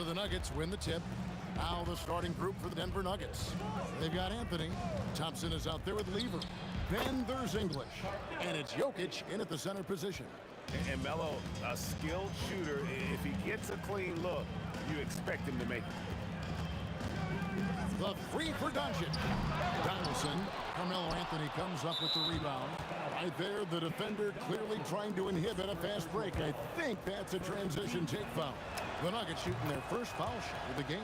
So the Nuggets win the tip. Now the starting group for the Denver Nuggets. They've got Anthony. Thompson is out there with Lever. Then there's English. And it's Jokic in at the center position. And Melo, a skilled shooter. If he gets a clean look, you expect him to make it. The three for Doncic. Donaldson. Carmelo Anthony comes up with the rebound. Right there, the defender clearly trying to inhibit a fast break. I think that's a transition take foul. The Nuggets shooting their first foul shot of the game.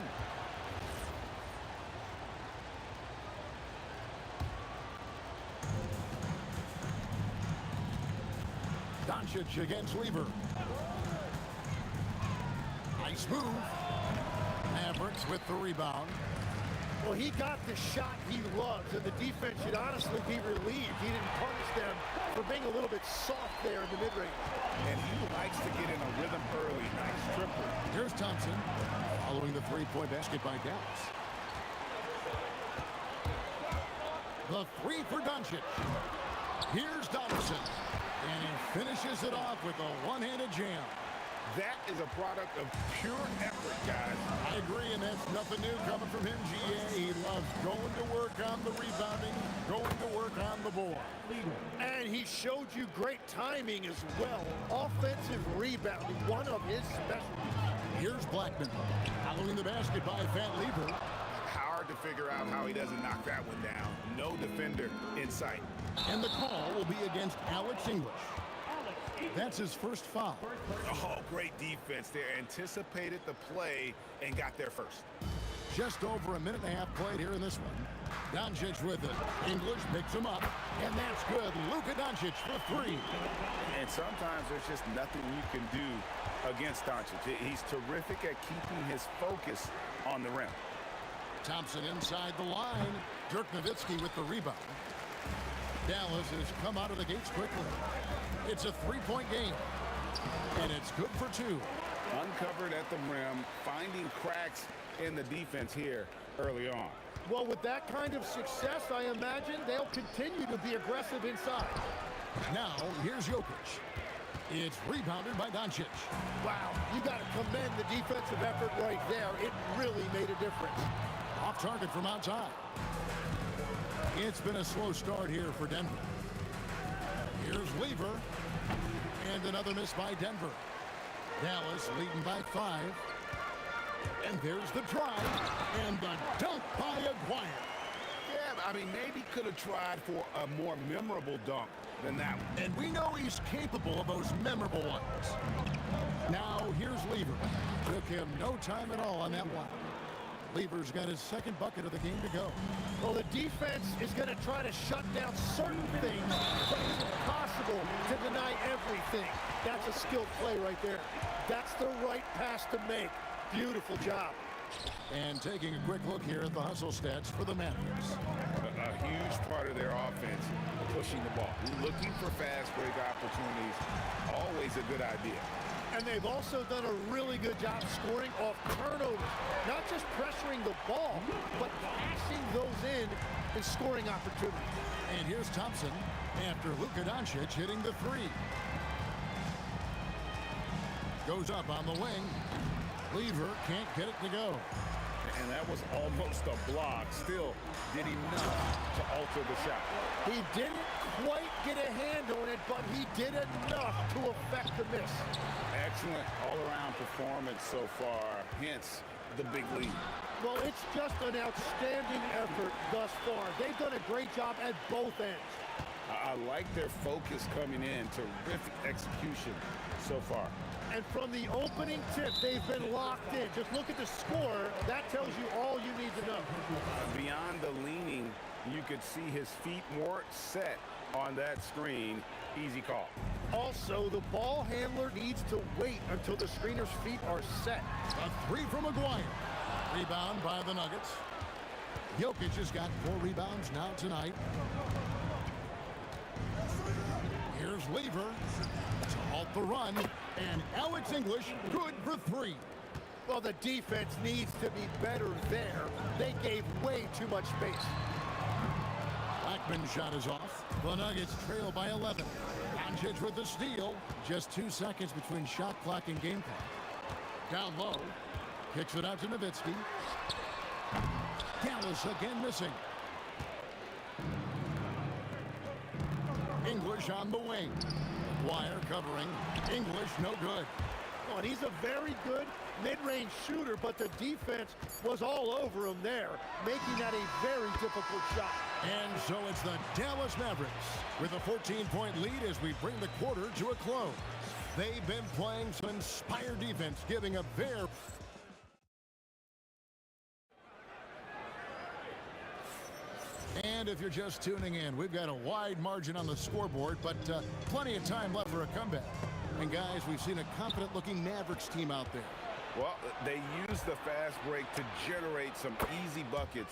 Doncic against Lever. Nice move. Mavericks with the rebound. Well, he got the shot he loves, and the defense should honestly be relieved. He didn't punish them for being a little bit soft there in the mid-range. And he likes to get in a rhythm early. Nice triple. Here's Thompson following the three-point basket by Dallas. The three for Doncic. Here's Donaldson. And he finishes it off with a one-handed jam. That is a product of pure effort, guys. I agree, and that's nothing new coming from him, GA. He loves going to work on the rebounding, going to work on the board. And he showed you great timing as well. Offensive rebounding, one of his specialties. Here's Blackman following the basket by Van Lever. Hard to figure out how he doesn't knock that one down. No defender in sight. And the call will be against Alex English. That's his first foul. Oh, great defense there. Anticipated the play and got there first. Just over a minute and a half played here in this one. Doncic with it. English picks him up. And that's good. Luka Doncic for three. And sometimes there's just nothing you can do against Doncic. He's terrific at keeping his focus on the rim. Thompson inside the line. Dirk Nowitzki with the rebound. Dallas has come out of the gates quickly. It's a three-point game, and it's good for two. Uncovered at the rim, finding cracks in the defense here early on. Well, with that kind of success, I imagine they'll continue to be aggressive inside. Now, here's Jokic. It's rebounded by Doncic. Wow, you got to commend the defensive effort right there. It really made a difference. Off target from outside. It's been a slow start here for Denver. Here's Lever. And another miss by Denver. Dallas leading by 5. And there's the drive. And the dunk by Aguirre. Yeah, I mean, maybe could have tried for a more memorable dunk than that one. And we know he's capable of those memorable ones. Now, here's Lever. Took him no time at all on that one. Lever's got his second bucket of the game to go. Well, the defense is going to try to shut down certain things, but it's impossible to deny everything. That's a skilled play right there. That's the right pass to make. Beautiful job. And taking a quick look here at the hustle stats for the Mavericks. A huge part of their offense, pushing the ball. Looking for fast break opportunities, always a good idea. And they've also done a really good job scoring off turnovers. Not just pressuring the ball, but passing those in and scoring opportunities. And here's Thompson after Luka Doncic hitting the three. Goes up on the wing. Lever can't get it to go. And that was almost a block. Still did enough to alter the shot. He didn't quite get a hand on it, but he did enough to affect the miss. Excellent all-around performance so far, hence the big lead. Well, it's just an outstanding effort thus far. They've done a great job at both ends. I like their focus coming in. Terrific execution so far. And from the opening tip, they've been locked in. Just look at the score. That tells you all you need to know. Beyond the leaning, you could see his feet more set on that screen. Easy call. Also, the ball handler needs to wait until the screener's feet are set. A three from Aguirre. Rebound by the Nuggets. Jokic has got 4 rebounds now tonight. Here's Lever to halt the run. And Alex English good for 3. Well, the defense needs to be better there. They gave way too much space. Blackman's shot is off. The Nuggets trail by 11. Doncic with the steal. Just 2 seconds between shot clock and game clock. Down low. Kicks it out to Nowitzki. Dallas again missing. English on the wing. Wire covering. English no good. Oh, and he's a very good mid-range shooter, but the defense was all over him there, making that a very difficult shot. And so it's the Dallas Mavericks with a 14-point lead as we bring the quarter to a close. They've been playing some inspired defense, giving a very... And if you're just tuning in, we've got a wide margin on the scoreboard, but plenty of time left for a comeback. And guys, we've seen a confident-looking Mavericks team out there. Well, they used the fast break to generate some easy buckets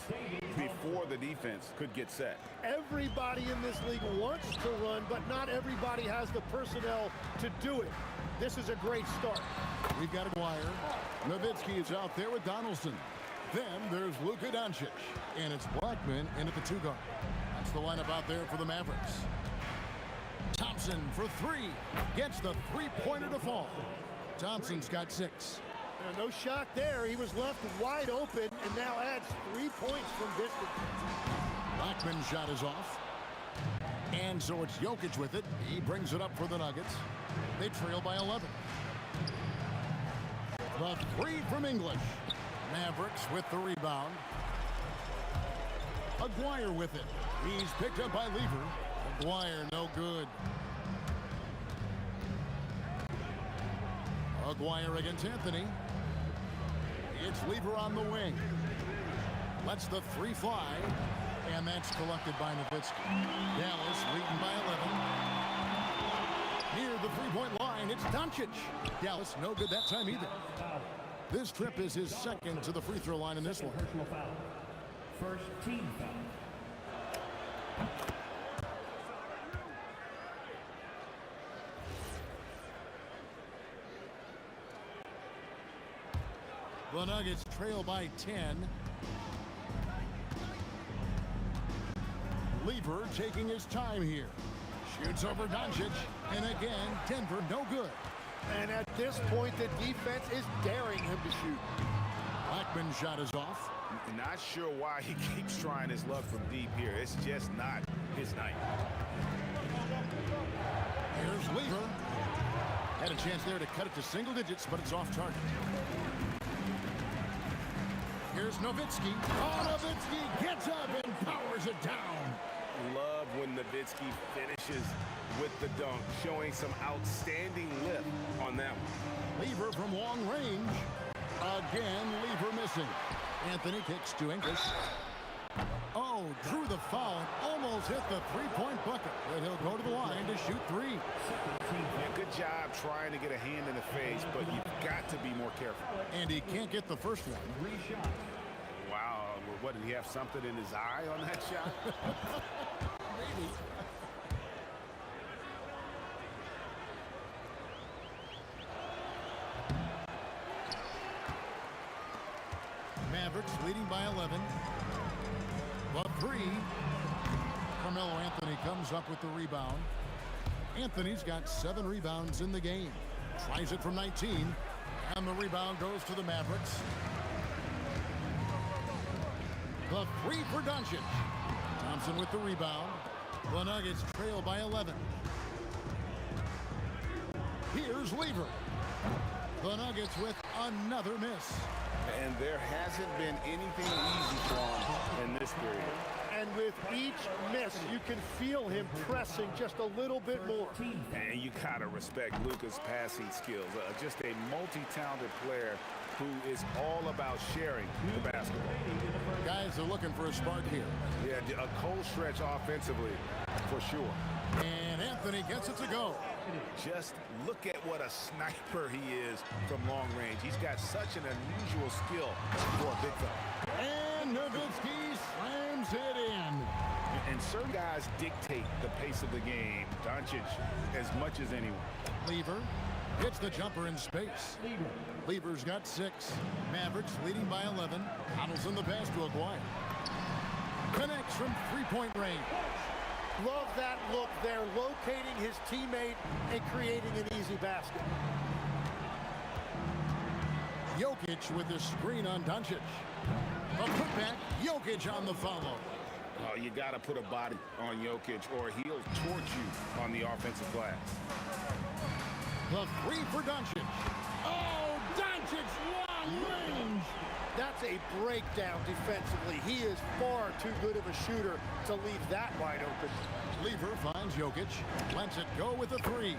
before the defense could get set. Everybody in this league wants to run, but not everybody has the personnel to do it. This is a great start. We've got Aguirre. Nowitzki is out there with Donaldson. Then there's Luka Doncic, and it's Blackman in at the 2-guard. That's the lineup out there for the Mavericks. Thompson for 3. Gets the three-pointer to fall. Thompson's got 6. No shot there. He was left wide open and now adds 3 points from distance. Blackman's shot is off. And so it's Jokic with it. He brings it up for the Nuggets. They trail by 11. The 3 from English. Mavericks with the rebound. Aguirre with it. He's picked up by Lever. Aguirre no good. Aguirre against Anthony. It's Lever on the wing. Lets the 3 fly. And that's collected by Nowitzki. Dallas leading by 11. Near the three-point line, it's Doncic. Dallas no good that time either. This trip is his second to the free throw line in this one. First team foul. The Nuggets trail by 10. Lever taking his time here. Shoots over Doncic. And again, Denver no good. And at this point, the defense is daring him to shoot. Blackman's shot is off. Not sure why he keeps trying his luck from deep here. It's just not his night. Here's Lever. Had a chance there to cut it to single digits, but it's off target. Here's Nowitzki. Oh, Nowitzki gets up and powers it down. Love when Nowitzki finishes with the dunk, showing some outstanding lift on that one. Lever from long range. Again, Lever missing. Anthony kicks to English. Oh, drew the foul. Almost hit the three-point bucket. But he'll go to the line to shoot 3. Yeah, good job trying to get a hand in the face, but you've got to be more careful. And he can't get the first one. Wow, what, did he have something in his eye on that shot? Maybe. Mavericks leading by 11. But 3. Carmelo Anthony comes up with the rebound. Anthony's got 7 rebounds in the game. Tries it from 19. And the rebound goes to the Mavericks. The 3 for Doncic. Thompson with the rebound. The Nuggets trail by 11. Here's Lever. The Nuggets with another miss. And there hasn't been anything easy for him in this period. And with each miss, you can feel him pressing just a little bit more. And you gotta respect Luka's passing skills. Just a multi-talented player who is all about sharing the basketball. Guys are looking for a spark here. Yeah, a cold stretch offensively, for sure. And Anthony gets it to go. Just look at what a sniper he is from long range. He's got such an unusual skill for a big fella. And Nowitzki slams it in. And certain guys dictate the pace of the game. Doncic as much as anyone. Lever hits the jumper in space. Lever's got 6. Mavericks leading by 11. Donaldson the pass to Aguirre. Connects from three-point range. Love that look there, locating his teammate and creating an easy basket. Jokic with the screen on Doncic. A putback, Jokic on the follow. Oh, you got to put a body on Jokic or he'll torch you on the offensive glass. The three for Doncic. Oh, Doncic, long range. That's a breakdown defensively. He is far too good of a shooter to leave that wide open. Lever finds Jokic. Lets it go with a three.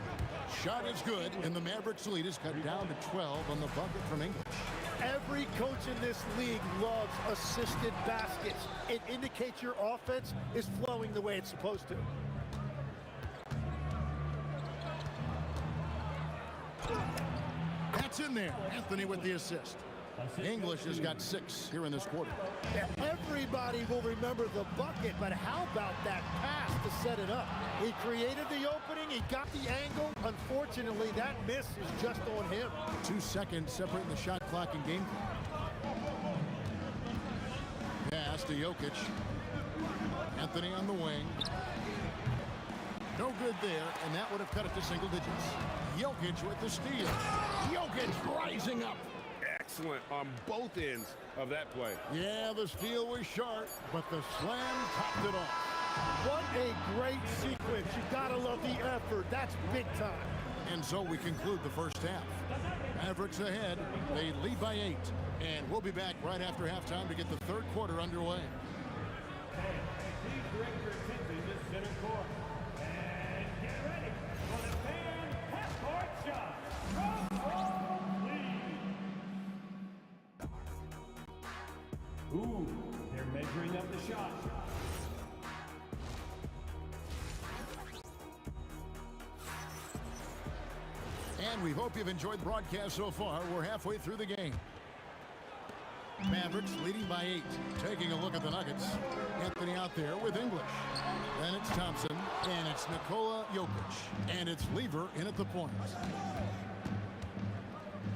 Shot is good, and the Mavericks lead is cut down to 12 on the bucket from English. Every coach in this league loves assisted baskets. It indicates your offense is flowing the way it's supposed to. That's in there. Anthony with the assist. English has got 6 here in this quarter. Everybody will remember the bucket, but how about that pass to set it up? He created the opening, he got the angle. Unfortunately, that miss is just on him. 2 seconds separating the shot clock and game clock. Pass to Jokic. Anthony on the wing. No good there, and that would have cut it to single digits. Jokic with the steal. Jokic rising up. Excellent on both ends of that play. Yeah, the steal was sharp, but the slam topped it off. What a great sequence. You gotta love the effort. That's big time. And so we conclude the first half. Mavericks ahead. They lead by 8. And we'll be back right after halftime to get the third quarter underway. Please direct your attention to center court. And get ready for the fan half-court shot. Ooh, they're measuring up the shot. And we hope you've enjoyed the broadcast so far. We're halfway through the game. Mavericks leading by 8. Taking a look at the Nuggets. Anthony out there with English. Then it's Thompson. And it's Nikola Jokic. And it's Lever in at the point.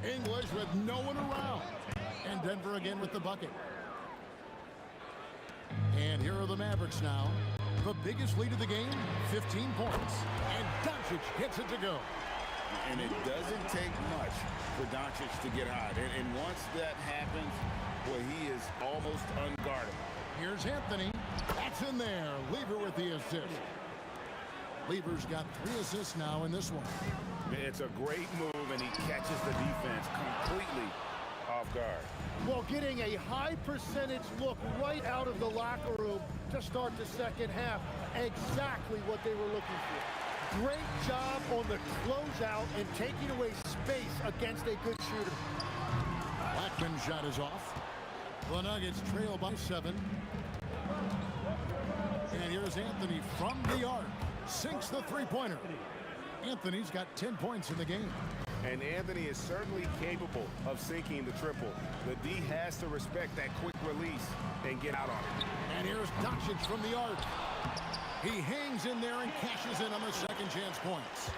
English with no one around. And Denver again with the bucket. And here are the Mavericks now. The biggest lead of the game, 15 points. And Doncic gets it to go. And it doesn't take much for Doncic to get hot. And once that happens, well, he is almost unguardable. Here's Anthony. That's in there. Lever with the assist. Lever's got 3 assists now in this one. It's a great move, and he catches the defense completely off guard. Well, getting a high percentage look right out of the locker room to start the second half. Exactly what they were looking for. Great job on the closeout and taking away space against a good shooter. Blackman's shot is off. The Nuggets trail by 7. And here's Anthony from the arc. Sinks the three-pointer. Anthony's got 10 points in the game. And Anthony is certainly capable of sinking the triple. The D has to respect that quick release and get out on it. And here's Doncic from the arc. He hangs in there and cashes in on the second chance points.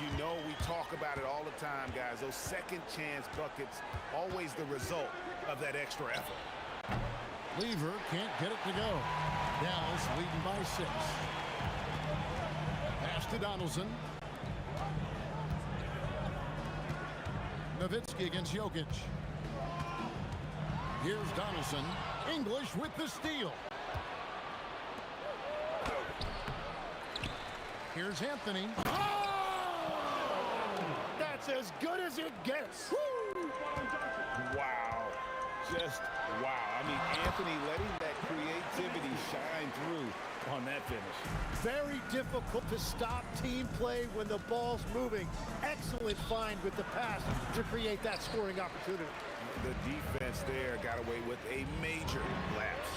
You know, we talk about it all the time, guys. Those second chance buckets, always the result of that extra effort. Lever can't get it to go. Dallas leading by 6. Pass to Donaldson. Nowitzki against Jokic. Here's Donaldson. English with the steal. Here's Anthony. Oh! That's as good as it gets. Woo! Wow. Just wow. I mean, Anthony letting that creativity shine through on that finish. Very difficult to stop team play when the ball's moving. Excellent find with the pass to create that scoring opportunity. The defense there got away with a major lapse.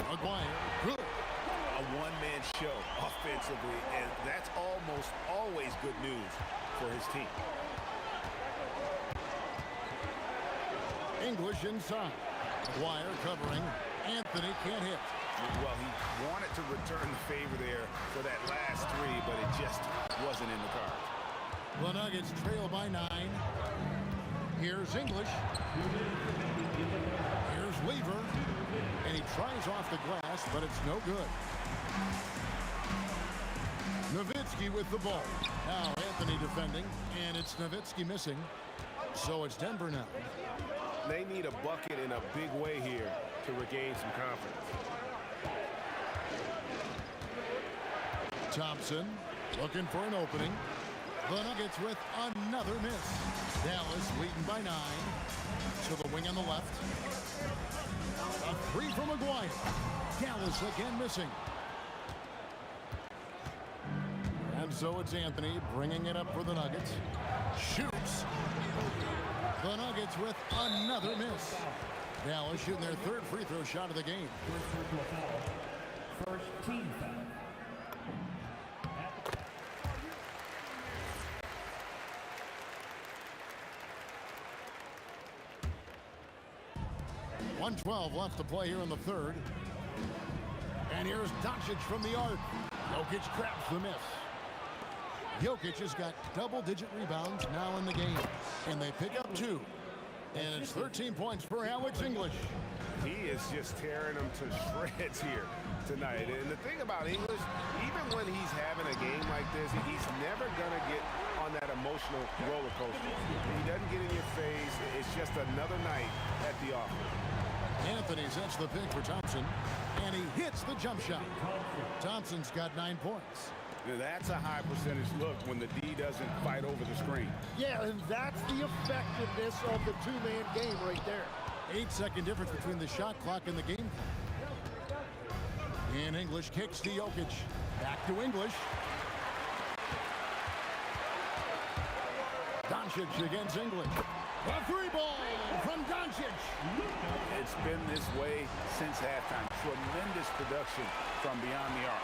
McGuire, good. A one-man show offensively, and that's almost always good news for his team. English inside. McGuire covering. Anthony can't hit. Well, he wanted to return the favor there for that last 3, but it just wasn't in the cards. The Nuggets trail by 9. Here's English. Here's Lever. And he tries off the glass, but it's no good. Nowitzki with the ball. Now Anthony defending, and it's Nowitzki missing. So it's Denver now. they need a bucket in a big way here to regain some confidence. Thompson looking for an opening. The Nuggets with another miss. Dallas leading by 9. To the wing on the left. A 3 from McGuire. Dallas again missing. And so it's Anthony bringing it up for the Nuggets. Shoots. The Nuggets with another miss. Dallas shooting their 3rd free throw shot of the game. First team foul. 1:12 left to play here in the 3rd. And here's Doncic from the arc. Jokic grabs the miss. Jokic has got double-digit rebounds now in the game. And they pick up 2. And it's 13 points for Alex English. He is just tearing them to shreds here tonight. And the thing about English, even when he's having a game like this, he's never going to get on that emotional roller coaster. He doesn't get in your face. It's just another night at the office. Anthony sets the pick for Thompson, and he hits the jump shot. Thompson's got 9 points. Now that's a high percentage look when the D doesn't fight over the screen. Yeah, and that's the effectiveness of the two-man game right there. 8-second difference between the shot clock and the game clock. And English kicks to Jokic. Back to English. Doncic against English. A 3 ball from Doncic. It's been this way since halftime. Tremendous production from beyond the arc.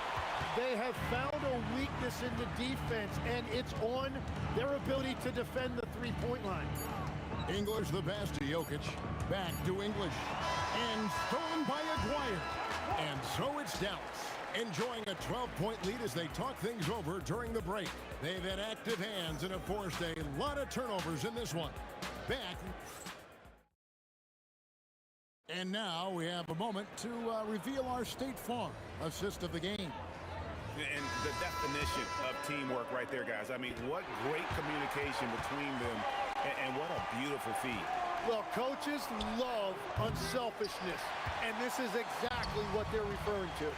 They have found a weakness in the defense, and it's on their ability to defend the three-point line. English the pass to Jokic. Back to English. And stolen by Aguirre. And so it's Dallas, enjoying a 12-point lead as they talk things over during the break. They've had active hands and have forced a lot of turnovers in this one. Back. And now we have a moment to reveal our State Farm assist of the game. And the definition of teamwork right there, guys. I mean, what great communication between them, and what a beautiful feed. Well, coaches love unselfishness, and this is exactly what they're referring to.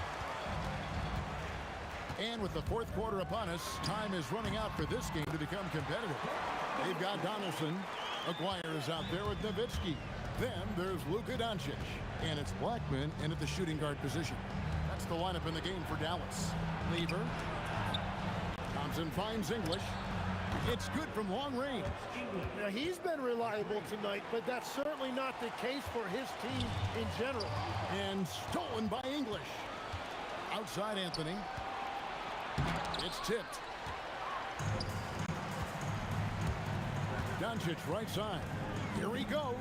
And with the 4th quarter upon us, time is running out for this game to become competitive. They've got Donaldson. Aguirre is out there with Nowitzki. Then there's Luka Doncic. And it's Blackman in at the shooting guard position. That's the lineup in the game for Dallas. Lever. Thompson finds English. It's good from long range. Now, he's been reliable tonight, but that's certainly not the case for his team in general. And stolen by English. Outside Anthony. It's tipped. Doncic right side. Here he goes.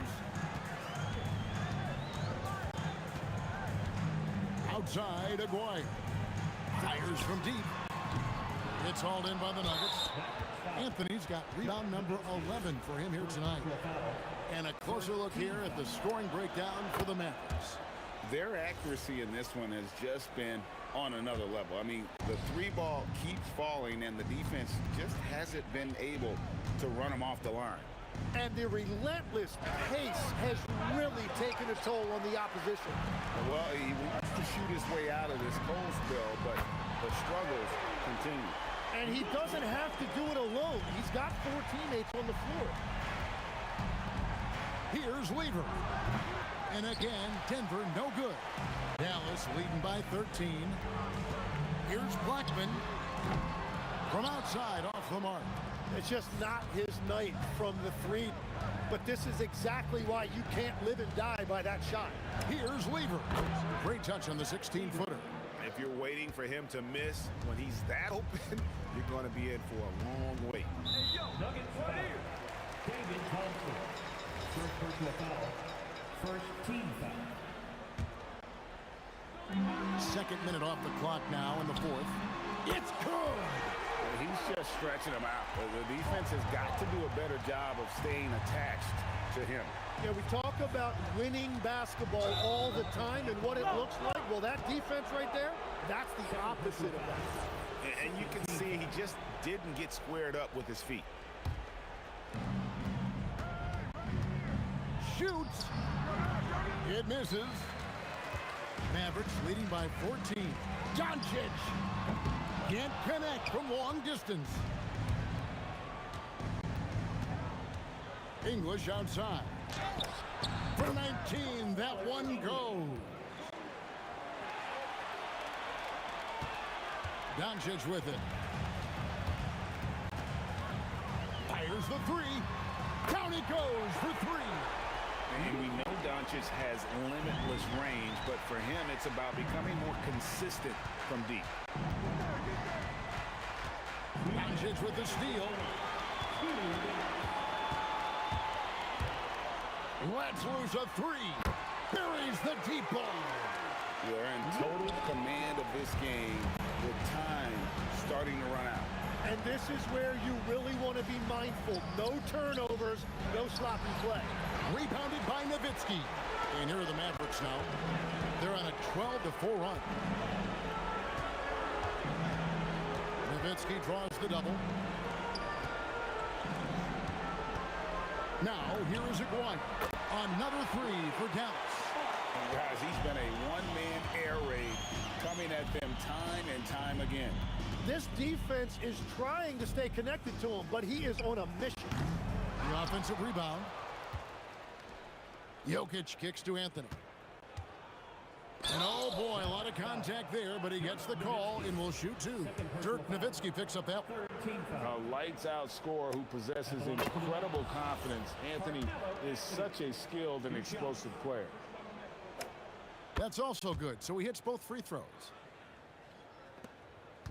Outside Aguirre. Fires from deep. It's hauled in by the Nuggets. Anthony's got rebound number 11 for him here tonight. And a closer look here at the scoring breakdown for the Mavericks. Their accuracy in this one has just been on another level. I mean, the 3-ball keeps falling, and the defense just hasn't been able to run them off the line. And the relentless pace has really taken a toll on the opposition. Well, he wants to shoot his way out of this cold spell, but the struggles continue. And he doesn't have to do it alone. He's got 4 teammates on the floor. Here's Lever. And again, Denver no good. Dallas leading by 13. Here's Blackman. From outside, off the mark. It's just not his night from the 3. But this is exactly why you can't live and die by that shot. Here's Lever. Great touch on the 16-footer. If you're waiting for him to miss when he's that open, you're going to be in for a long wait. Hey, yo, Nuggets foul. David Thompson. First personal foul. First team foul. 2nd minute off the clock now in the 4th. It's good! He's just stretching them out. The defense has got to do a better job of staying attached to him. Yeah, we talk about winning basketball all the time and what it looks like. Well, that defense right there, that's the opposite of that. And you can see he just didn't get squared up with his feet. shoots. It misses. Mavericks leading by 14. Doncic can't connect from long distance. English outside. For 19, that one goes. Doncic with it. Fires the three. Down it goes for three. And we know Doncic has limitless range, but for him, it's about becoming more consistent from deep. Doncic with the steal. Let's lose a three. Buries the deep ball. They're in total command of this game with time starting to run out. And this is where you really want to be mindful. No turnovers, no sloppy play. Rebounded by Nowitzki. And here are the Mavericks now. They're on a 12-4 run. Nowitzki draws the double. Now, here is Aguirre. Another three for Dallas. And guys, he's been a one-man air raid coming at them time and time again. This defense is trying to stay connected to him, but he is on a mission. The offensive rebound. Jokic kicks to Anthony. And oh boy, a lot of contact there, but he gets the call and will shoot two. Dirk Nowitzki picks up that one. A lights-out scorer who possesses incredible confidence. Anthony is such a skilled and explosive player. That's also good, so he hits both free throws.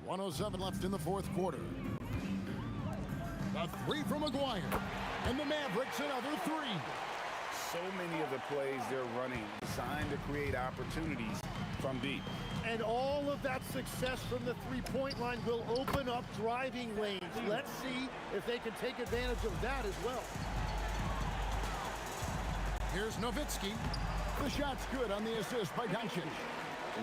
1:07 left in the fourth quarter. A three from Aguirre. And the Mavericks another three. So many of the plays they're running designed to create opportunities from deep. And all of that success from the three-point line will open up driving lanes. Let's see if they can take advantage of that as well. Here's Nowitzki. The shot's good on the assist by Doncic.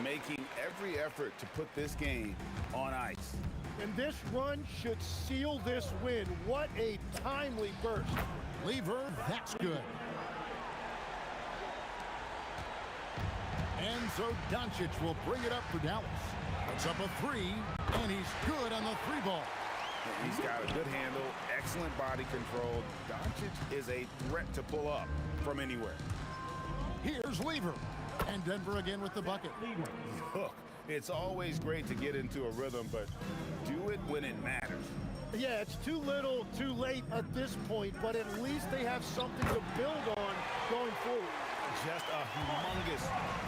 Making every effort to put this game on ice. And this run should seal this win. What a timely burst. Lever, that's good. And so Doncic will bring it up for Dallas. Puts up a three, and he's good on the three ball. He's got a good handle, excellent body control. Doncic is a threat to pull up from anywhere. Here's Lever. And Denver again with the bucket. Look, it's always great to get into a rhythm, but do it when it matters. Yeah, it's too little, too late at this point, but at least they have something to build on going forward. Just a humongous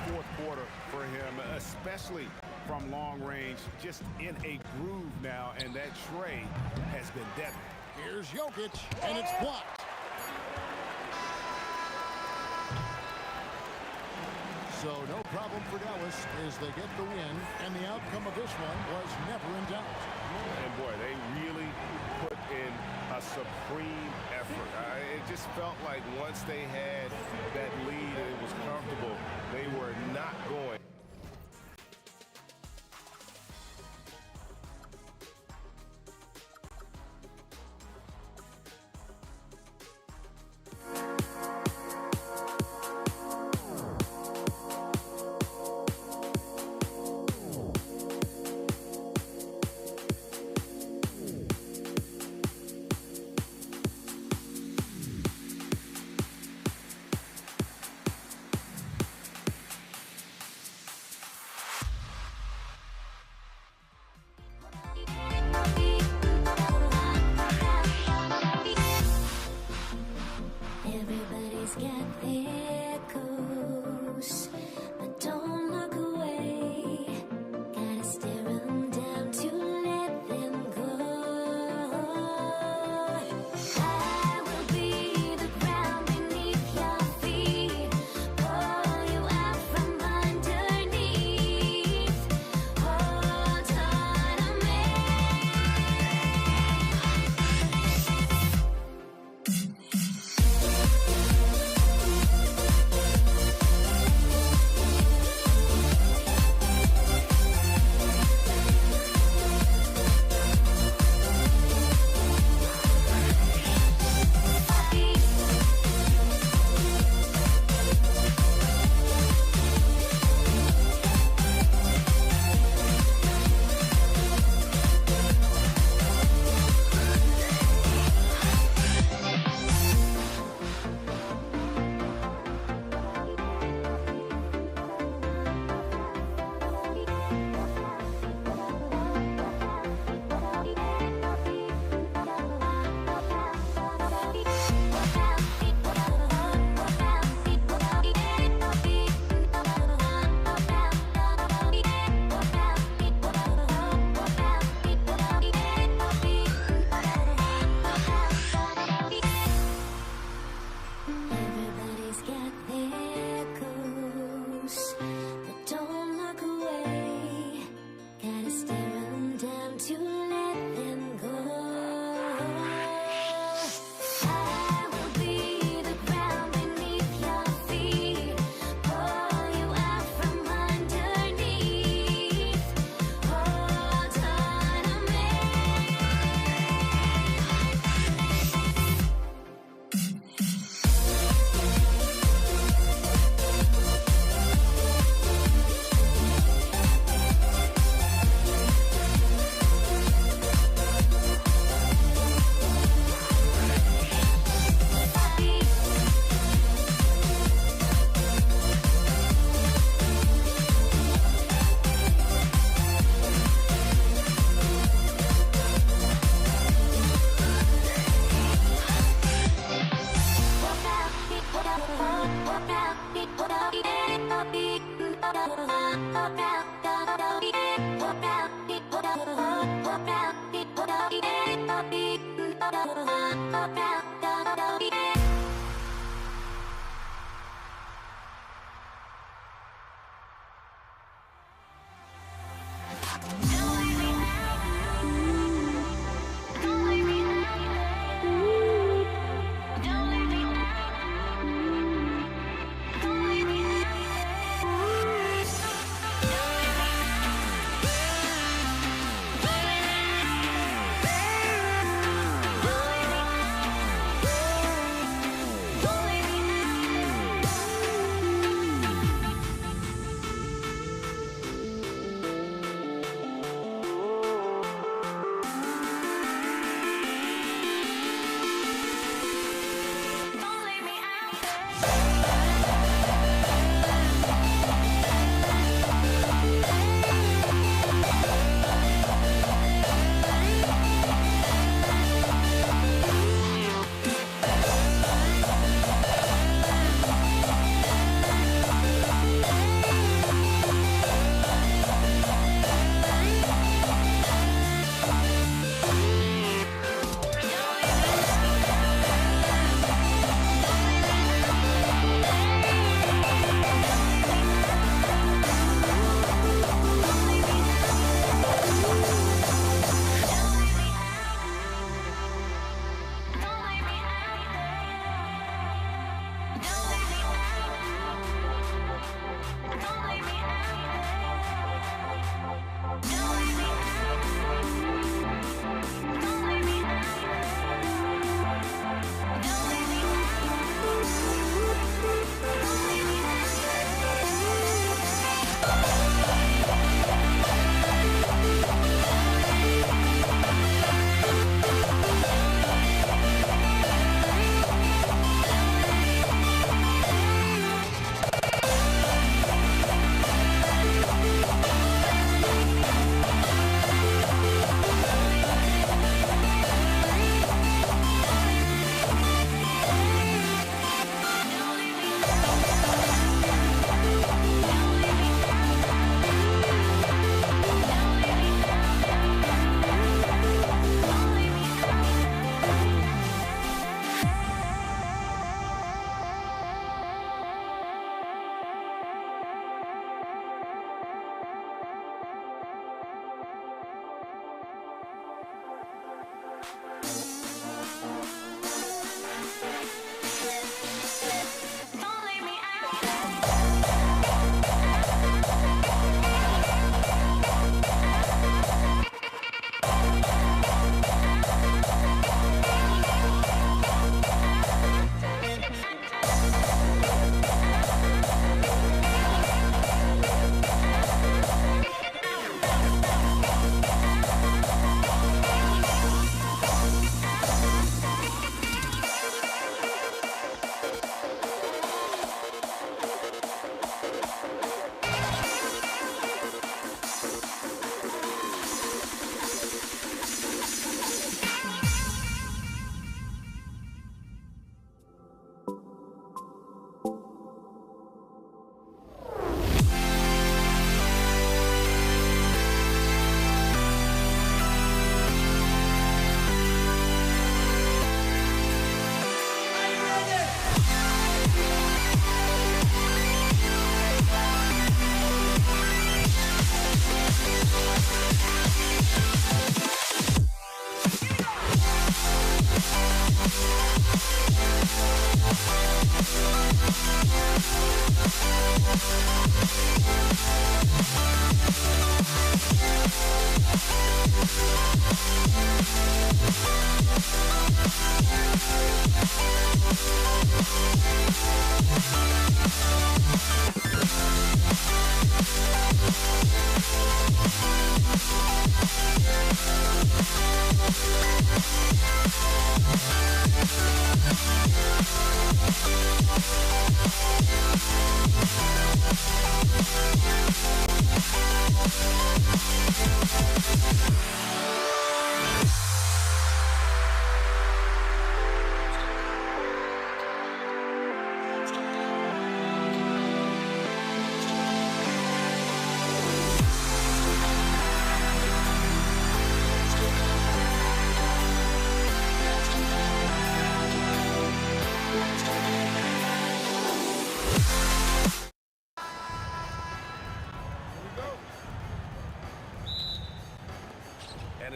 fourth quarter for him, especially from long range, just in a groove now, and that tray has been deadly. Here's Jokic, and it's blocked. So no problem for Dallas as they get the win, and the outcome of this one was never in doubt. And boy, they really put in a supreme effort. It just felt like once they had that lead and it was comfortable, they were not going.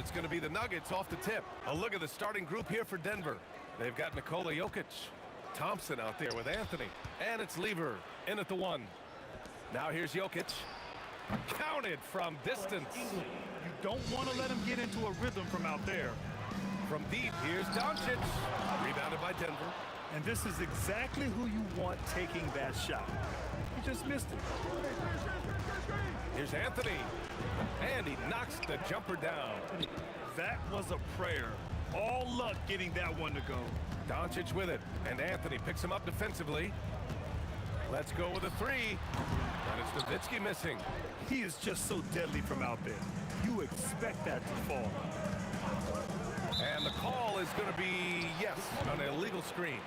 it's going to be the Nuggets off the tip. A look at the starting group here for Denver. They've got Nikola Jokic, Thompson out there with Anthony, and it's Lever in at the 1. Now here's Jokic. Counted from distance. You don't want to let him get into a rhythm from out there. From deep, here's Doncic. Rebounded by Denver. And this is exactly who you want taking that shot. He just missed it. Here's Anthony. And he knocks the jumper down. That was a prayer. All luck getting that one to go. Doncic with it. And Anthony picks him up defensively. Let's go with a 3. And it's Nowitzki missing. He is just so deadly from out there. You expect that to fall. And the call is going to be, yes, an illegal screen.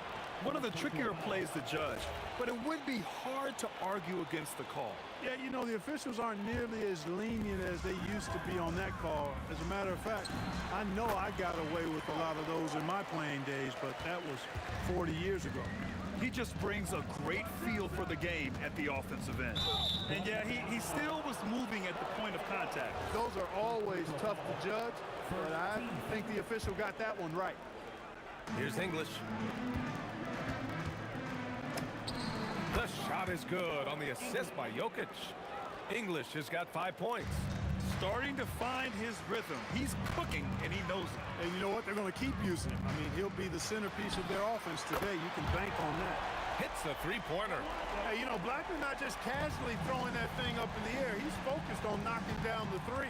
One of the trickier plays to judge, but it would be hard to argue against the call. Yeah, you know, the officials aren't nearly as lenient as they used to be on that call. As a matter of fact, I know I got away with a lot of those in my playing days, but that was 40 years ago. He just brings a great feel for the game at the offensive end. And yeah, he still was moving at the point of contact. Those are always tough to judge, but I think the official got that one right. Here's English. The shot is good on the assist by Jokic. English has got 5 points. Starting to find his rhythm. He's cooking, and he knows it. And you know what? They're going to keep using him. I mean, he'll be the centerpiece of their offense today. You can bank on that. Hits the 3-pointer. Hey, you know, Blackman's not just casually throwing that thing up in the air. He's focused on knocking down the 3.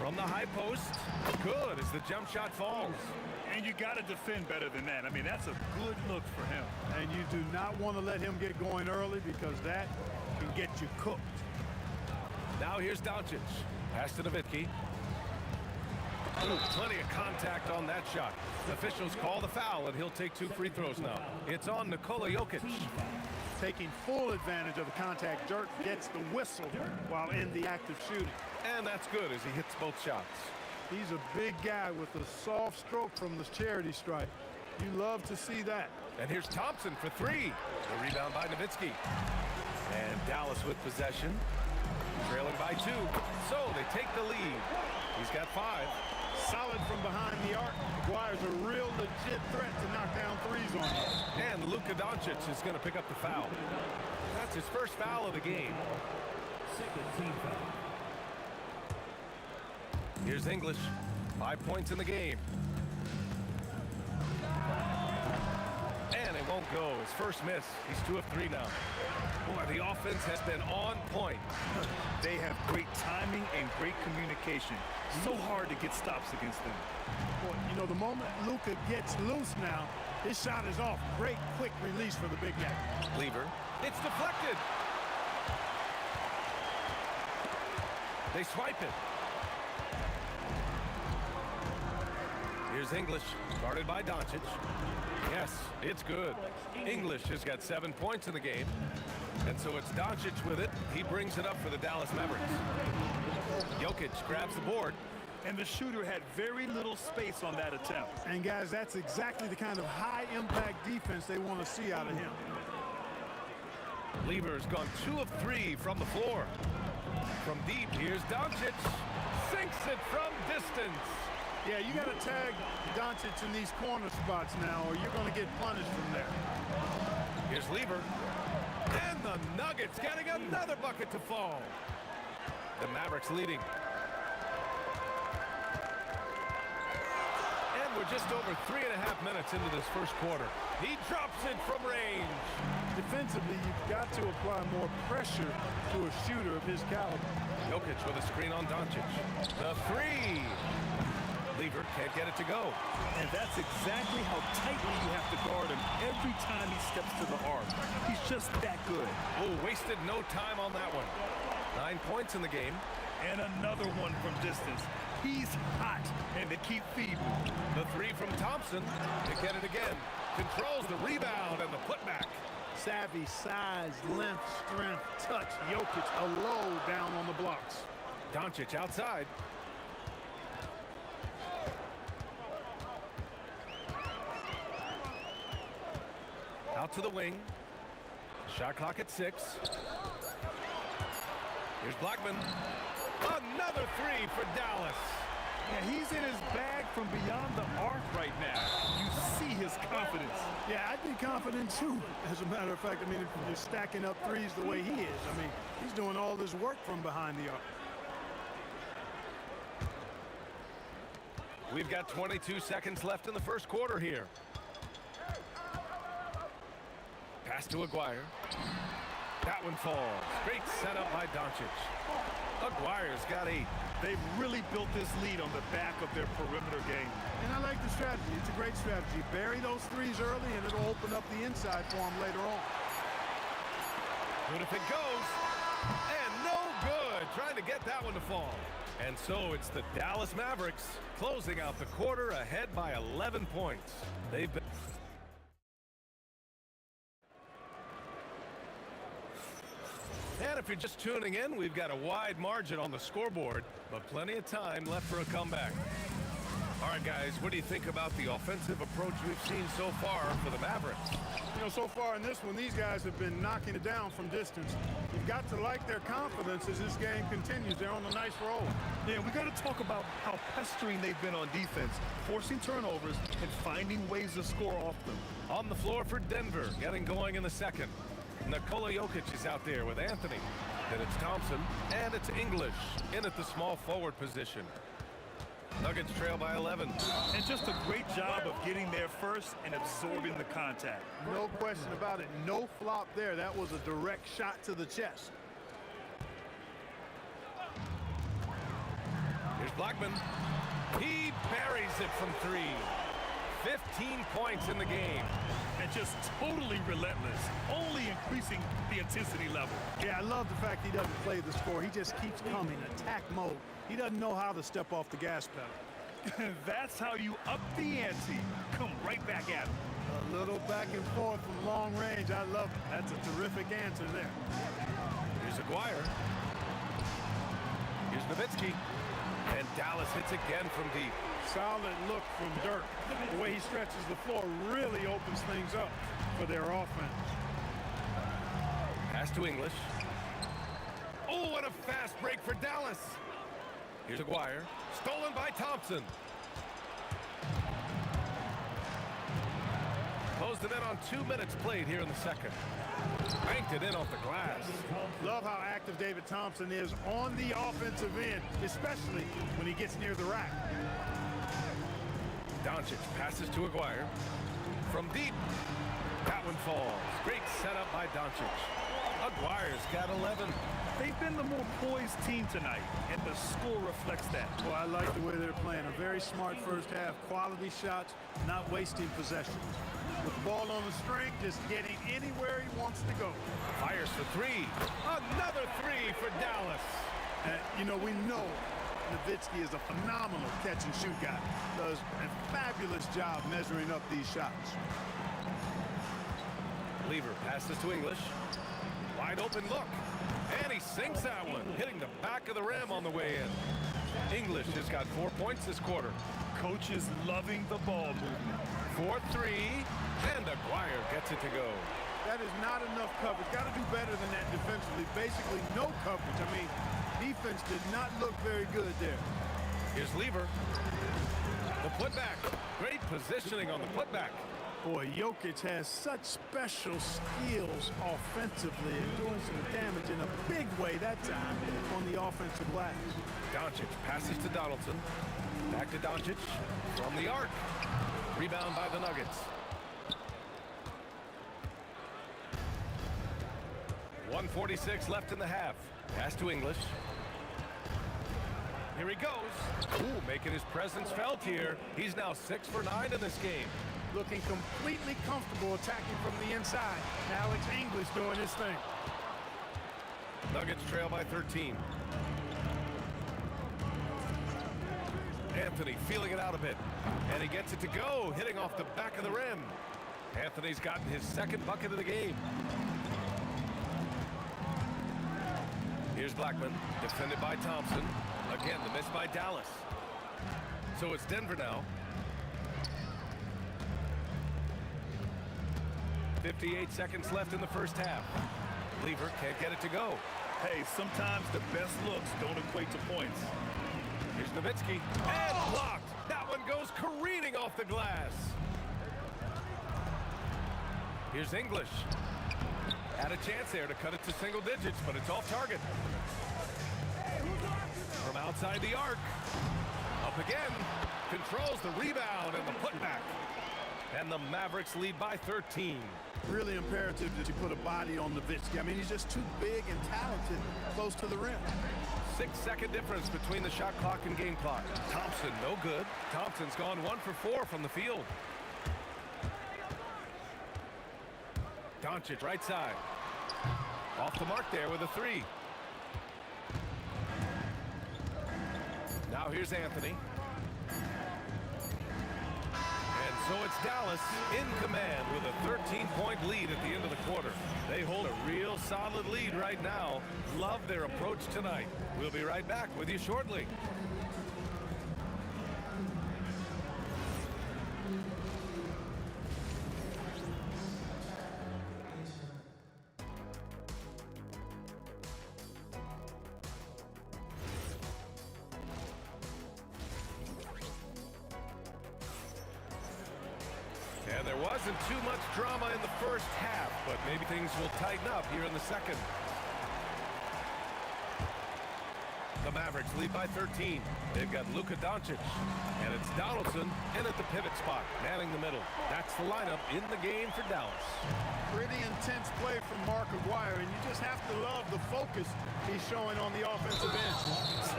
From the high post. Good as the jump shot falls. And you got to defend better than that. I mean, that's a good look for him. And you do not want to let him get going early because that can get you cooked. Now here's Doncic. Pass to Nowitzki. Ooh, plenty of contact on that shot. Officials call the foul, and he'll take 2 free throws now. It's on Nikola Jokic. Taking full advantage of the contact. Dirk gets the whistle while in the act of shooting. And that's good as he hits both shots. He's a big guy with a soft stroke from the charity stripe. You love to see that. And here's Thompson for 3. The rebound by Nowitzki. And Dallas with possession. Trailing by 2. So they take the lead. He's got 5. Solid from behind the arc. Requires a real legit threat to knock down 3s on you. And Luka Doncic is going to pick up the foul. That's his first foul of the game. Here's English. 5 points in the game. And it won't go. His first miss. He's 2 of 3 now. Boy, the offense has been on point. They have great timing and great communication. So hard to get stops against them. Boy, you know, the moment Luka gets loose now, his shot is off. Great quick release for the big guy. Lever. It's deflected. They swipe it. Here's English, guarded by Doncic. Yes, it's good. English has got 7 points in the game. And so it's Doncic with it. He brings it up for the Dallas Mavericks. Jokic grabs the board. And the shooter had very little space on that attempt. And guys, that's exactly the kind of high-impact defense they want to see out of him. Lever's gone 2 of 3 from the floor. From deep, here's Doncic. Sinks it from distance. Yeah, you got to tag Doncic in these corner spots now, or you're going to get punished from there. Here's Lever. And the Nuggets getting another bucket to fall. The Mavericks leading. And we're just over 3.5 minutes into this first quarter. He drops it from range. Defensively, you've got to apply more pressure to a shooter of his caliber. Jokic with a screen on Doncic. The 3. Lever can't get it to go. And that's exactly how tightly you have to guard him every time he steps to the arc. He's just that good. Oh, wasted no time on that one. 9 points in the game. And another one from distance. He's hot, and they keep feeding. The 3 from Thompson to get it again. Controls the rebound and the putback. Savvy, size, length, strength, touch. Jokic a low down on the blocks. Doncic outside. Out to the wing. Shot clock at 6. Here's Blackman. Another three for Dallas. Yeah, he's in his bag from beyond the arc right now. You see his confidence. Yeah, I'd be confident too. As a matter of fact, I mean, if you're stacking up threes the way he is, I mean, he's doing all this work from behind the arc. We've got 22 seconds left in the first quarter here. Pass to Aguirre. That one falls. Great setup by Doncic. Aguirre's got 8. They've really built this lead on the back of their perimeter game. And I like the strategy. It's a great strategy. Bury those threes early, and it'll open up the inside for him later on. Good if it goes. And no good. Trying to get that one to fall. And so it's the Dallas Mavericks closing out the quarter ahead by 11 points. They've been... And if you're just tuning in, we've got a wide margin on the scoreboard, but plenty of time left for a comeback. All right, guys, what do you think about the offensive approach we've seen so far for the Mavericks? You know, so far in this one, these guys have been knocking it down from distance. You've got to like their confidence as this game continues. They're on a nice roll. Yeah, we got to talk about how pestering they've been on defense, forcing turnovers and finding ways to score off them. On the floor for Denver, getting going in the second. Nikola Jokic is out there with Anthony. Then it's Thompson, and it's English in at the small forward position. Nuggets trail by 11. And just a great job of getting there first and absorbing the contact. No question about it. No flop there. That was a direct shot to the chest. Here's Blackman. He buries it from 3. 15 points in the game. And just totally relentless, only increasing the intensity level. Yeah, I love the fact he doesn't play the score. He just keeps coming, attack mode. He doesn't know how to step off the gas pedal. That's how you up the ante. Come right back at him. A little back and forth from long range. I love it. That's a terrific answer there. Here's Aguirre. Here's Nowitzki. And Dallas hits again from deep. Solid look from Dirk. The way he stretches the floor really opens things up for their offense. Pass to English. Oh, what a fast break for Dallas. Here's Aguirre. Stolen by Thompson. Closed it in on 2 minutes played here in the second. Banked it in off the glass. Love how active David Thompson is on the offensive end, especially when he gets near the rack. Doncic passes to Aguirre. From deep. That one falls. Great setup by Doncic. Aguirre's got 11. They've been the more poised team tonight, and the score reflects that. Well, I like the way they're playing. A very smart first half. Quality shots, not wasting possessions. With the ball on the string, just getting anywhere he wants to go. Fires for 3. Another 3 for Dallas. You know, we know Nowitzki is a phenomenal catch-and-shoot guy. Does a fabulous job measuring up these shots. Lever passes to English. Wide open look. And he sinks that one, hitting the back of the rim on the way in. English has got 4 points this quarter. Coach is loving the ball movement. 4-3, and Aguirre gets it to go. That is not enough coverage. Got to do better than that defensively. Basically, no coverage. I mean, defense did not look very good there. Here's Lever. The putback. Great positioning on the putback. Boy, Jokic has such special skills offensively and doing some damage in a big way that time on the offensive glass. Doncic passes to Donaldson. Back to Doncic from the arc. Rebound by the Nuggets. 1:46 left in the half. Pass to English. Here he goes. Ooh, making his presence felt here. He's now 6 for 9 in this game. Looking completely comfortable attacking from the inside. Now it's English doing his thing. Nuggets trail by 13. Anthony feeling it out a bit. And he gets it to go, hitting off the back of the rim. Anthony's gotten his second bucket of the game. Here's Blackman, defended by Thompson. Again, the miss by Dallas. So it's Denver now. 58 seconds left in the first half. Lever can't get it to go. Hey, sometimes the best looks don't equate to points. Here's Nowitzki, and blocked. That one goes careening off the glass. Here's English. Had a chance there to cut it to single digits, but it's off target. From outside the arc. Up again. Controls the rebound and the putback. And the Mavericks lead by 13. Really imperative that you put a body on Nowitzki. I mean, he's just too big and talented close to the rim. 6-second difference between the shot clock and game clock. Thompson, no good. Thompson's gone 1 for 4 from the field. Doncic, right side. Off the mark there with a 3. Now here's Anthony. And so it's Dallas in command with a 13-point lead at the end of the quarter. They hold a real solid lead right now. Love their approach tonight. We'll be right back with you shortly. And there wasn't too much drama in the first half, but maybe things will tighten up here in the second. The Mavericks lead by 13. They've got Luka Doncic, and it's Donaldson in at the pivot spot, manning the middle. That's the lineup in the game for Dallas. Pretty intense play from Mark Aguirre, and you just have to love the focus he's showing on the offensive end.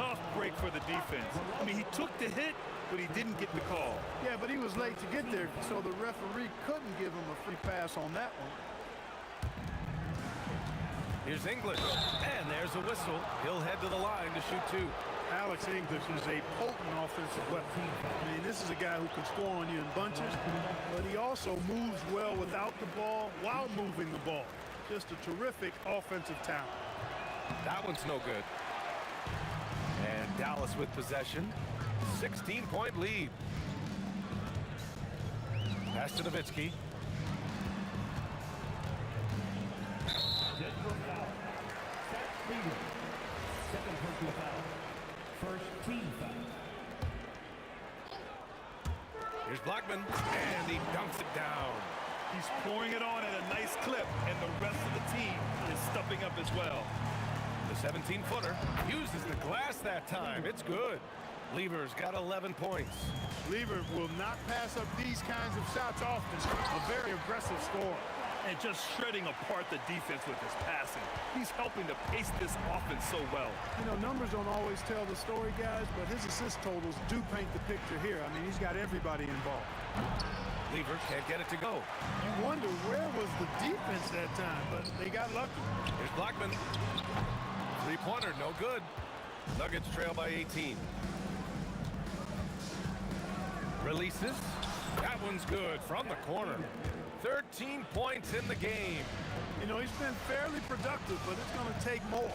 Tough break for the defense. I mean, he took the hit, but he didn't get the call. Yeah, but he was late to get there, so the referee couldn't give him a free pass on that one. Here's English, and there's a whistle. He'll head to the line to shoot 2. Alex English is a potent offensive weapon. I mean, this is a guy who can score on you in bunches, but he also moves well without the ball while moving the ball. Just a terrific offensive talent. That one's no good. And Dallas with possession. 16-point lead. Pass to Nowitzki. Denver foul. Set Cleveland. Second personal foul. First team foul. Here's Blackman, and he dunks it down. He's pouring it on at a nice clip, and the rest of the team is stepping up as well. The 17-footer uses the glass that time. It's good. Lever's got 11 points. Lever will not pass up these kinds of shots often. A very aggressive scorer. And just shredding apart the defense with his passing. He's helping to pace this offense so well. You know, numbers don't always tell the story, guys, but his assist totals do paint the picture here. I mean, he's got everybody involved. Lever can't get it to go. You wonder where was the defense that time, but they got lucky. Here's Blackman. Three-pointer, no good. Nuggets trail by 18. Releases. That one's good from the corner. 13 points in the game. You know, he's been fairly productive, but it's going to take more,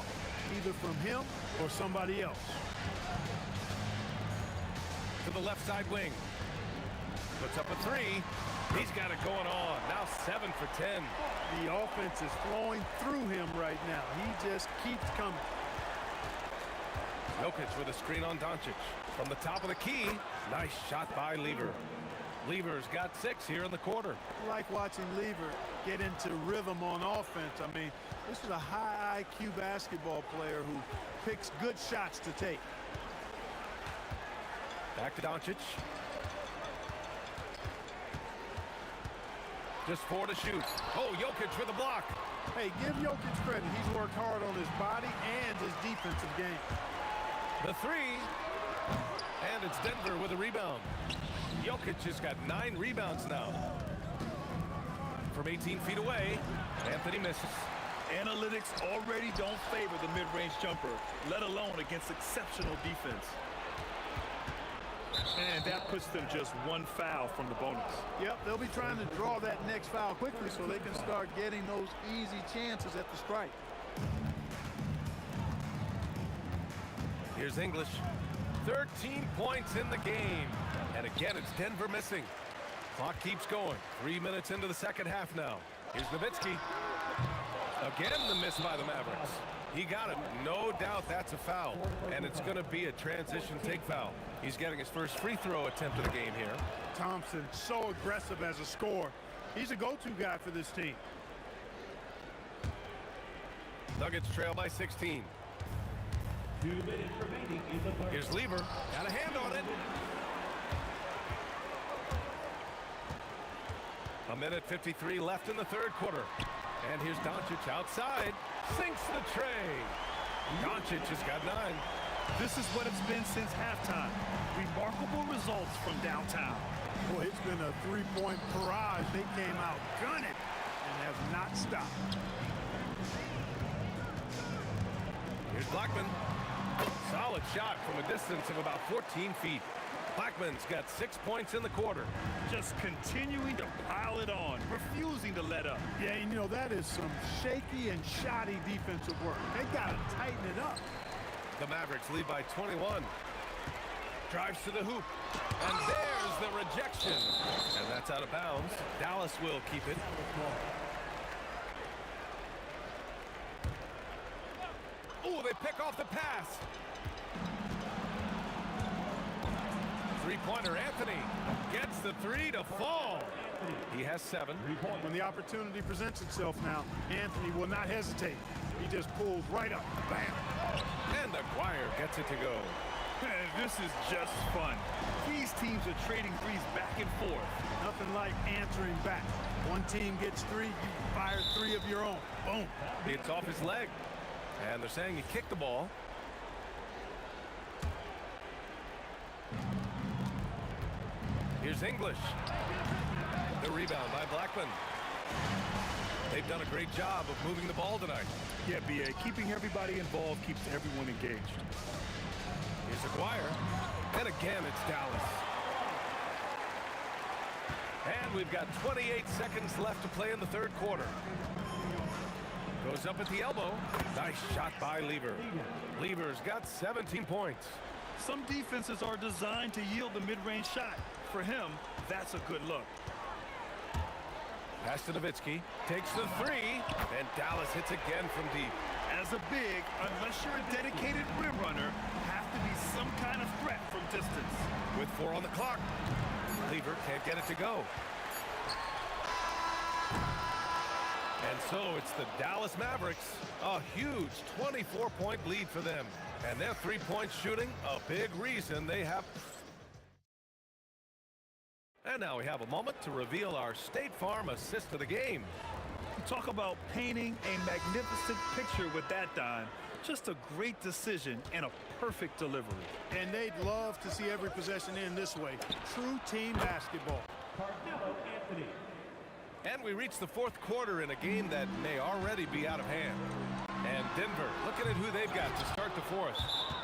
either from him or somebody else. To the left side wing. Puts up a 3. He's got it going on. Now 7 for 10. The offense is flowing through him right now. He just keeps coming. Jokic with a screen on Doncic. From the top of the key, nice shot by Lever. Lever's got 6 here in the quarter. I like watching Lever get into rhythm on offense. I mean, this is a high IQ basketball player who picks good shots to take. Back to Doncic. Just 4 to shoot. Oh, Jokic with a block. Hey, give Jokic credit. He's worked hard on his body and his defensive game. The 3. And it's Denver with a rebound. Jokic has got 9 rebounds now. From 18 feet away, Anthony misses. Analytics already don't favor the mid-range jumper, let alone against exceptional defense. And that puts them just 1 foul from the bonus. Yep, they'll be trying to draw that next foul quickly so they can start getting those easy chances at the strike. Here's English. 13 points in the game. And again, it's Denver missing. Clock keeps going. 3 minutes into the second half now. Here's Nowitzki. Again, the miss by the Mavericks. He got it. No doubt that's a foul. And it's going to be a transition take foul. He's getting his first free throw attempt of the game here. Thompson, so aggressive as a scorer. He's a go-to guy for this team. Nuggets trail by 16. 2 minutes remaining in the third. Here's Lever. Got a hand on it. A minute 53 left in the third quarter. And here's Doncic outside. Sinks the tray. Doncic has got 9. This is what it's been since halftime. Remarkable results from downtown. Boy, it's been a three-point barrage. They came out gunning and have not stopped. Here's Blackman. Solid shot from a distance of about 14 feet. Blackman's got 6 points in the quarter. Just continuing to pile it on, refusing to let up. Yeah, you know, that is some shaky and shoddy defensive work. They got to tighten it up. The Mavericks lead by 21. Drives to the hoop. And there's the rejection. And that's out of bounds. Dallas will keep it. Oh, they pick off the pass. Three-pointer Anthony gets the 3 to fall. He has 7. When the opportunity presents itself now, Anthony will not hesitate. He just pulls right up. Bam. And Aguirre gets it to go. This is just fun. These teams are trading threes back and forth. Nothing like answering back. One team gets 3, you fire 3 of your own. Boom. It's off his leg. And they're saying he kicked the ball. Here's English. The rebound by Blackman. They've done a great job of moving the ball tonight. Yeah, B.A., keeping everybody involved keeps everyone engaged. Here's Aguirre. And again, it's Dallas. And we've got 28 seconds left to play in the third quarter. Goes up at the elbow. Nice shot by Lever. Lever's got 17 points. Some defenses are designed to yield the mid-range shot. For him, that's a good look. Pass to Nowitzki. Takes the 3. And Dallas hits again from deep. As a big, unless you're a dedicated rim runner, have to be some kind of threat from distance. With 4 on the clock. Lever can't get it to go. And so it's the Dallas Mavericks. A huge 24-point lead for them. And their three-point shooting, a big reason they have. And now we have a moment to reveal our State Farm assist of the game. Talk about painting a magnificent picture with that dime. Just a great decision and a perfect delivery. And they'd love to see every possession end this way. True team basketball. Carmelo Anthony. And we reach the fourth quarter in a game that may already be out of hand. And Denver, looking at who they've got to start the fourth.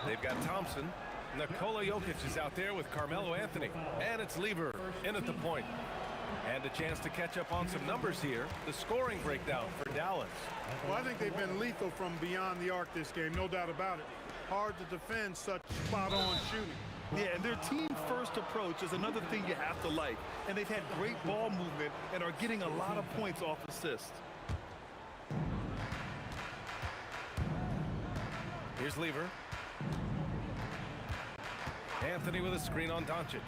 They've got Thompson. Nikola Jokic is out there with Carmelo Anthony. And it's Lever in at the point. And a chance to catch up on some numbers here. The scoring breakdown for Dallas. Well, I think they've been lethal from beyond the arc this game, no doubt about it. Hard to defend such spot-on shooting. Yeah, and their team-first approach is another thing you have to like. And they've had great ball movement and are getting a lot of points off assists. Here's Lever. Anthony with a screen on Doncic.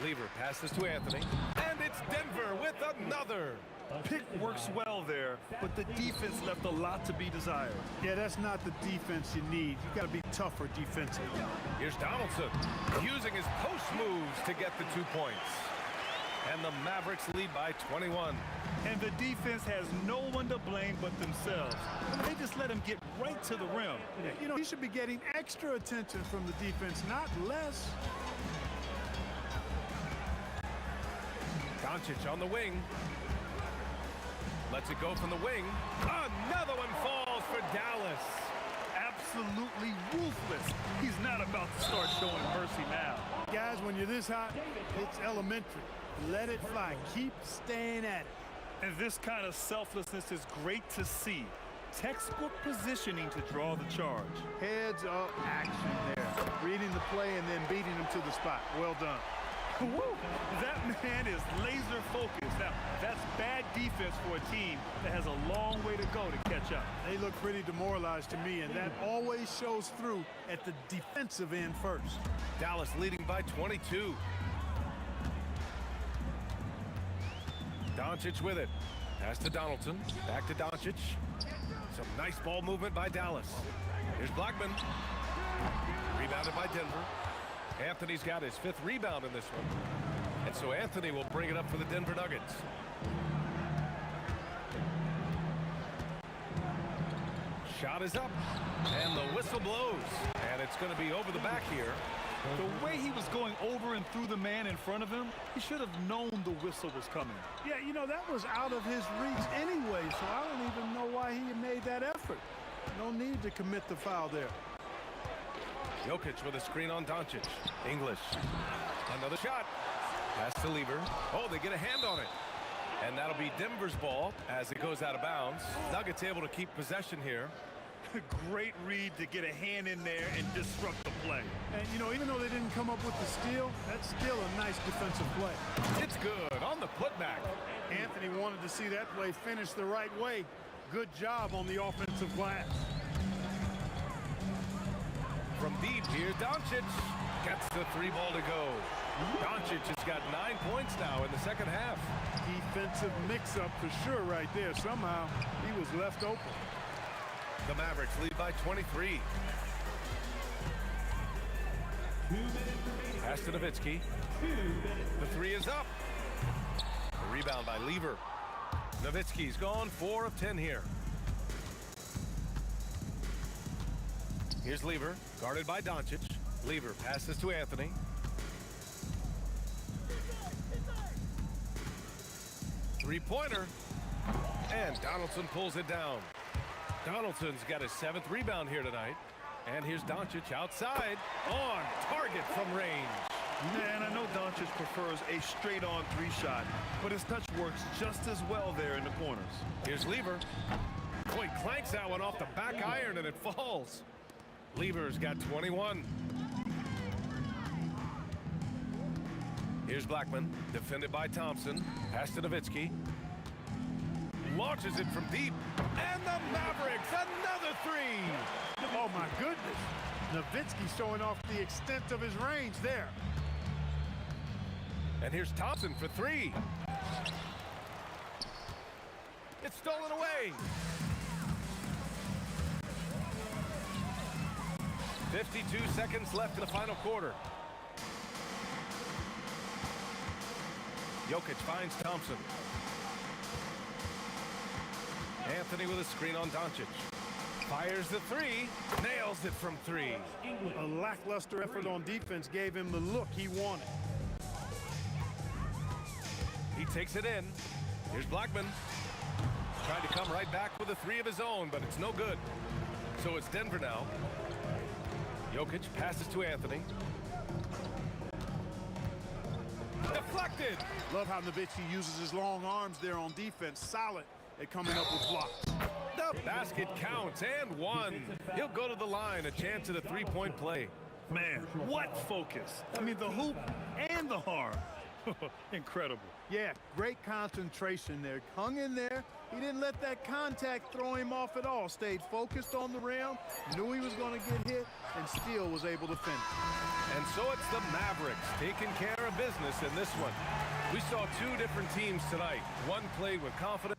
Lever passes to Anthony. And it's Denver with another. Pick works well there, but the defense left a lot to be desired. Yeah, that's not the defense you need. You got to be tougher defensively. Here's Donaldson using his post moves to get the 2 points. And the Mavericks lead by 21. And the defense has no one to blame but themselves. They just let him get right to the rim. You know, he should be getting extra attention from the defense, not less. Doncic on the wing. Lets it go from the wing. Another one falls for Dallas. Absolutely ruthless. He's not about to start showing mercy now. Guys, when you're this hot, it's elementary. Let it fly. Keep staying at it. And this kind of selflessness is great to see. Textbook positioning to draw the charge. Heads up action there. Reading the play and then beating them to the spot. Well done. Woo! That man is laser focused. Now, that's bad defense. defense for a team that has a long way to go to catch up. They look pretty demoralized to me, and that always shows through at the defensive end first. Dallas leading by 22. Doncic with it. Pass to Donaldson. Back to Doncic. Some nice ball movement by Dallas. Here's Blackman. Rebounded by Denver. Anthony's got his 5th rebound in this one. And so Anthony will bring it up for the Denver Nuggets. Shot is up. And the whistle blows. And it's going to be over the back here. The way he was going over and through the man in front of him, he should have known the whistle was coming. Yeah, you know, that was out of his reach anyway, so I don't even know why he made that effort. No need to commit the foul there. Jokic with a screen on Doncic. English. Another shot. Pass to Lever. Oh, they get a hand on it. And that'll be Denver's ball as it goes out of bounds. Nuggets able to keep possession here. Great read to get a hand in there and disrupt the play. And, you know, even though they didn't come up with the steal, that's still a nice defensive play. It's good on the putback. Anthony wanted to see that play finish the right way. Good job on the offensive glass. From deep, here's Doncic. Gets the 3 ball to go. Doncic has got 9 points now in the second half. Defensive mix-up for sure right there. Somehow he was left open. The Mavericks lead by 23. Pass to Nowitzki. The 3 is up. A rebound by Lever. Nowitzki's gone 4 of 10 here. Here's Lever, guarded by Doncic. Lever passes to Anthony. Three-pointer. And Donaldson pulls it down. Donaldson's got his 7th rebound here tonight. And here's Doncic outside on target from range. Man, I know Doncic prefers a straight-on 3-shot, but his touch works just as well there in the corners. Here's Lever. Boy, clanks that one off the back iron and it falls. Lever's got 21. Here's Blackman, defended by Thompson. Pass to Nowitzki. Launches it from deep. And the Mavericks, another 3. Oh, my goodness. Nowitzki showing off the extent of his range there. And here's Thompson for 3. It's stolen away. 52 seconds left in the final quarter. Jokic finds Thompson. Anthony with a screen on Doncic. Fires the 3. Nails it from 3. A lackluster effort on defense gave him the look he wanted. He takes it in. Here's Blackman. Trying to come right back with a 3 of his own, but it's no good. So it's Denver now. Jokic passes to Anthony. Deflected. Love how Nowitzki uses his long arms there on defense. Solid at coming up with blocks. The basket counts and 1. He'll go to the line, a chance at a 3-point play. Man, what focus. I mean, the hoop and the arm. Incredible. Yeah, great concentration there. Hung in there. He didn't let that contact throw him off at all. Stayed focused on the rim, knew he was going to get hit, and still was able to finish. And so it's the Mavericks taking care of business in this one. We saw 2 different teams tonight. One played with confidence.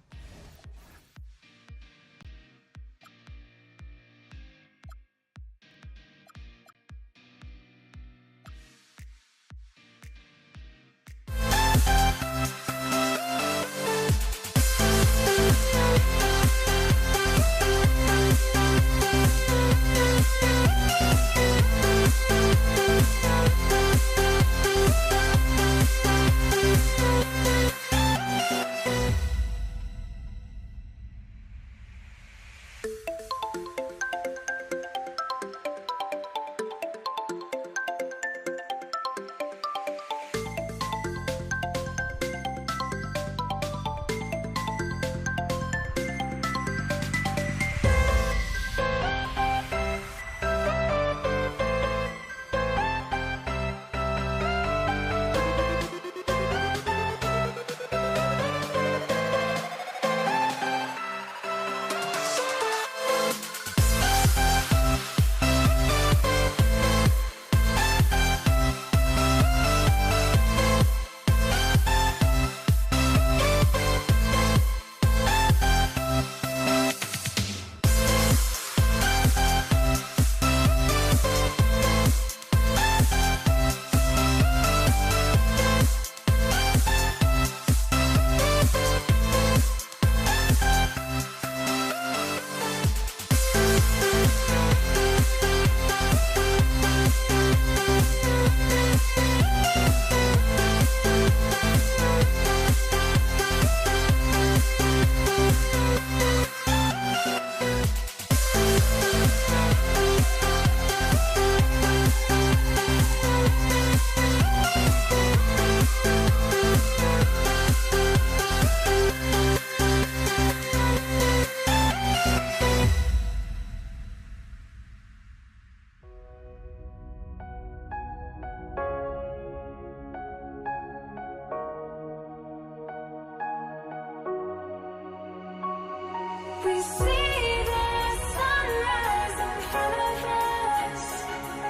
We see the sunrise in front of us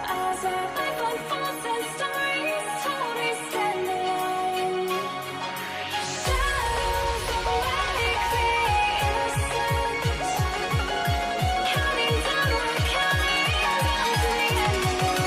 as our life unfolds and stories told. We stand alone. Shadows awake the innocent, counting down, we're counting down to the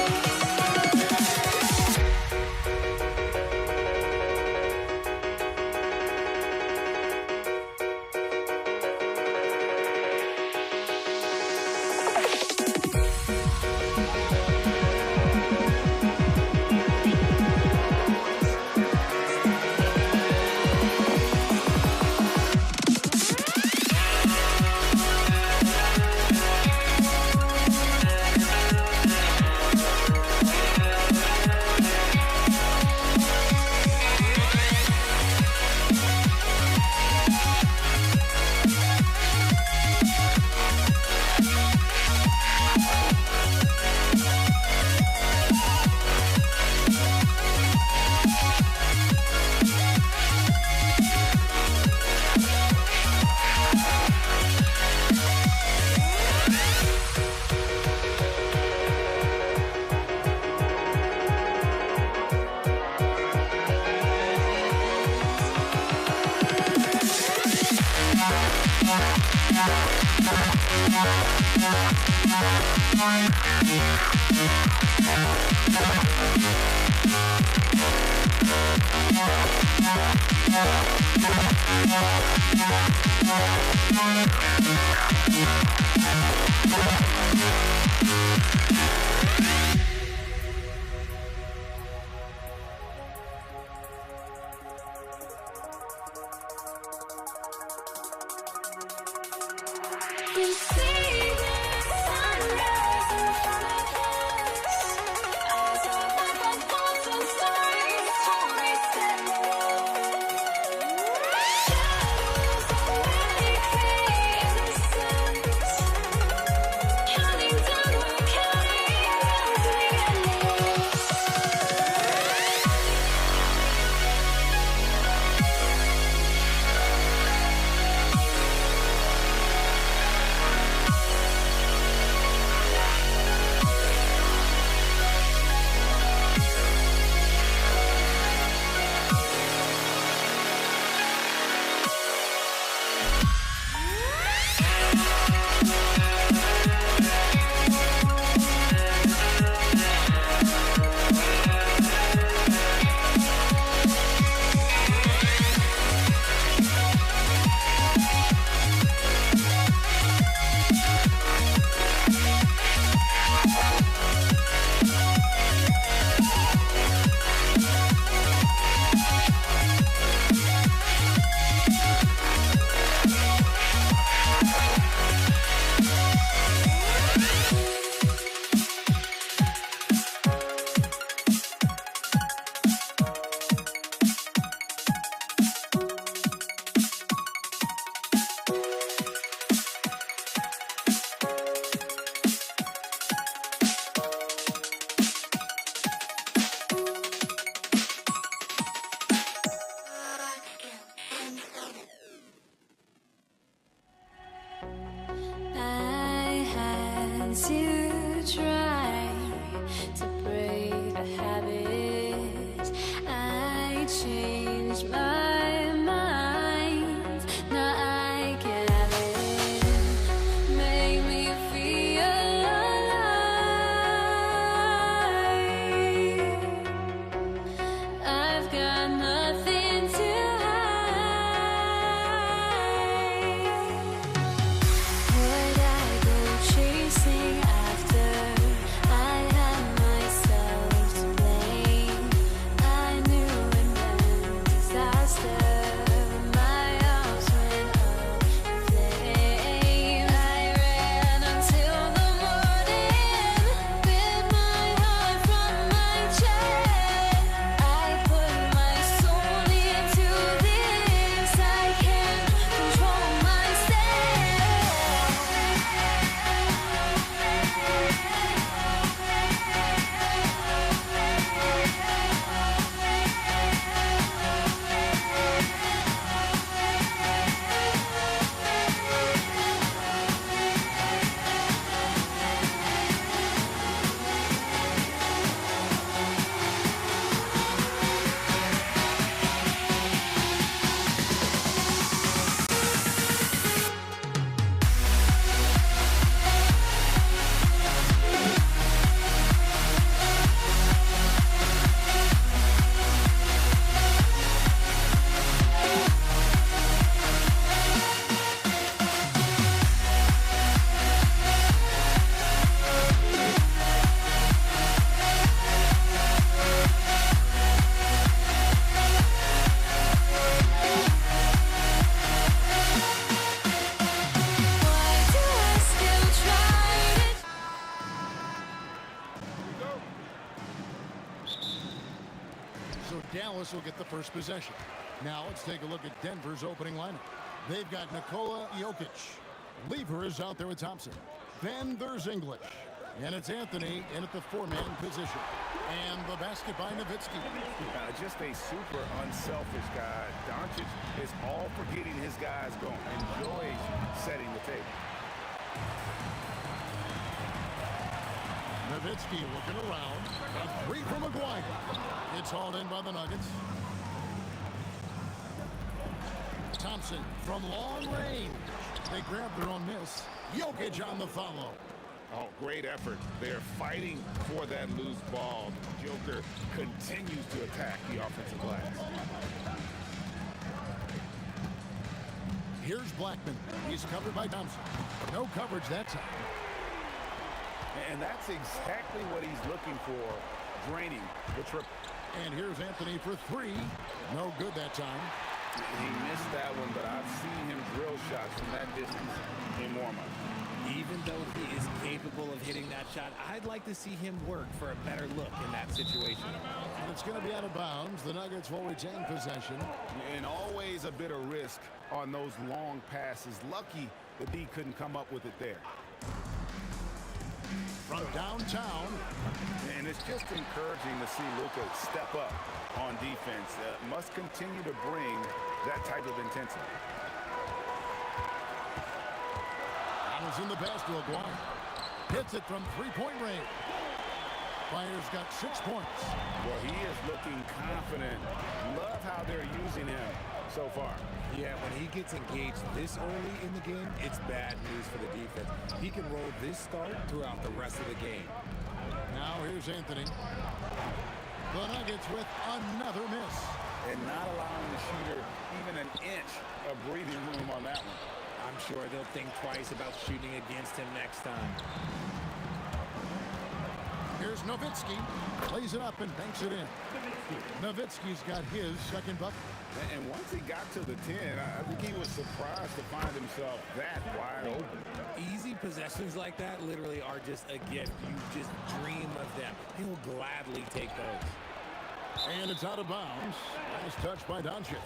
We see the sunrise in front of us as our life unfolds and stories told. We stand alone. Shadows awake the innocent, counting down, we're counting down to the endless. I had to try to break a habit. I changed my mind. Now I can have it. Make me feel alive. I've got nothing to hide. will get the first possession. Now let's take a look at Denver's opening lineup. They've got Nikola Jokic. Lever is out there with Thompson. Then there's English. And it's Anthony in at the four-man position. And the basket by Nowitzki. Just a super unselfish guy. Doncic is all for getting his guys going. Enjoys setting the table. Nowitzki looking around. A three from McGuire. It's hauled in by the Nuggets. Thompson from long range. They grab their own miss. Jokic on the follow. Oh, great effort. They're fighting for that loose ball. Joker continues to attack the offensive glass. Here's Blackman. He's covered by Thompson. No coverage that time. And that's exactly what he's looking for, draining the triple. And here's Anthony for three. No good that time. He missed that one, but I've seen him drill shots from that distance in warm-up. Even though he is capable of hitting that shot, I'd like to see him work for a better look in that situation. And it's going to be out of bounds. The Nuggets will retain possession. And always a bit of risk on those long passes. Lucky the D couldn't come up with it there. From downtown. And it's just encouraging to see Luka step up on defense. Must continue to bring that type of intensity. Allen's in the pass to Aguirre. Hits it from three-point range. Fires got 6 points. Well, he is looking confident. Love how they're using him so far. Yeah, when he gets engaged this early in the game, it's bad news for the defense. He can roll this start throughout the rest of the game. Now here's Anthony. The Nuggets with another miss. And not allowing the shooter even an inch of breathing room on that one. I'm sure they'll think twice about shooting against him next time. Here's Nowitzki. Plays it up and banks it in. Nowitzki's got his second bucket. And once he got to the 10, I think he was surprised to find himself that wide open. Easy possessions like that literally are just a gift. You just dream of them. He'll gladly take those. And it's out of bounds. Nice touch by Doncic.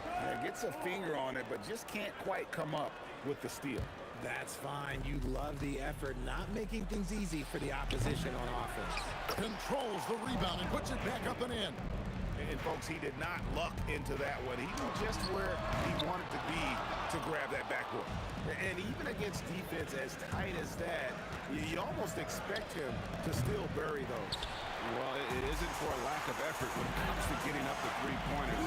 Yeah, gets a finger on it, but just can't quite come up with the steal. That's fine. You love the effort, not making things easy for the opposition on offense. Controls the rebound and puts it back up and in. And folks, he did not luck into that one. He knew just where he wanted to be to grab that backboard. And even against defense as tight as that, you almost expect him to still bury those. Well, it isn't for a lack of effort when it comes to getting up the three-pointers.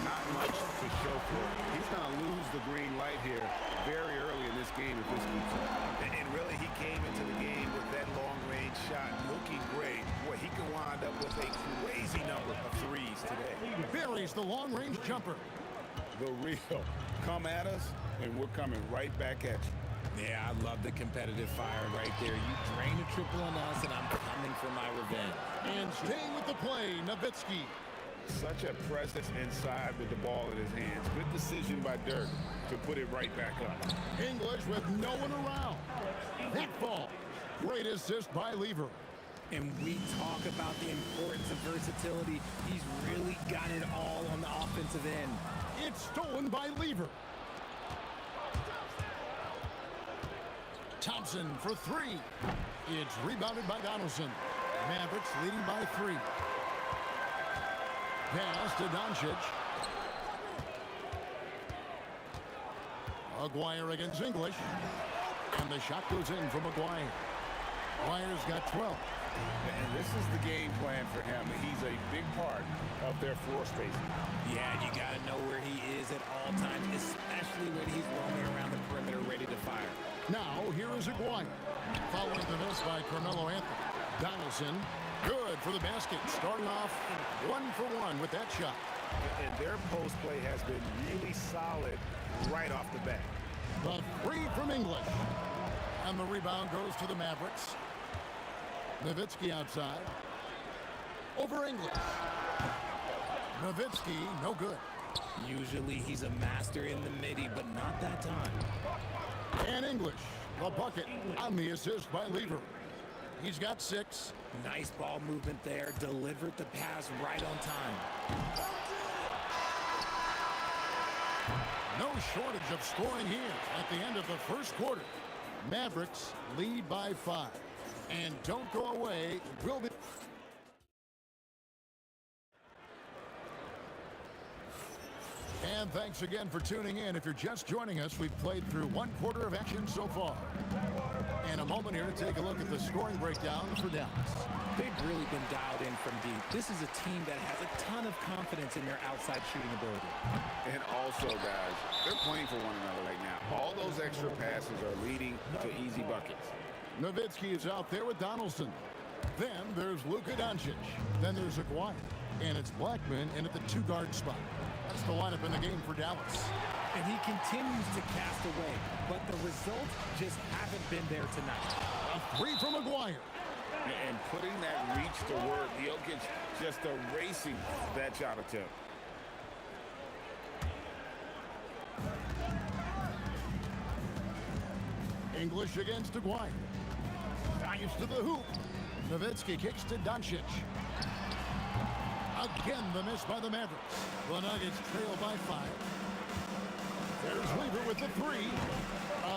Not much to show for it. He's going to lose the green light here very early in this game if this keeps up. And really, he came into the game with that long-range shot looking great. Boy, he can wind up with a crazy number of threes today. Buries the long-range jumper. The real. Come at us, and we're coming right back at you. Yeah, I love the competitive fire right there. You drain a triple on us, and I'm coming for my revenge. And staying with the play, Nowitzki. Such a presence inside with the ball in his hands. Good decision by Dirk to put it right back up. English with no one around. That ball. Great assist by Lever. And we talk about the importance of versatility. He's really got it all on the offensive end. It's stolen by Lever. Thompson for three. It's rebounded by Donaldson. Mavericks leading by 3. Pass to Doncic. Aguirre against English. And the shot goes in from Aguirre. Aguirre's got 12. And this is the game plan for him. He's a big part of their floor spacing. Yeah, you got to know where he is at all times, especially when he's roaming around the perimeter ready to fire. Now, here is Aguirre. Following the miss by Carmelo Anthony. Donaldson, good for the basket. Starting off 1 for 1 with that shot. And their post play has been really solid right off the bat. The three from English. And the rebound goes to the Mavericks. Nowitzki outside. Over English. Nowitzki, no good. Usually he's a master in the midi, but not that time. And English, the bucket on the assist by Lever. He's got 6. Nice ball movement there. Delivered the pass right on time. No shortage of scoring here at the end of the first quarter. Mavericks lead by 5. And don't go away. We'll be... And thanks again for tuning in. If you're just joining us, we've played through 1 quarter of action so far. And a moment here to take a look at the scoring breakdown for Dallas. They've really been dialed in from deep. This is a team that has a ton of confidence in their outside shooting ability. And also, guys, they're playing for one another right now. All those extra passes are leading to easy buckets. Nowitzki is out there with Donaldson. Then there's Luka Doncic. Then there's Aguirre. And it's Blackman in at the 2-guard spot. That's the lineup in the game for Dallas. And he continues to cast away, but the results just haven't been there tonight. A 3 from Aguirre. And putting that reach to work, Jokic just erasing that shot attempt. English against Aguirre. Dives to the hoop. Nowitzki kicks to Doncic. Again, the miss by the Mavericks. The Nuggets trail by 5. There's Lever with the 3.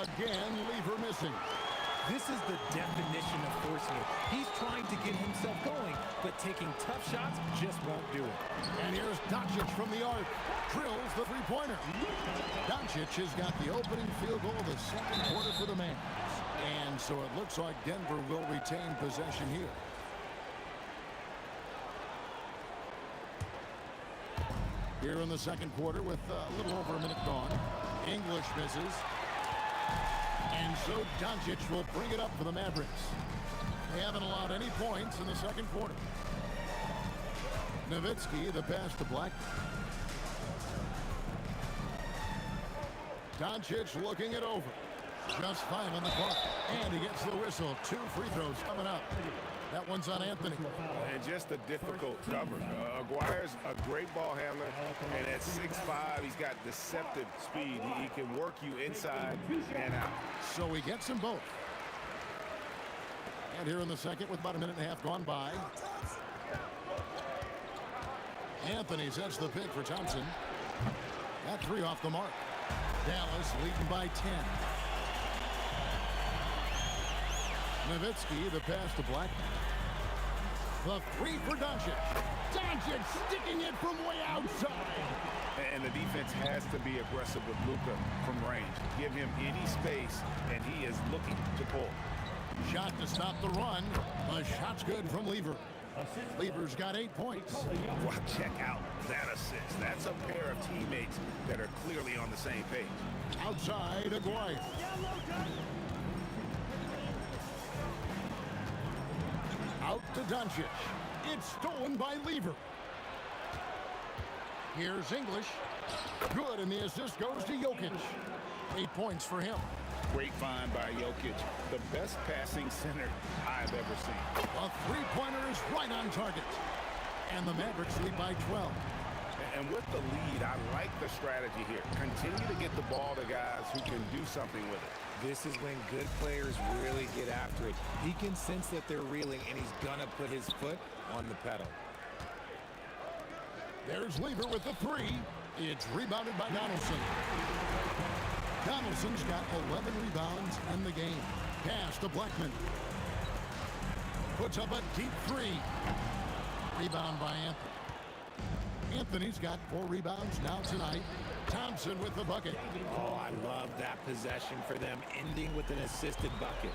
Again, Lever missing. This is the definition of forcing it. He's trying to get himself going, but taking tough shots just won't do it. And here's Doncic from the arc. Drills the 3-pointer. Doncic has got the opening field goal of the second quarter for the Mavs. And so it looks like Denver will retain possession here. Here in the second quarter with a little over a minute gone. English misses. And so Doncic will bring it up for the Mavericks. They haven't allowed any points in the second quarter. Nowitzki, the pass to Black. Doncic looking it over. Just 5 on the clock. And he gets the whistle. 2 free throws coming up. That one's on Anthony. And just a difficult cover. Aguirre's a great ball handler, and at 6'5", he's got deceptive speed. He can work you inside and out. So he gets them both. And here in the second with about a minute and a half gone by. Anthony sets the pick for Thompson. That 3 off the mark. Dallas leading by 10. Nowitzki, the pass to Blackman. The 3 for Doncic. Doncic sticking it from way outside. And the defense has to be aggressive with Luka from range. Give him any space, and he is looking to pull. Shot to stop the run. The shot's good from Lever. Lever's got 8 points. Well, check out that assist. That's a pair of teammates that are clearly on the same page. Outside, Aguirre. Out to Doncic. It's stolen by Lever. Here's English. Good, and the assist goes to Jokic. 8 points for him. Great find by Jokic. The best passing center I've ever seen. A 3-pointer is right on target. And the Mavericks lead by 12. And with the lead, I like the strategy here. Continue to get the ball to guys who can do something with it. This is when good players really get after it. He can sense that they're reeling, and he's gonna put his foot on the pedal. There's Lever with the 3. It's rebounded by Donaldson. Donaldson's got 11 rebounds in the game. Pass to Blackman. Puts up a deep 3. Rebound by Anthony. Anthony's got 4 rebounds now tonight. Thompson with the bucket. Oh, I love that possession for them, ending with an assisted bucket.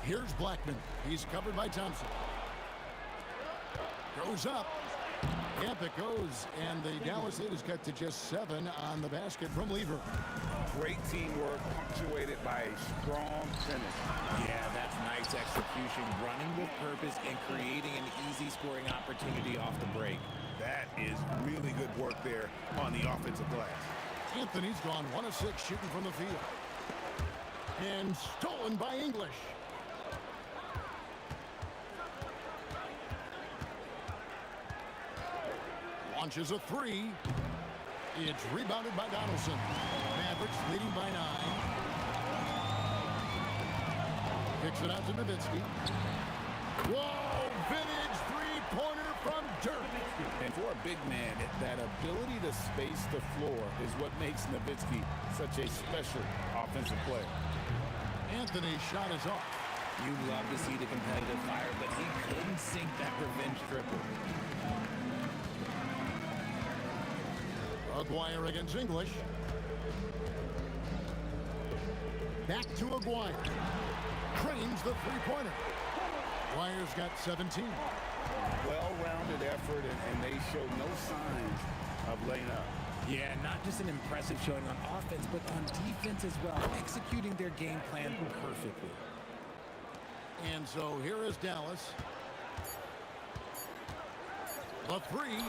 Here's Blackman. He's covered by Thompson. Goes up. Yep, it goes. And the Dallas lead is cut to just 7 on the basket from Lever. Great teamwork punctuated by a strong finish. Yeah, that's nice execution, running with purpose and creating an easy scoring opportunity off the break. That is really good work there on the offensive glass. Anthony's gone 1 of 6 shooting from the field. And stolen by English. Launches a 3. It's rebounded by Donaldson. Mavericks leading by 9. Kicks it out to Nowitzki. Whoa, vintage three-pointer from Dirk. And for a big man, that ability to space the floor is what makes Nowitzki such a special offensive player. Anthony's shot is off. You love to see the competitive fire, but he couldn't sink that revenge triple. Aguirre against English. Back to Aguirre. Cranes the three-pointer. Aguirre's got 17. Well-rounded effort, and they show no signs of laying up. Yeah, not just an impressive showing on offense, but on defense as well, executing their game plan perfectly. And so here is Dallas. The three.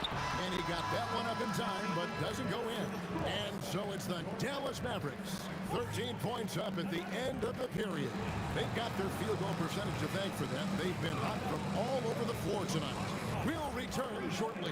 And he got that one up in time, but doesn't go in. And so it's the Dallas Mavericks. 13 points up at the end of the period. They've got their field goal percentage to thank for that. They've been hot from all over the floor tonight. We'll return shortly.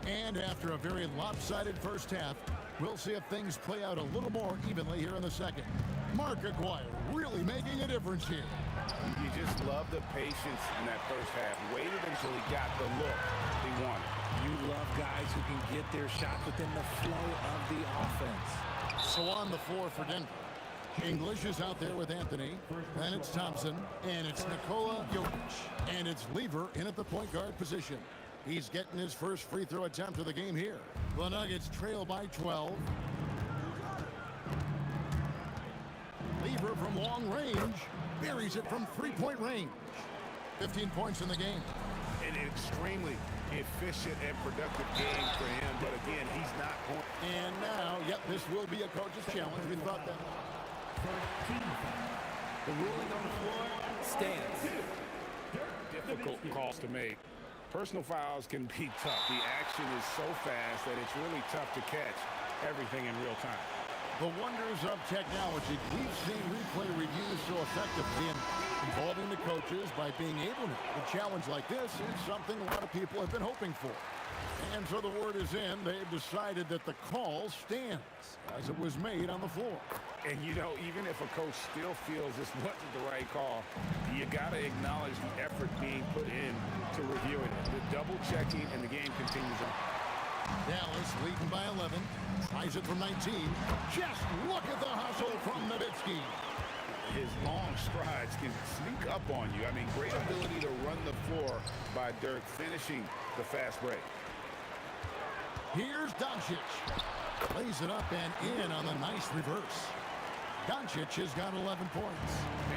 And after a very lopsided first half, we'll see if things play out a little more evenly here in the second. Mark Aguirre really making a difference here. You just love the patience in that first half. Waited until he got the look he wanted. You love guys who can get their shot within the flow of the offense. So on the floor for Denver. English is out there with Anthony. Then it's Thompson. And it's Nikola Jokic. And it's Lever in at the point guard position. He's getting his first free throw attempt of the game here. The Nuggets trail by 12. Lever from long range. Buries it from three-point range. 15 points in the game. An extremely efficient and productive game for him, but again, he's not going. And now, yep, this will be a coach's challenge. We thought that. The ruling on the floor stands. Difficult calls to make. Personal fouls can be tough. The action is so fast that it's really tough to catch everything in real time. The wonders of technology. We've seen replay reviews so effectively in involving the coaches by being able to. A challenge like this is something a lot of people have been hoping for. And so the word is in. They've decided that the call stands as it was made on the floor. And, you know, even if a coach still feels this wasn't the right call, you got to acknowledge the effort being put in to review it. The double checking, and the game continues on. Dallas leading by 11. Tries it from 19. Just look at the hustle from Nowitzki. His long strides can sneak up on you. I mean, great ability to run the floor by Dirk, finishing the fast break. Here's Doncic. Plays it up and in on the nice reverse. Doncic has got 11 points.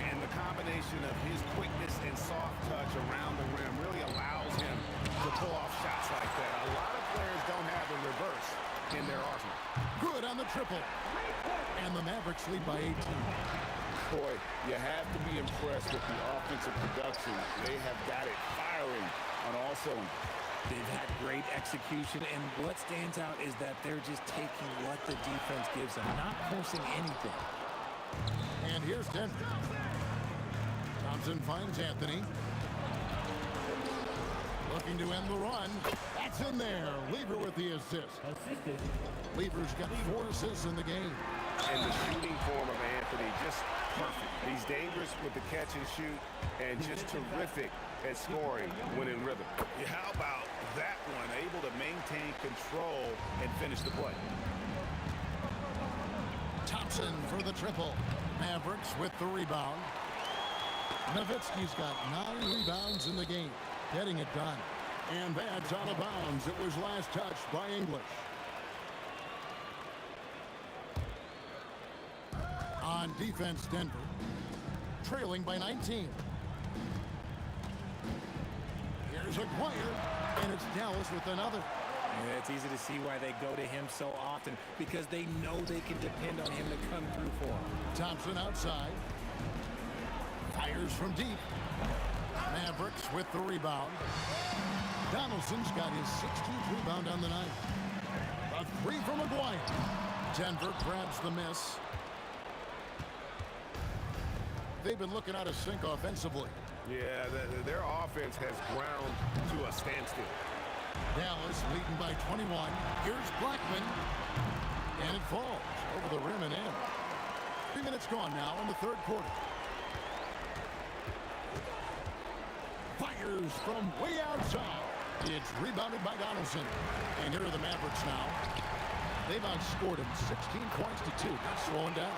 And the combination of his quickness and soft touch around the rim really allows him to pull off shots like that. A lot of players don't have the reverse in their arsenal. Good on the triple. And the Mavericks lead by 18. Boy, you have to be impressed with the offensive production. They have got it firing on all cylinders. They've had great execution, and what stands out is that they're just taking what the defense gives them, not forcing anything. And here's Denver. Thompson finds Anthony. Looking to end the run. That's in there. Lever with the assist. Lever's got 4 assists in the game. And the shooting form of Anthony, just perfect. He's dangerous with the catch and shoot, and just terrific at scoring when in rhythm. How about that one? Able to maintain control and finish the play. Thompson for the triple. Mavericks with the rebound. Nowitzki's got 9 rebounds in the game. Getting it done. And that's out of bounds. It was last touched by English. On defense, Denver. Trailing by 19. Here's Aguirre. And it's Dallas with another. Yeah, it's easy to see why they go to him so often, because they know they can depend on him to come through for them. Thompson outside. Fires from deep. Mavericks with the rebound. Donaldson's got his 16th rebound on the night. A 3 from Aguirre. Denver grabs the miss. They've been looking out of sync offensively. Yeah, their offense has ground to a standstill. Dallas leading by 21. Here's Blackman. And it falls over the rim and in. 3 minutes gone now in the third quarter. Fires from way outside. It's rebounded by Donaldson. And here are the Mavericks now. They've outscored him 16 points to 2. Not slowing down.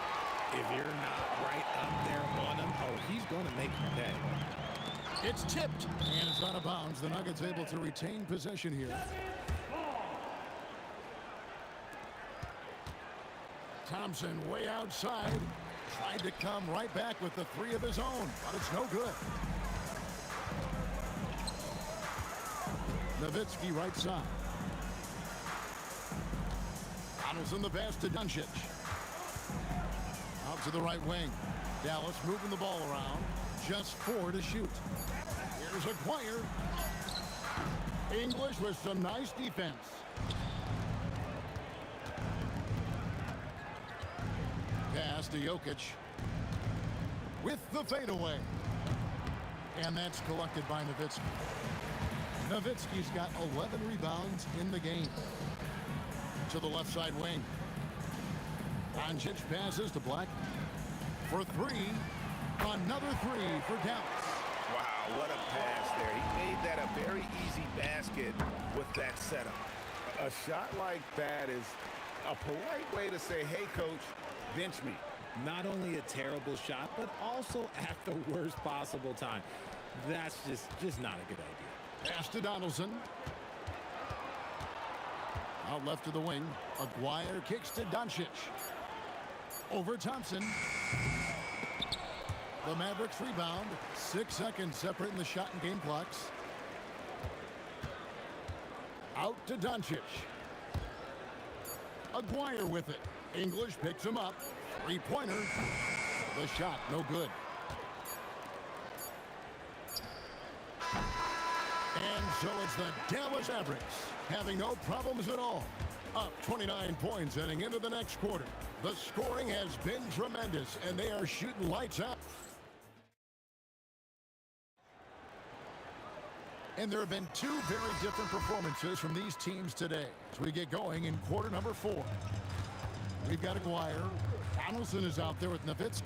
If you're not right up there on him, oh, he's going to make you pay. It's tipped. And it's out of bounds. The Nuggets able to retain possession here. Thompson way outside. Tried to come right back with the three of his own, but it's no good. Nowitzki right side. Donaldson the pass to Doncic. Out to the right wing. Dallas moving the ball around. Just 4 to shoot. Here's Aguirre. English with some nice defense. Pass to Jokic. With the fadeaway. And that's collected by Nowitzki. Nowitzki's got 11 rebounds in the game. To the left side wing. Doncic passes to Black. For 3. Another 3 for Dallas. Wow, what a pass there. He made that a very easy basket with that setup. A shot like that is a polite way to say, hey, coach, bench me. Not only a terrible shot, but also at the worst possible time. That's just not a good idea. Pass to Donaldson. Out left to the wing. Aguirre kicks to Doncic. Over Thompson. The Mavericks rebound. 6 seconds separating the shot and game clocks. Out to Doncic. Aguirre with it. English picks him up. Three-pointer. The shot, no good. And so it's the Dallas Mavericks having no problems at all. Up 29 points heading into the next quarter. The scoring has been tremendous, and they are shooting lights out. And there have been 2 very different performances from these teams today as we get going in quarter number 4. We've got Aguirre. Donaldson is out there with Nowitzki.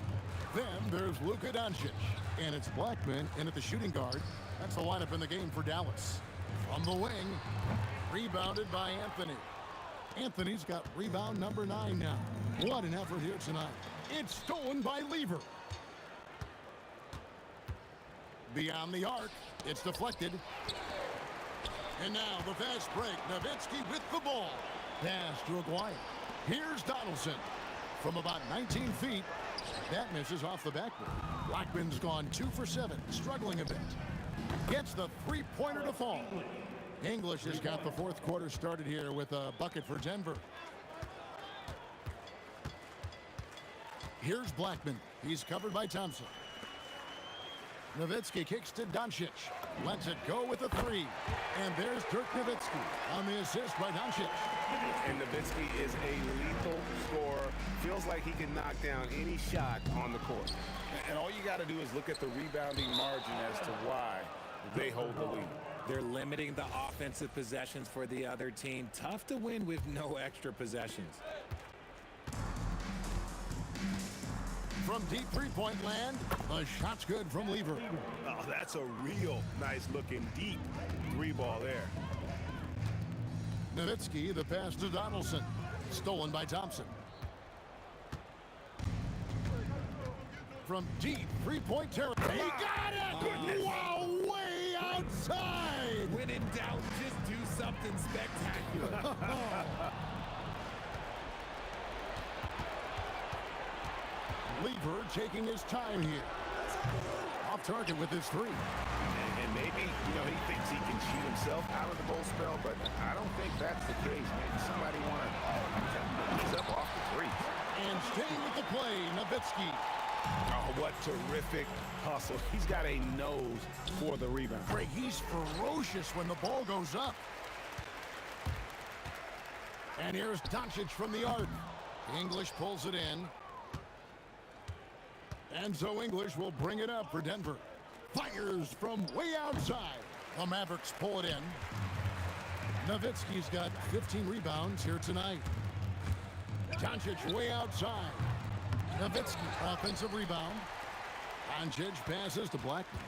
Then there's Luka Doncic. And it's Blackman in at the shooting guard. That's the lineup in the game for Dallas. From the wing, rebounded by Anthony. Anthony's got rebound number 9 now. What an effort here tonight. It's stolen by Lever. Beyond the arc, it's deflected. And now the fast break. Nowitzki with the ball. Pass to Aguirre. Here's Donaldson. From about 19 feet, that misses off the backboard. Blackman's gone 2 for 7, struggling a bit. Gets the three-pointer to fall. English has got the fourth quarter started here with a bucket for Denver. Here's Blackman. He's covered by Thompson. Nowitzki kicks to Doncic. Lets it go with a 3. And there's Dirk Nowitzki on the assist by Doncic. And Nowitzki is a lethal scorer. Feels like he can knock down any shot on the court. And all you got to do is look at the rebounding margin as to why they hold the lead. They're limiting the offensive possessions for the other team. Tough to win with no extra possessions. From deep three-point land, the shot's good from Lever. Oh, that's a real nice-looking deep 3-ball there. Nowitzki, the pass to Donaldson. Stolen by Thompson. From deep three-point territory. He got it! Goodness. Wow, way outside! When in doubt, just do something spectacular. Lever taking his time here. Off target with his 3. And maybe, he thinks he can shoot himself out of the goal spell, but I don't think that's the case. Maybe somebody want to ease up off the 3. And staying with the play, Nowitzki. Oh, what terrific hustle. He's got a nose for the rebound. Greg, he's ferocious when the ball goes up. And here's Doncic from the arc. English pulls it in. And so English will bring it up for Denver. Fires from way outside. The Mavericks pull it in. Nowitzki's got 15 rebounds here tonight. Doncic way outside. Nowitzki, offensive rebound. Doncic passes to Blackman.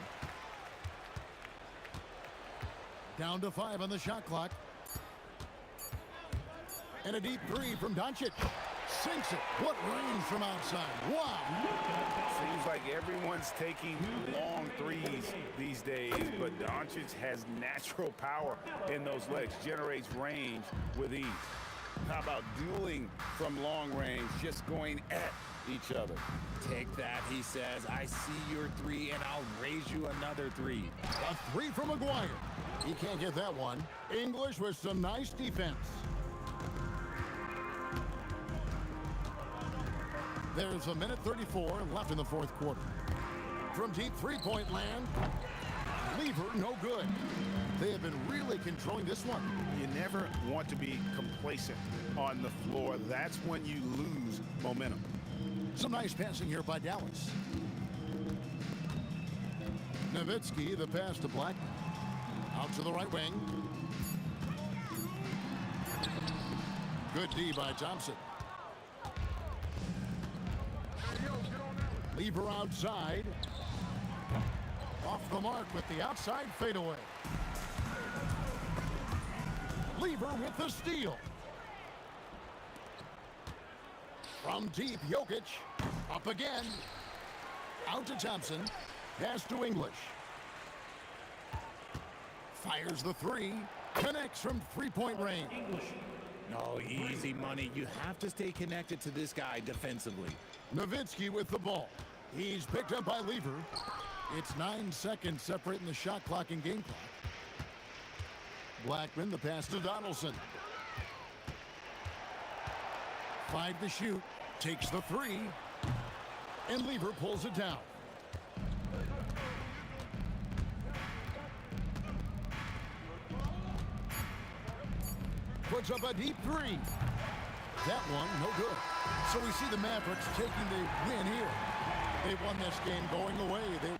Down to 5 on the shot clock. And a deep three from Doncic. Sinks it. What range from outside. Wow. Seems like everyone's taking long threes these days, but Doncic has natural power in those legs, generates range with ease. How about dueling from long range, just going at each other? Take that, he says. I see your three, and I'll raise you another three. A three from McGuire. He can't get that one. English with some nice defense. There's a minute 34 left in the fourth quarter. From deep three-point land, Lever no good. They have been really controlling this one. You never want to be complacent on the floor. That's when you lose momentum. Some nice passing here by Dallas. Nowitzki, the pass to Black. Out to the right wing. Good D by Thompson. Lever outside. Off the mark with the outside fadeaway. Lever with the steal. From deep, Jokic. Up again. Out to Thompson. Pass to English. Fires the three. Connects from three-point range. No, easy money. You have to stay connected to this guy defensively. Nowitzki with the ball. He's picked up by Lever. It's 9 seconds separating the shot clock and game clock. Blackman, the pass to Donaldson. 5 to shoot. Takes the three. And Lever pulls it down. Puts up a deep three. That one, no good. So we see the Mavericks taking the win here. They won this game going away.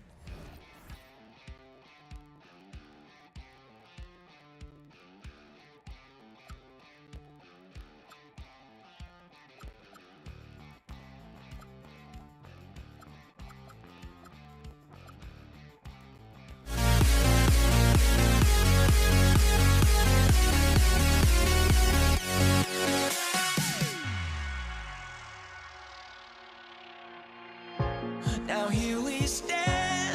Now here we stand.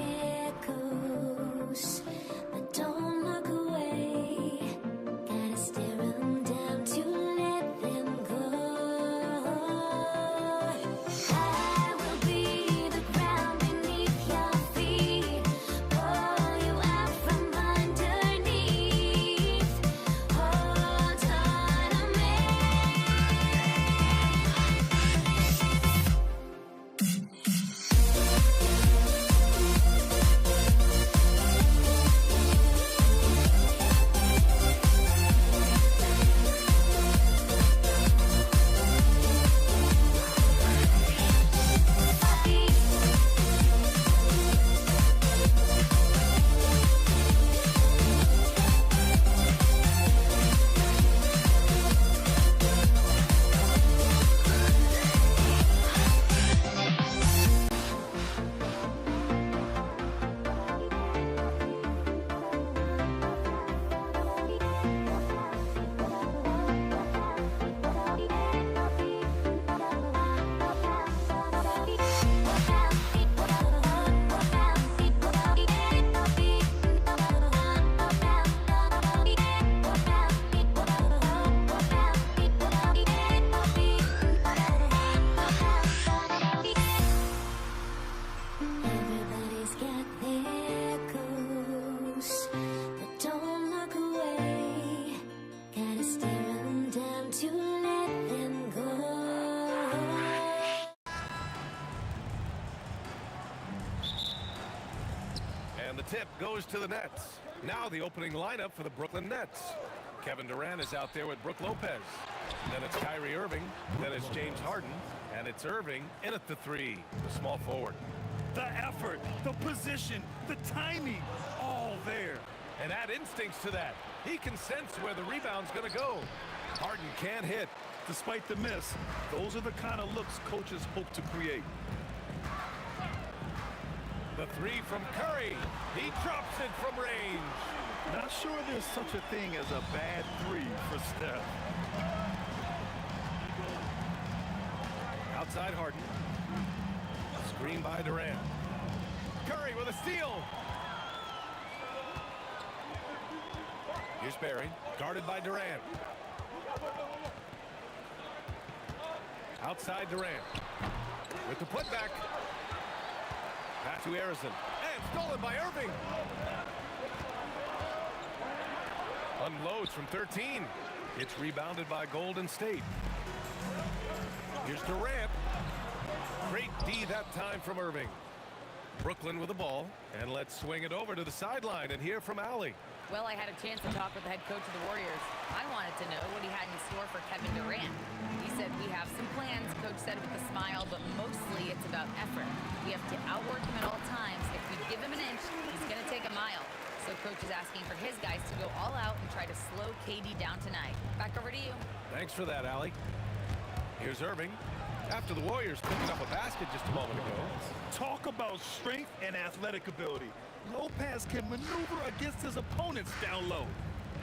there goes. But don't look away. Gotta stare 'em down to let them go. I will be the ground beneath your feet. Pull you out from underneath. Hold on to me. Everybody's got their goals, but don't look away. Gotta stare 'em down to let them go. And the tip goes to the Nets. Now the opening lineup for the Brooklyn Nets. Kevin Durant is out there with Brook Lopez. Then it's Kyrie Irving. Then it's James Harden. And it's Irving in at the three, the small forward. The effort, the position, the timing, all there. And add instincts to that. He can sense where the rebound's going to go. Harden can't hit. Despite the miss, those are the kind of looks coaches hope to create. The three from Curry. He drops it from range. Not sure there's such a thing as a bad three for Steph. Outside Harden. Screen by Durant. Curry with a steal. Here's Barry, guarded by Durant. Outside Durant. With the putback. Back to Harrison. And stolen by Irving. Unloads from 13. It's rebounded by Golden State. Here's Durant. Great D that time from Irving. Brooklyn with the ball. And let's swing it over to the sideline and hear from Allie. Well, I had a chance to talk with the head coach of the Warriors. I wanted to know what he had in store for Kevin Durant. He said, we have some plans, Coach said with a smile, but mostly it's about effort. We have to outwork him at all times. If we give him an inch, he's going to take a mile. So Coach is asking for his guys to go all out and try to slow KD down tonight. Back over to you. Thanks for that, Allie. Here's Irving. After the Warriors picking up a basket just a moment ago. Talk about strength and athletic ability. Lopez can maneuver against his opponents down low.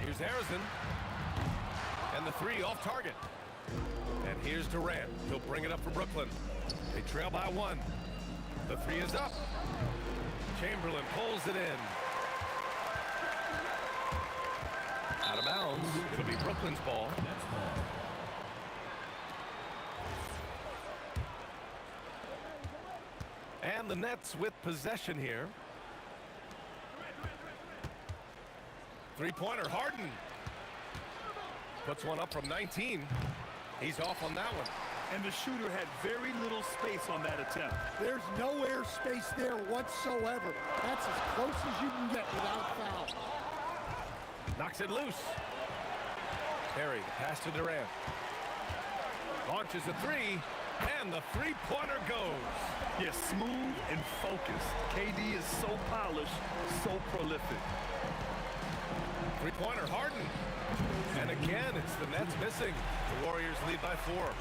Here's Harrison. And the three off target. And here's Durant. He'll bring it up for Brooklyn. They trail by one. The three is up. Chamberlain pulls it in. Out of bounds. It'll be Brooklyn's ball. And the Nets with possession here. Three-pointer, Harden. Puts one up from 19. He's off on that one. And the shooter had very little space on that attempt. There's no air space there whatsoever. That's as close as you can get without foul. Knocks it loose. Perry, pass to Durant. Launches a three, and the three-pointer goes. Yes, smooth and focused. KD is so polished, so prolific. Three-pointer, Harden. And again, it's the Nets missing. The Warriors lead by 4.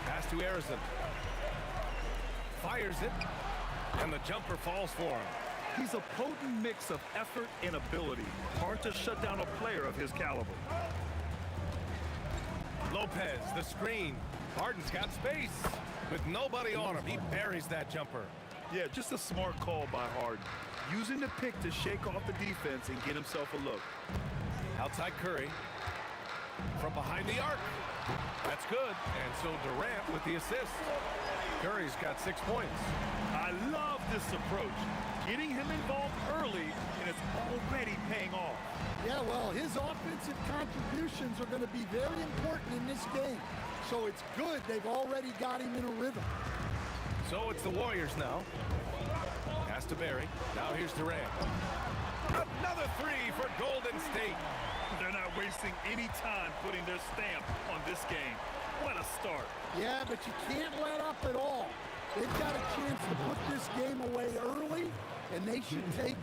Pass to Harrison. Fires it, and the jumper falls for him. He's a potent mix of effort and ability. Hard to shut down a player of his caliber. Lopez, the screen. Harden's got space. With nobody on him, he buries that jumper. Yeah, just a smart call by Harden. Using the pick to shake off the defense and get himself a look. Outside Curry. From behind the arc. That's good. And so Durant with the assist. Curry's got 6 points. I love this approach. Getting him involved early, and it's already paying off. Yeah, well, his offensive contributions are going to be very important in this game. So it's good they've already got him in a rhythm. So it's the Warriors now. Pass to Barry. Now here's Durant. Another three for Golden State. They're not wasting any time putting their stamp on this game. What a start. Yeah, but you can't let up at all. They've got a chance to put this game away early, and they should take it.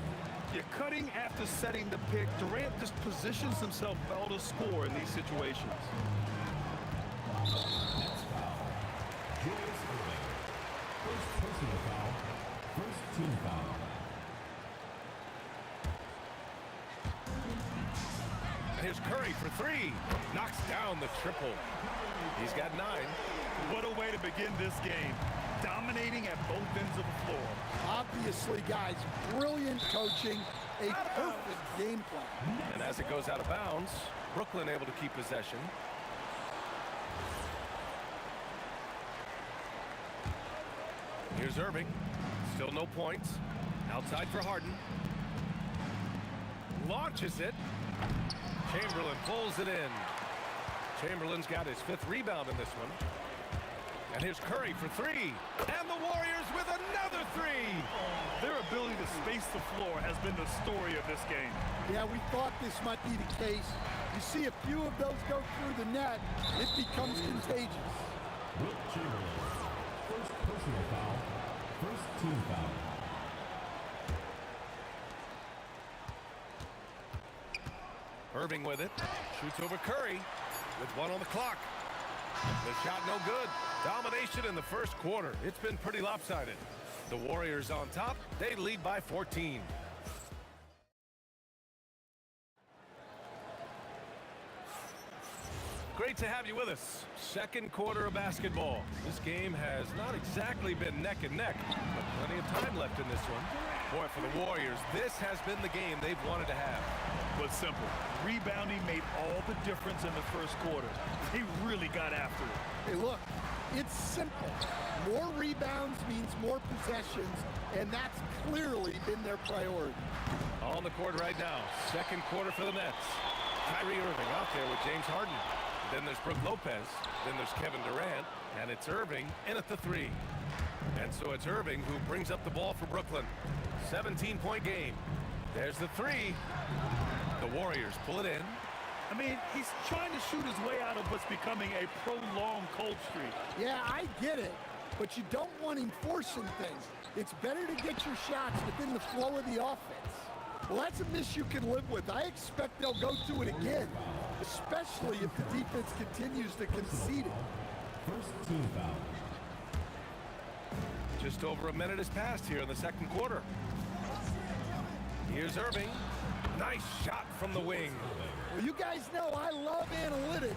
You're cutting after setting the pick. Durant just positions himself well to score in these situations. Next foul. Julius Erving. First personal foul. First team foul. And here's Curry for three. Knocks down the triple. He's got 9. What a way to begin this game. Dominating at both ends of the floor. Obviously, guys, brilliant coaching, a perfect game plan. And as it goes out of bounds, Brooklyn able to keep possession. Here's Irving. Still no points. Outside for Harden. Launches it. Chamberlain pulls it in. Chamberlain's got his 5th rebound in this one. And here's Curry for 3. And the Warriors with another 3. Their ability to space the floor has been the story of this game. Yeah, we thought this might be the case. You see a few of those go through the net, it becomes contagious. Wilt Chamberlain. First personal foul. First team foul. Irving with it. Shoots over Curry with 1 on the clock. The shot no good. Domination in the first quarter. It's been pretty lopsided. The Warriors on top. They lead by 14. Great to have you with us. Second quarter of basketball. This game has not exactly been neck and neck, but plenty of time left in this one. Boy, for the Warriors, this has been the game they've wanted to have. But simple. Rebounding made all the difference in the first quarter. They really got after it. Hey, look, it's simple. More rebounds means more possessions, and that's clearly been their priority. On the court right now, second quarter for the Nets. Kyrie Irving out there with James Harden. Then there's Brook Lopez. Then there's Kevin Durant. And it's Irving in at the 3. And so it's Irving who brings up the ball for Brooklyn. 17-point game. There's the 3. The Warriors pull it in. I mean, he's trying to shoot his way out of what's becoming a prolonged cold streak. Yeah, I get it, but you don't want him forcing things. It's better to get your shots within the flow of the offense. Well, that's a miss you can live with. I expect they'll go to it again, especially if the defense continues to concede it. First team foul. Just over a minute has passed here in the second quarter. Here's Irving. Nice shot from the wing. Well, you guys know I love analytics,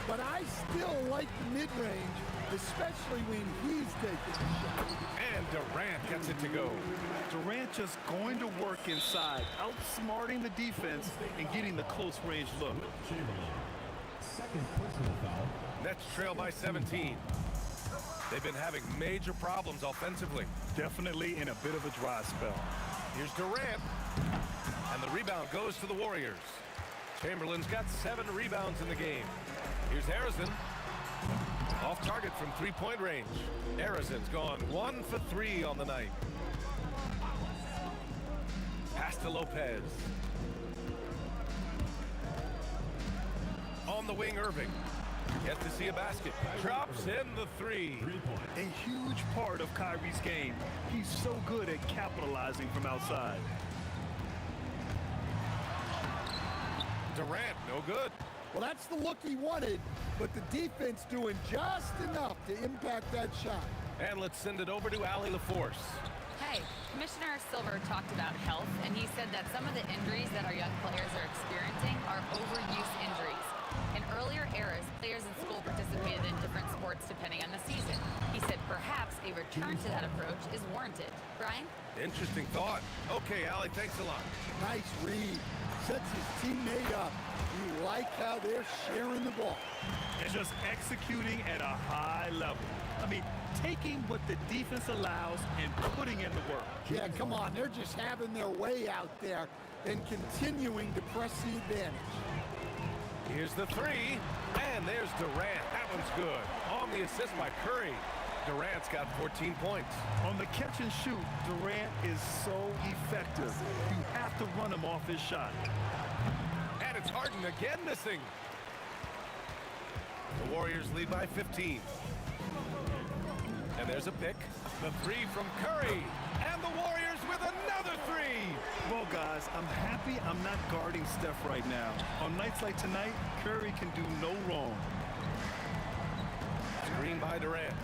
but I still like the mid-range, especially when he's taking the shot. And Durant gets it to go. Durant just going to work inside, outsmarting the defense and getting the close range look. Chamberlain. Second personal foul. Nets trail by 17. They've been having major problems offensively. Definitely in a bit of a dry spell. Here's Durant. And the rebound goes to the Warriors. Chamberlain's got 7 rebounds in the game. Here's Harrison. Off target from 3-point range. Harrison's gone 1 for 3 on the night. Pass to Lopez. On the wing, Irving. Yet to see a basket. Drops in the 3. A huge part of Kyrie's game. He's so good at capitalizing from outside. Durant, no good. Well, that's the look he wanted, but the defense doing just enough to impact that shot. And let's send it over to Allie LaForce. Hey, Commissioner Silver talked about health, and he said that some of the injuries that our young players are experiencing are overuse injuries. In earlier eras, players in school participated in different sports reports depending on the season. He said perhaps a return to that approach is warranted. Brian? Interesting thought. Okay, Allie, thanks a lot. Nice read. Sets his teammate up. You like how they're sharing the ball. And just executing at a high level. I mean, taking what the defense allows and putting in the work. Yeah, come on. They're just having their way out there and continuing to press the advantage. Here's the three, and there's Durant. That one's good. On the assist by Curry. Durant's got 14 points. On the catch and shoot, Durant is so effective. You have to run him off his shot. And it's Harden again missing. The Warriors lead by 15. And there's a pick. The three from Curry. And the Warriors with another three. Well, guys, I'm happy I'm not guarding Steph right now. On nights like tonight, Curry can do no wrong. Screen by Durant.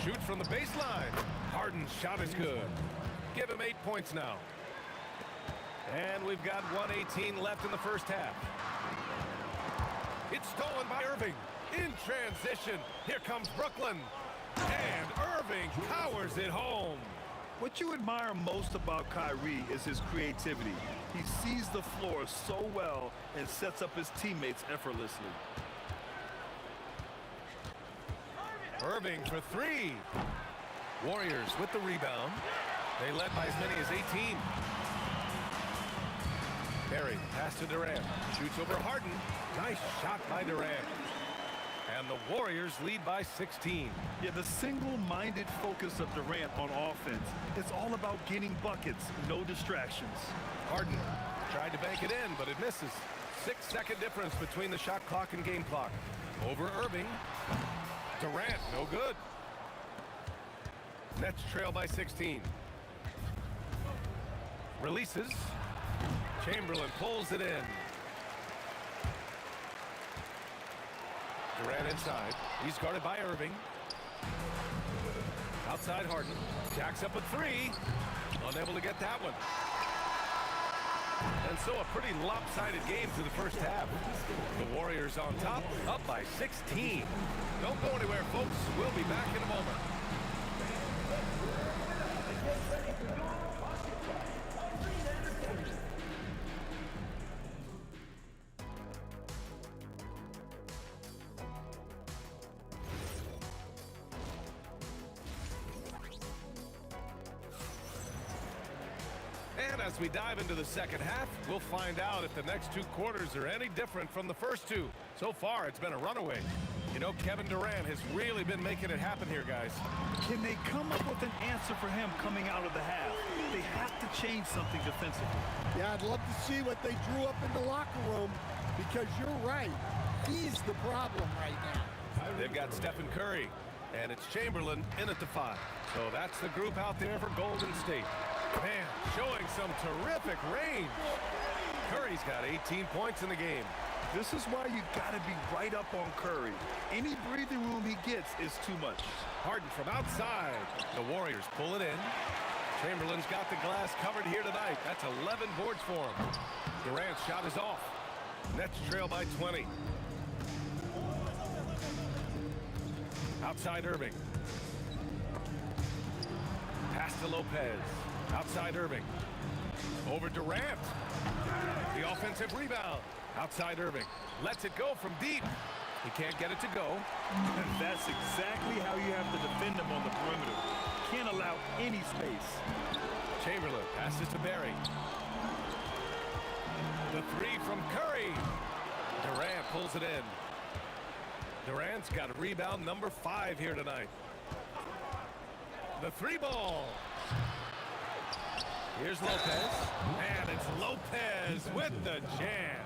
Shoots from the baseline. Harden's shot is good. Give him 8 points now. And we've got 1:18 left in the first half. It's stolen by Irving. In transition. Here comes Brooklyn. And Irving powers it home. What you admire most about Kyrie is his creativity. He sees the floor so well and sets up his teammates effortlessly. Irving for three. Warriors with the rebound. They led by as many as 18. Barry, pass to Durant. Shoots over Harden. Nice shot by Durant. And the Warriors lead by 16. Yeah, the single-minded focus of Durant on offense. It's all about getting buckets, no distractions. Harden tried to bank it in, but it misses. 6-second difference between the shot clock and game clock. Over Irving. Durant, no good. Nets trail by 16. Releases. Chamberlain pulls it in. Durant inside. He's guarded by Irving. Outside Harden. Jacks up a three. Unable to get that one. And so a pretty lopsided game through the first half. The Warriors on top, up by 16. Don't go anywhere, folks. We'll be back in a moment. And as we dive into the second half, we'll find out if the next two quarters are any different from the first two. So far, it's been a runaway. You know, Kevin Durant has really been making it happen here, guys. Can they come up with an answer for him coming out of the half? They have to change something defensively. Yeah, I'd love to see what they drew up in the locker room because you're right. He's the problem right now. They've got Stephen Curry, and it's Chamberlain in at the 5. So that's the group out there for Golden State. Man, showing some terrific range. Curry's got 18 points in the game. This is why you got to be right up on Curry. Any breathing room he gets is too much. Harden from outside. The Warriors pull it in. Chamberlain's got the glass covered here tonight. That's 11 boards for him. Durant's shot is off. Nets trail by 20. Outside Irving. Pass to Lopez. Outside Irving. Over Durant. The offensive rebound. Outside Irving. Lets it go from deep. He can't get it to go. And that's exactly how you have to defend him on the perimeter. Can't allow any space. Chamberlain passes to Barry. The three from Curry. Durant pulls it in. Durant's got a rebound number 5 here tonight. The 3 ball. Here's Lopez. And it's Lopez with the jam.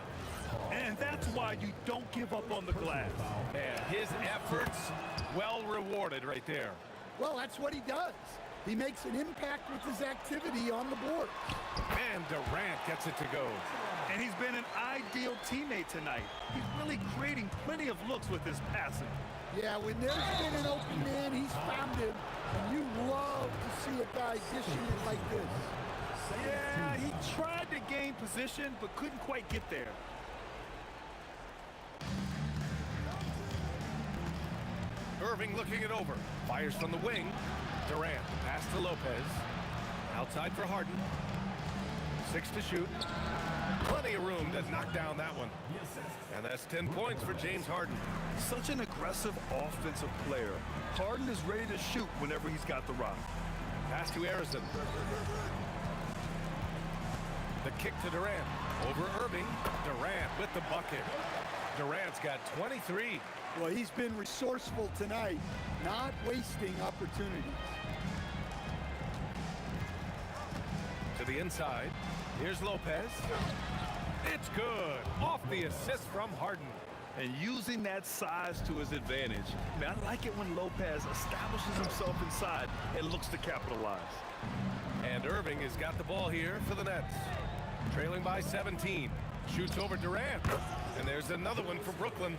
And that's why you don't give up on the glass. And his efforts well rewarded right there. Well, that's what he does. He makes an impact with his activity on the board. And Durant gets it to go. And he's been an ideal teammate tonight. He's really creating plenty of looks with his passing. Yeah, when there's been an open man, he's found him. And you love to see a guy dishing it like this. Yeah, he tried to gain position, but couldn't quite get there. Irving looking it over. Fires from the wing. Durant, pass to Lopez. Outside for Harden. 6 to shoot. Plenty of room to knock down that one. And that's 10 points for James Harden. Such an aggressive offensive player. Harden is ready to shoot whenever he's got the rock. Pass to Harrison. The kick to Durant. Over Irving. Durant with the bucket. Durant's got 23. Well, he's been resourceful tonight, not wasting opportunities. To the inside. Here's Lopez. It's good. Off the assist from Harden. And using that size to his advantage. I mean, I like it when Lopez establishes himself inside and looks to capitalize. And Irving has got the ball here for the Nets. Trailing by 17. Shoots over Durant. And there's another one for Brooklyn.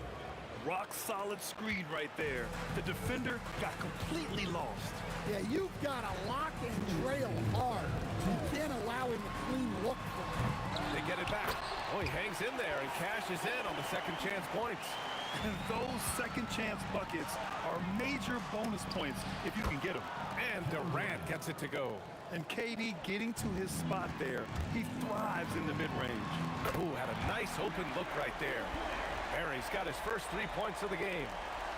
Rock solid screen right there. The defender got completely lost. Yeah, you've got to lock and trail hard. You can't allow him a clean look from him. They get it back. Oh, he hangs in there and cashes in on the second chance points. And those second chance buckets are major bonus points if you can get them. And Durant gets it to go. And KD getting to his spot there. He thrives in the mid-range. Ooh, had a nice open look right there. Barry's got his first 3 points of the game.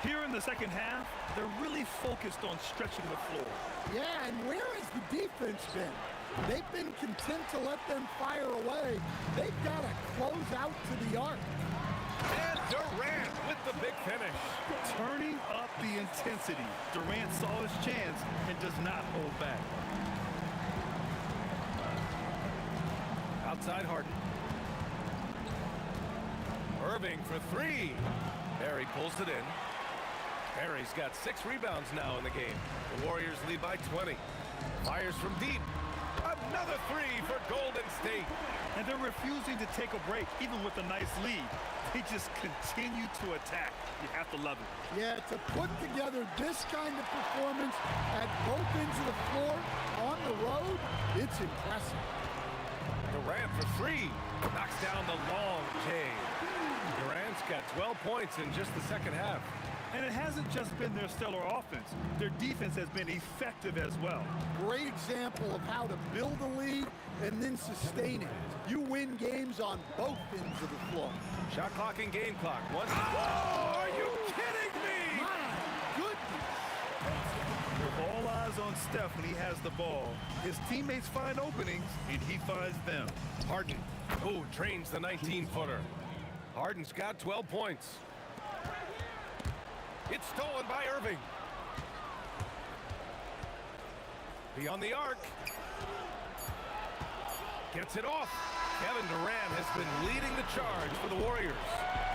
Here in the second half, they're really focused on stretching the floor. Yeah, and where has the defense been? They've been content to let them fire away. They've got to close out to the arc. And Durant with the big finish. Turning up the intensity. Durant saw his chance and does not hold back. Outside Harden. Irving for 3. Barry pulls it in. Barry's got 6 rebounds now in the game. The Warriors lead by 20. Fires from deep. Another 3 for Golden State. And they're refusing to take a break, even with a nice lead. They just continue to attack. You have to love it. Yeah, to put together this kind of performance at both ends of the floor on the road, it's impressive. Durant for 3. Knocks down the long J. Durant's got 12 points in just the second half. And it hasn't just been their stellar offense. Their defense has been effective as well. Great example of how to build a lead and then sustain it. You win games on both ends of the floor. Shot clock and game clock. One. Oh, are you kidding me? My goodness. With all eyes on Steph when he has the ball, his teammates find openings and he finds them. Harden. Oh, drains the 19-footer. Harden's got 12 points. It's stolen by Irving. Beyond the arc. Gets it off. Kevin Durant has been leading the charge for the Warriors.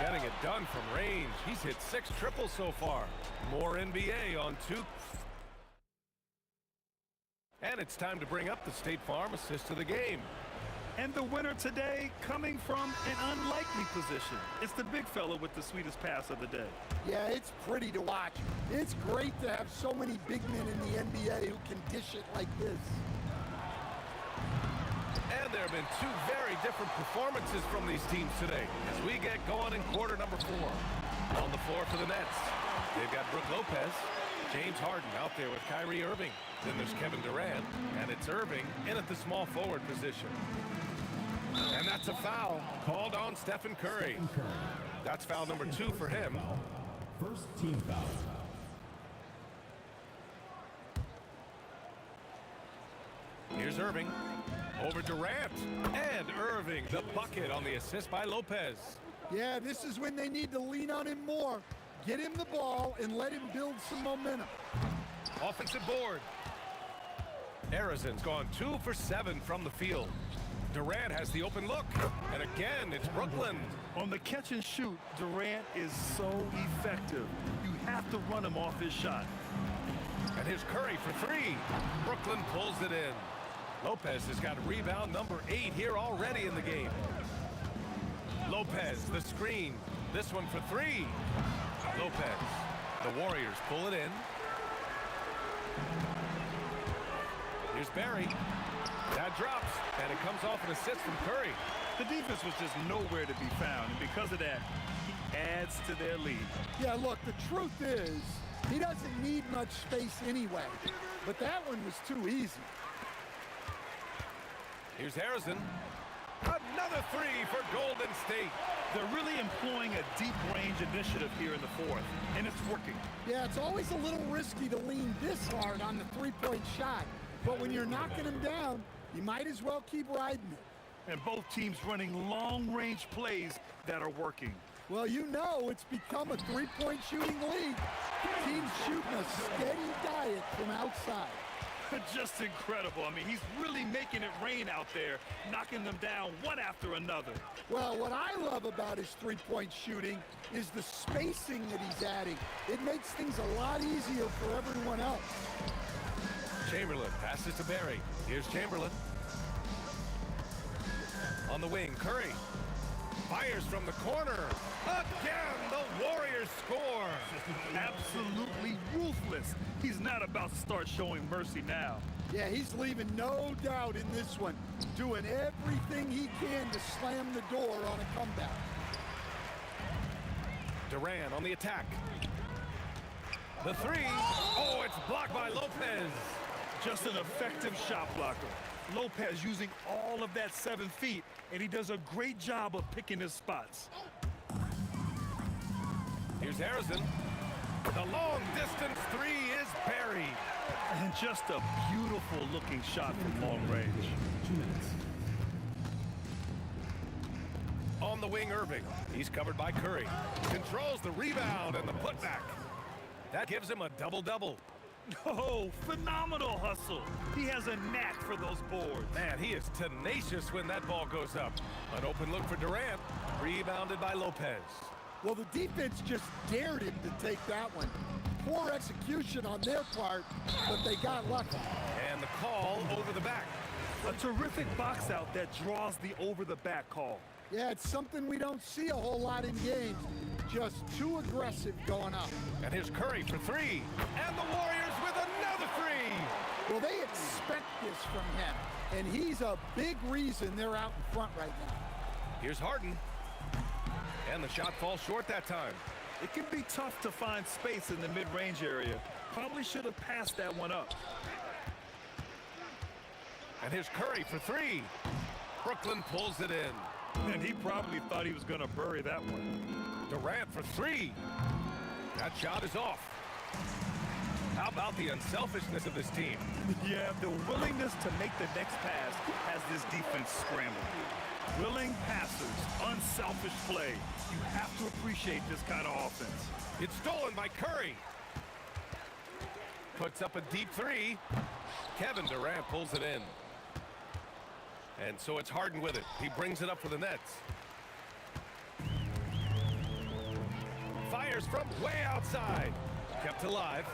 Getting it done from range. He's hit 6 triples so far. More NBA on 2. And it's time to bring up the State Farm assist of the game. And the winner today coming from an unlikely position. It's the big fella with the sweetest pass of the day. Yeah, it's pretty to watch. It's great to have so many big men in the NBA who can dish it like this. And there have been 2 very different performances from these teams today as we get going in quarter number 4. On the floor for the Nets, they've got Brook Lopez, James Harden out there with Kyrie Irving. Then there's Kevin Durant, and it's Irving in at the small forward position. And that's a foul called on Stephen Curry. That's foul number 2 for him. First team foul. Here's Irving. Over Durant. And Irving, the bucket on the assist by Lopez. Yeah, this is when they need to lean on him more. Get him the ball and let him build some momentum. Offensive board. Harrison's gone 2 for 7 from the field. Durant has the open look. And again, it's Brooklyn. On the catch and shoot, Durant is so effective. You have to run him off his shot. And here's Curry for 3. Brooklyn pulls it in. Lopez has got rebound number 8 here already in the game. Lopez, the screen. This one for 3. Lopez. The Warriors pull it in. Here's Barry. That drops, and it comes off an assist from Curry. The defense was just nowhere to be found, and because of that, he adds to their lead. Yeah, look, the truth is, He doesn't need much space anyway, but that one was too easy. Here's Harrison. Another three for Golden State. They're really employing a deep range initiative here in the fourth, and it's working. Yeah, it's always a little risky to lean this hard on the three-point shot, but when you're knocking him down, you might as well keep riding it. And both teams running long-range plays that are working. Well, you know it's become a three-point shooting league. Teams shooting a steady diet from outside. Just incredible. I mean, he's really making it rain out there, knocking them down one after another. Well, what I love about his three-point shooting is the spacing that he's adding. It makes things a lot easier for everyone else. Chamberlain passes to Barry. Here's Chamberlain. On the wing, Curry. Fires from the corner. Again, the Warriors score. Absolutely ruthless. He's not about to start showing mercy now. Yeah, he's leaving no doubt in this one, doing everything he can to slam the door on a comeback. Durant on the attack. The three. Oh, it's blocked by Lopez. Just an effective shot blocker. Lopez using all of that 7 feet, and he does a great job of picking his spots. Here's Harrison. The long-distance three is buried. And just a beautiful-looking shot from long range. 2 minutes. On the wing, Irving. He's covered by Curry. Controls the rebound and the putback. That gives him a double-double. Oh, phenomenal hustle. He has a knack for those boards. Man, he is tenacious when that ball goes up. An open look for Durant. Rebounded by Lopez. Well, the defense just dared him to take that one. Poor execution on their part, but they got lucky. And the call over the back. A terrific box out that draws the over-the-back call. Yeah, it's something we don't see a whole lot in games. Just too aggressive going up. And here's Curry for three. And the Warriors with another three. Well, they expect this from him, and he's a big reason they're out in front right now. Here's Harden. And the shot falls short that time. It can be tough to find space in the mid-range area. Probably should have passed that one up. And here's Curry for three. Brooklyn pulls it in. And he probably thought he was going to bury that one. Durant for three. That shot is off. How about the unselfishness of this team? Yeah, the willingness to make the next pass has this defense scrambling. Willing passers, unselfish play. You have to appreciate this kind of offense. It's stolen by Curry. Puts up a deep three. Kevin Durant pulls it in. And so it's Harden with it. He brings it up for the Nets. Fires from way outside. Kept alive.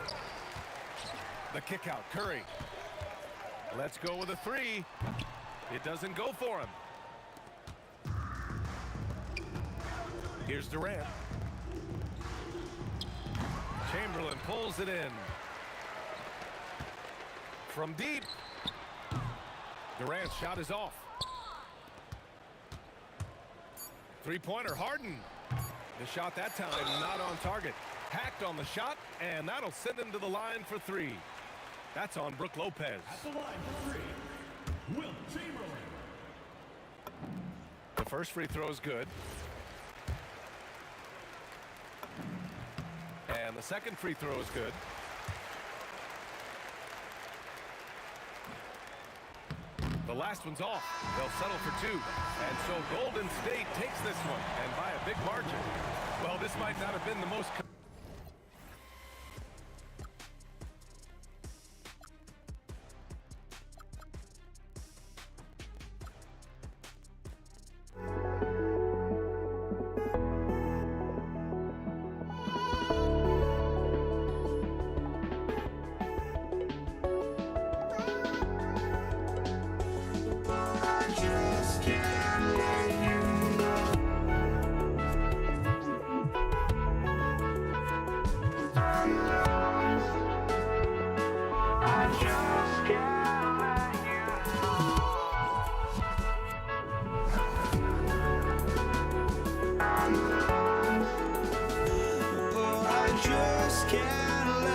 The kick out, Curry. Let's go with a three. It doesn't go for him. Here's Durant. Chamberlain pulls it in. From deep. Durant's shot is off. Three-pointer, Harden. The shot that time not on target. Hacked on the shot, and that'll send him to the line for three. That's on Brook Lopez. At the line for three, Will Chamberlain. The first free throw is good. And the second free throw is good. The last one's off. They'll settle for two. And so Golden State takes this one, and by a big margin. Well, this might not have been the most... Can't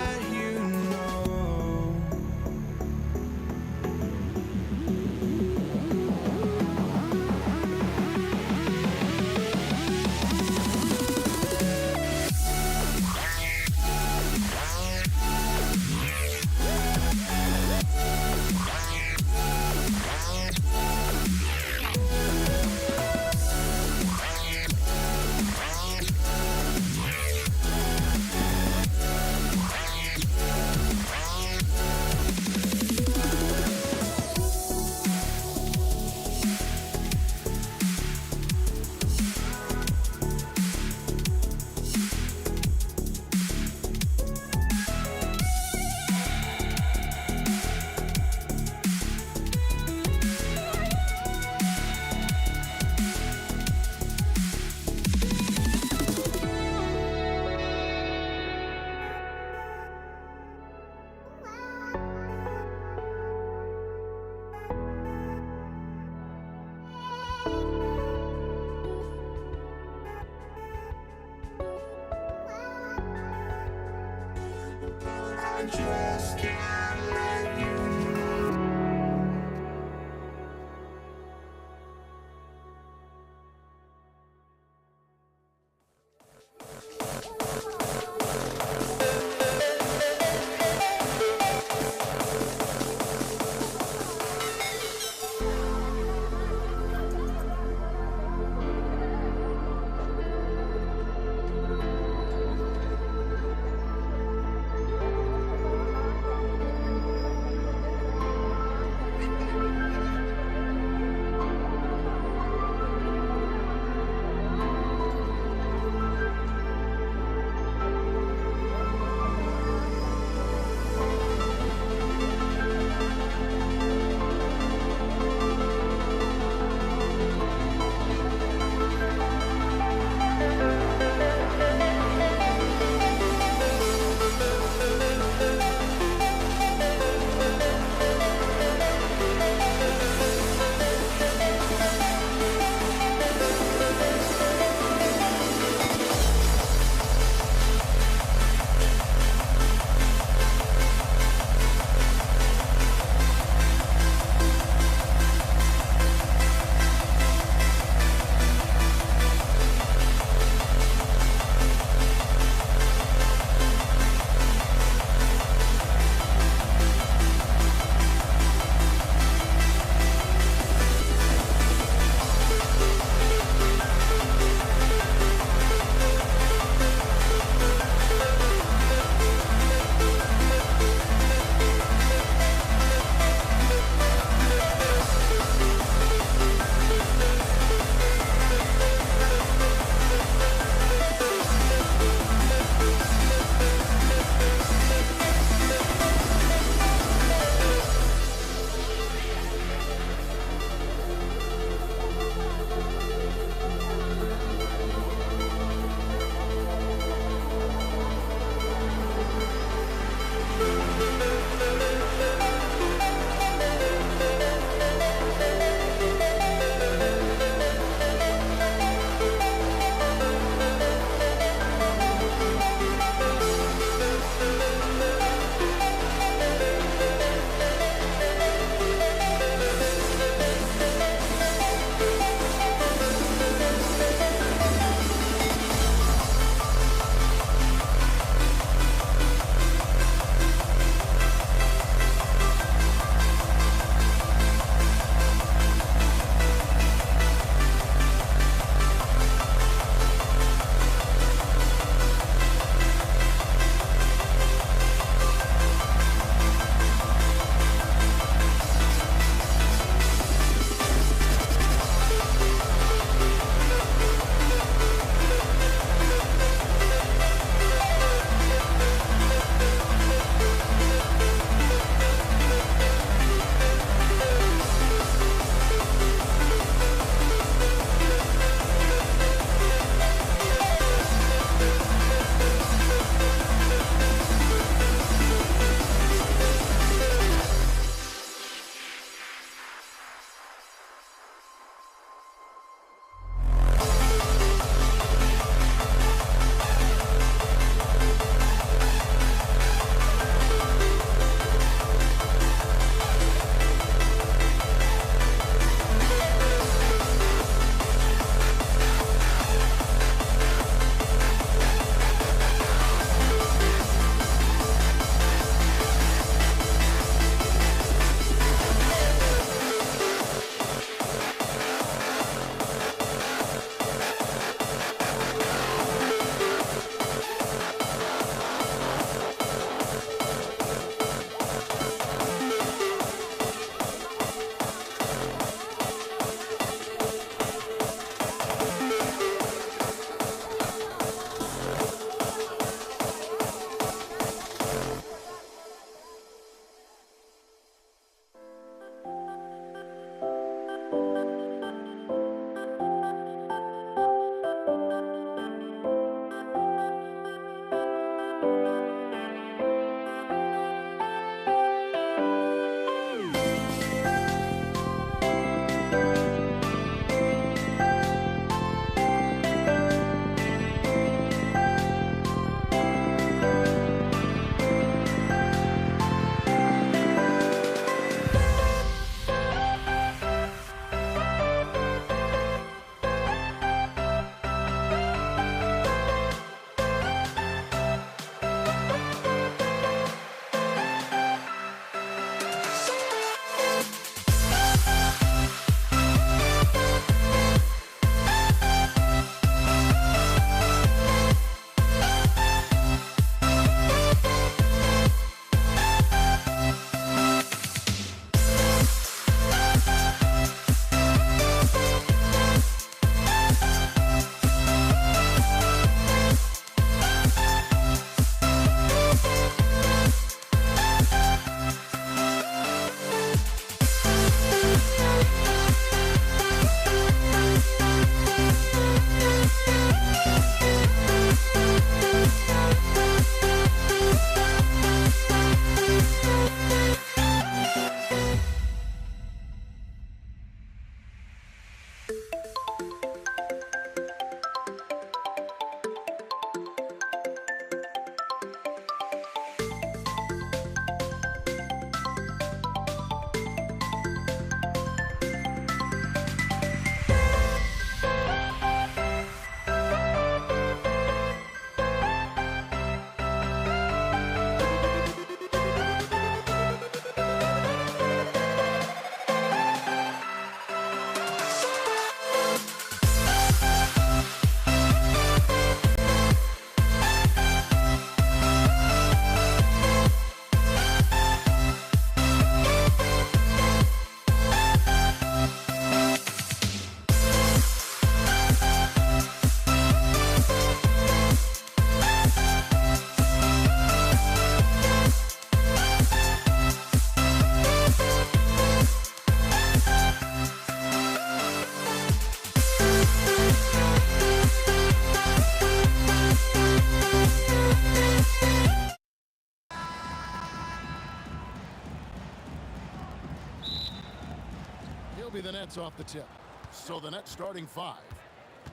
points off the tip. So the net starting five.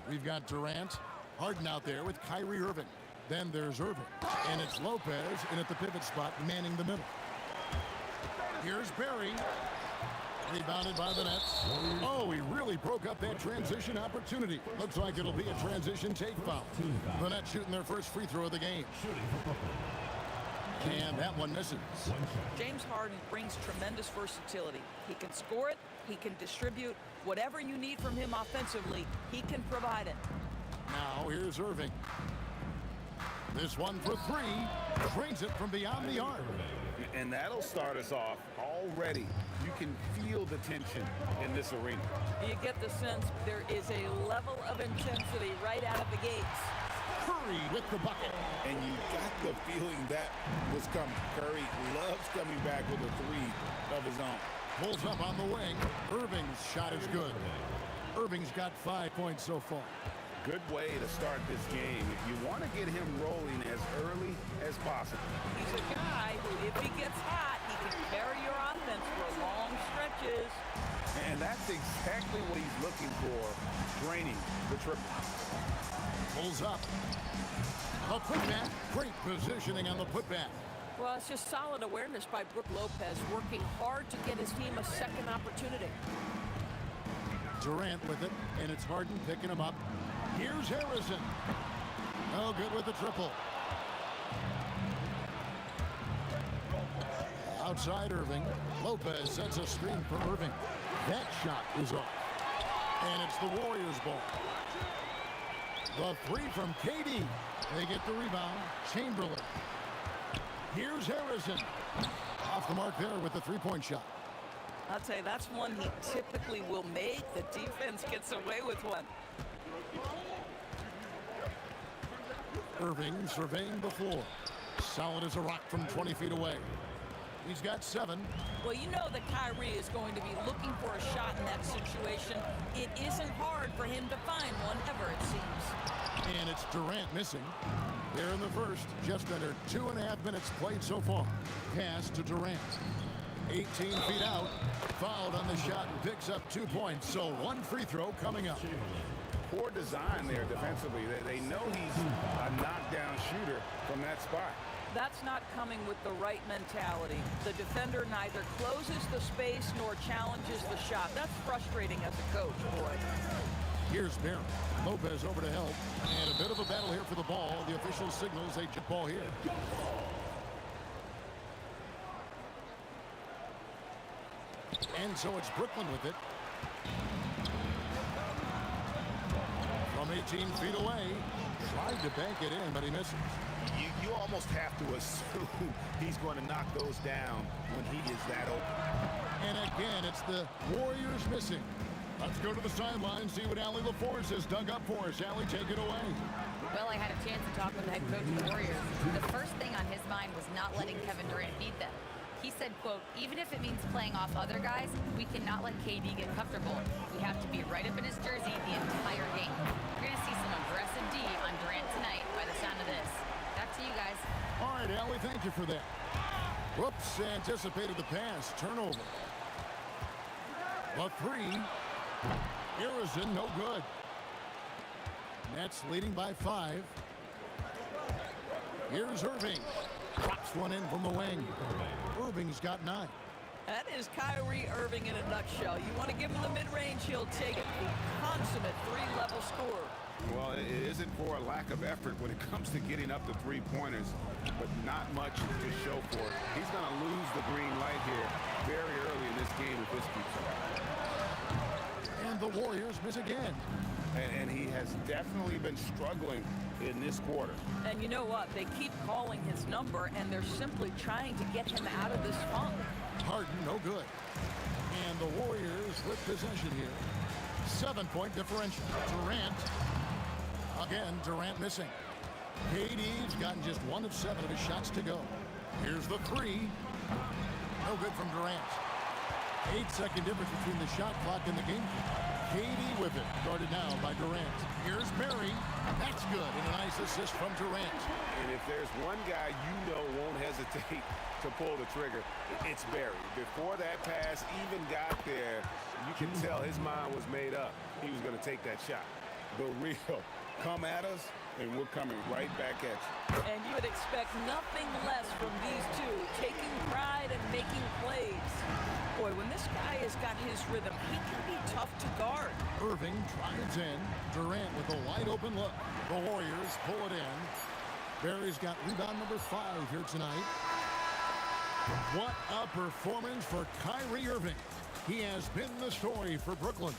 We've got Durant, Harden out there with Kyrie Irving. Then there's Irving. And it's Lopez in at the pivot spot, manning the middle. Here's Barry. Rebounded by the Nets. Oh, he really broke up that transition opportunity. Looks like it'll be a transition take foul. The Nets shooting their first free throw of the game. And that one misses. James Harden brings tremendous versatility. He can score it, he can distribute. Whatever you need from him offensively, he can provide it. Now here's Irving. This one for three. Drains it from beyond the arc. And that'll start us off already. You can feel the tension in this arena. You get the sense there is a level of intensity right out of the gates. Curry with the bucket. And you got the feeling that was coming. Curry loves coming back with a three of his own. Pulls up on the wing. Irving's shot is good. Irving's got 5 points so far. Good way to start this game. You want to get him rolling as early as possible. He's a guy who, if he gets hot, he can carry your offense for long stretches. And that's exactly what he's looking for, draining the triple. Pulls up. A putback. Great positioning on the putback. Well, it's just solid awareness by Brook Lopez, working hard to get his team a second opportunity. Durant with it, and it's Harden picking him up. Here's Harrison. No good with the triple. Outside Irving. Lopez sets a screen for Irving. That shot is off. And it's the Warriors' ball. The three from KD. They get the rebound. Chamberlain. Here's Harrison. Off the mark there with the three-point shot. I'd say that's one he typically will make. The defense gets away with one. Irving surveying the floor. Solid as a rock from 20 feet away. He's got 7. Well, you know that Kyrie is going to be looking for a shot in that situation. It isn't hard for him to find one ever, it seems. And it's Durant missing. There in the first, just under 2.5 minutes played so far. Pass to Durant. 18 feet out. Fouled on the shot and picks up 2 points. So one free throw coming up. Poor design there defensively. They know he's a knockdown shooter from that spot. That's not coming with the right mentality. The defender neither closes the space nor challenges the shot. That's frustrating as a coach, boy. Here's Barry. Lopez over to help. And a bit of a battle here for the ball. The official signals a jump ball here. And so it's Brooklyn with it. From 18 feet away. Tried to bank it in, but he misses. You almost have to assume he's going to knock those down when he is that open. And again, it's the Warriors missing. Let's go to the sideline, see what Allie LaForce has dug up for us. Allie, take it away. Well, I had a chance to talk with the head coach of the Warriors. The first thing on his mind was not letting Kevin Durant beat them. He said, quote, even if it means playing off other guys, we cannot let KD get comfortable. We have to be right up in his jersey the entire game. We're going to see some aggressive D on Durant tonight by the sound of this. Back to you guys. All right, Allie, thank you for that. Whoops, anticipated the pass. Turnover. The three. Harrison, no good. Nets leading by 5. Here's Irving. Drops one in from the wing. Irving's got 9. That is Kyrie Irving in a nutshell. You want to give him the mid-range, he'll take it. The consummate 3-level scorer. Well, it isn't for a lack of effort when it comes to getting up to three-pointers, but not much to show for it. He's going to lose the green light here very early in this game if this keeps up. And the Warriors miss again. And he has definitely been struggling in this quarter. And you know what? They keep calling his number, and they're simply trying to get him out of this funk. Harden, no good. And the Warriors with possession here. 7-point differential. Durant. Again, Durant missing. KD's gotten just 1 of 7 of his shots to go. Here's the three. No good from Durant. 8-second difference between the shot clock and the game. KD with it. Guarded now by Durant. Here's Barry. That's good. And a nice assist from Durant. And if there's one guy you know won't hesitate to pull the trigger, it's Barry. Before that pass even got there, you can tell his mind was made up. He was going to take that shot. The real. Come at us, and we're coming right back at you. And you would expect nothing less from these two, taking pride and making plays. Boy, when this guy has got his rhythm, he can be tough to guard. Irving drives in. Durant with a wide open look. The Warriors pull it in. Barry's got rebound number 5 here tonight. What a performance for Kyrie Irving. He has been the story for Brooklyn.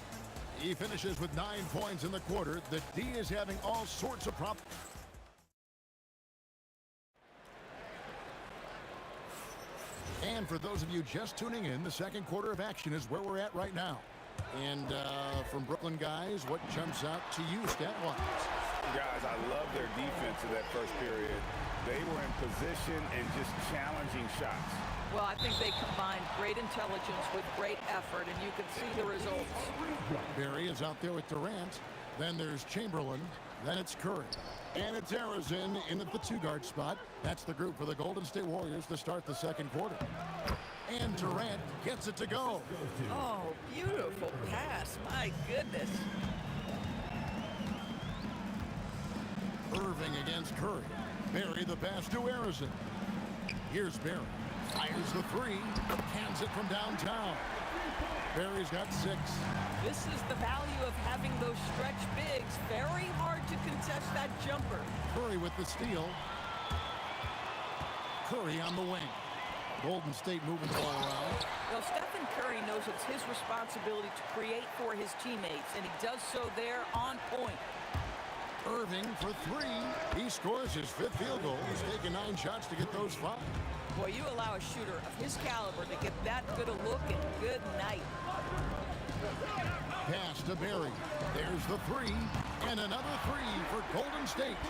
He finishes with 9 points in the quarter. The D is having all sorts of problems. And for those of you just tuning in, the second quarter of action is where we're at right now. And from Brooklyn guys, what jumps out to you stat-wise? Guys, I love their defense in that first period. They were in position and just challenging shots. Well, I think they combined great intelligence with great effort, and you can see the results. Barry is out there with Durant. Then there's Chamberlain. Then it's Curry. And it's Arizin in at the 2-guard spot. That's the group for the Golden State Warriors to start the second quarter. And Durant gets it to go. Oh, beautiful pass. My goodness. Irving against Curry. Barry the pass to Arizin. Here's Barry. Fires the 3. Hands it from downtown. Barry's got 6. This is the value of having those stretch bigs. Very hard to contest that jumper. Curry with the steal. Curry on the wing. Golden State moving the ball around. Well, Stephen Curry knows it's his responsibility to create for his teammates, and he does so there on point. Irving for 3. He scores his 5th field goal. He's taken 9 shots to get those 5. Boy, you allow a shooter of his caliber to get that good a look, and good night. Pass to Barry. There's the 3. And another 3 for Golden State.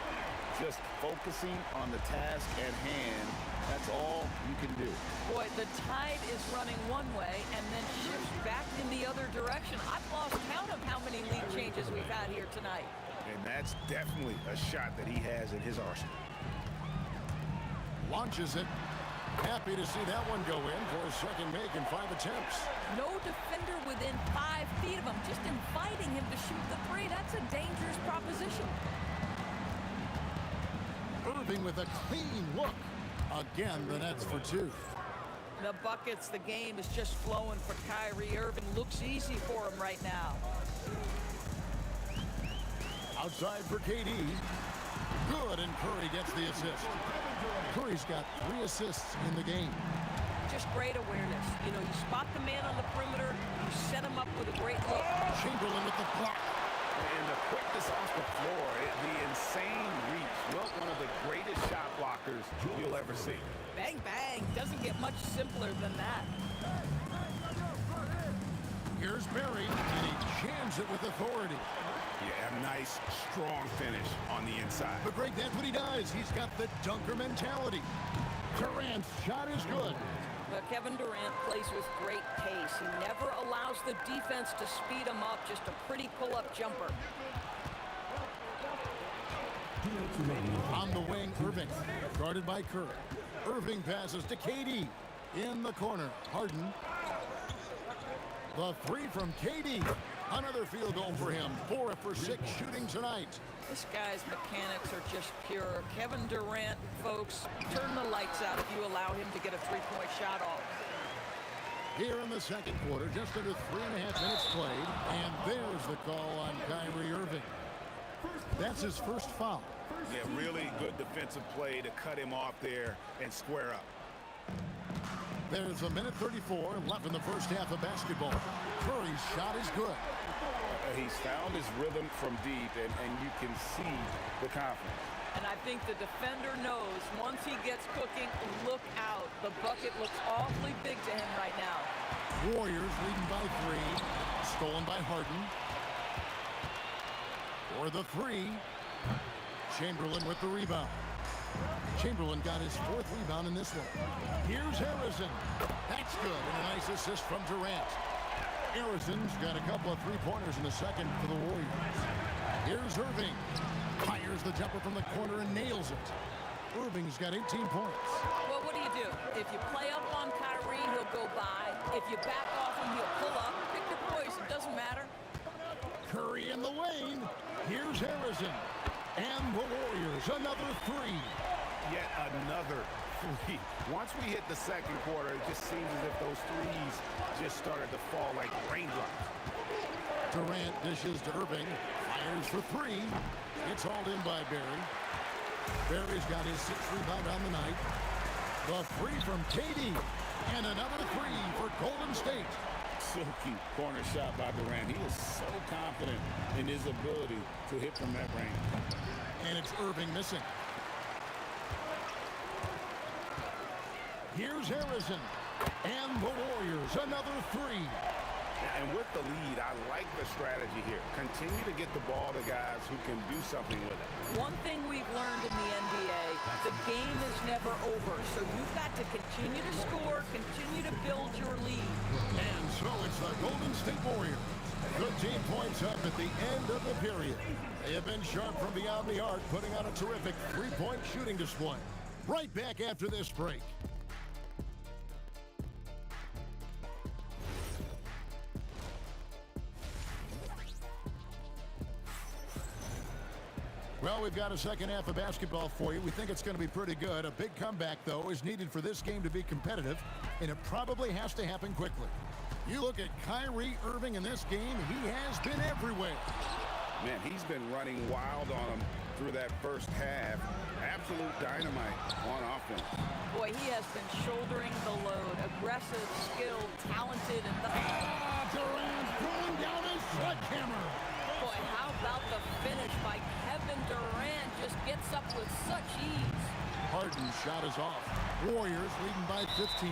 Just focusing on the task at hand. That's all you can do. Boy, the tide is running one way and then shifts back in the other direction. I've lost count of how many lead changes we've had here tonight. And that's definitely a shot that he has in his arsenal. Launches it. Happy to see that one go in for a second make in 5 attempts. No defender within 5 feet of him, just inviting him to shoot the 3. That's a dangerous proposition. Irving with a clean look. Again, the net's for 2. The buckets, the game is just flowing for Kyrie Irving. Looks easy for him right now. Outside for KD. Good, and Curry gets the assist. Curry's got 3 assists in the game. Just great awareness. You know, you spot the man on the perimeter, you set him up with a great look. Chamberlain with the block. And the quickness off the floor, the insane reach. Well, one of the greatest shot blockers you'll ever see. Bang, bang. Doesn't get much simpler than that. Here's Barry, and he jams it with authority. Yeah, a nice, strong finish on the inside. But Greg, that's what he does. He's got the dunker mentality. Durant's shot is good. But Kevin Durant plays with great pace. He never allows the defense to speed him up. Just a pretty pull-up jumper. On the wing, Irving, guarded by Curry. Irving passes to KD. In the corner, Harden. The 3 from KD. Another field goal for him. 4 for 6 shooting tonight. This guy's mechanics are just pure. Kevin Durant, folks, turn the lights out if you allow him to get a 3-point shot off. Here in the second quarter, just under 3.5 minutes played. And there's the call on Kyrie Irving. That's his first foul. Yeah, really good defensive play to cut him off there and square up. There's a minute 34 left in the first half of basketball. Curry's shot is good. He's found his rhythm from deep, and you can see the confidence. And I think the defender knows once he gets cooking, look out. The bucket looks awfully big to him right now. Warriors leading by 3. Stolen by Harden. For the 3. Chamberlain with the rebound. Chamberlain got his 4th rebound in this one. Here's Harrison. That's good, and a nice assist from Durant. Harrison's got a couple of three-pointers in the second for the Warriors. Here's Irving. Fires the jumper from the corner and nails it. Irving's got 18 points. Well, what do? If you play up on Kyrie, he'll go by. If you back off him, he'll pull up. Pick your poison, doesn't matter. Curry in the lane. Here's Harrison. And the Warriors, another three. Yet another three. Once we hit the second quarter, it just seems as if those threes just started to fall like raindrops. Durant dishes to Irving. Fires for three. It's hauled in by Barry. Barry's got his sixth rebound on the night. The three from KD. And another three for Golden State. Silky corner shot by Durant. He is so confident in his ability to hit from that range. And it's Irving missing. Here's Harrison. And the Warriors, another three. And with the lead, I like the strategy here. Continue to get the ball to guys who can do something with it. One thing we've learned in the NBA, the game is never over. So you've got to continue to score, continue to build your lead. And so it's the Golden State Warriors. 13 points up at the end of the period. They have been sharp from beyond the arc, putting on a terrific three-point shooting display. Right back after this break. Well, we've got a second half of basketball for you. We think it's going to be pretty good. A big comeback, though, is needed for this game to be competitive, and it probably has to happen quickly. You look at Kyrie Irving in this game, he has been everywhere. Man, he's been running wild on them through that first half. Absolute dynamite on offense. Boy, he has been shouldering the load. Aggressive, skilled, talented, and Durant throwing down his sledgehammer. Boy, how about the finish by Kevin Durant? Just gets up with such ease. Harden's shot is off. Warriors leading by 15.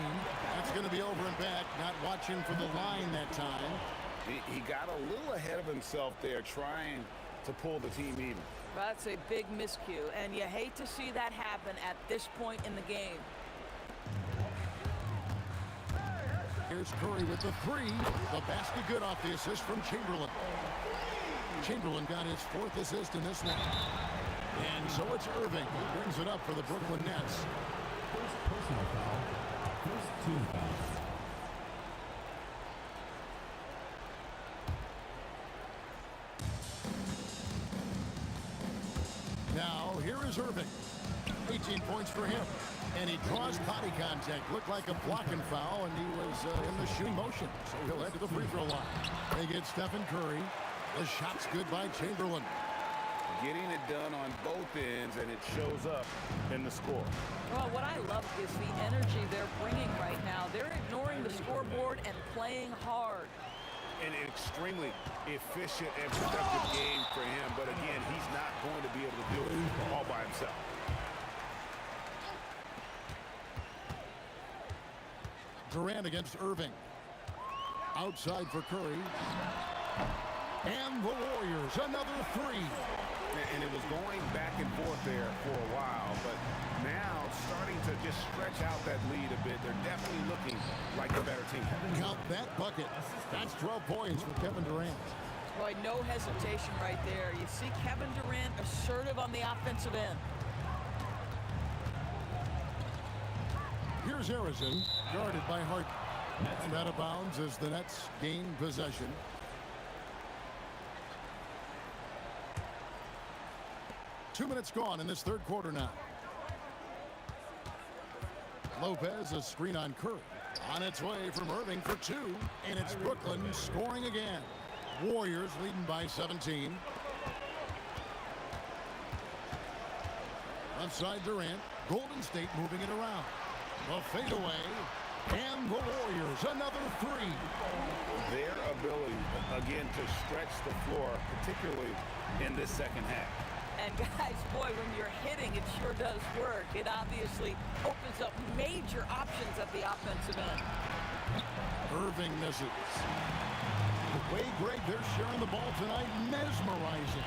That's going to be over and back. Not watching for the line that time. He got a little ahead of himself there, trying to pull the team even. That's a big miscue, and you hate to see that happen at this point in the game. Here's Curry with the three. The basket good off the assist from Chamberlain. Chamberlain got his fourth assist in this one. And so it's Irving who brings it up for the Brooklyn Nets. First personal foul. First team foul. Now, here is Irving. 18 points for him. And he draws body contact. Looked like a blocking foul, and he was in the shooting motion. So he'll head to the free throw line. They get Stephen Curry. The shot's good by Chamberlain. Getting it done on both ends, and it shows up in the score. Well, what I love is the energy they're bringing right now. They're ignoring the scoreboard and playing hard. An extremely efficient and productive game for him, but again, he's not going to be able to do it all by himself. Durant against Irving. Outside for Curry. And the Warriors, another three. And it was going back and forth there for a while, but now starting to just stretch out that lead a bit. They're definitely looking like the better team. Count that bucket. That's 12 points for Kevin Durant. Boy, no hesitation right there. You see Kevin Durant assertive on the offensive end. Here's Harrison, guarded by Hart. And out of bounds as the Nets gain possession. Two minutes gone in this third quarter now. Lopez, a screen on Curry. On its way from Irving for two. And it's Brooklyn scoring again. Warriors leading by 17. Left side Durant. Golden State moving it around. The fadeaway. And the Warriors, another three. Their ability, again, to stretch the floor, particularly in this second half. And guys, boy, when you're hitting, it sure does work. It obviously opens up major options at the offensive end. Irving misses. The way, Greg, they're sharing the ball tonight, mesmerizing.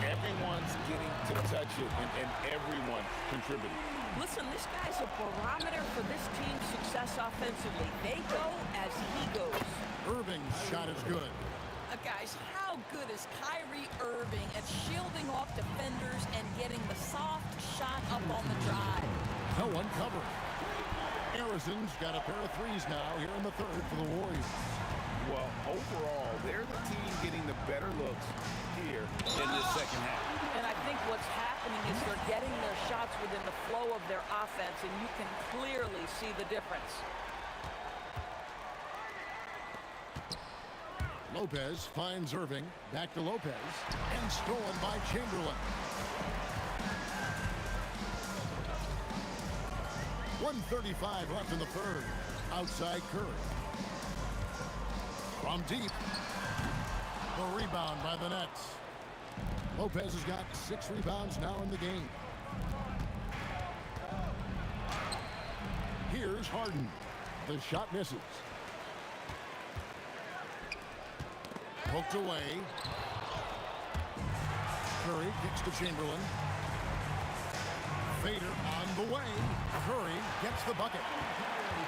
Everyone's getting to touch it, and everyone contributing. Listen, this guy's a barometer for this team's success offensively. They go as he goes. Irving's shot is good. Guys, how good is Kyrie Irving at shielding off defenders and getting the soft shot up on the drive? No one covering. Harrison's got a pair of threes now here in the third for the Warriors. Well, overall, they're the team getting the better looks here in this second half. And I think what's happening is they're getting their shots within the flow of their offense, and you can clearly see the difference. Lopez finds Irving. Back to Lopez. And stolen by Chamberlain. 1:35 left in the third. Outside Curry. From deep. The rebound by the Nets. Lopez has got 6 rebounds now in the game. Here's Harden. The shot misses. Poked away. Curry kicks to Chamberlain. Fader on the way. Curry gets the bucket.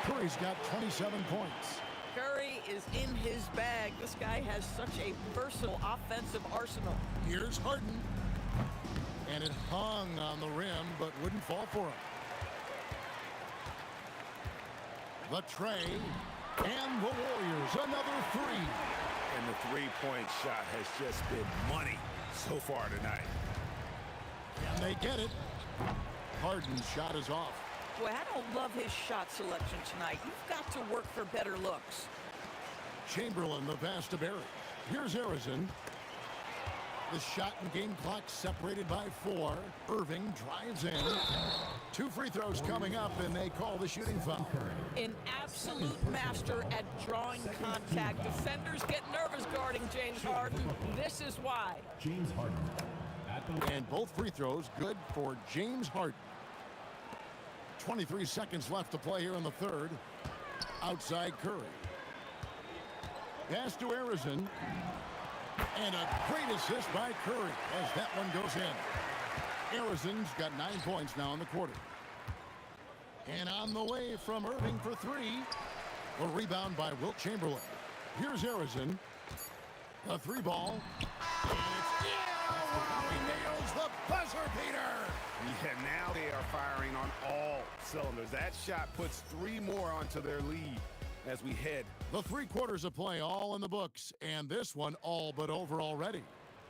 Curry's got 27 points. Curry is in his bag. This guy has such a versatile offensive arsenal. Here's Harden. And it hung on the rim, but wouldn't fall for him. The tray. And the Warriors, another three. And the three-point shot has just been money so far tonight. And they get it. Harden's shot is off. Boy, I don't love his shot selection tonight. You've got to work for better looks. Chamberlain, the pass to Barry. Here's Harrison. The shot and game clock separated by 4. Irving drives in. 2 free throws coming up, and they call the shooting foul. An absolute master at drawing contact. Defenders get nervous guarding James Harden. This is why. James Harden. And both free throws good for James Harden. 23 seconds left to play here in the third. Outside Curry. Pass to Harrison. And a great assist by Curry as that one goes in. Harrison's got 9 points now in the quarter. And on the way from Irving for 3. A rebound by Wilt Chamberlain. Here's Harrison. A 3 ball. And it's he nails the buzzer beater. Yeah, now they are firing on all cylinders. That shot puts 3 more onto their lead as we head. The 3 quarters of play all in the books, and this one all but over already.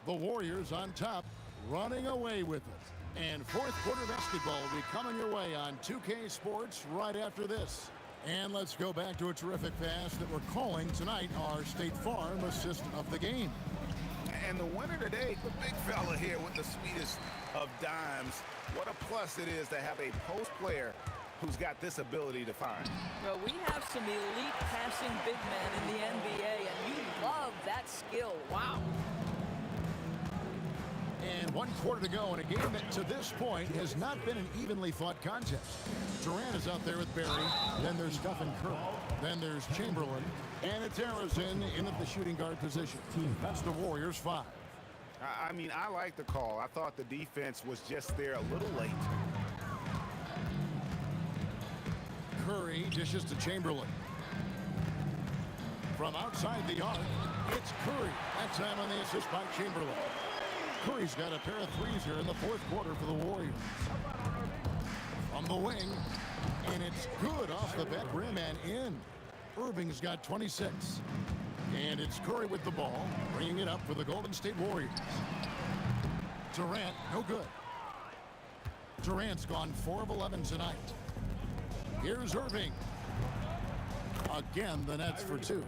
The Warriors on top, running away with it. And fourth quarter basketball will be coming your way on 2K Sports right after this. And let's go back to a terrific pass that we're calling tonight our State Farm assist of the game. And the winner today, the big fella here with the sweetest of dimes. What a plus it is to have a post player who's got this ability to find. Well, we have some elite passing big men in the NBA, and you love that skill. Wow. And 1 quarter to go in a game that to this point has not been an evenly fought contest. Durant is out there with Barry. Then there's Stephen Curry. Then there's Chamberlain. And it's Harrison in at the shooting guard position. That's the Warriors 5. I mean, I like the call. I thought the defense was just there a little late. Curry dishes to Chamberlain. From outside the arc, it's Curry. That time on the assist by Chamberlain. Curry's got a pair of threes here in the fourth quarter for the Warriors. From the wing, and it's good off the back rim and in. Irving's got 26. And it's Curry with the ball, bringing it up for the Golden State Warriors. Durant, no good. Durant's gone 4 of 11 tonight. Here's Irving. Again, the Nets for 2.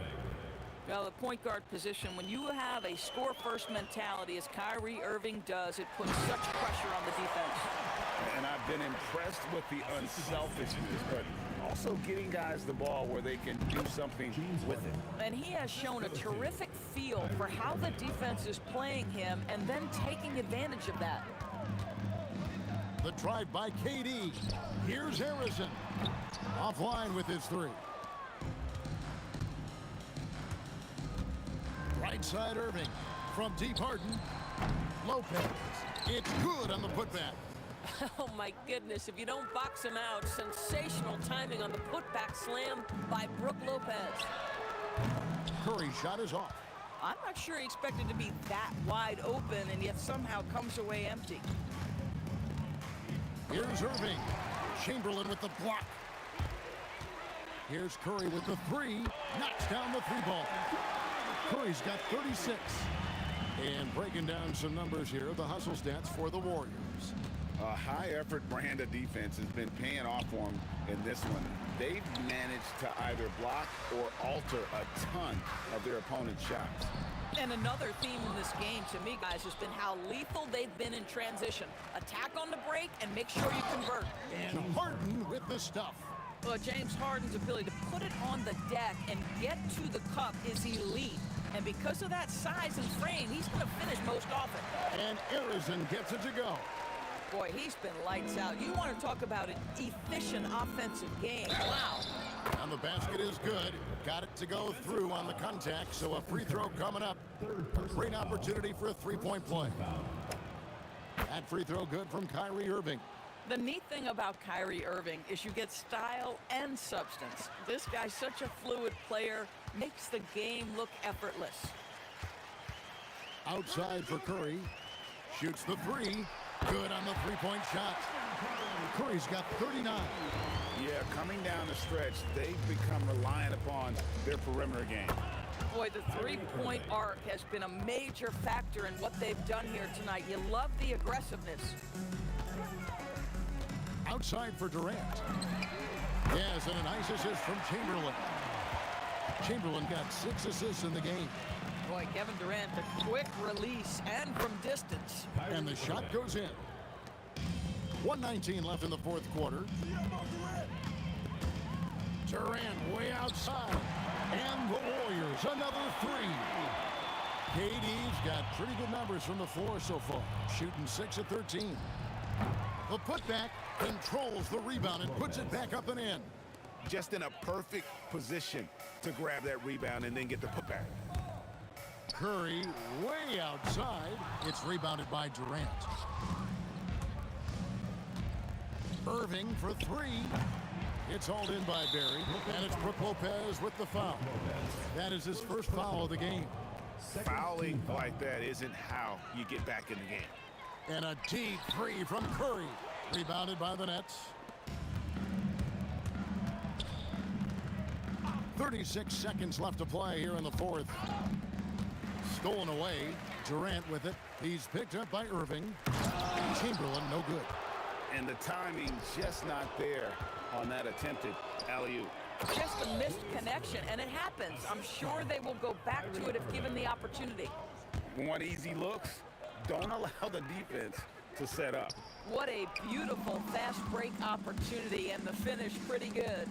Well, the point guard position, when you have a score-first mentality, as Kyrie Irving does, it puts such pressure on the defense. And I've been impressed with the unselfishness, but also getting guys the ball where they can do something with it. And he has shown a terrific feel for how the defense is playing him and then taking advantage of that. The drive by KD. Here's Harrison. Offline with his 3. Right side Irving. From deep Harden. Lopez. It's good on the putback. Oh, my goodness. If you don't box him out, sensational timing on the putback slam by Brook Lopez. Curry's shot is off. I'm not sure he expected to be that wide open and yet somehow comes away empty. Here's Irving. Chamberlain with the block. Here's Curry with the three. Knocks down the three ball. Curry's got 36. And breaking down some numbers here, the hustle stats for the Warriors. A high-effort brand of defense has been paying off for them in this one. They've managed to either block or alter a ton of their opponent's shots. And another theme in this game, to me, guys, has been how lethal they've been in transition. Attack on the break and make sure you convert. And Harden with the stuff. Well, James Harden's ability to put it on the deck and get to the cup is elite. And because of that size and frame, he's going to finish most often. And Arizon gets it to go. Boy, he's been lights out. You want to talk about an efficient offensive game. Wow. And the basket is good. Got it to go through on the contact, so a free throw coming up. Great opportunity for a three-point play. That free throw good from Kyrie Irving. The neat thing about Kyrie Irving is you get style and substance. This guy's such a fluid player, makes the game look effortless. Outside for Curry. Shoots the three. Good on the three-point shot. Curry's got 39. Yeah, coming down the stretch, they've become reliant upon their perimeter game. Boy, the three-point arc has been a major factor in what they've done here tonight. You love the aggressiveness. Outside for Durant. Yes, and a nice assist from Chamberlain. Chamberlain got 6 assists in the game. Boy, Kevin Durant, a quick release and from distance. And the shot goes in. 1:19 left in the fourth quarter. Durant way outside. And the Warriors, another three. KD's got pretty good numbers from the floor so far. Shooting 6 of 13. The putback controls the rebound and puts it back up and in. Just in a perfect position to grab that rebound and then get the putback. Curry way outside. It's rebounded by Durant. Irving for three. It's hauled in by Barry. And it's Brook Lopez with the foul. That is his first foul of the game. Fouling like that isn't how you get back in the game. And a deep three from Curry. Rebounded by the Nets. 36 seconds left to play here in the fourth. Stolen away. Durant with it. He's picked up by Irving. Chamberlain, no good. And the timing just not there on that attempted alley-oop. Just a missed connection, and it happens. I'm sure they will go back to it if given the opportunity. Want easy looks? Don't allow the defense to set up. What a beautiful fast break opportunity, and the finish pretty good.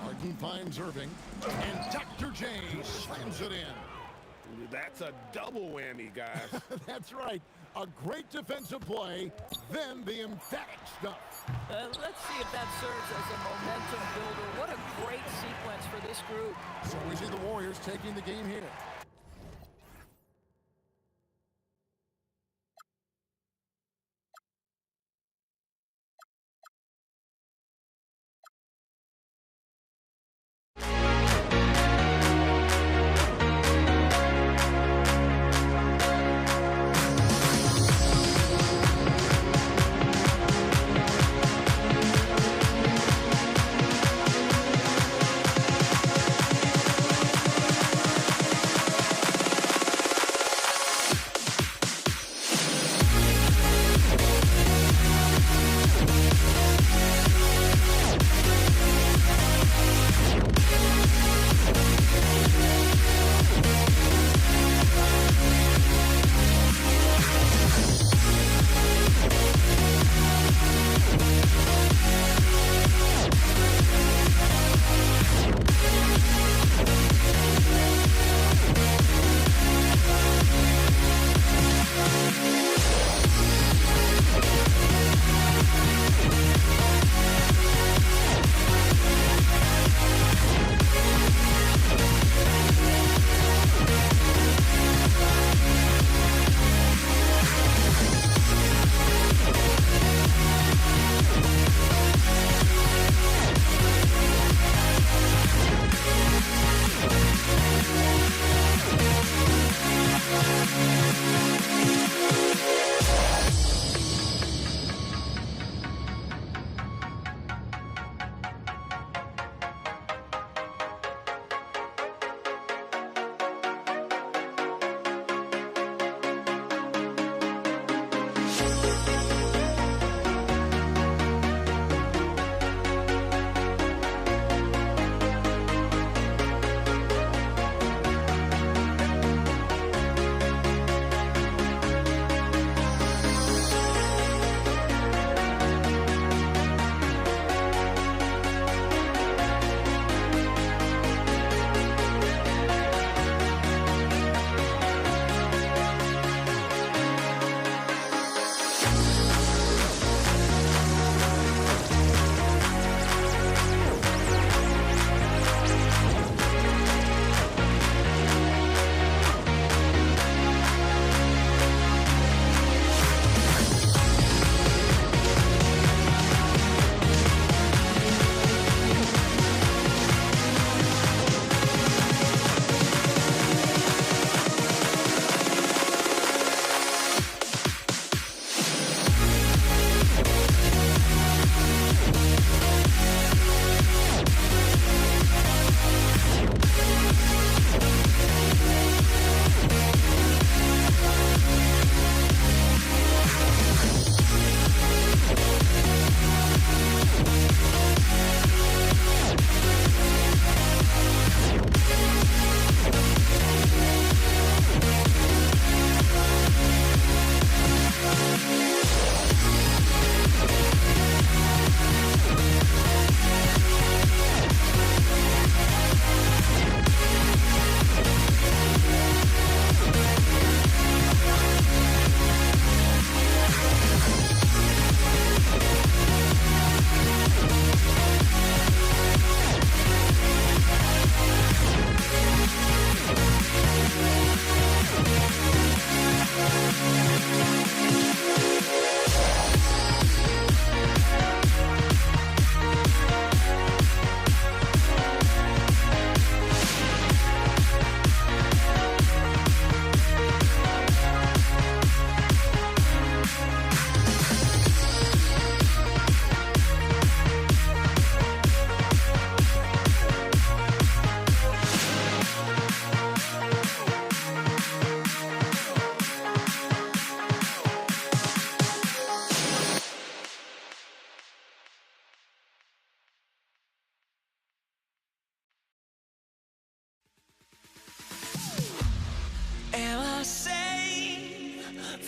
Harden finds Irving, and Dr. J slams it in. That's a double whammy, guys. That's right. A great defensive play, then the emphatic stuff. Let's see if that serves as a momentum builder. What a great sequence for this group. So we see the Warriors taking the game here.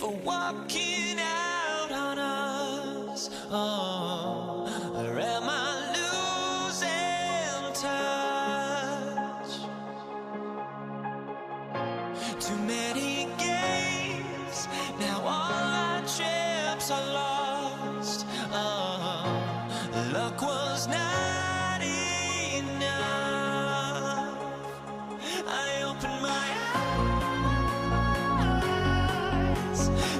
for walking out on us. Oh, or am I losing touch? Too many games, now all our chips are lost. Oh, luck was not enough. I opened my eyes.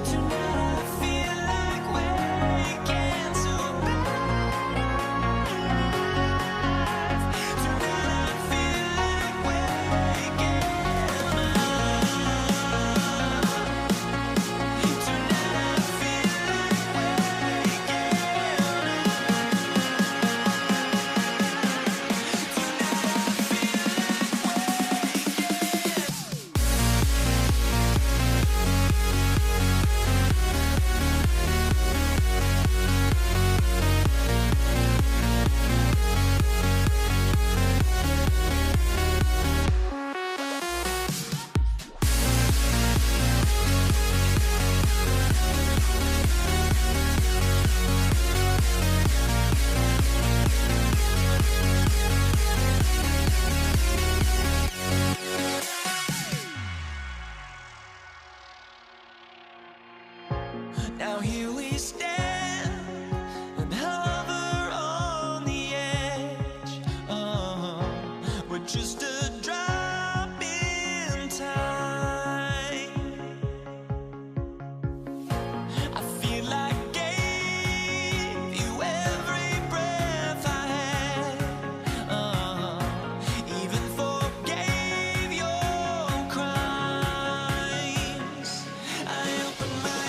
Tonight I feel like waking to a better life. Tonight I feel like waking up. Tonight I feel like waking Now here we stand and hover on the edge. We're just a drop in time. I feel like gave you every breath I had. Even forgave your crimes. I opened my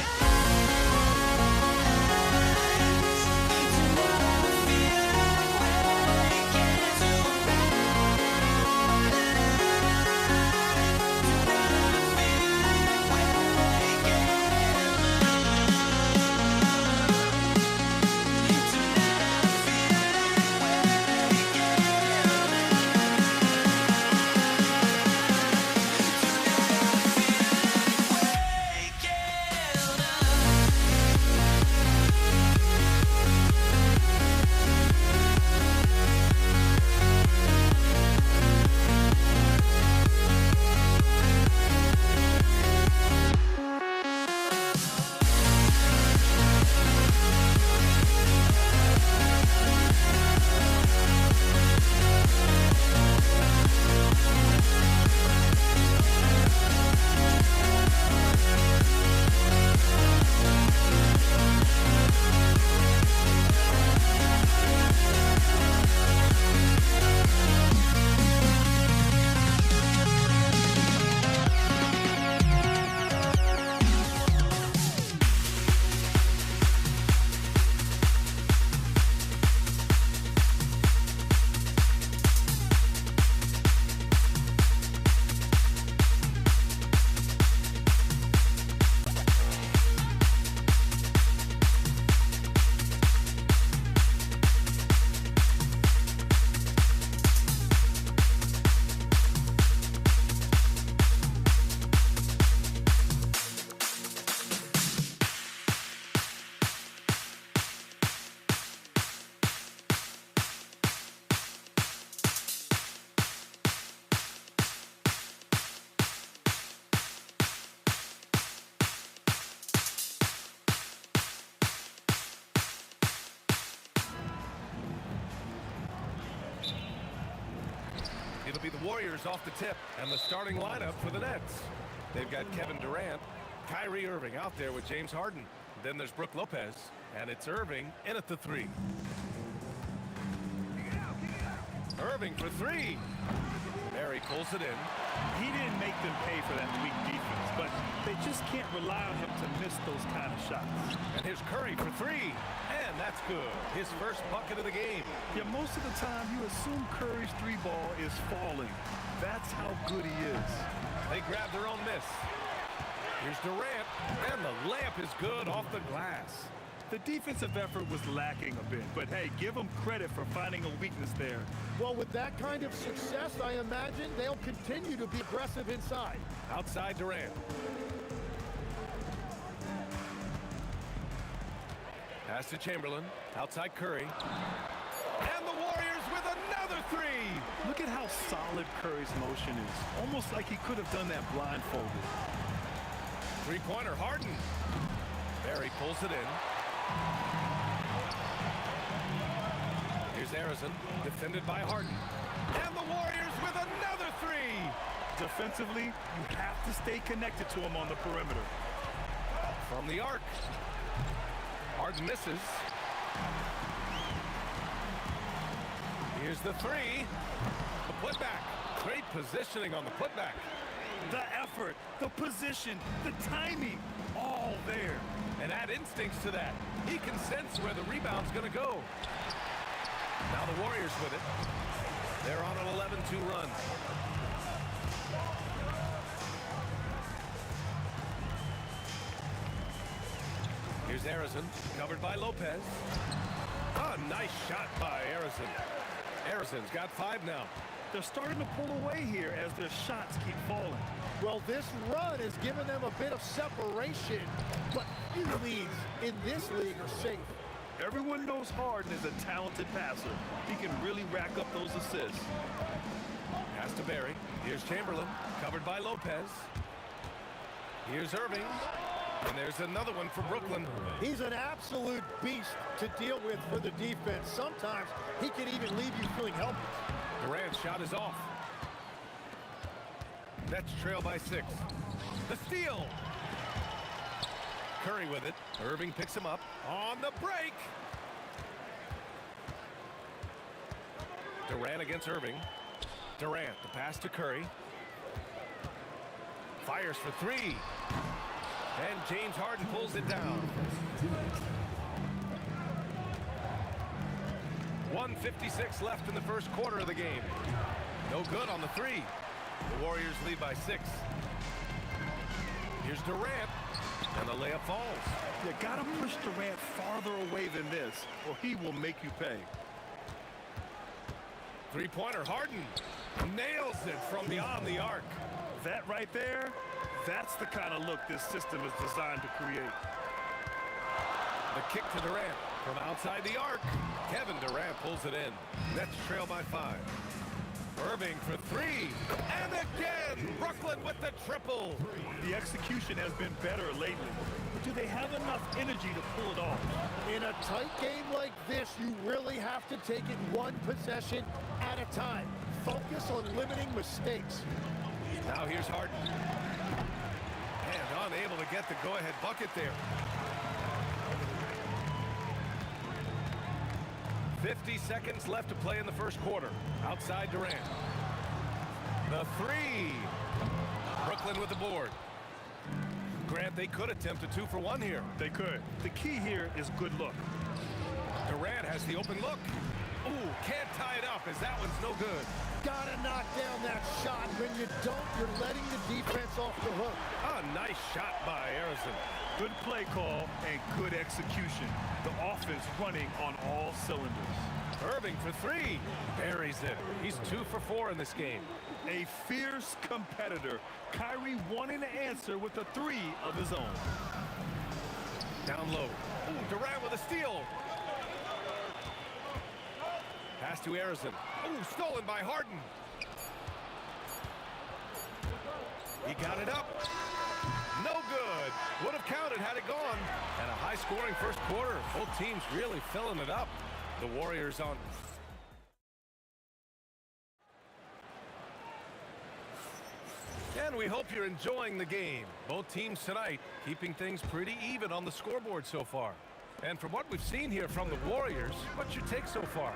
It'll be the Warriors off the tip and the starting lineup for the Nets. They've got Kevin Durant, Kyrie Irving out there with James Harden. Then there's Brook Lopez, and it's Irving in at the three. Irving for three. Mary pulls it in. He didn't make them pay for that weak defense, but they just can't rely on him to miss those kind of shots. And here's Curry for three. And that's good. His first bucket of the game. Yeah, most of the time you assume Curry's three ball is falling. That's how good he is. They grab their own miss. Here's Durant, and the layup is good off the glass. The defensive effort was lacking a bit, but hey, give them credit for finding a weakness there. Well, with that kind of success, I imagine they'll continue to be aggressive inside. Outside Durant. Pass to Chamberlain. Outside Curry. And the Warriors with another three. Look at how solid Curry's motion is. Almost like he could have done that blindfolded. Three-pointer, Harden. Barry pulls it in. Here's Harrison, defended by Harden. And the Warriors with another three. Defensively, you have to stay connected to him on the perimeter. From the arc. Harden misses. Here's the three. The putback. Great positioning on the putback. The effort, the position, the timing, all there. And add instincts to that. He can sense where the rebound's going to go. Now the Warriors with it. They're on an 11-2 run. Here's Harrison, covered by Lopez. A nice shot by Harrison. Harrison's got 5 now. They're starting to pull away here as their shots keep falling. Well, this run has given them a bit of separation, but few leads in this league are safe. Everyone knows Harden is a talented passer. He can really rack up those assists. Pass to Barry. Here's Chamberlain, covered by Lopez. Here's Irving. And there's another one for Brooklyn. He's an absolute beast to deal with for the defense. Sometimes he can even leave you feeling helpless. Durant's shot is off. Nets trail by 6. The steal. Curry with it. Irving picks him up. On the break. Durant against Irving. Durant, the pass to Curry. Fires for 3. And James Harden pulls it down. 1:56 left in the first quarter of the game. No good on the 3. The Warriors lead by 6. Here's Durant. And the layup falls. You gotta push Durant farther away than this, or he will make you pay. Three-pointer, Harden nails it from beyond the arc. That right there, that's the kind of look this system is designed to create. The kick to Durant from outside the arc. Kevin Durant pulls it in. Nets trail by 5. Irving for 3. And again, Brooklyn with the triple. The execution has been better lately, but do they have enough energy to pull it off? In a tight game like this, you really have to take it one possession at a time. Focus on limiting mistakes. Now here's Harden. And unable to get the go-ahead bucket there. 50 seconds left to play in the first quarter. Outside Durant. The 3. Brooklyn with the board. Grant, they could attempt a 2 for 1 here. They could. The key here is good look. Durant has the open look. Ooh, can't tie it up as that one's no good. Gotta knock down that shot. When you don't, you're letting the defense off the hook. A nice shot by Harrison. Good play call and good execution. The offense running on all cylinders. Irving for 3. Buries it. He's 2 for 4 in this game. A fierce competitor. Kyrie wanting to answer with a 3 of his own. Down low. Ooh, Durant with a steal. Pass to Harrison. Ooh, stolen by Harden. He got it up. No good. Would have counted had it gone. And a high-scoring first quarter. Both teams really filling it up. The Warriors on. And we hope you're enjoying the game. Both teams tonight keeping things pretty even on the scoreboard so far. And from what we've seen here from the Warriors, what's your take so far?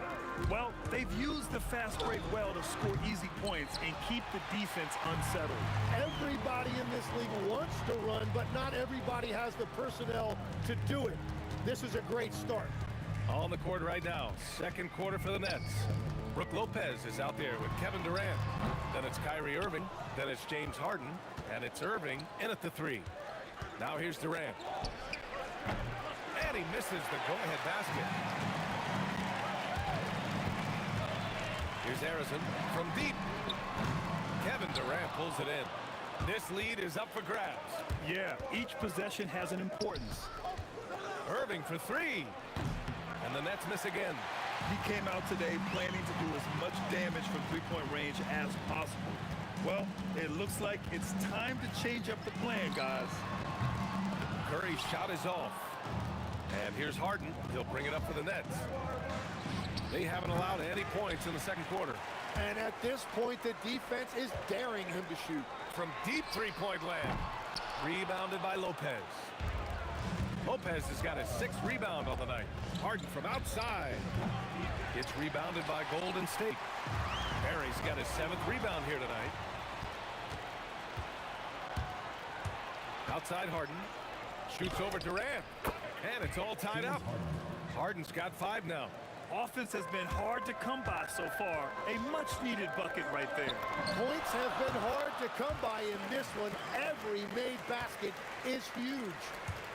Well, they've used the fast break well to score easy points and keep the defense unsettled. Everybody in this league wants to run, but not everybody has the personnel to do it. This is a great start. On the court right now, second quarter for the Nets. Brook Lopez is out there with Kevin Durant. Then it's Kyrie Irving. Then it's James Harden. And it's Irving in at the 3. Now here's Durant. And he misses the go-ahead basket. Here's Harrison from deep. Kevin Durant pulls it in. This lead is up for grabs. Yeah, each possession has an importance. Irving for three. And the Nets miss again. He came out today planning to do as much damage from three-point range as possible. Well, it looks like it's time to change up the plan, guys. Curry's shot is off. And here's Harden. He'll bring it up for the Nets. They haven't allowed any points in the second quarter. And at this point, the defense is daring him to shoot. From deep three-point land. Rebounded by Lopez. Lopez has got his sixth rebound on the night. Harden from outside. It's rebounded by Golden State. Barry's got his seventh rebound here tonight. Outside Harden. Shoots over Durant. And it's all tied up. Harden's got 5 now. Offense has been hard to come by so far. A much-needed bucket right there. Points have been hard to come by in this one. Every made basket is huge.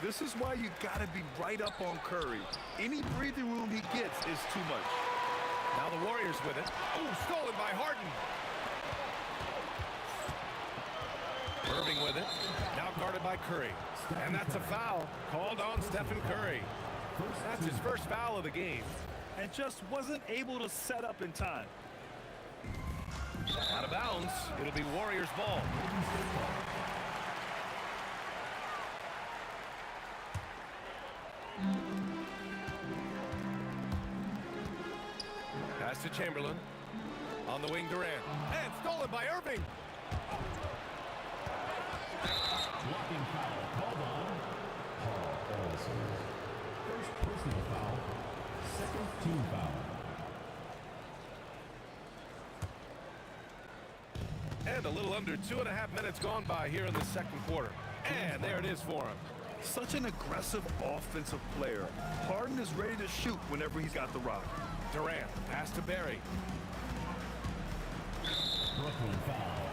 This is why you gotta be right up on Curry. Any breathing room he gets is too much. Now the Warriors with it. Oh, stolen by Harden. Irving with it. Now guarded by Curry. And that's a foul called on Stephen Curry. That's his first foul of the game. And just wasn't able to set up in time. Out of bounds. It'll be Warriors ball. Pass to Chamberlain. On the wing, Durant. And stolen by Irving. Blocking foul called on Paul Olson. First personal foul. Second team foul. And a little under 2.5 minutes gone by here in the second quarter. And there it is for him. Such an aggressive offensive player. Harden is ready to shoot whenever he's got the rock. Durant, pass to Barry. Brooklyn foul.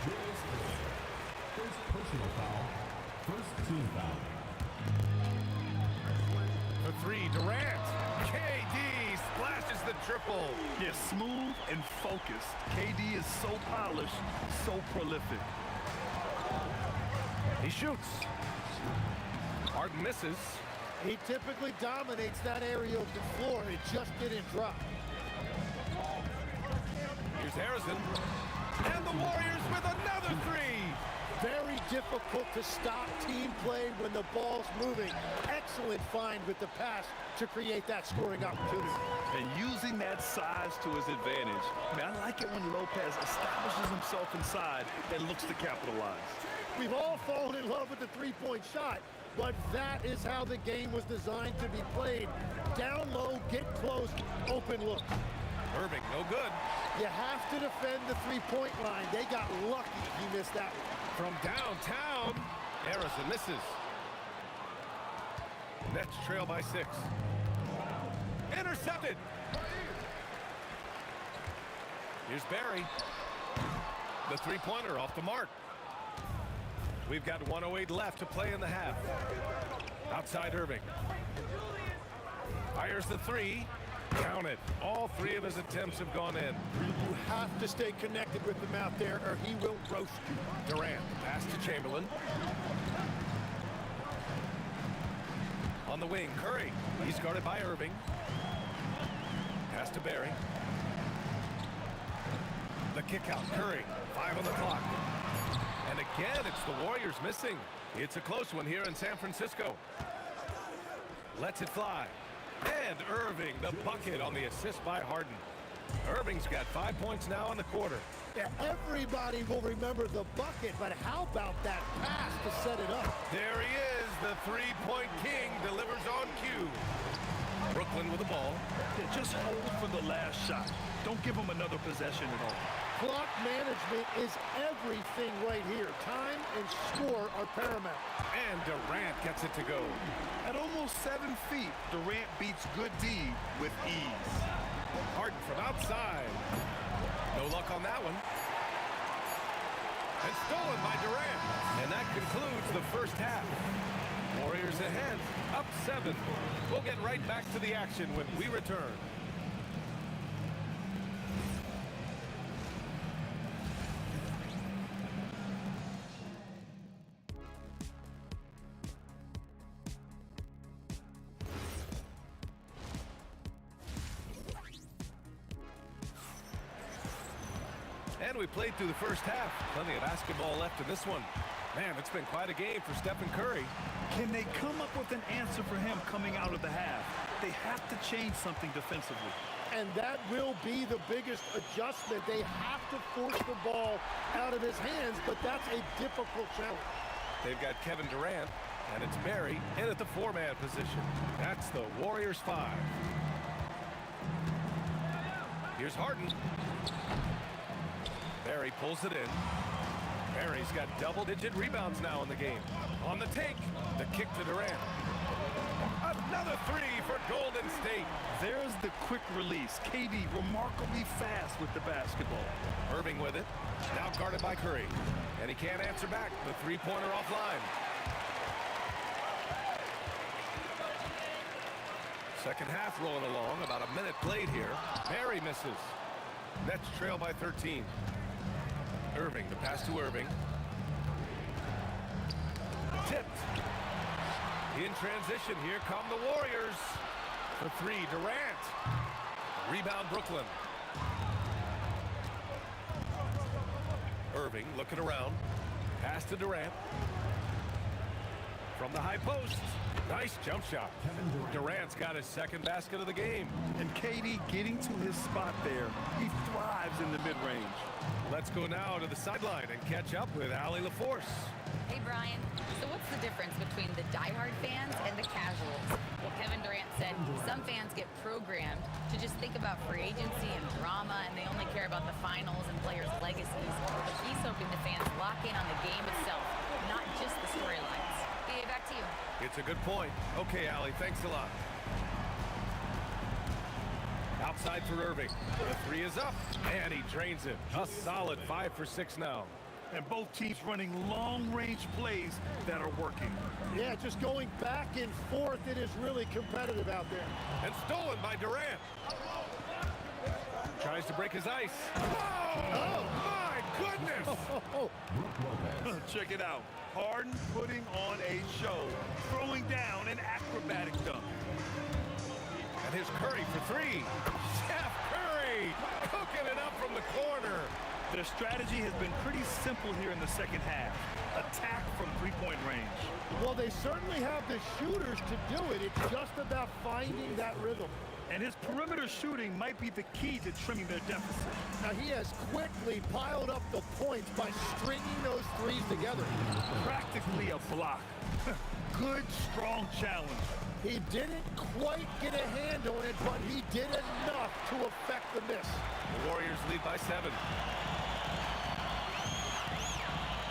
Julius Randle. First personal foul. First team foul. For three, Durant. KD splashes the triple. He's smooth and focused. KD is so polished, so prolific. He shoots. Harden misses. He typically dominates that area of the floor. It just didn't drop. Here's Harrison. And the Warriors with another three. Very difficult to stop team play when the ball's moving. Excellent find with the pass to create that scoring opportunity. And using that size to his advantage. I mean, I like it when Lopez establishes himself inside and looks to capitalize. We've all fallen in love with the three-point shot, but that is how the game was designed to be played. Down low, get close, open look. Irving, no good. You have to defend the three-point line. They got lucky he missed that one. From downtown, Harrison misses. Nets trail by 6. Intercepted. Here's Barry. The three-pointer off the mark. We've got 1:08 left to play in the half. Outside Irving. Fires the three. Count it. All 3 of his attempts have gone in. You have to stay connected with him out there or he will roast you. Durant, pass to Chamberlain. On the wing, Curry. He's guarded by Irving. Pass to Barry. The kick out, Curry. 5 on the clock. And again, it's the Warriors missing. It's a close one here in San Francisco. Lets it fly. And Irving, the bucket on the assist by Harden. Irving's got 5 points now in the quarter. Yeah, everybody will remember the bucket, but how about that pass to set it up? There he is, the three-point king delivers on cue. Brooklyn with the ball. Yeah, just hold for the last shot. Don't give him another possession at all. Clock management is everything right here. Time and score are paramount. And Durant gets it to go. At almost 7 feet, Durant beats good D with ease. Harden from outside. No luck on that one. And stolen by Durant. And that concludes the first half. Warriors ahead, up 7. We'll get right back to the action when we return. And we played through the first half. Plenty of basketball left in this one. Man, it's been quite a game for Stephen Curry. Can they come up with an answer for him coming out of the half? They have to change something defensively. And that will be the biggest adjustment. They have to force the ball out of his hands, but that's a difficult challenge. They've got Kevin Durant, and it's Barry in at the four-man position. That's the Warriors 5. Here's Harden. Barry pulls it in. Barry's got double-digit rebounds now in the game. On the take, the kick to Durant. Another three for Golden State. There's the quick release. KD remarkably fast with the basketball. Irving with it. Now guarded by Curry. And he can't answer back. The three-pointer offline. Second half rolling along. About a minute played here. Barry misses. Nets trail by 13. Irving, the pass to Irving. Tipped. In transition, here come the Warriors. For three, Durant. Rebound, Brooklyn. Irving looking around. Pass to Durant. From the high post. Nice jump shot. Durant's got his second basket of the game. And KD getting to his spot there. He thrives in the mid-range. Let's go now to the sideline and catch up with Allie LaForce. Hey, Brian. So what's the difference between the diehard fans and the casuals? Well, Kevin Durant said some fans get programmed to just think about free agency and drama, and they only care about the finals and players' legacies. But he's hoping the fans lock in on the game itself, not just the storylines. Okay, back to you. It's a good point. Okay, Allie, thanks a lot. Outside for Irving. The three is up, and he drains it. A solid 5 for 6 now. And both teams running long-range plays that are working. Yeah, just going back and forth, it is really competitive out there. And stolen by Durant. Tries to break his ice. Oh, my goodness! Check it out. Harden putting on a show, throwing down an acrobatic dunk. And here's Curry for three. Steph Curry cooking it up from the corner. Their strategy has been pretty simple here in the second half. Attack from three-point range. Well, they certainly have the shooters to do it. It's just about finding that rhythm. And his perimeter shooting might be the key to trimming their deficit. Now, he has quickly piled up the points by stringing those threes together. Practically a block. Good, strong challenge. He didn't quite get a hand on it, but he did enough to affect the miss. The Warriors lead by 7.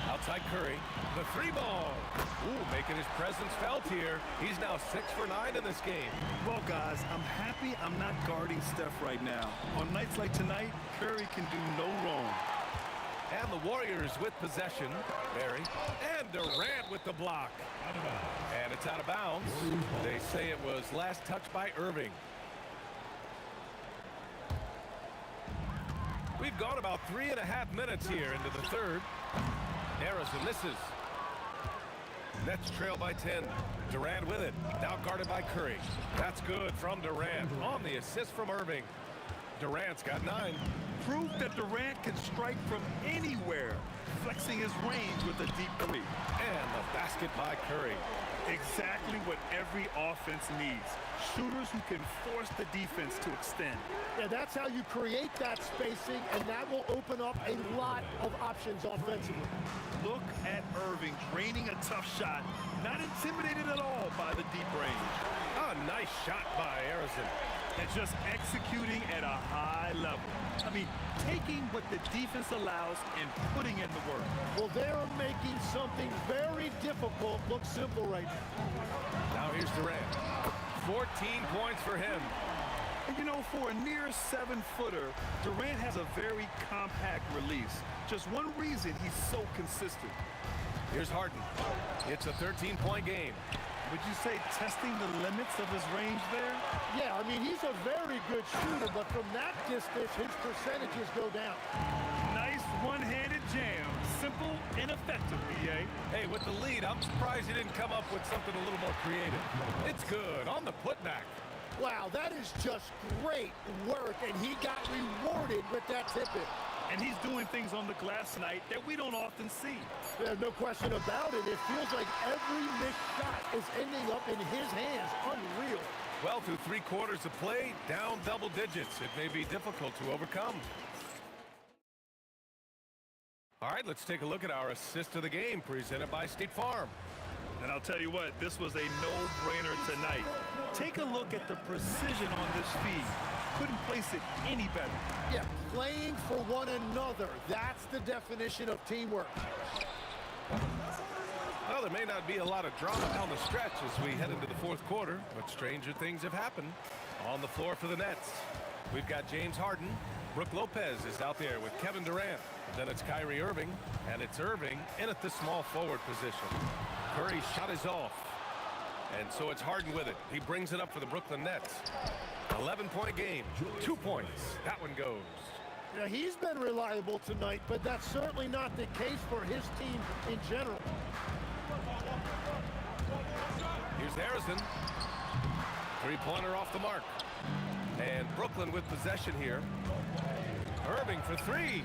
Outside Curry, the three ball. Ooh, making his presence felt here. He's now 6 for 9 in this game. Well, guys, I'm happy I'm not guarding Steph right now. On nights like tonight, Curry can do no wrong. And the Warriors with possession. Barry and Durant with the block. And it's out of bounds. They say it was last touched by Irving. We've gone about 3.5 minutes here into the third. Narrows and misses. Nets trail by 10. Durant with it. Now guarded by Curry. That's good from Durant on the assist from Irving. Durant's got 9. Proof that Durant can strike from anywhere, flexing his range with a deep three. And the basket by Curry. Exactly what every offense needs. Shooters who can force the defense to extend. Yeah, that's how you create that spacing, and that will open up a lot of options offensively. Look at Irving draining a tough shot, not intimidated at all by the deep range. A nice shot by Harrison. And just executing at a high level. I mean, taking what the defense allows and putting in the work. Well, they're making something very difficult look simple right now. Now here's Durant. 14 points for him. And you know, for a near 7-footer, Durant has a very compact release. Just one reason he's so consistent. Here's Harden. It's a 13-point game. Would you say testing the limits of his range there? Yeah, I mean, he's a very good shooter, but from that distance, his percentages go down. Nice one-handed jam. Simple and effective, B.A. Hey, with the lead, I'm surprised he didn't come up with something a little more creative. It's good on the putback. Wow, that is just great work, and he got rewarded with that tip-in. And he's doing things on the glass tonight that we don't often see. There's no question about it. It feels like every missed shot is ending up in his hands. Unreal. Well, through 3 quarters of play, down double digits. It may be difficult to overcome. All right, let's take a look at our assist of the game presented by State Farm. And I'll tell you what, this was a no-brainer tonight. Take a look at the precision on this feed. Couldn't place it any better. Yeah, playing for one another. That's the definition of teamwork. Well, there may not be a lot of drama down the stretch as we head into the 4th quarter, but stranger things have happened. On the floor for the Nets, we've got James Harden. Brook Lopez is out there with Kevin Durant. Then it's Kyrie Irving, and it's Irving in at the small forward position. Curry's shot is off, and so it's Harden with it. He brings it up for the Brooklyn Nets. 11-point game, 2 points. That one goes. Yeah, he's been reliable tonight, but that's certainly not the case for his team in general. Here's Harrison. 3-pointer off the mark. And Brooklyn with possession here. Irving for 3.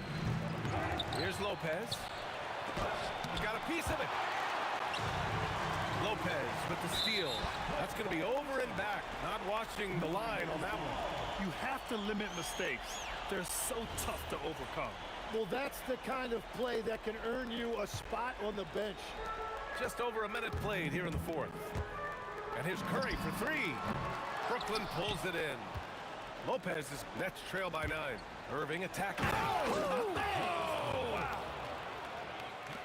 Here's Lopez. He got a piece of it. Lopez with the steal. That's going to be over and back. Not watching the line on that one. You have to limit mistakes. They're so tough to overcome. Well, that's the kind of play that can earn you a spot on the bench. Just over a minute played here in the 4th. And here's Curry for 3. Brooklyn pulls it in. Lopez's Nets trail by 9. Irving attacking. Oh, wow.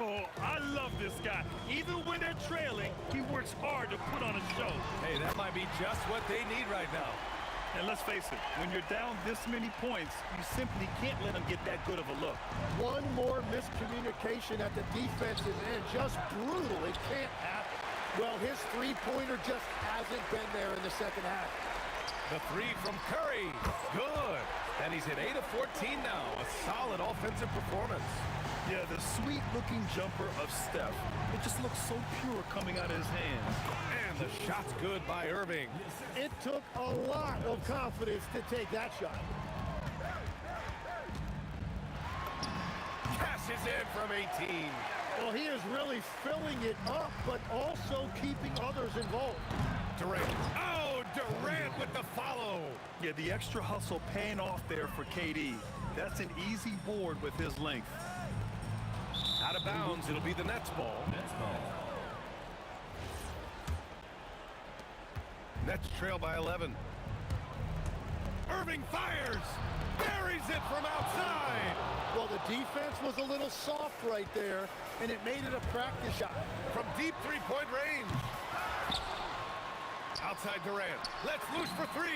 Oh, I love this guy. Even when they're trailing, he works hard to put on a show. Hey, that might be just what they need right now. And let's face it, when you're down this many points, you simply can't let them get that good of a look. One more miscommunication at the defensive end. Just brutal. It can't happen. Well, his 3-pointer just hasn't been there in the second half. The 3 from Curry. Good. And he's at 8 of 14 now. A solid offensive performance. Yeah, the sweet-looking jumper of Steph. It just looks so pure coming out of his hands. And the shot's good by Irving. It took a lot of confidence to take that shot. Cashes in from 18. Well, he is really filling it up, but also keeping others involved. Durant. Oh, Durant with the follow. Yeah, the extra hustle paying off there for KD. That's an easy board with his length. Out of bounds, it'll be the Nets ball. Nets trail by 11. Irving fires. Buries it from outside. Well, the defense was a little soft right there, and it made it a practice shot. From deep 3-point range. Outside Durant. Let's loose for 3.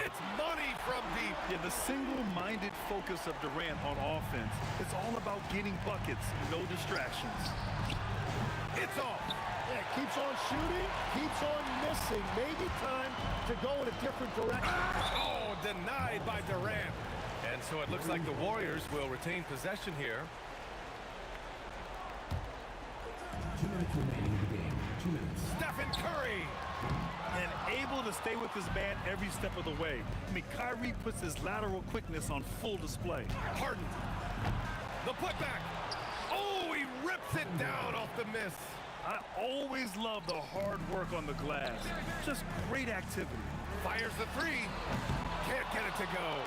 It's money from deep. Yeah, the single-minded focus of Durant on offense. It's all about getting buckets, no distractions. It's off. Yeah, keeps on shooting, keeps on missing. Maybe time to go in a different direction. Oh, denied by Durant. And so it looks like the Warriors will retain possession here. 2 minutes remaining in the game. 2 minutes. Stephen Curry. And able to stay with his man every step of the way. I mean, Kyrie puts his lateral quickness on full display. Harden. The putback. Oh, he rips it down off the miss. I always love the hard work on the glass. Just great activity. Fires the 3. Can't get it to go.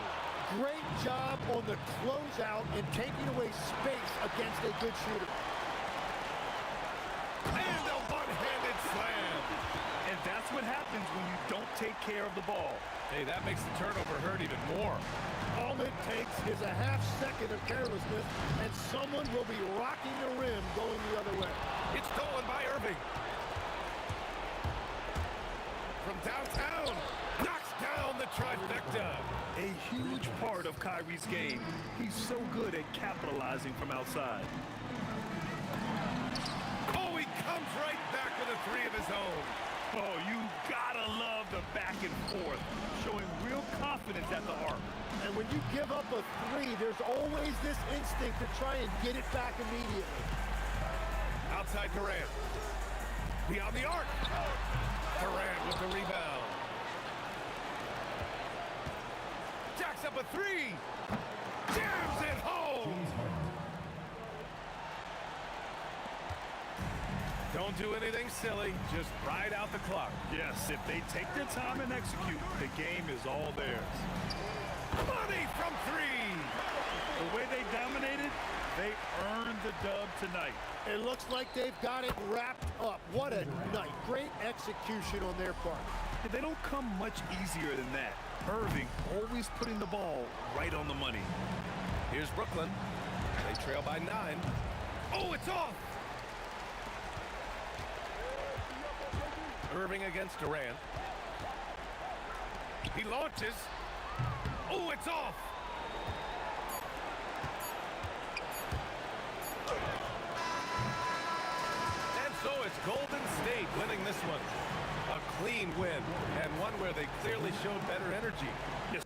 Great job on the closeout and taking away space against a good shooter. And a one-handed slam. And that's what happens when you don't take care of the ball. Hey, that makes the turnover hurt even more. All it takes is a half second of carelessness, and someone will be rocking the rim going the other way. It's stolen by Irving. From downtown, knocks down the trifecta. A huge part of Kyrie's game. He's so good at capitalizing from outside. Oh, he comes right back with a 3 of his own. Oh, you gotta love the back and forth, showing real confidence at the arc. And when you give up a 3, there's always this instinct to try and get it back immediately. Outside Durant. Beyond the arc. Durant with the rebound. Jacks up a 3. Jams it home. Don't do anything silly. Just ride out the clock. Yes, if they take their time and execute, the game is all theirs. Money from three. The way they dominated, they earned the dub tonight. It looks like they've got it wrapped up. What a night. Great execution on their part. They don't come much easier than that. Irving always putting the ball right on the money. Here's Brooklyn. They trail by 9. Oh, it's off. Irving against Durant. He launches. Oh, it's off. And so it's Golden State winning this one. A clean win, and one where they clearly showed better energy. Yes.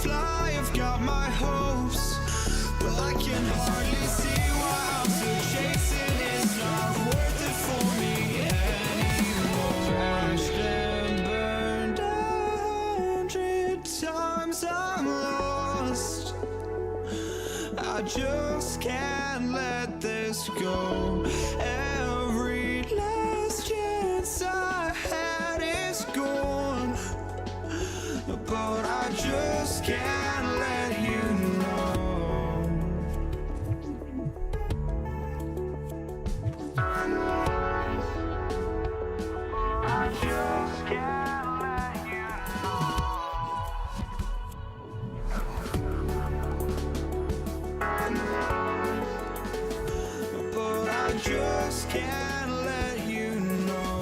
fly, I've got my hopes, but I can hardly see why I'm still chasing. It's not worth it for me anymore. Crashed and burned 100 times, I'm lost. I just can't let this go. Every last chance I had is gone, but I just can't let you know. I just can't let you know. But I just can't let you know.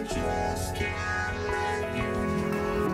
just can't let you know.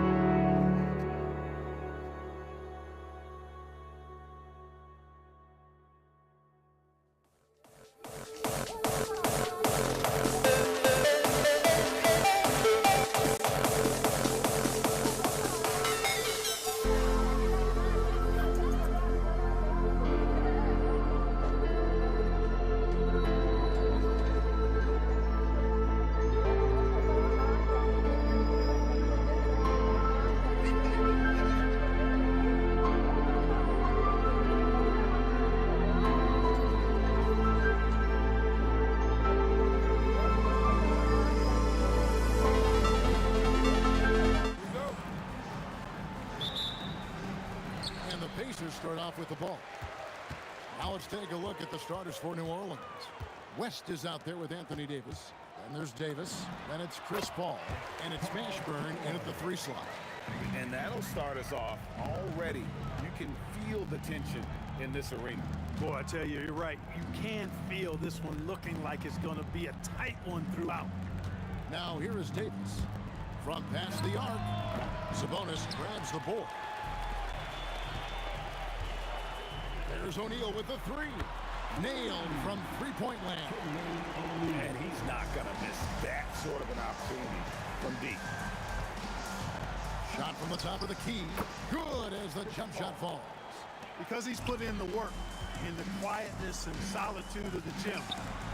Start off with the ball. Now let's take a look at the starters for New Orleans. West is out there with Anthony Davis. And there's Davis. Then it's Chris Paul. And it's Mashburn in at the 3 slot. And that'll start us off already. You can feel the tension in this arena. Boy, I tell you, you're right. You can feel this one looking like it's going to be a tight one throughout. Now here is Davis. From past the arc, Sabonis grabs the board. There's O'Neal with the three. Nailed from three-point land. And he's not going to miss that sort of an opportunity from deep. Shot from the top of the key. Good as the jump shot falls. Because he's put in the work, in the quietness and solitude of the gym.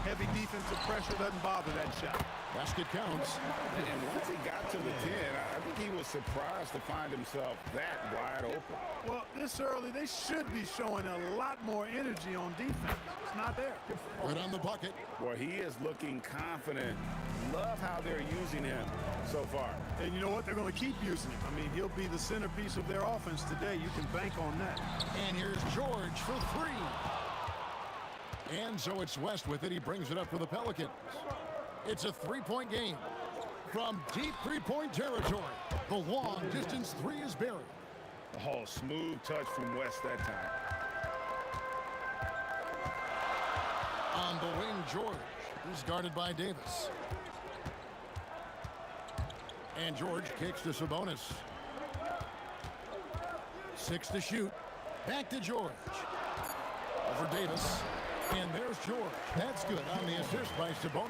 Heavy defensive pressure doesn't bother that shot. Basket counts. And once he got to the 10, I think he was surprised to find himself that wide open. Well, this early, they should be showing a lot more energy on defense. It's not there. Right on the bucket. Boy, he is looking confident. Love how they're using him so far. And you know what? They're going to keep using him. I mean, he'll be the centerpiece of their offense today. You can bank on that. And here's George for three. And so it's West with it. He brings it up for the Pelicans. It's a three-point game. From deep three-point territory, the long-distance three is buried. Oh, smooth touch from West that time. On the wing, George is guarded by Davis. And George kicks to Sabonis. 6 to shoot. Back to George. Over Davis. And there's George. That's good on the assist by Sabonis.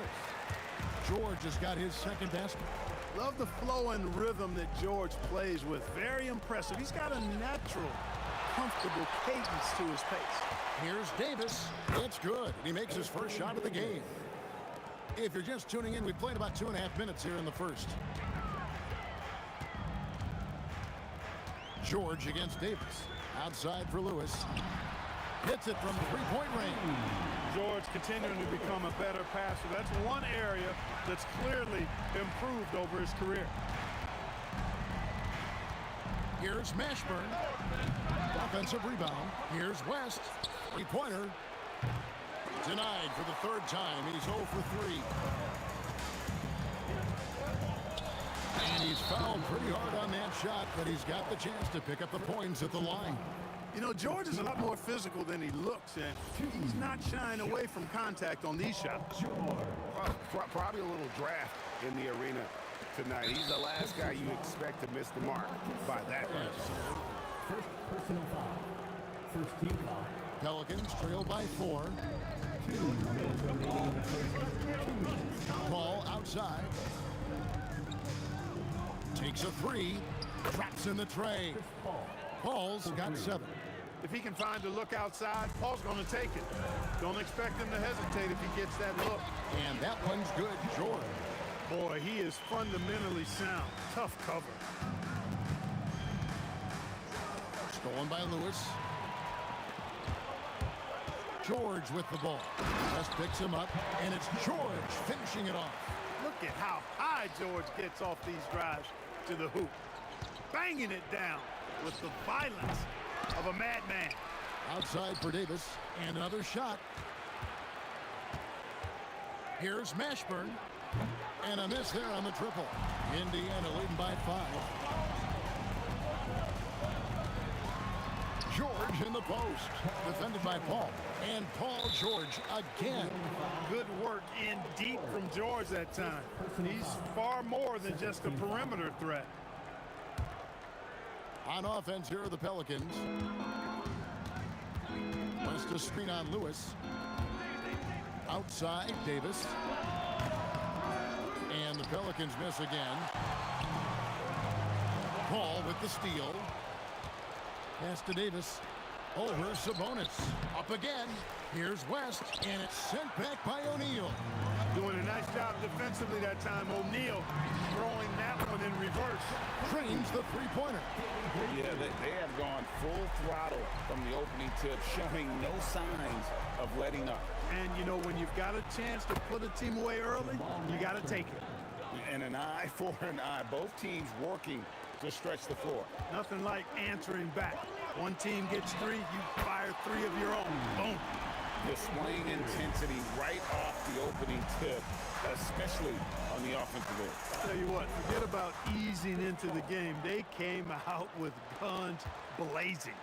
George has got his second basket. Love the flow and rhythm that George plays with. Very impressive. He's got a natural, comfortable cadence to his pace. Here's Davis. It's good. He makes his first shot of the game. If you're just tuning in, we've played about 2.5 minutes here in the first. George against Davis. Outside for Lewis. Hits it from three-point range. George continuing to become a better passer. That's one area that's clearly improved over his career. Here's Mashburn. Offensive rebound. Here's West. Three-pointer. Denied for the third time. He's 0 for 3. And he's fouled pretty hard on that shot, but he's got the chance to pick up the points at the line. You know, George is a lot more physical than he looks, and he's not shying away from contact on these shots. Probably a little draft in the arena tonight. He's the last guy you expect to miss the mark by that much. First personal foul. First team foul. Pelicans trail by 4. Ball outside. Takes a 3. Traps in the tray. Paul's got 7. If he can find a look outside, Paul's going to take it. Don't expect him to hesitate if he gets that look. And that one's good, George. Boy, he is fundamentally sound. Tough cover. Stolen by Lewis. George with the ball. West picks him up, and it's George finishing it off. Look at how high George gets off these drives to the hoop. Banging it down with the violence of a madman. Outside for Davis, and another shot. Here's Mashburn, and a miss there on the triple. Indiana leading by 5. George in the post, defended by Paul. And Paul George again. Good work in deep from George that time. He's far more than just a perimeter threat. On offense, here are the Pelicans. West a screen on Lewis. Outside, Davis. And the Pelicans miss again. Paul with the steal. Pass to Davis. Over Sabonis. Up again. Here's West. And it's sent back by O'Neal. Doing a nice job defensively that time. O'Neal throwing that one in reverse. Trains the three-pointer. Yeah, they have gone full throttle from the opening tip, showing no signs of letting up. And, you know, when you've got a chance to put a team away early, you got to take it. And an eye for an eye. Both teams working to stretch the floor. Nothing like answering back. One team gets 3, you fire 3 of your own. Boom. Displaying intensity right off the opening tip, especially on the offensive end. Tell you what, forget about easing into the game. They came out with guns blazing.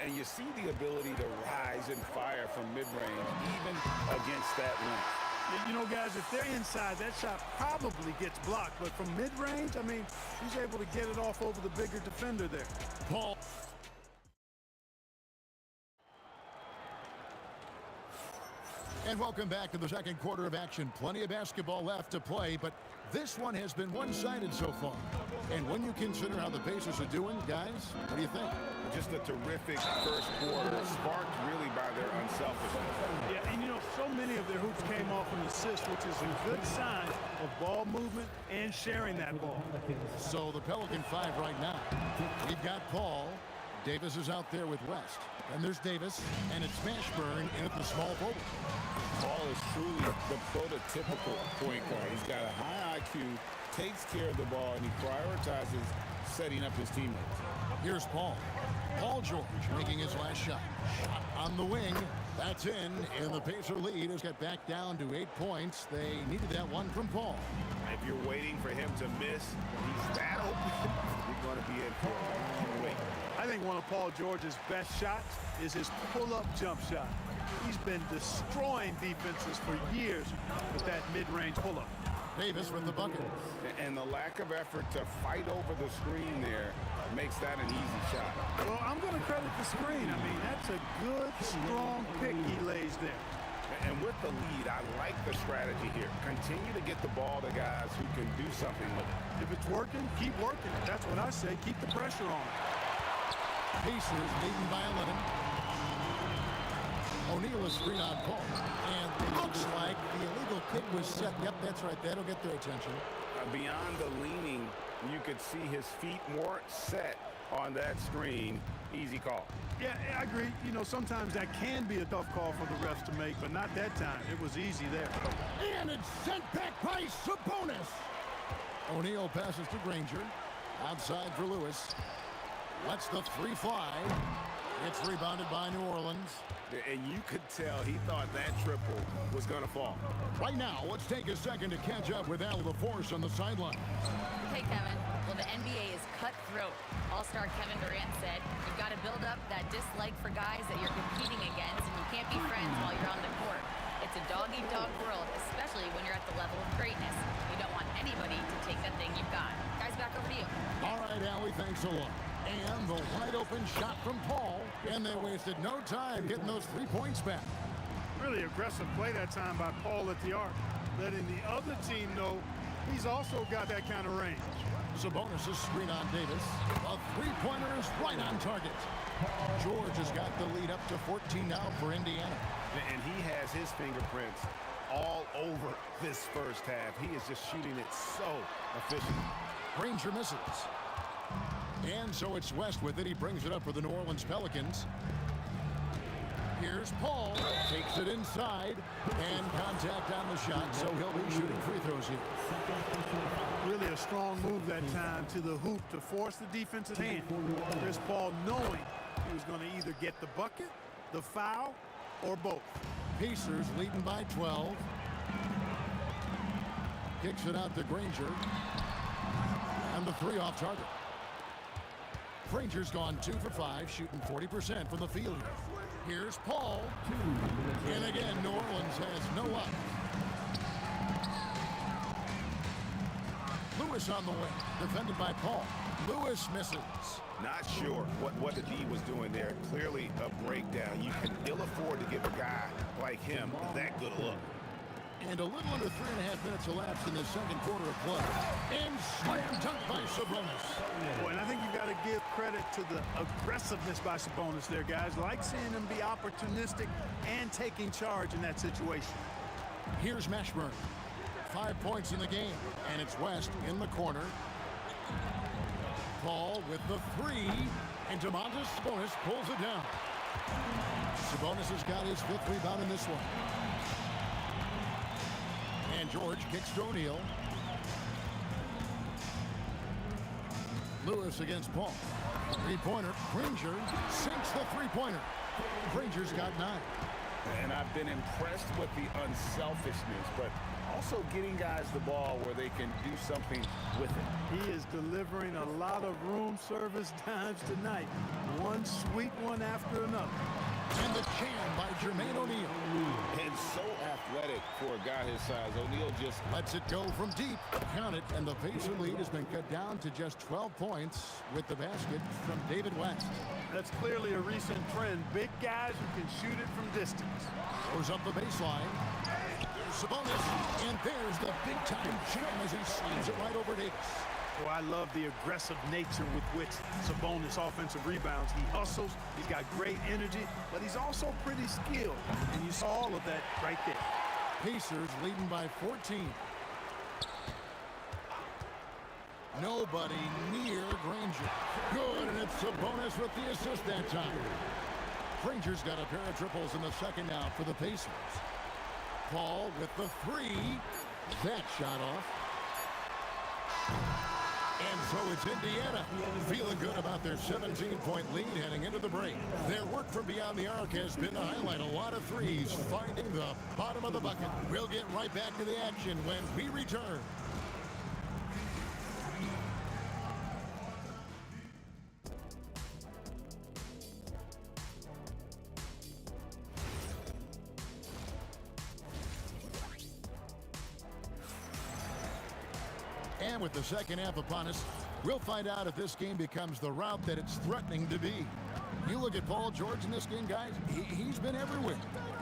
And you see the ability to rise and fire from mid-range, even against that length. You know, guys, if they're inside, that shot probably gets blocked. But from mid-range, I mean, he's able to get it off over the bigger defender there. Paul. And welcome back to the second quarter of action. Plenty of basketball left to play, but this one has been one-sided so far. And when you consider how the Pacers are doing, guys, what do you think? Just a terrific first quarter, sparked really by their unselfishness. Yeah, and you know, so many of their hoops came off an assist, which is a good sign of ball movement and sharing that ball. So the Pelican 5 right now. We've got Paul. Davis is out there with West. And there's Davis, and it's Mashburn in at the small forward. Paul is truly the prototypical point guard. He's got a high IQ, takes care of the ball, and he prioritizes setting up his teammates. Here's Paul. Paul George making his last shot. Shot on the wing. That's in, and the Pacer lead has got back down to 8 points. They needed that one from Paul. If you're waiting for him to miss, he's that open, you're going to be in for it. Wait. I think one of Paul George's best shots is his pull-up jump shot. He's been destroying defenses for years with that mid-range pull-up. Davis with the bucket. And the lack of effort to fight over the screen there makes that an easy shot. Well, I'm going to credit the screen. I mean, that's a good, strong pick he lays there. And with the lead, I like the strategy here. Continue to get the ball to guys who can do something with it. If it's working, keep working it. That's what I say. Keep the pressure on. Pacers leading by 11. O'Neal is screen on Paul. And looks like the illegal kick was set. Yep, that's right. That'll get their attention. Beyond the leaning, you could see his feet more set on that screen. Easy call. Yeah, I agree. You know, sometimes that can be a tough call for the refs to make, but not that time. It was easy there. And it's sent back by Sabonis. O'Neal passes to Granger. Outside for Lewis. Lets the three fly. It's rebounded by New Orleans. And you could tell he thought that triple was going to fall. Right now, let's take a second to catch up with Al LaForce on the sideline. Hey, Kevin. Well, the NBA is cutthroat. All-star Kevin Durant said, you've got to build up that dislike for guys that you're competing against, and you can't be friends while you're on the court. It's a dog-eat-dog world, especially when you're at the level of greatness. You don't want anybody to take that thing you've got. Guys, back over to you. All right, Allie, thanks a lot. And the wide-open shot from Paul, and they wasted no time getting those 3 points back. Really aggressive play that time by Paul at the arc, letting the other team know he's also got that kind of range. Sabonis is screen on Davis. A three-pointer is right on target. George has got the lead up to 14 now for Indiana. And he has his fingerprints all over this first half. He is just shooting it so efficiently. Granger misses. And so it's West with it. He brings it up for the New Orleans Pelicans. Here's Paul. Takes it inside. And contact on the shot, so he'll be shooting free throws here. Really a strong move that time to the hoop to force the defense's hand. Chris Paul knowing he was going to either get the bucket, the foul, or both. Pacers leading by 12. Kicks it out to Granger. And the three off target. Granger's gone 2 for 5, shooting 40% from the field. Here's Paul. And again, New Orleans has no up. Lewis on the wing, defended by Paul. Lewis misses. Not sure what the D was doing there. Clearly a breakdown. You can ill afford to give a guy like him that good a look. And a little under 3.5 minutes elapsed in the second quarter of play. And slam dunk by Sabonis. Boy, and I think you've got to give credit to the aggressiveness by Sabonis there, guys. Like seeing him be opportunistic and taking charge in that situation. Here's Mashburn. 5 points in the game, and it's West in the corner. Paul with the three, and Domantas Sabonis pulls it down. Sabonis has got his 5th rebound in this one. And George kicks to O'Neal. Lewis against Paul. Three-pointer. Granger sinks the three-pointer. Granger's got 9. And I've been impressed with the unselfishness, but also getting guys the ball where they can do something with it. He is delivering a lot of room service dimes tonight. One sweet one after another. And the jam by Jermaine O'Neal. And so athletic for a guy his size. O'Neal just Lets it go from deep. Count it, and the Pacer lead has been cut down to just 12 points with the basket from David West. That's clearly a recent trend. Big guys who can shoot it from distance. Goes up the baseline. There's Sabonis, and there's the big-time jam as he slams it right over Davis. Oh, I love the aggressive nature with which Sabonis offensive rebounds. He hustles, he's got great energy, but he's also pretty skilled. And you saw all of that right there. Pacers leading by 14. Nobody near Granger. Good, and it's Sabonis with the assist that time. Granger's got a pair of triples in the second now for the Pacers. Paul with the three. That shot off. And so it's Indiana feeling good about their 17-point lead heading into the break. Their work from beyond the arc has been to highlight a lot of threes, finding the bottom of the bucket. We'll get right back to the action when we return. And with the second half upon us, we'll find out if this game becomes the route that it's threatening to be. You look at Paul George in this game, guys, he's been everywhere.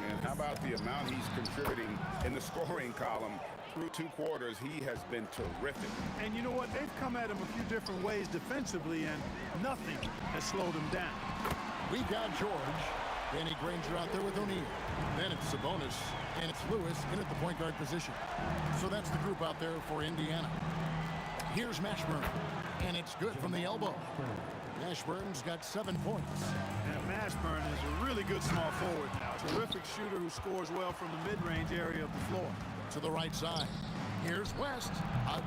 And how about the amount he's contributing in the scoring column? Through 2 quarters, he has been terrific. And you know what? They've come at him a few different ways defensively, and nothing has slowed him down. We've got George, Danny Granger out there with O'Neal. Then it's Sabonis, and it's Lewis in at the point guard position. So that's the group out there for Indiana. Here's Mashburn, and it's good from the elbow. Mashburn's got 7 points. And Mashburn is a really good small forward now. Terrific shooter who scores well from the mid-range area of the floor. To the right side. Here's West.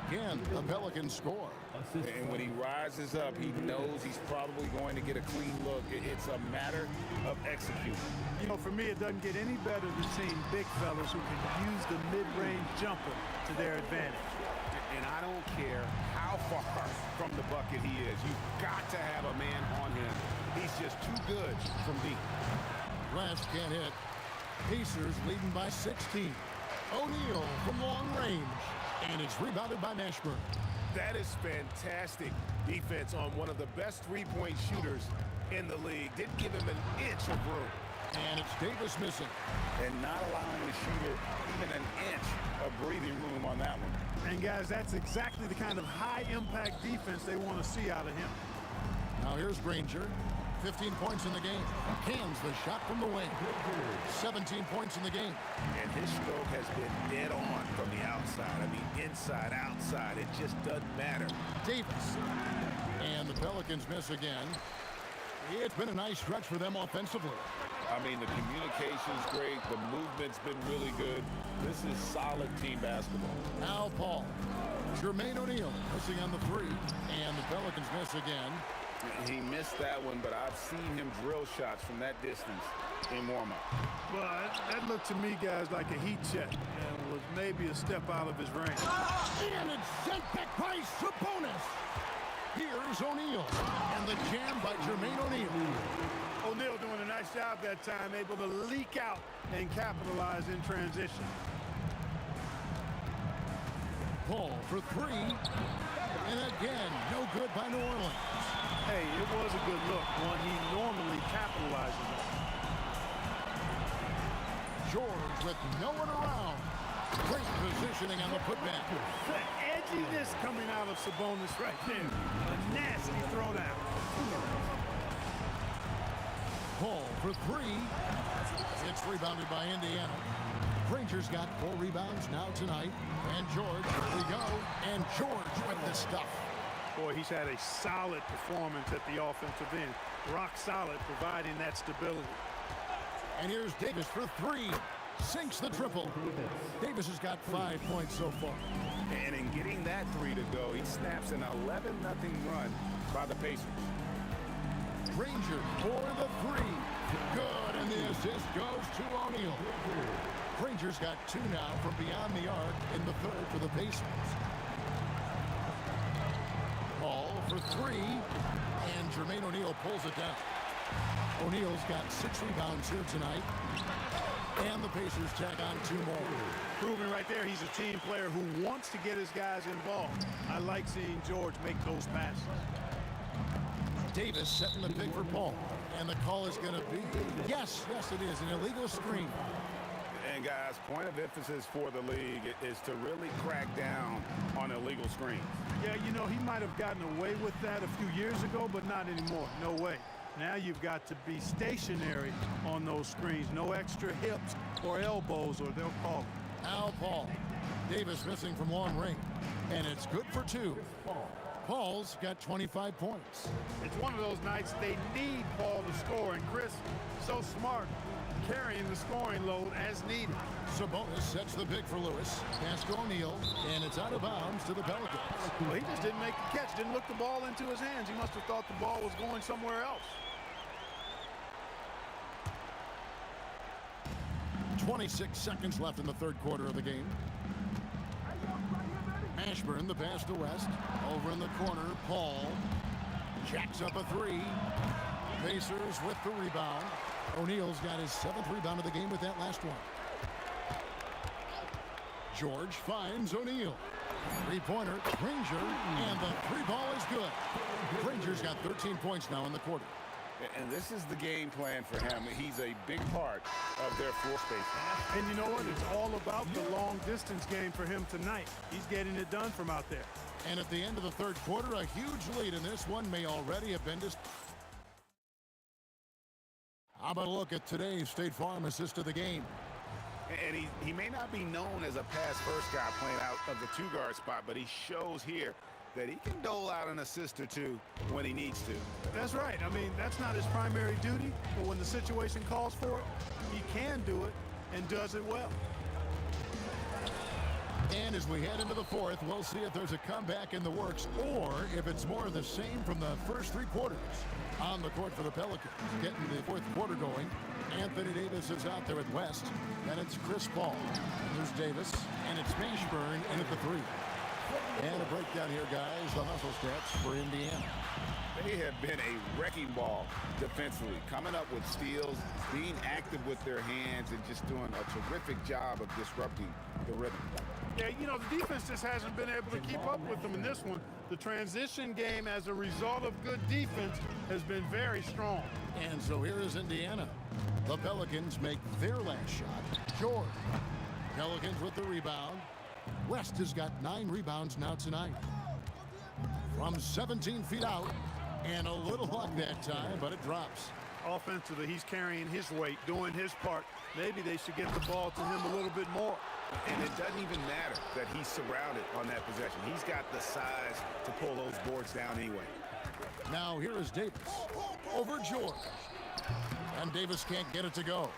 Again, the Pelicans score. And when he rises up, he knows he's probably going to get a clean look. It's a matter of executing. You know, for me, it doesn't get any better than seeing big fellas who can use the mid-range jumper to their advantage. And I don't care how far from the bucket he is. You've got to have a man on him. He's just too good from deep. West can't hit. Pacers leading by 16. O'Neal from long range. And it's rebounded by Mashburn. That is fantastic defense on one of the best three-point shooters in the league. Didn't give him an inch of room. And it's Davis missing. And not allowing the shooter even an inch of breathing room on that one. And guys, that's exactly the kind of high-impact defense they want to see out of him. Now here's Granger. 15 points in the game. Cans the shot from the wing. 17 points in the game. And his stroke has been dead on from the outside. I mean, inside, outside. It just doesn't matter. Davis. And the Pelicans miss again. It's been a nice stretch for them offensively. I mean, the communication's great. The movement's been really good. This is solid team basketball. Now Paul. Jermaine O'Neal missing on the three. And the Pelicans miss again. He missed that one, but I've seen him drill shots from that distance in warm-up. Well, that looked to me, guys, like a heat check and was maybe a step out of his range. And it's sent back by Sabonis. Here's O'Neal. And the jam by Jermaine O'Neal. O'Neal doing a nice job that time, able to leak out and capitalize in transition. Paul for three. And again, no good by New Orleans. Hey, it was a good look, one he normally capitalizes on. George with no one around. Great positioning on the putback. The edginess coming out of Sabonis right there. A nasty throwdown. Paul for three. It's rebounded by Indiana. Granger's got 4 rebounds now tonight. And George, here we go. And George with the stuff. Boy, he's had a solid performance at the offensive end. Rock solid, providing that stability. And here's Davis for three. Sinks the triple. Davis has got 5 points so far. And in getting that three to go, he snaps an 11-0 run by the Pacers. Granger for the three. Good, and the assist goes to O'Neal. Granger's got 2 now from beyond the arc in the third for the Pacers. Ball for 3, and Jermaine O'Neal pulls it down. O'Neal's got 6 rebounds here tonight, and the Pacers tack on 2 more. Proving right there he's a team player who wants to get his guys involved. I like seeing George make those passes. Davis setting the pick for Paul, and the call is going to be, yes, it is, an illegal screen. And guys, point of emphasis for the league is to really crack down on illegal screens. Yeah, you know, he might have gotten away with that a few years ago, but not anymore. No way. Now you've got to be stationary on those screens. No extra hips or elbows, or they'll call it. Now Paul. Davis missing from long range, and it's good for 2. Paul's got 25 points. It's one of those nights they need Paul to score, and Chris, so smart, carrying the scoring load as needed. Sabonis sets the pick for Lewis. Pass to O'Neal, and it's out of bounds to the Pelicans. Well, he just didn't make the catch, didn't look the ball into his hands. He must have thought the ball was going somewhere else. 26 seconds left in the third quarter of the game. Ashburn, the pass to West. Over in the corner, Paul jacks up a 3. Pacers with the rebound. O'Neal's got his 7th rebound of the game with that last one. George finds O'Neal. 3-pointer, Granger, and the 3 ball is good. Granger's got 13 points now in the quarter. And this is the game plan for him. He's a big part of their floor space. And you know what? It's all about the long-distance game for him tonight. He's getting it done from out there. And at the end of the third quarter, a huge lead in this one may already have been just. How about a look at today's State Farm assist of the game? And he may not be known as a pass-first guy playing out of the 2-guard spot, but he shows here that he can dole out an assist or 2 when he needs to. That's right. I mean, that's not his primary duty, but when the situation calls for it, he can do it and does it well. And as we head into the fourth, we'll see if there's a comeback in the works or if it's more of the same from the first 3 quarters. On the court for the Pelicans, getting the fourth quarter going. Anthony Davis is out there with West. Then it's Chris Paul. There's Davis, and it's Ashburn in at the 3. And a breakdown here, guys. The hustle stats for Indiana. They have been a wrecking ball defensively, coming up with steals, being active with their hands, and just doing a terrific job of disrupting the rhythm. Yeah, you know, the defense just hasn't been able to keep up with them in this one. The transition game, as a result of good defense, has been very strong. And so here is Indiana. The Pelicans make their last shot. George. Pelicans with the rebound. West has got 9 rebounds now tonight. From 17 feet out, and a little luck that time, but it drops. Offensively, he's carrying his weight, doing his part. Maybe they should get the ball to him a little bit more. And it doesn't even matter that he's surrounded on that possession. He's got the size to pull those boards down anyway. Now here is Davis over George. And Davis can't get it to go.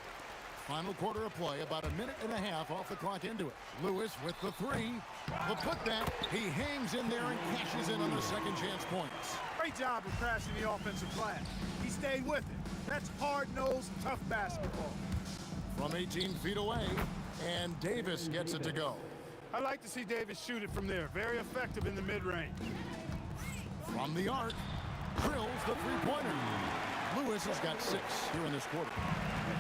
Final quarter of play, about a minute and a half off the clock into it. Lewis with the 3. The putback, he hangs in there and cashes in on the second chance points. Great job of crashing the offensive glass. He stayed with it. That's hard-nosed, tough basketball. From 18 feet away, and Davis gets it to go. I like to see Davis shoot it from there. Very effective in the mid-range. From the arc, drills the 3-pointer. Lewis has got 6 here in this quarter.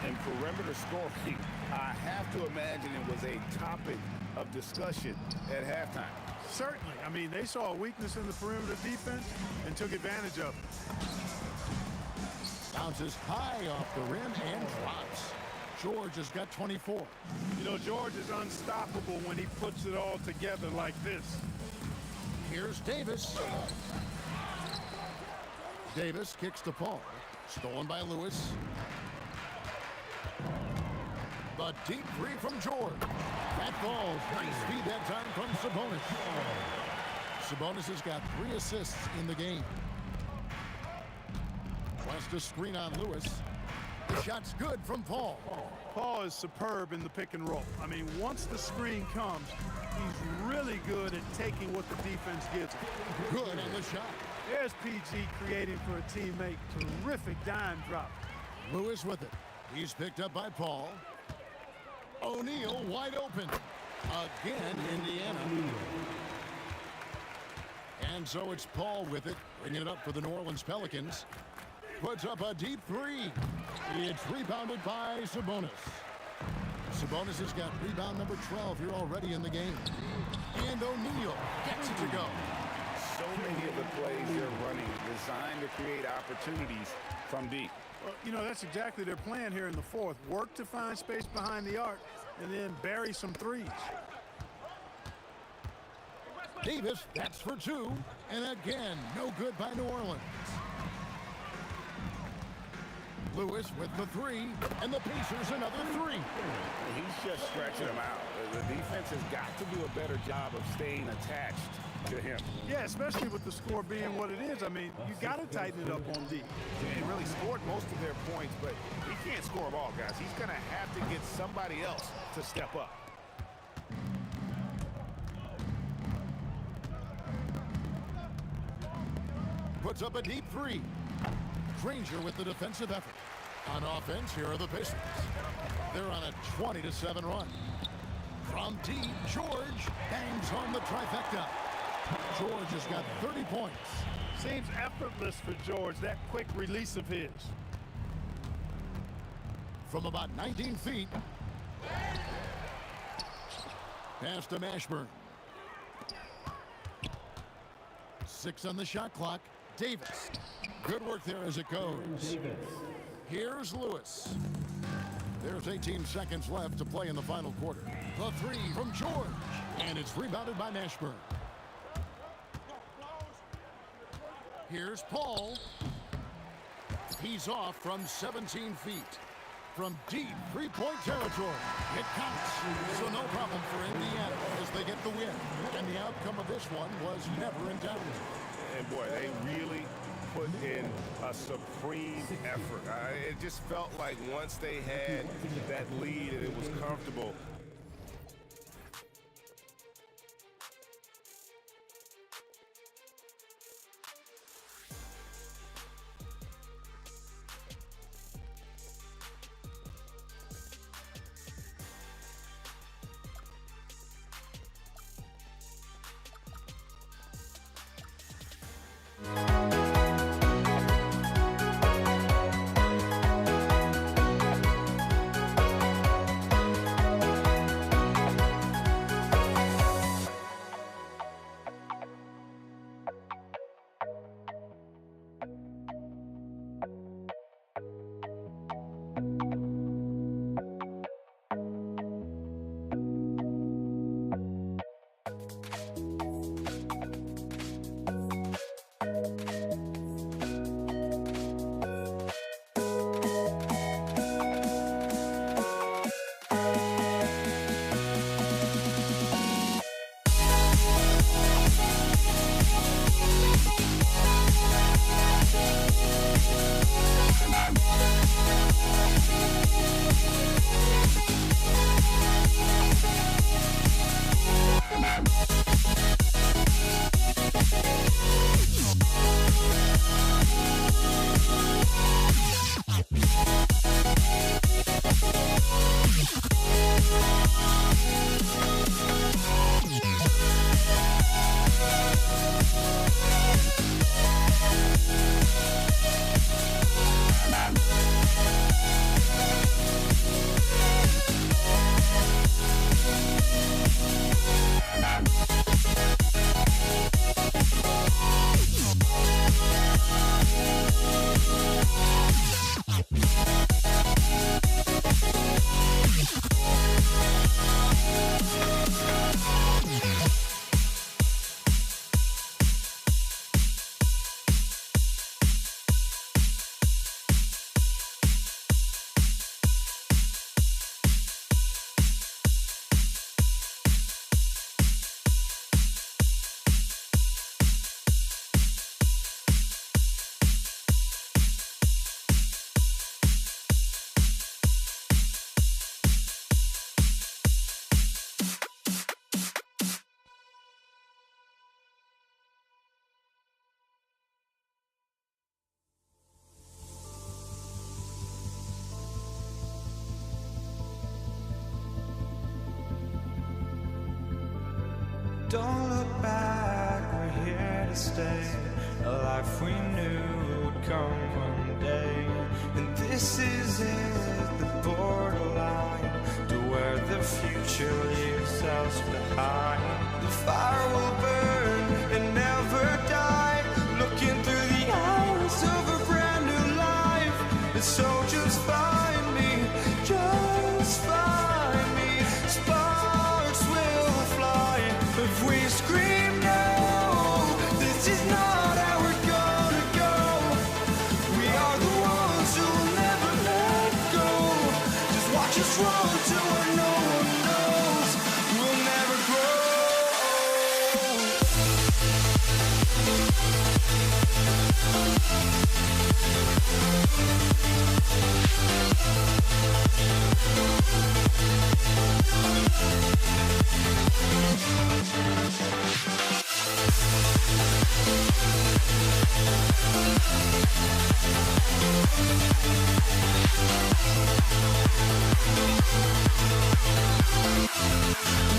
And perimeter scoring, I have to imagine it was a topic of discussion at halftime. Certainly. I mean, they saw a weakness in the perimeter defense and took advantage of it. Bounces high off the rim and drops. George has got 24. You know, George is unstoppable when he puts it all together like this. Here's Davis. Davis kicks to Paul. Stolen by Lewis. The deep 3 from George. That falls. Nice feed that time from Sabonis. Sabonis has got 3 assists in the game. West a screen on Lewis. The shot's good from Paul. Paul is superb in the pick and roll. I mean, once the screen comes, he's really good at taking what the defense gives him. Good on the shot. There's PG creating for a teammate. Terrific dime drop. Lewis with it. He's picked up by Paul. O'Neal wide open. Again, Indiana. And so it's Paul with it, bringing it up for the New Orleans Pelicans. Puts up a deep three. It's rebounded by Sabonis. Sabonis has got rebound number 12 here already in the game. And O'Neal gets it to go. So many of the plays they're running designed to create opportunities from deep. Well, you know, that's exactly their plan here in the fourth. Work to find space behind the arc and then bury some threes. Davis, that's for two. And again, no good by New Orleans. Lewis with the three, and the Pacers another three. He's just stretching them out. The defense has got to do a better job of staying attached to him. Yeah, especially with the score being what it is. I mean, you got to tighten it up on D. They really scored most of their points, but he can't score them all, guys. He's going to have to get somebody else to step up. Puts up a deep three. Granger with the defensive effort. On offense, here are the Pistons. They're on a 20-7 run. From deep, George bangs on the trifecta. George has got 30 points. Seems effortless for George, that quick release of his. From about 19 feet. Pass to Mashburn. 6 on the shot clock. Davis. Good work there as it goes. Here's Lewis. There's 18 seconds left to play in the final quarter. The three from George. And it's rebounded by Mashburn. Here's Paul. He's off from 17 feet. From deep three-point territory. It counts. So no problem for Indiana as they get the win. And the outcome of this one was never in doubt. And boy, they really put in a supreme effort. It just felt like once they had that lead and it was comfortable, Don't look back, we're here to stay. A life we knew would come one day. And this is it, the borderline to where the future leaves us behind. The fire will burn and never die, looking through the eyes of a brand new life. And so just find me, just find me. Sparks will fly if we scream no. This is not how we're gonna go. We are the ones who will never let go. Just watch us run to where no one knows. We'll never grow.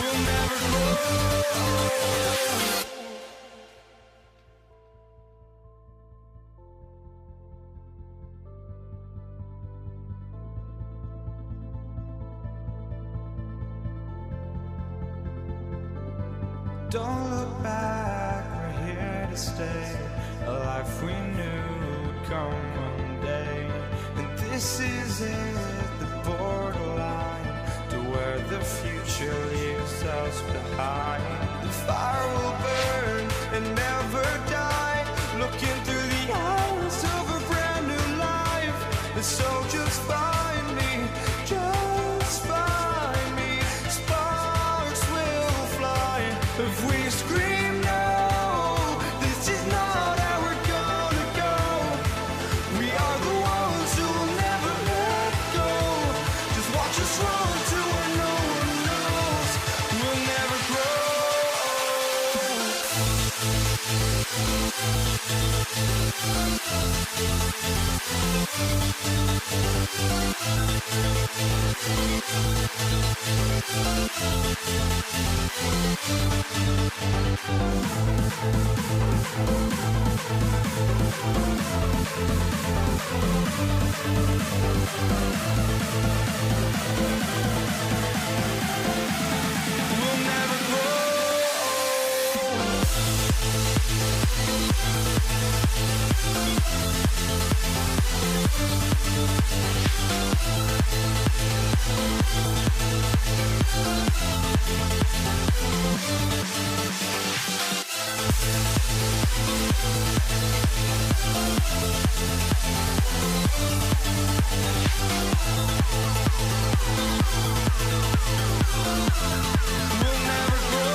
We'll never grow. Don't look back, we're here to stay. A life we knew would come one day. And this is it, the borderline to where the future leaves us behind. The fire will burn and never die, looking through the eyes of a brand new life. And so just find me, just find me. Sparks will fly if we scream no. This is not how we're gonna go. We are the ones who will never let go. Just watch us run to where no one knows. We'll never grow. We'll never grow. We'll never grow.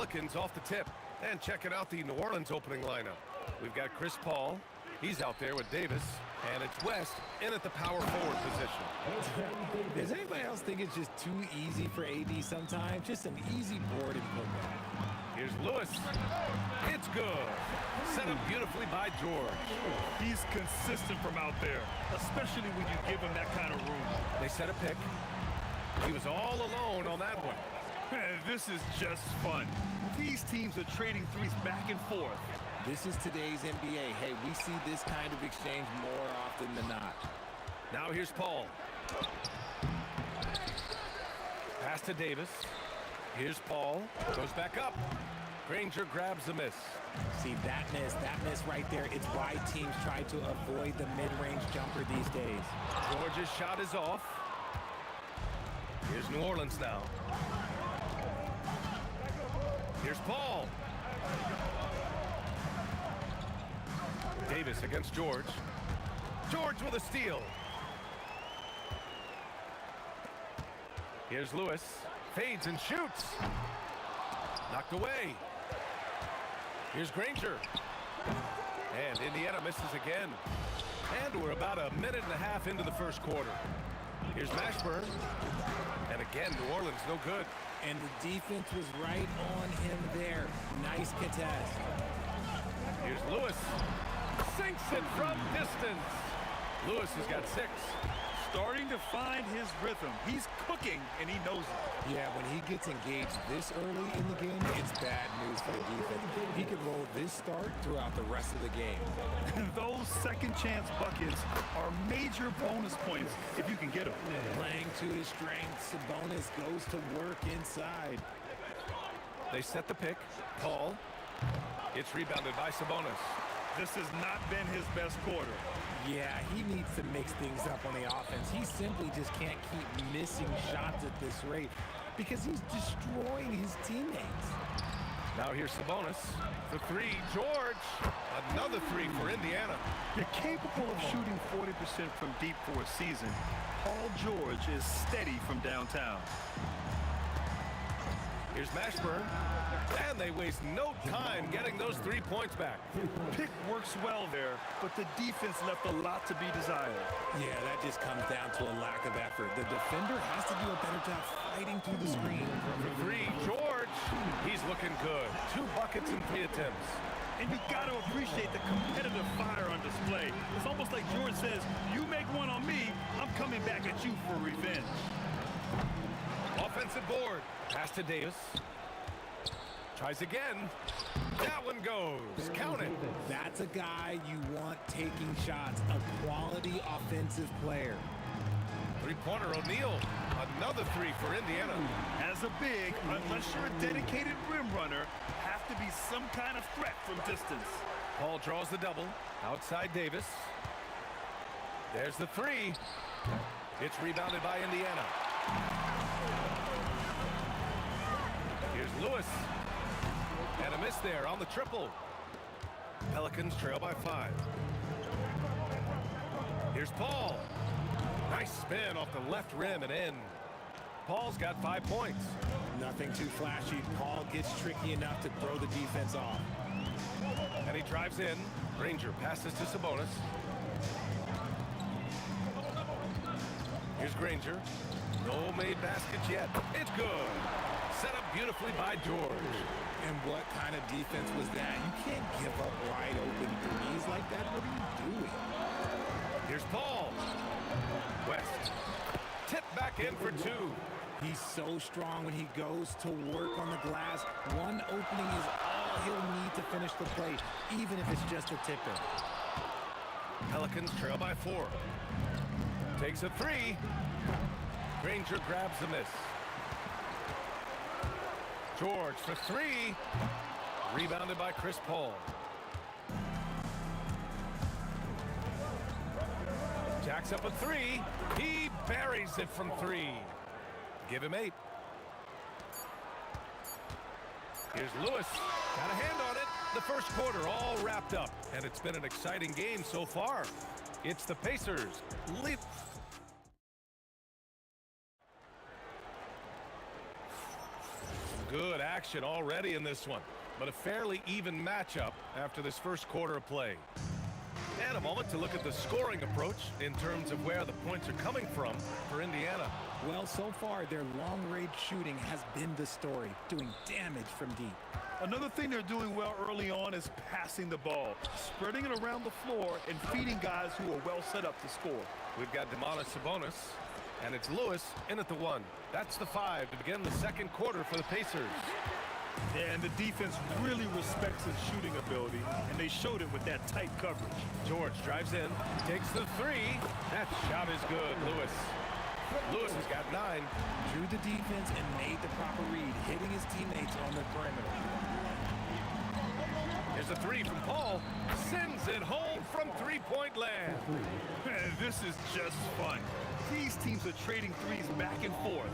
Pelicans off the tip. And checking out the New Orleans opening lineup. We've got Chris Paul. He's out there with Davis. And it's West in at the power forward position. Does anybody else think it's just too easy for AD sometimes? Just an easy board and football. Here's Lewis. It's good. Set up beautifully by George. He's consistent from out there, especially when you give him that kind of room. They set a pick. He was all alone on that one. Man, this is just fun. These teams are trading threes back and forth. This is today's NBA. Hey, we see this kind of exchange more often than not. Now here's Paul. Pass to Davis. Here's Paul. Goes back up. Granger grabs the miss. See, that miss right there, it's why teams try to avoid the mid-range jumper these days. George's shot is off. Here's New Orleans now. Here's Paul. Davis against George. George with a steal. Here's Lewis. Fades and shoots. Knocked away. Here's Granger. And Indiana misses again. And we're about a minute and a half into the first quarter. Here's Mashburn. And again, New Orleans no good. And the defense was right on him there. Nice contest. Here's Lewis. Sinks it from distance. Lewis has got 6. Starting to find his rhythm. He's cooking, and he knows it. Yeah, when he gets engaged this early in the game, it's bad news for the defense. He could roll this start throughout the rest of the game. Those second chance buckets are major bonus points if you can get them. Playing to his strengths, Sabonis goes to work inside. They set the pick. Paul. It's rebounded by Sabonis. This has not been his best quarter. Yeah, he needs to mix things up on the offense. He simply just can't keep missing shots at this rate because he's destroying his teammates. Now here's Sabonis. The 3, George. Another 3 for Indiana. You're capable of shooting 40% from deep for a season. Paul George is steady from downtown. Here's Mashburn. And they waste no time getting those 3 points back. Pick works well there, but the defense left a lot to be desired. Yeah, that just comes down to a lack of effort. The defender has to do a better job fighting through the screen. For 3, George. He's looking good. 2 buckets and 3 attempts. And you got to appreciate the competitive fire on display. It's almost like George says, you make one on me, I'm coming back at you for revenge. Offensive board. Pass to Davis. Tries again. That one goes. Count it. That's a guy you want taking shots. A quality offensive player. 3-pointer O'Neal. Another 3 for Indiana. As a big, unless you're a dedicated rim runner, have to be some kind of threat from distance. Paul draws the double. Outside Davis. There's the 3. It's rebounded by Indiana. Here's Lewis. And a miss there on the triple. Pelicans trail by 5. Here's Paul. Nice spin off the left rim and in. Paul's got 5 points. Nothing too flashy. Paul gets tricky enough to throw the defense off. And he drives in. Granger passes to Sabonis. Here's Granger. No made baskets yet. It's good. Set up beautifully by George. And what kind of defense was that? You can't give up wide open threes like that. What are you doing? Here's Paul. West. Tip back in for 2. He's so strong when he goes to work on the glass. One opening is all he'll need to finish the play, even if it's just a tip-in. Pelicans trail by 4. Takes a 3. Granger grabs the miss. George for 3. Rebounded by Chris Paul. Jacks up a 3. He buries it from 3. Give him 8. Here's Lewis. Got a hand on it. The first quarter all wrapped up. And it's been an exciting game so far. It's the Pacers. Good action already in this one, but a fairly even matchup after this first quarter of play. And a moment to look at the scoring approach in terms of where the points are coming from for Indiana. Well, so far, their long-range shooting has been the story, doing damage from deep. Another thing they're doing well early on is passing the ball, spreading it around the floor and feeding guys who are well set up to score. We've got Sabonis, and it's Lewis in at the 1. That's the 5 to begin the second quarter for the Pacers. And the defense really respects his shooting ability, and they showed it with that tight coverage. George drives in, takes the 3. That shot is good, Lewis. Lewis has got 9. Drew the defense and made the proper read, hitting his teammates on the perimeter. Here's a 3 from Paul. Sends it home from three-point land. Man, this is just fun. These teams are trading threes back and forth.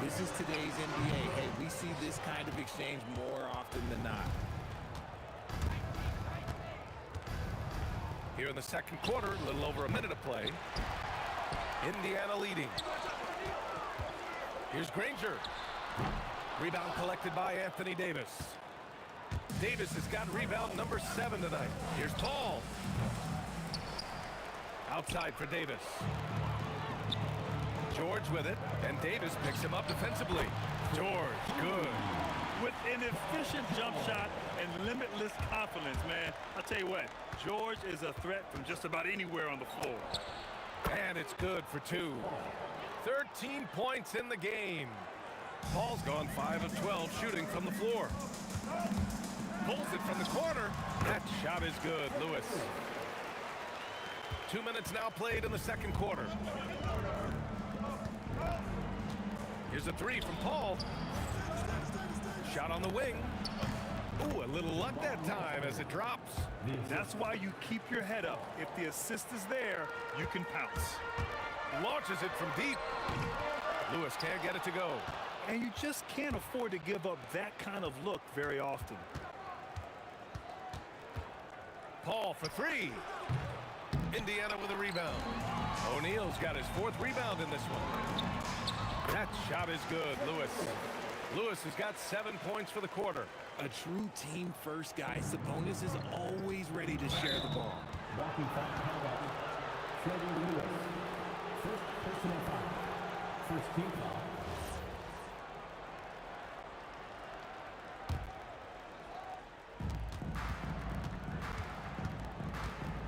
This is today's NBA. Hey, we see this kind of exchange more often than not. Here in the second quarter, a little over a minute of play. Indiana leading. Here's Granger. Rebound collected by Anthony Davis. Davis has got rebound number 7 tonight. Here's Paul. Outside for Davis. George with it, and Davis picks him up defensively. George, good. With an efficient jump shot and limitless confidence, man. I'll tell you what, George is a threat from just about anywhere on the floor. And it's good for 2. 13 points in the game. Paul's gone 5 of 12 shooting from the floor. Pulls it from the corner. That shot is good, Lewis. 2 minutes now played in the second quarter. Here's a 3 from Paul. Shot on the wing. Ooh, a little luck that time as it drops. That's why you keep your head up. If the assist is there, you can pounce. Launches it from deep. Lewis can't get it to go. And you just can't afford to give up that kind of look very often. Paul for 3. Indiana with a rebound. O'Neal's got his 4th rebound in this one. That shot is good, Lewis. Lewis has got 7 points for the quarter. A true team-first guy. Sabonis is always ready to share the ball. Blocking foul, Trevor Lewis. First personal foul. First team foul.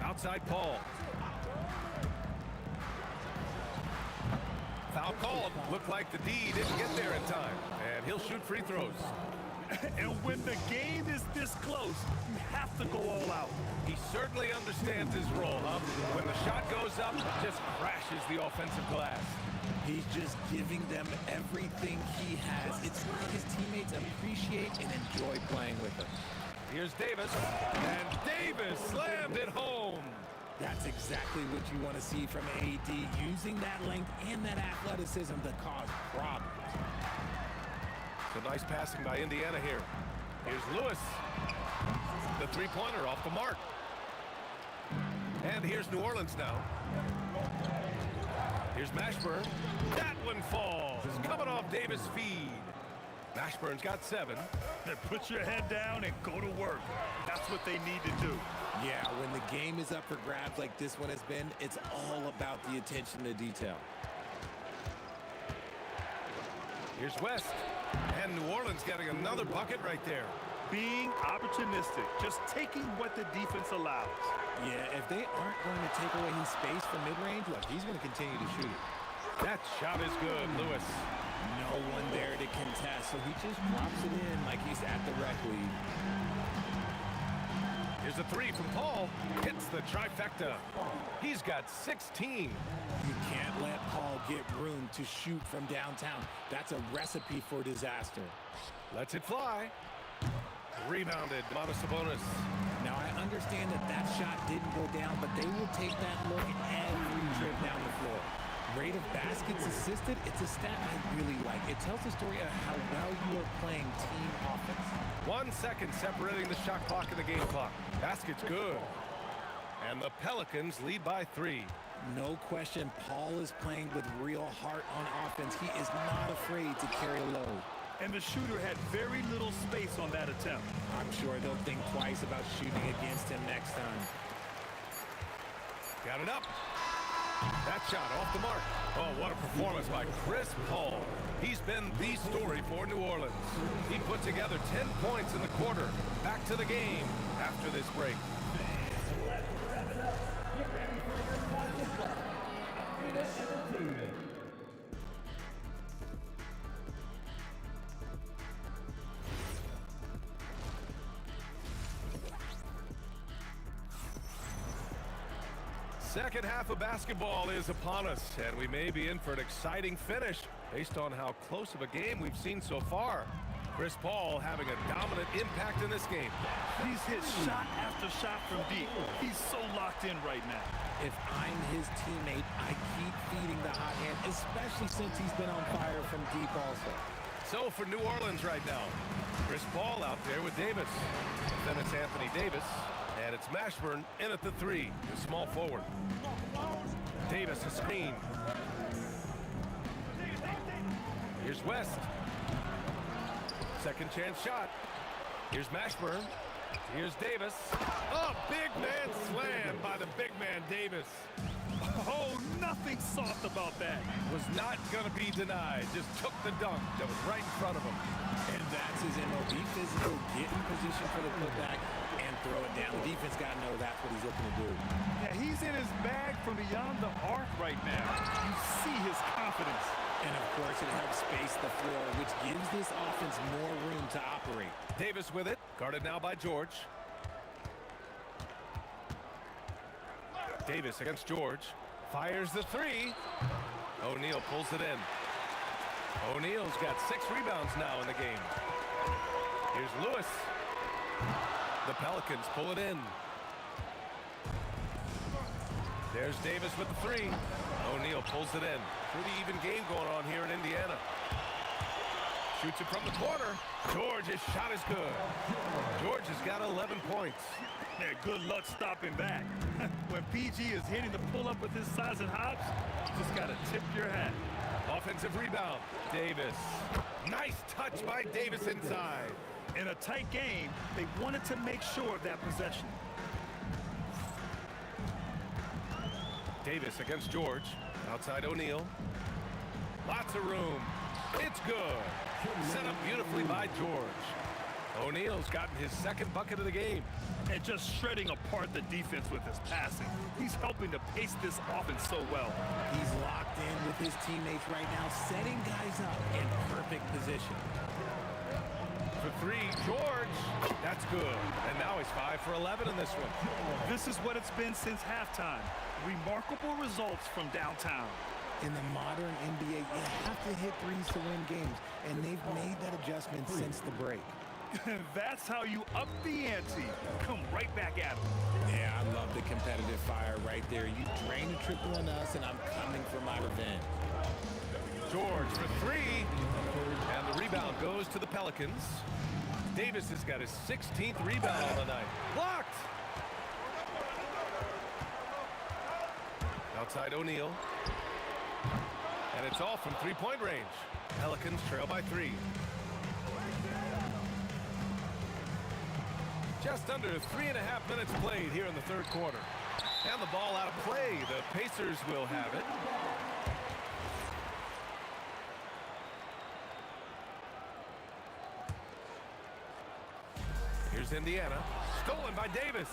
Outside Paul. Foul called. Looked like the D didn't get there in time. And he'll shoot free throws. And when the game is this close, you have to go all out. He certainly understands his role, huh? When the shot goes up, it just crashes the offensive glass. He's just giving them everything he has. It's what his teammates appreciate and enjoy playing with him. Here's Davis, and Davis slammed it home. That's exactly what you want to see from AD, using that length and that athleticism to cause problems. So nice passing by Indiana here. Here's Lewis. The three-pointer off the mark. And here's New Orleans now. Here's Mashburn. That one falls. Coming off Davis' feed. Mashburn's got 7. Then put your head down and go to work. That's what they need to do. Yeah, when the game is up for grabs like this one has been, it's all about the attention to detail. Here's West. And New Orleans getting another bucket right there. Being opportunistic, just taking what the defense allows. Yeah, if they aren't going to take away his space from mid-range, look, he's going to continue to shoot it. That shot is good, Lewis. No one there to contest, so he just drops it in like he's at the rec league. Here's a 3 from Paul. Hits the trifecta. He's got 16. You can't let Paul get room to shoot from downtown. That's a recipe for disaster. Lets it fly. Rebounded, Sabonis. Now, I understand that that shot didn't go down, but they will take that look every trip down the floor. Rate of baskets assisted, it's a stat I really like. It tells the story of how well you are playing team offense. 1 second separating the shot clock and the game clock. Basket's good. And the Pelicans lead by 3. No question, Paul is playing with real heart on offense. He is not afraid to carry a load. And the shooter had very little space on that attempt. I'm sure they'll think twice about shooting against him next time. Got it up. That shot off the mark. Oh, what a performance by Chris Paul. He's been the story for New Orleans. He put together 10 points in the quarter. Back to the game after this break. Second half of basketball is upon us, and we may be in for an exciting finish based on how close of a game we've seen so far. Chris Paul having a dominant impact in this game. He's hit shot after shot from deep. He's so locked in right now. If I'm his teammate, I keep feeding the hot hand, especially since he's been on fire from deep also. So for New Orleans right now, Chris Paul out there with Davis. Then it's Anthony Davis. And it's Mashburn in at the three, the small forward. Davis a screen. Here's West. Second chance shot. Here's Mashburn. Here's Davis. Oh, big man slam by the big man Davis. Oh, nothing soft about that. Was not going to be denied. Just took the dunk that was right in front of him. And that's his MO. Be physical, get in position for the putback, and throw it down. The defense got to know that's what he's looking to do. Yeah, he's in his bag from beyond the arc right now. You see his confidence. And of course, it helps space the floor, which gives this offense more room to operate. Davis with it, guarded now by George. Davis against George. Fires the three. O'Neal pulls it in. O'Neal's got 6 rebounds now in the game. Here's Lewis. The Pelicans pull it in. There's Davis with the three. O'Neal pulls it in. Pretty even game going on here in Indiana. Shoots it from the corner. George's shot is good. George has got 11 points. Yeah, good luck stopping that. When PG is hitting the pull-up with his size and hops, you just got to tip your hat. Offensive rebound. Davis. Nice touch by Davis inside. In a tight game, they wanted to make sure of that possession. Davis against George. Outside O'Neal. Lots of room. It's good. Set up beautifully by George. O'Neal's gotten his second bucket of the game. And just shredding apart the defense with his passing. He's helping to pace this offense so well. He's locked in with his teammates right now, setting guys up in perfect position. For three, George. That's good. And now he's 5 for 11 in this one. This is what it's been since halftime. Remarkable results from downtown. In the modern NBA, you have to hit threes to win games, and they've made that adjustment since the break. That's how you up the ante. Come right back at him. Yeah, I love the competitive fire right there. You drain a triple on us, and I'm coming for my revenge. George for three. And the rebound goes to the Pelicans. Davis has got his 16th rebound on the night. Blocked! Outside O'Neal. And it's all from three-point range. Pelicans trail by 3. Just under 3.5 minutes played here in the third quarter. And the ball out of play. The Pacers will have it. Here's Indiana. Stolen by Davis.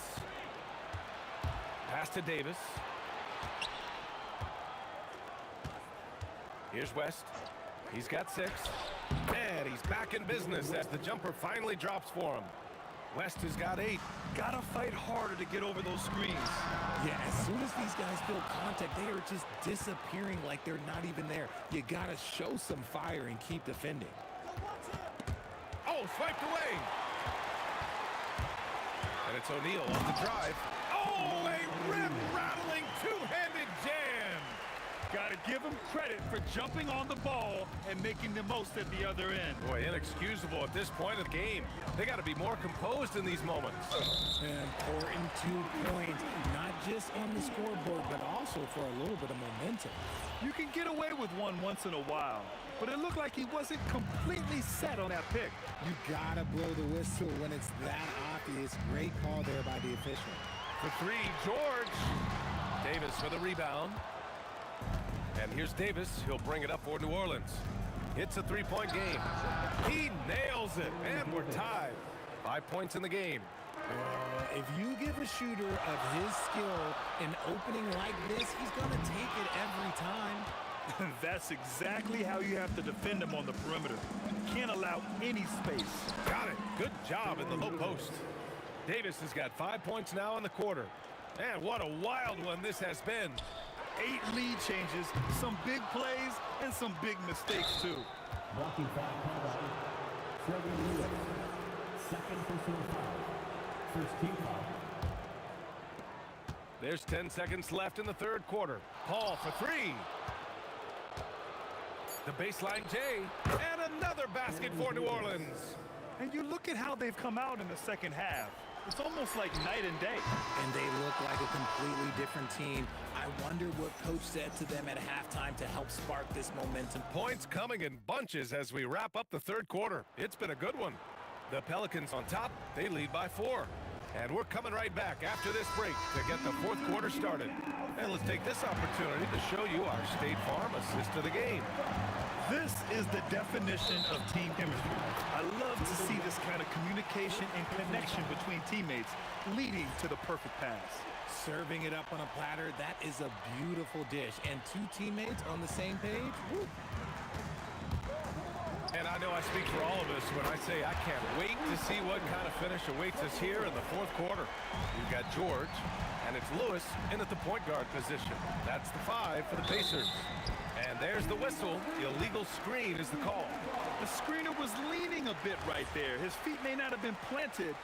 Pass to Davis. Here's West. He's got 6. And he's back in business as the jumper finally drops for him. West has got 8. Gotta fight harder to get over those screens. Yeah, as soon as these guys feel contact, they are just disappearing like they're not even there. You gotta show some fire and keep defending. Oh, swiped away. And it's O'Neal on the drive. Oh, a rip-rattling two-handed jam. Got to give him credit for jumping on the ball and making the most at the other end. Boy, inexcusable at this point of the game. They got to be more composed in these moments. Important 2 points, not just on the scoreboard, but also for a little bit of momentum. You can get away with one once in a while, but it looked like he wasn't completely set on that pick. You gotta blow the whistle when it's that obvious. Great call there by the official. For 3, George. Davis for the rebound. And here's Davis. He'll bring it up for New Orleans. It's a 3-point game. He nails it, and we're tied. 5 points in the game. If you give a shooter of his skill an opening like this, he's going to take it every time. That's exactly how you have to defend him on the perimeter. Can't allow any space. Got it. Good job in the low post. Davis has got 5 points now in the quarter. Man, what a wild one this has been. 8 lead changes, some big plays, and some big mistakes, too. Walking foul called on Trevor Lewis. Second personal foul. First team foul. There's 10 seconds left in the third quarter. Paul for 3. The baseline J, and another basket for New Orleans. And you look at how they've come out in the second half. It's almost like night and day. And they look like a completely different team. I wonder what coach said to them at halftime to help spark this momentum. Points coming in bunches as we wrap up the third quarter. It's been a good one. The Pelicans on top, they lead by 4. And we're coming right back after this break to get the fourth quarter started. And let's take this opportunity to show you our State Farm assist of the game. This is the definition of team chemistry. I love to see this kind of communication and connection between teammates leading to the perfect pass. Serving it up on a platter, that is a beautiful dish. And 2 teammates on the same page. Woo. And I know I speak for all of us when I say I can't wait to see what kind of finish awaits us here in the fourth quarter. We've got George, and it's Lewis in at the point guard position. That's the 5 for the Pacers. And there's the whistle. The illegal screen is the call. The screener was leaning a bit right there. His feet may not have been planted.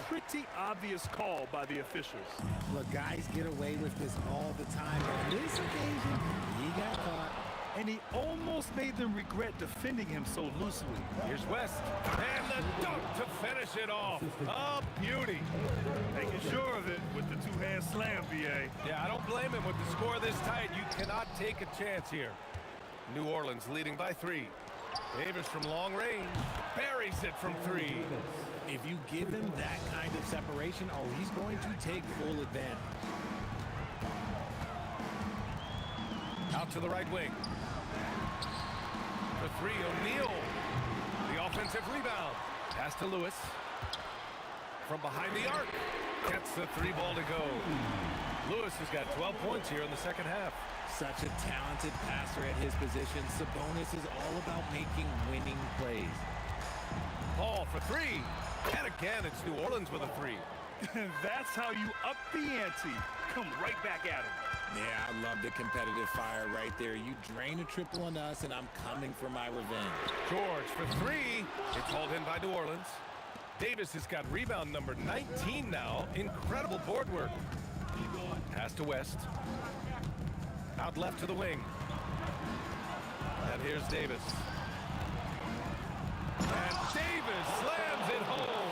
Pretty obvious call by the officials. Look, guys get away with this all the time, but on this occasion, he got caught. And he almost made them regret defending him so loosely. Here's West, and the dunk to finish it off. A beauty. Making sure of it with the 2-hand slam, VA. Yeah, I don't blame him with the score this tight. You cannot take a chance here. New Orleans leading by 3. Davis from long range buries it from 3. If you give him that kind of separation, oh, he's going to take full advantage. Out to the right wing. For 3, O'Neal. The offensive rebound. Pass to Lewis. From behind the arc. Gets the 3 ball to go. Lewis has got 12 points here in the second half. Such a talented passer at his position. Sabonis is all about making winning plays. Paul for 3. And again, it's New Orleans with a 3. That's how you up the ante. Come right back at him. Yeah, I love the competitive fire right there. You drain a triple on us, and I'm coming for my revenge. George for 3. It's hauled in by New Orleans. Davis has got rebound number 19 now. Incredible board work. Pass to West. Out left to the wing. And here's Davis. And Davis slams it home.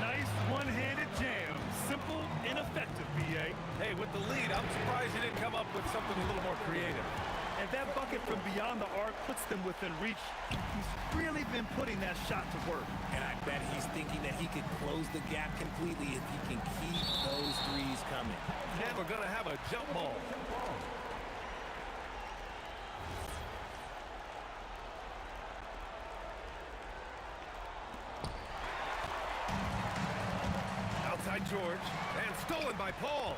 Nice one-handed jam. Simple and effective, BA. Hey, with the lead, I'm surprised he didn't come up with something a little more creative. And that bucket from beyond the arc puts them within reach. He's really been putting that shot to work. And I bet he's thinking that he could close the gap completely if he can keep those threes coming. And we're going to have a jump ball. Outside George, and stolen by Paul.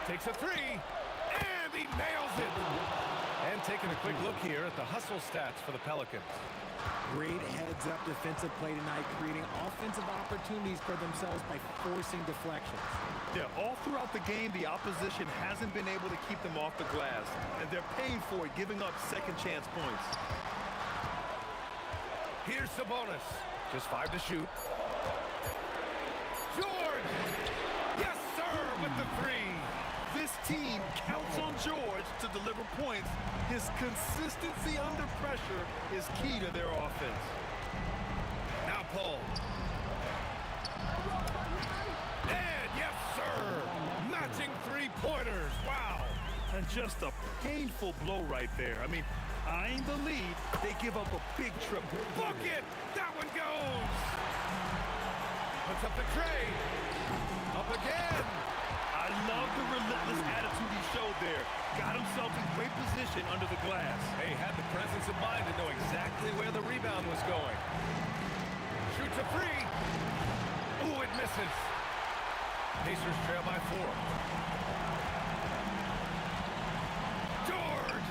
Takes a 3, and he nails it. And taking a quick look here at the hustle stats for the Pelicans. Great heads-up defensive play tonight, creating offensive opportunities for themselves by forcing deflections. Yeah, all throughout the game, the opposition hasn't been able to keep them off the glass, and they're paying for it, giving up second-chance points. Here's Sabonis. Just 5 to shoot. George! Yes, sir, with the 3. This team counts on George to deliver points, his consistency under pressure is key to their offense. Now Paul. And yes, sir! Matching three-pointers. Wow! And just a painful blow right there. I mean, eyeing the lead, they give up a big triple. Book it! That one goes! Puts up the tray. Up again. I love the relentless attitude he showed there. Got himself in great position under the glass. He had the presence of mind to know exactly where the rebound was going. Shoots a three. Ooh, it misses. Pacers trail by 4. George!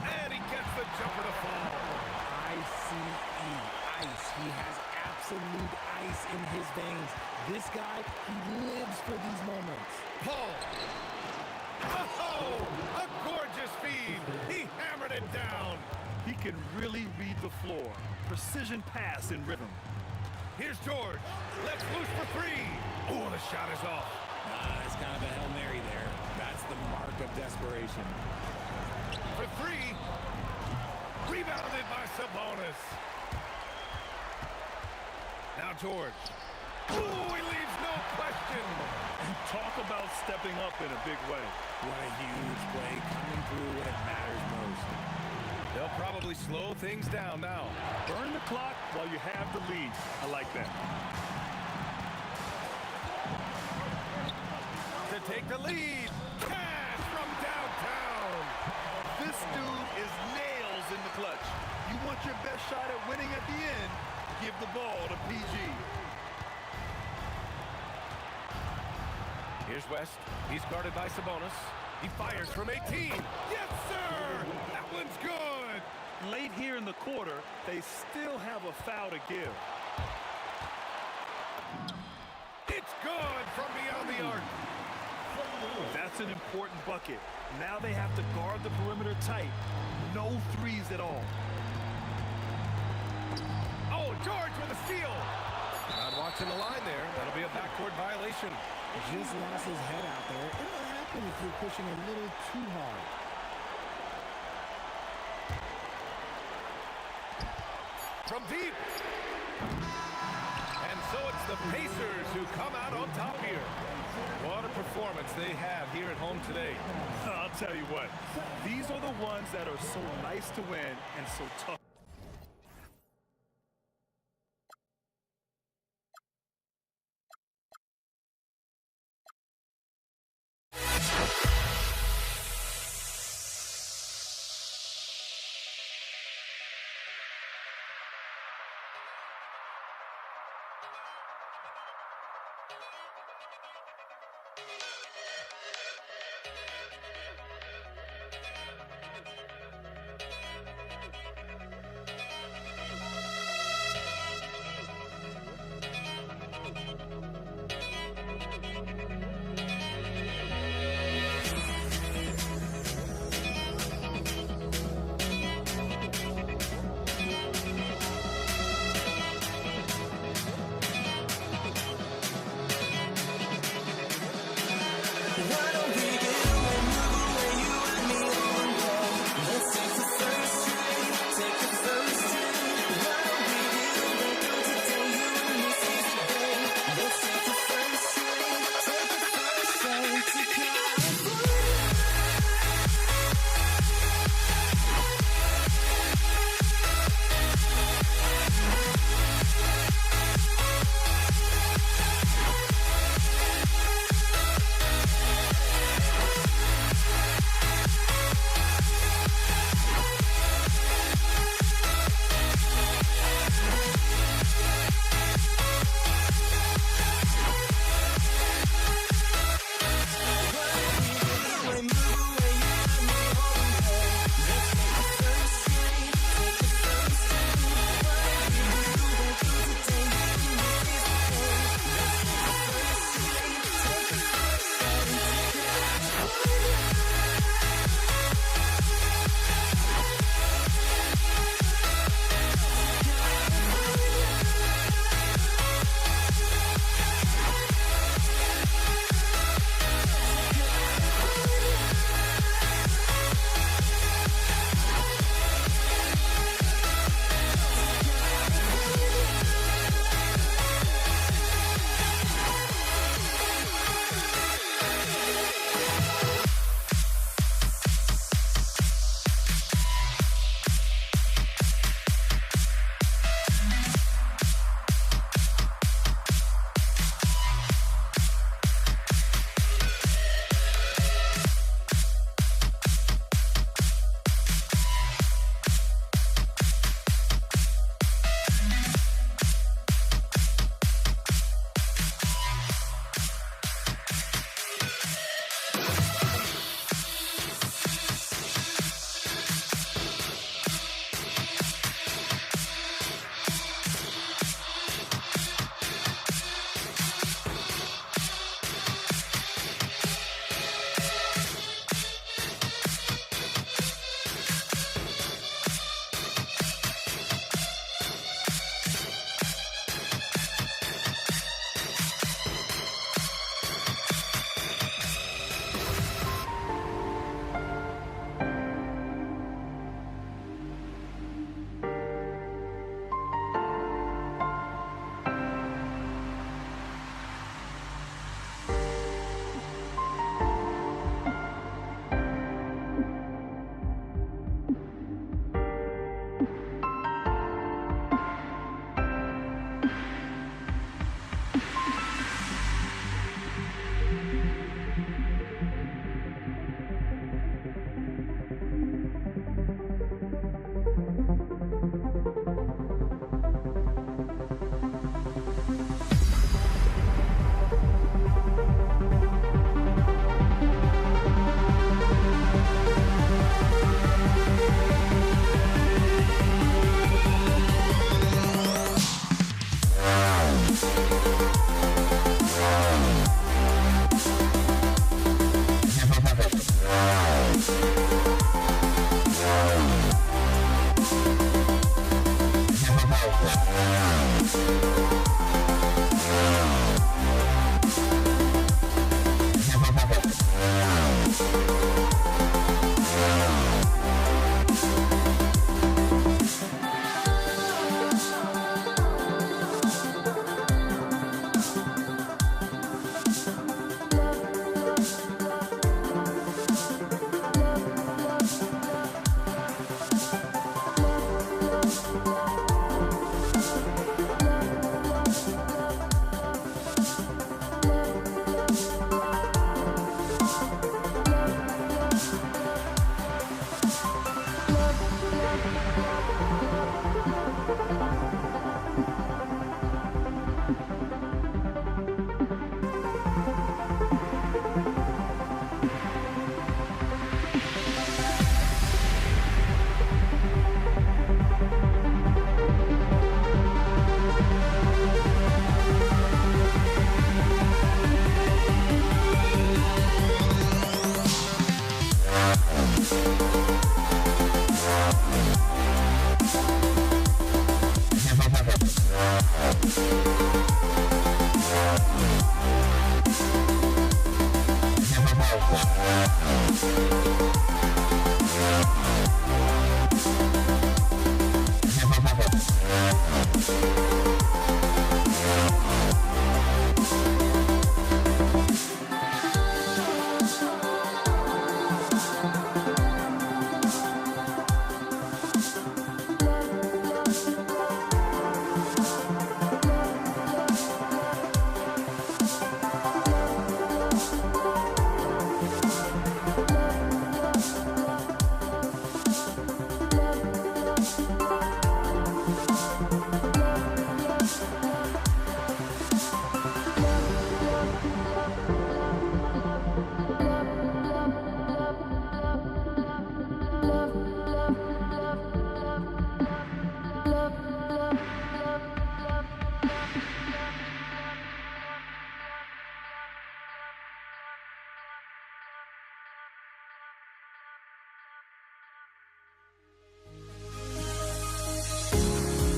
And he gets the jumper to fall. I-C-E, ice. He has absolute ice in his veins. This guy, he lives for these moments. Paul. Oh, a gorgeous feed. He hammered it down. He can really read the floor. Precision pass in rhythm. Here's George. Let's loose for 3. Oh, the shot is off. It's kind of a Hail Mary there. That's the mark of desperation. For 3. Rebounded by Sabonis. Now George. Ooh, he leaves no question. And talk about stepping up in a big way. What a huge play coming through when it matters most. They'll probably slow things down now. Burn the clock while you have the lead. I like that. To take the lead. Cash from downtown. This dude is nails in the clutch. You want your best shot at winning at the end, give the ball to PG. Here's West. He's guarded by Sabonis. He fires from 18. Yes, sir! That one's good! Late here in the quarter, they still have a foul to give. It's good from beyond the arc. That's an important bucket. Now they have to guard the perimeter tight. No threes at all. Oh, George with a steal. Not watching the line there. That'll be a backcourt violation. Just lost his head out there. It'll happen if you're pushing a little too hard. From deep. And so it's the Pacers who come out on top here. What a performance they have here at home today. I'll tell you what, these are the ones that are so nice to win and so tough.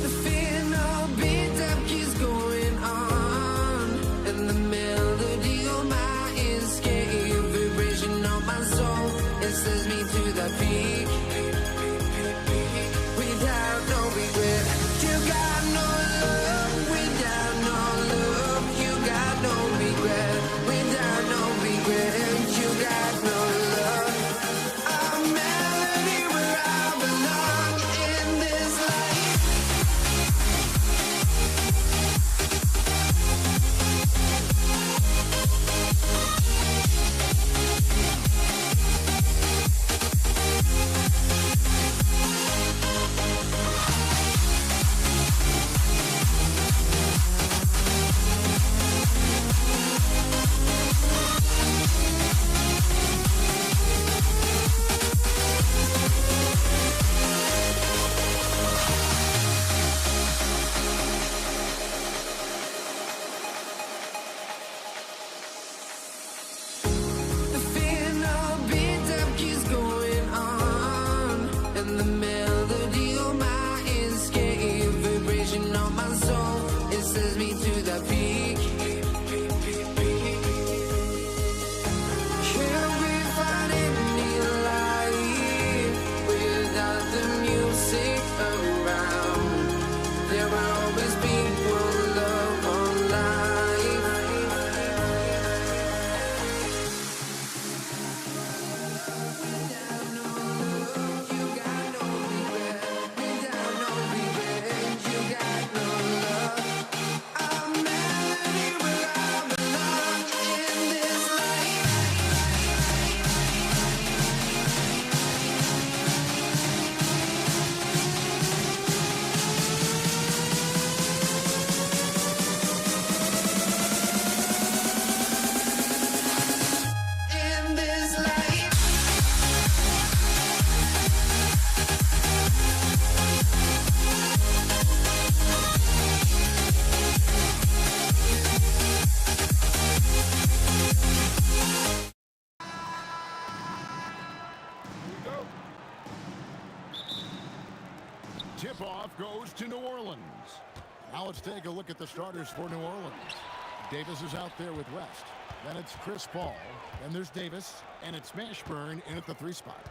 The final beat-up keeps going on, and the melody on my escape, vibration on my soul, it sends me to the peak. Without no regret, you got no love. Without no love, you got no regret. Without no regret, you got no love. A melody where I belong in this life. The final beat-up keeps going on, and the melody on my escape, vibration on my soul, it sends me to the peak. Can't we find any light without the music around? There will always be one love on life. In this life. Tip-off goes to New Orleans. Now let's take a look at the starters for New Orleans. Davis is out there with West. Then it's Chris Paul. Then there's Davis. And it's Mashburn in at the 3 spot.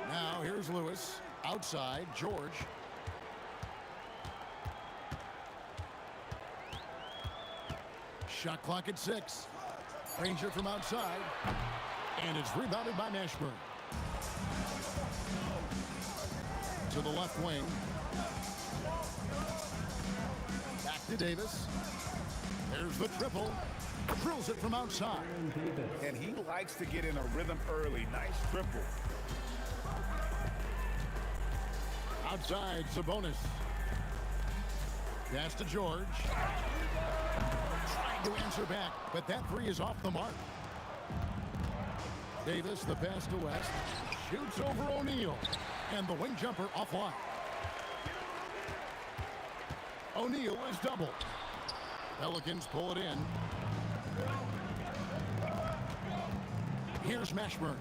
Now here's Lewis. Outside, George. Shot clock at 6. Ranger from outside. And it's rebounded by Mashburn. To the left wing. Back to Davis. There's the triple. Drills it from outside. And he likes to get in a rhythm early. Nice triple. Outside, Sabonis. Pass to George. Trying to answer back, but that 3 is off the mark. Davis, the pass to West. Shoots over O'Neal. And the wing jumper offline. O'Neal is doubled. Pelicans pull it in. Here's Mashburn.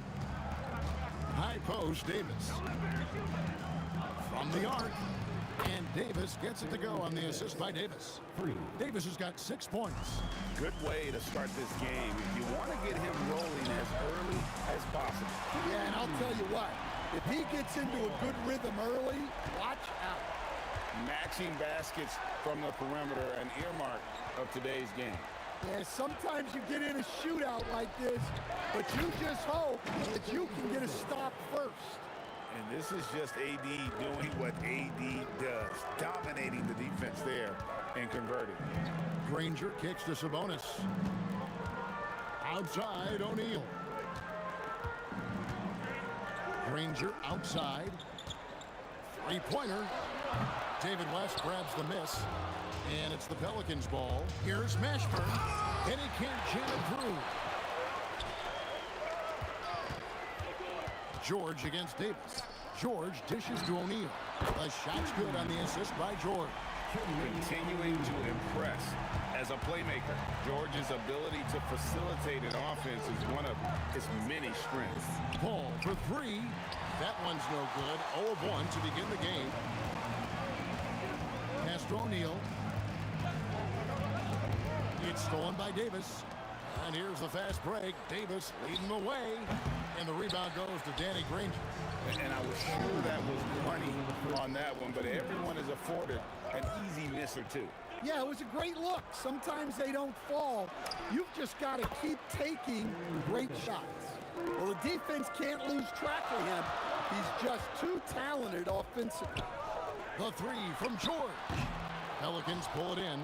High post, Davis. From the arc. And Davis gets it to go on the assist by Davis. Davis has got 6 points. Good way to start this game. If you want to get him rolling as early what, if he gets into a good rhythm early, watch out. Matching baskets from the perimeter, an earmark of today's game. Yeah, sometimes you get in a shootout like this, but you just hope that you can get a stop first. And this is just AD doing what AD does, dominating the defense there and converting. Granger kicks to Sabonis. Outside, O'Neal. Granger outside. Three-pointer. David West grabs the miss. And it's the Pelicans' ball. Here's Mashburn. And he can't jam it through. George against Davis. George dishes to O'Neal. The shot's good on the assist by George. Continuing to impress as a playmaker. George's ability to facilitate an offense is one of his many strengths. Paul for three. That one's no good. 0 of 1 to begin the game. Pass to O'Neal. It's stolen by Davis. And here's the fast break. Davis leading the way. And the rebound goes to Danny Granger. And I was sure that was money on that one, but everyone is afforded an easy miss or two. Yeah, it was a great look. Sometimes they don't fall. You've just got to keep taking great shots. Well, the defense can't lose track of him. He's just too talented offensively. The three from George. Pelicans pull it in.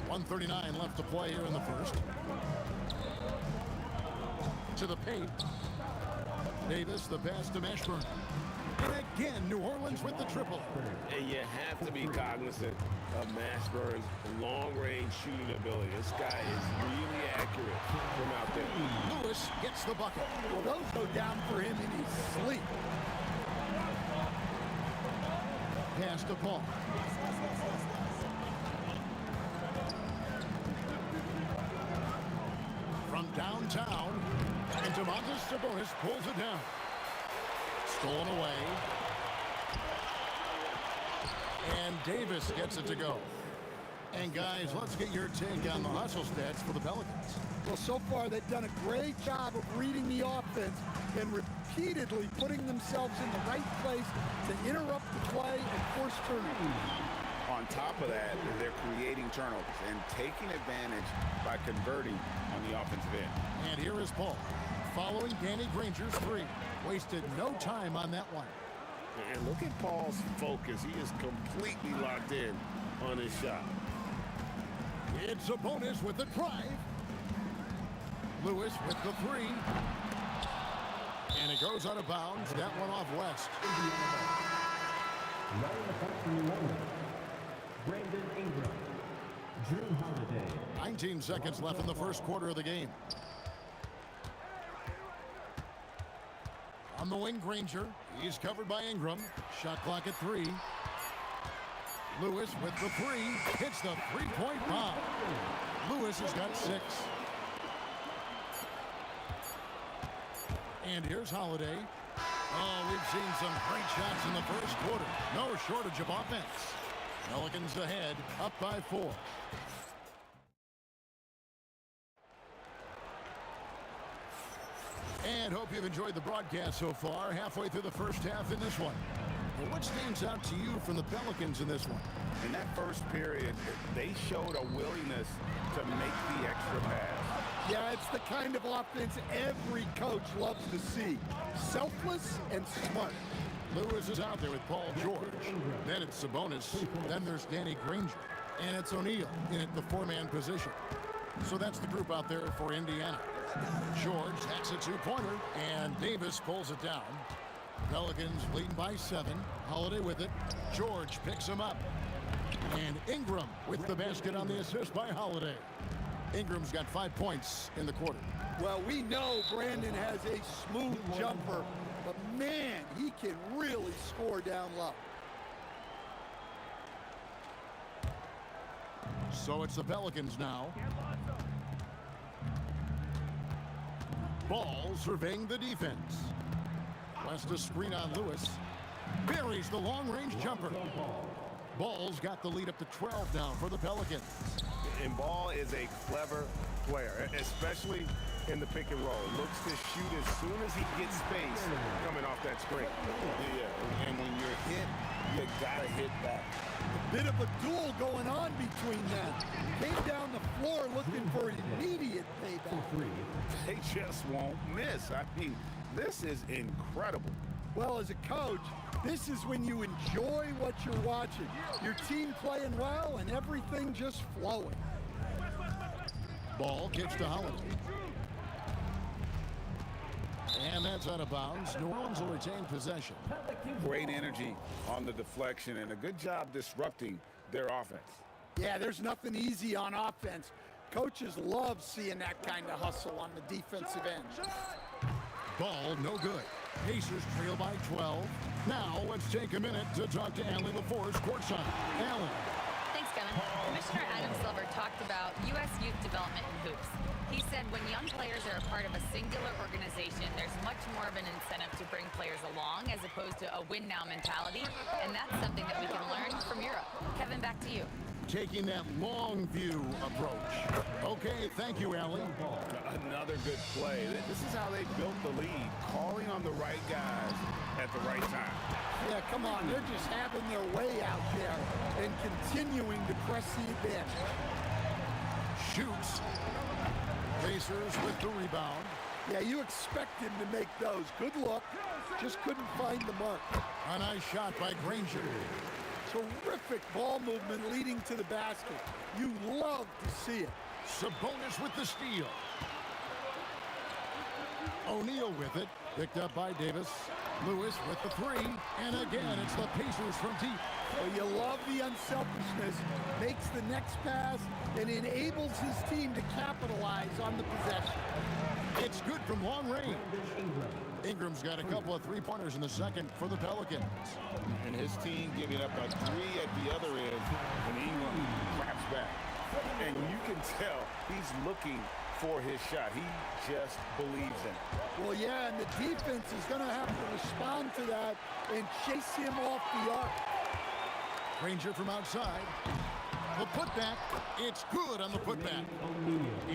1:39 left to play here in the first. To the paint. Davis, the pass to Mashburn. And again, New Orleans with the triple. And you have to be cognizant of Mashburn's long-range shooting ability. This guy is really accurate from out there. Lewis gets the bucket. Well, those go down for him in his sleep. Pass to Paul. From downtown, and Domantas Sabonis pulls it down. Stolen away. And Davis gets it to go. And guys, let's get your take on the hustle stats for the Pelicans. Well, so far they've done a great job of reading the offense and repeatedly putting themselves in the right place to interrupt the play and force turnovers. On top of that, they're creating turnovers and taking advantage by converting on the offensive end. And here is Paul, following Danny Granger's three. Wasted no time on that one. And look at Paul's focus. He is completely locked in on his shot. It's a bonus with the drive. Lewis with the three. And it goes out of bounds. That one off West. Brandon Ingram, Drew Holiday. 19 seconds left in the first quarter of the game. On the wing, Granger. He's covered by Ingram. Shot clock at 3. Lewis with the three. Hits the three-point bomb. Lewis has got 6. And here's Holiday. Oh, we've seen some great shots in the first quarter. No shortage of offense. Pelicans ahead, up by 4. And hope you've enjoyed the broadcast so far. Halfway through the first half in this one. Well, what stands out to you from the Pelicans in this one? In that first period, they showed a willingness to make the extra pass. Yeah, it's the kind of offense every coach loves to see. Selfless and smart. Lewis is out there with Paul George. Then it's Sabonis. Then there's Danny Granger. And it's O'Neal in at the 4-man position. So that's the group out there for Indiana. George hacks a 2-pointer, and Davis pulls it down. Pelicans leading by 7. Holiday with it. George picks him up. And Ingram with the basket on the assist by Holiday. Ingram's got 5 points in the quarter. Well, we know Brandon has a smooth jumper, but man, he can really score down low. So it's the Pelicans now. Ball surveying the defense. West a screen on Lewis. Buries the long-range jumper. Ball's got the lead up to 12 now for the Pelicans. And Ball is a clever player, especially in the pick and roll. Looks to shoot as soon as he gets space coming off that screen. Yeah, and when you're hit, you gotta hit back. A bit of a duel going on between them. Came down the floor looking for immediate payback. They just won't miss. I mean, this is incredible. Well, as a coach, this is when you enjoy what you're watching. Your team playing well and everything just flowing. Ball kicks to Holiday. And that's out of bounds. New Orleans will retain possession. Great energy on the deflection and a good job disrupting their offense. Yeah, there's nothing easy on offense. Coaches love seeing that kind of hustle on the defensive end. Ball no good. Pacers trail by 12. Now let's take a minute to talk to Allen LaForce courtside. Allen. Thanks, Kevin. Commissioner Adam Silver talked about U.S. youth development in hoops. He said when young players are a part of a singular organization, there's much more of an incentive to bring players along as opposed to a win-now mentality, and that's something that we can learn from Europe. Kevin, back to you. Taking that long view approach. Okay, thank you, Allen. Another good play. This is how they built the lead, calling on the right guys at the right time. Yeah, come on, they're just having their way out there and continuing to press the advantage. Shoots. Pacers with the rebound. Yeah, you expect him to make those. Good look. Just couldn't find the mark. A nice shot by Granger. Terrific ball movement leading to the basket. You love to see it. Sabonis with the steal. O'Neal with it. Picked up by Davis. Lewis with the three. And again, it's the Pacers from deep. Well, you love the unselfishness. Makes the next pass and enables his team to capitalize on the possession. It's good from long range. Ingram's got a couple of three-pointers in the second for the Pelicans. And his team giving up a three at the other end, and Ingram claps back. And you can tell he's looking for his shot. He just believes in it. Well, yeah, and the defense is going to have to respond to that and chase him off the arc. Granger from outside. The putback. It's good on the putback.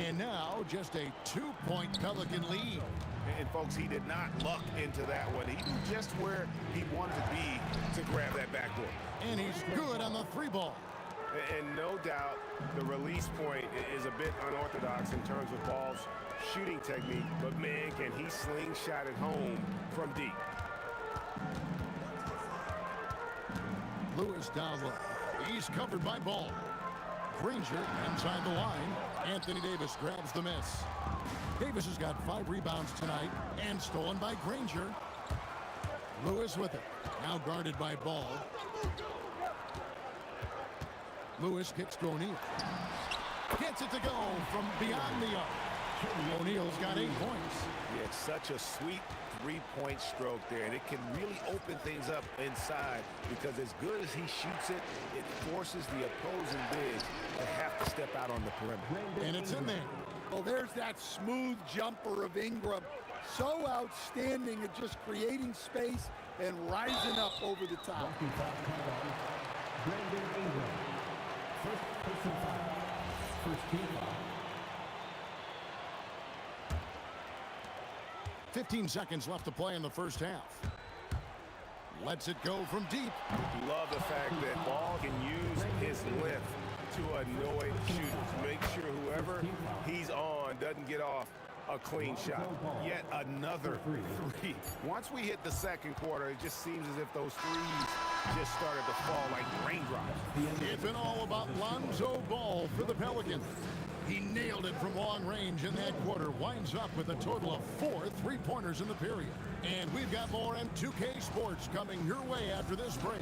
And now just a 2-point Pelican lead. And folks, he did not luck into that one. He knew just where he wanted to be to grab that backboard. And he's good on the three ball. And no doubt the release point is a bit unorthodox in terms of Ball's shooting technique, but man, can he slingshot it home from deep. Lewis down low. He's covered by Ball. Granger inside the line. Anthony Davis grabs the miss. Davis has got 5 rebounds tonight and stolen by Granger. Lewis with it. Now guarded by Ball. Lewis kicks to O'Neal. Gets it to go from beyond the arc. O'Neal's got 8 points. Yeah, it's such a sweet three-point stroke there, and it can really open things up inside because as good as he shoots it, it forces the opposing bigs to have to step out on the perimeter. And it's in there. Well, there's that smooth jumper of Ingram. So outstanding at just creating space and rising up over the top. Brandon Ingram. First personal foul. First team foul. 15 seconds left to play in the first half. Lets it go from deep. Love the fact that Ball can use his lift to annoy shooters. Make sure whoever he's on doesn't get off a clean shot. Yet another three. Once we hit the second quarter, it just seems as if those threes just started to fall like raindrops. It's been all about Lonzo Ball for the Pelicans. He nailed it from long range in that quarter. Winds up with a total of 4 3-pointers in the period. And we've got more M2K Sports coming your way after this break.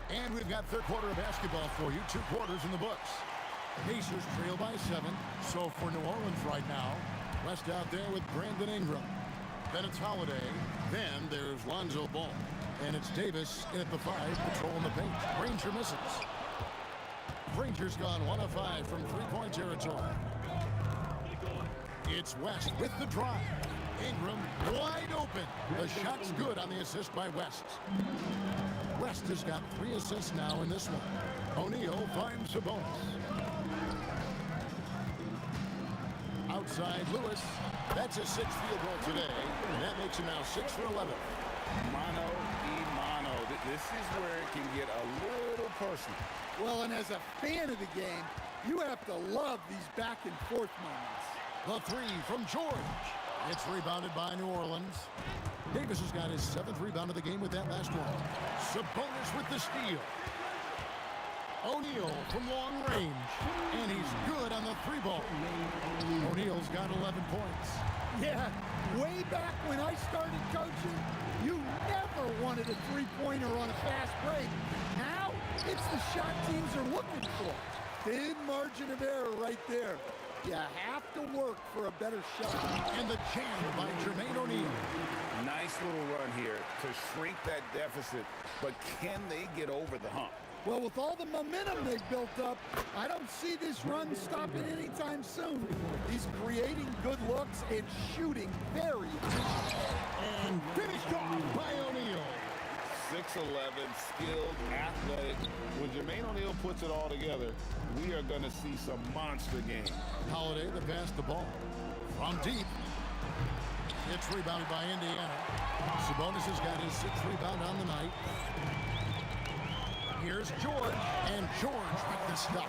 And we've got third quarter of basketball for you. 2 quarters in the books. Pacers trail by 7. So for New Orleans right now, West out there with Brandon Ingram. Then it's Holiday. Then there's Lonzo Ball. And it's Davis in at the 5, patrolling the paint. Granger misses. Granger's gone 1 of 5 from 3-point territory. It's West with the drive. Ingram wide open. The shot's good on the assist by West. West has got 3 assists now in this one. O'Neal finds Sabonis. Outside Lewis. That's his 6th field goal today, and that makes him now 6 for 11. Mano y mano. This is where it can get a little personal. Well, and as a fan of the game, you have to love these back and forth moments. The 3 from George. It's rebounded by New Orleans. Davis has got his 7th rebound of the game with that last one. Sabonis with the steal. O'Neal from long range. And he's good on the 3-ball. O'Neal's got 11 points. Yeah, way back when I started coaching, you never wanted a 3-pointer on a fast break. Now, it's the shot teams are looking for. Thin margin of error right there. You have to work for a better shot. And the jam by Jermaine O'Neal. Nice little run here to shrink that deficit, but can they get over the hump? Well, with all the momentum they've built up, I don't see this run stopping anytime soon. He's creating good looks and shooting very efficient. And finished off by O'Neal. 6'11", skilled, athletic. When Jermaine O'Neal puts it all together, we are going to see some monster games. Holiday to pass the ball. From deep. It's rebounded by Indiana. Sabonis has got his 6th rebound on the night. Here's George, and George with the stuff.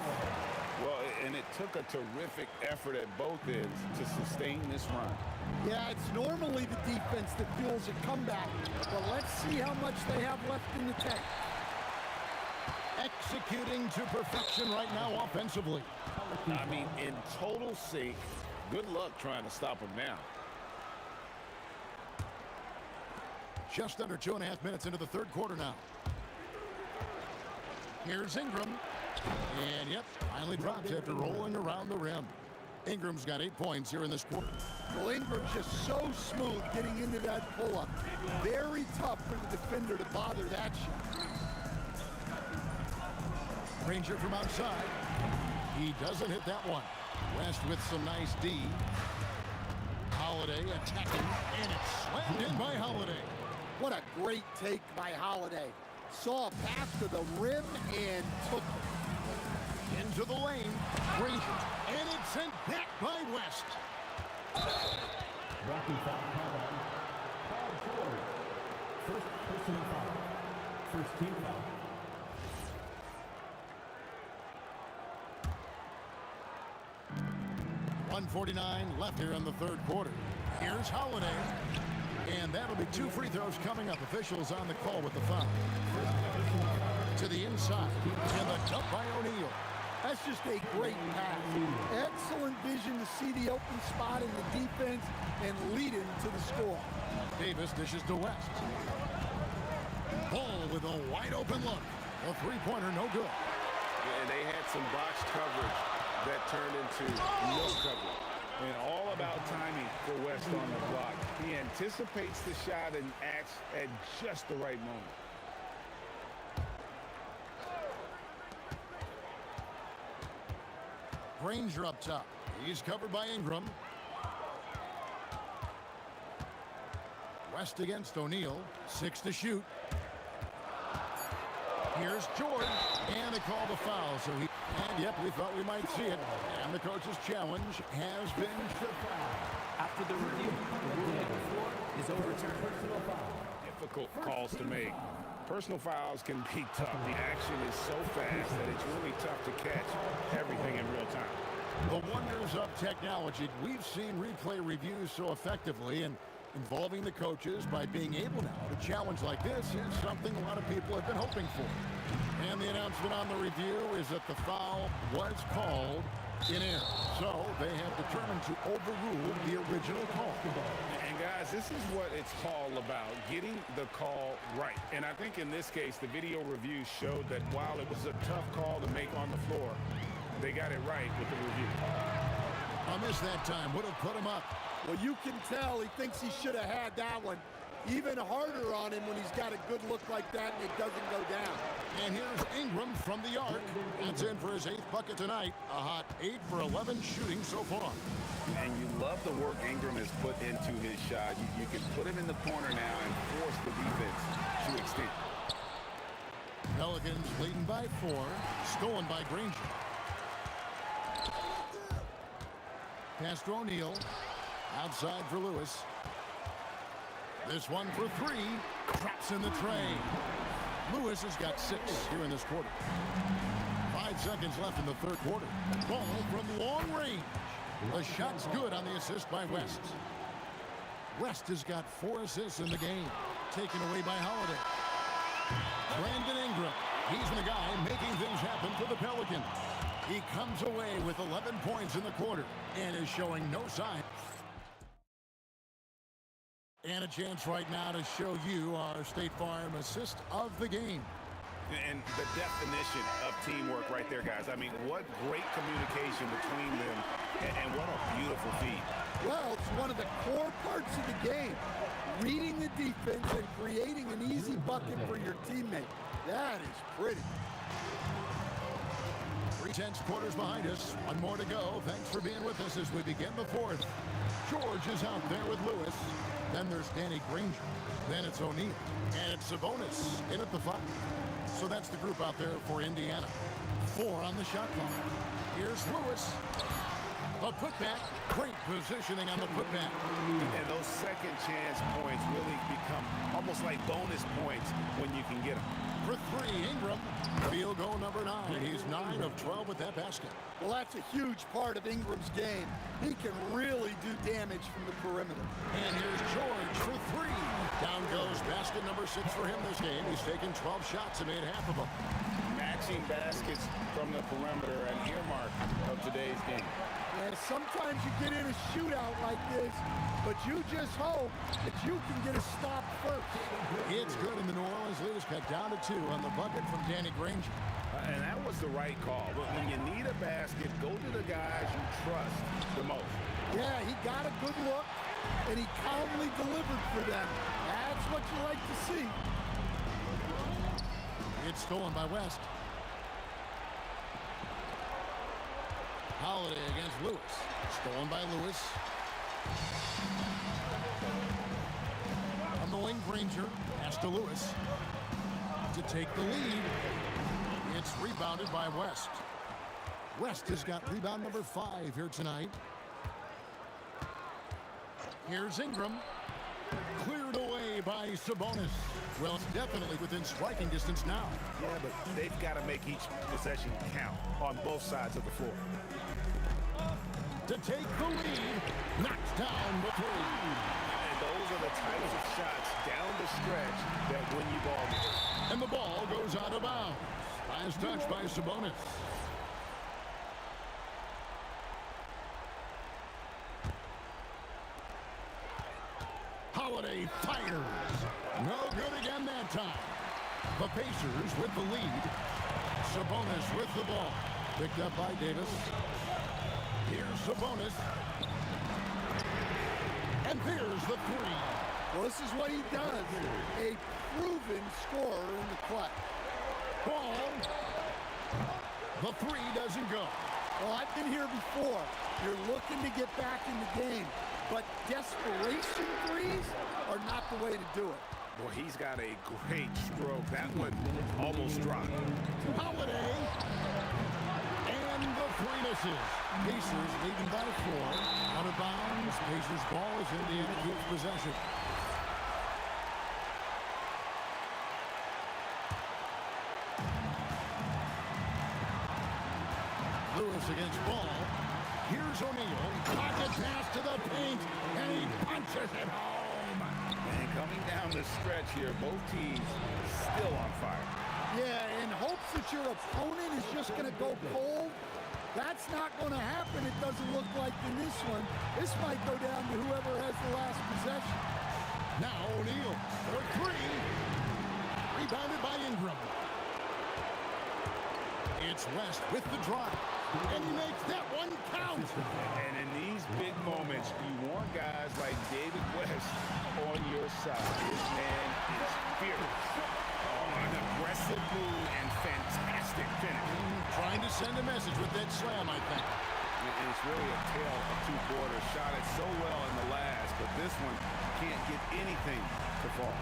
Well, and it took a terrific effort at both ends to sustain this run. Yeah, it's normally the defense that fuels a comeback, but let's see how much they have left in the tank. Executing to perfection right now offensively. I mean, in total sync. Good luck trying to stop him now. Just under 2.5 minutes into the 3rd quarter now. Here's Ingram. And, yep, finally drops after rolling around the rim. Ingram's got 8 points here in this quarter. Well, Ingram's just so smooth getting into that pull-up. Very tough for the defender to bother that shot. Ranger from outside. He doesn't hit that one. West with some nice D. Holiday attacking, and it's slammed in by Holiday. What a great take by Holiday. Saw a pass to the rim and took it. Into the lane. Ranger, and it's sent back by West. Rocky foul called on. Foul forward. First personal foul. First team foul. .149 left here in the 3rd quarter. Here's Holiday. And that'll be 2 free throws coming up. Officials on the call with the foul. To the inside. And the dump by O'Neal. That's just a great pass. Excellent vision to see the open spot in the defense and lead him to the score. Davis dishes to West. Ball with a wide open look. A 3-pointer no good. And they had some box coverage that turned into no coverage. And all about timing for West on the block. He anticipates the shot and acts at just the right moment. Granger up top. He's covered by Ingram. West against O'Neal. 6 to shoot. Here's George. And they call the foul. So he... And, yep, we thought we might see it. And the coach's challenge has been After the review, the ruling on the floor is overturned. Difficult calls to make. Personal fouls can be tough. The action is so fast that it's really tough to catch everything in real time. the wonders of technology. We've seen replay reviews so effectively, and involving the coaches by being able now to challenge like this is something a lot of people have been hoping for. And the announcement on the review is that the foul was called in error. So they have determined to overrule the original call. And guys, this is what it's all about, getting the call right. And I think in this case, the video review showed that while it was a tough call to make on the floor, they got it right with the review. A miss that time would have put him up. Well, you can tell he thinks he should have had that one. Even harder on him when he's got a good look like that and it doesn't go down. And here's Ingram from the arc. That's in for his 8th bucket tonight. A hot 8 for 11 shooting so far. And you love the work Ingram has put into his shot. You can put him in the corner now and force the defense to extend. Pelicans leading by 4. Stolen by Granger. Pass to O'Neal. Outside for Lewis. This one for 3. Traps in the tray. Lewis has got 6 here in this quarter. 5 seconds left in the third quarter. Ball from long range. The shot's good on the assist by West. West has got 4 assists in the game. Taken away by Holiday. Brandon Ingram. He's the guy making things happen for the Pelicans. He comes away with 11 points in the quarter and is showing no sign. And a chance right now to show you our State Farm assist of the game. And the definition of teamwork right there, guys. I mean, what great communication between them, and what a beautiful feed. Well, it's one of the core parts of the game. Reading the defense and creating an easy bucket for your teammate. That is pretty. 3/10 quarters behind us. One more to go. Thanks for being with us as we begin the fourth. George is out there with Lewis. Then there's Danny Granger. Then it's O'Neal. And it's Sabonis in at the 5. So that's the group out there for Indiana. 4 on the shot clock. Here's Lewis. A putback. Great positioning on the putback. And those second chance points really become almost like bonus points when you can get them. For 3, Ingram. Field goal number 9. He's 9 of 12 with that basket. Well, that's a huge part of Ingram's game. He can really do damage from the perimeter. And here's George for 3. Down goes basket number 6 for him this game. He's taken 12 shots and made half of them. Matching baskets from the perimeter, an earmark of today's game. And sometimes you get in a shootout like this, but you just hope that you can get a stop first. It's good, and the New Orleans leaders cut down to 2 on the bucket from Danny Granger. And that was the right call. But when you need a basket, go to the guys you trust the most. Yeah, he got a good look, and he calmly delivered for them. That's what you like to see. It's stolen by West. Holiday against Lewis. Stolen by Lewis. On the wing, Granger. Pass to Lewis. To take the lead. It's rebounded by West. West has got rebound number 5 here tonight. Here's Ingram. Cleared away by Sabonis. Well, it's definitely within striking distance now. Yeah, but they've got to make each possession count on both sides of the floor. To take the lead, knocks down the 3. And those are the types of shots down the stretch that win you ball games. And the ball goes out of bounds. Last touch by Sabonis. Holiday fires. No good again that time. The Pacers with the lead. Sabonis with the ball. Picked up by Davis. Here's Sabonis. And there's the 3. Well, this is what he does. A proven scorer in the clutch. Ball. The 3 doesn't go. Well, I've been here before. You're looking to get back in the game, but desperation threes are not the way to do it. Well, he's got a great stroke. That one almost dropped. Holiday. And the 3 misses. Pacers leading by 4. Out of bounds. Pacers ball as Indiana keeps possession. Lewis against Ball. Here's O'Neal. Pocket pass to the paint, and he punches it home. And coming down the stretch here, both teams still on fire. Yeah, in hopes that your opponent is just going to go cold. That's not going to happen, it doesn't look like in this one. This might go down to whoever has the last possession. Now O'Neal for 3. Rebounded by Ingram. It's West with the drive. And he makes that one count. And in these big moments, you want guys like David West on your side. This man is fearless. An aggressive move and fantastic finish. Trying to send a message with that slam, I think. And it's really a tale of two quarters. Shot it so well in the last, but this one can't get anything to fall.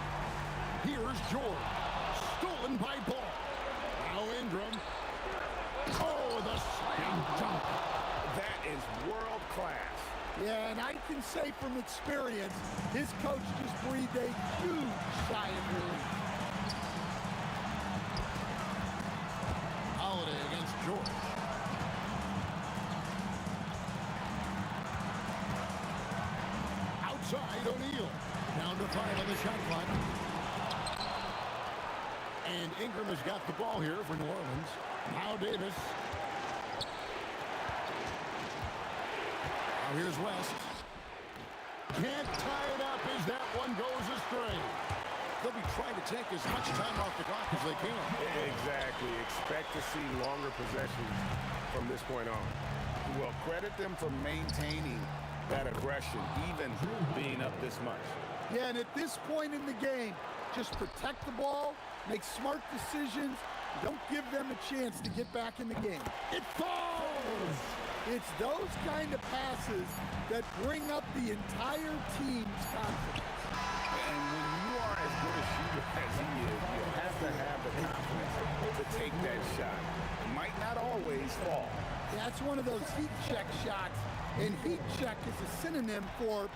Here's George. Stolen by Ball. Now Ingram. Oh, the slam dunk. That is world class. Yeah, and I can say from experience, his coach just breathed a huge sigh of relief. Holiday against George. Outside O'Neal. Down to 5 on the shot clock. And Ingram has got the ball here for New Orleans. Now Davis. Now here's West. Can't tie it up as that one goes astray. They'll be trying to take as much time off the clock as they can. Exactly. Expect to see longer possessions from this point on. Well, credit them for maintaining that aggression, even being up this much. Yeah, and at this point in the game, just protect the ball, make smart decisions, don't give them a chance to get back in the game. It falls! It's those kind of passes that bring up the entire team's confidence. And when you are as good a shooter as he is, you have to have the confidence to take that shot. It might not always fall. That's one of those heat check shots, and heat check is a synonym for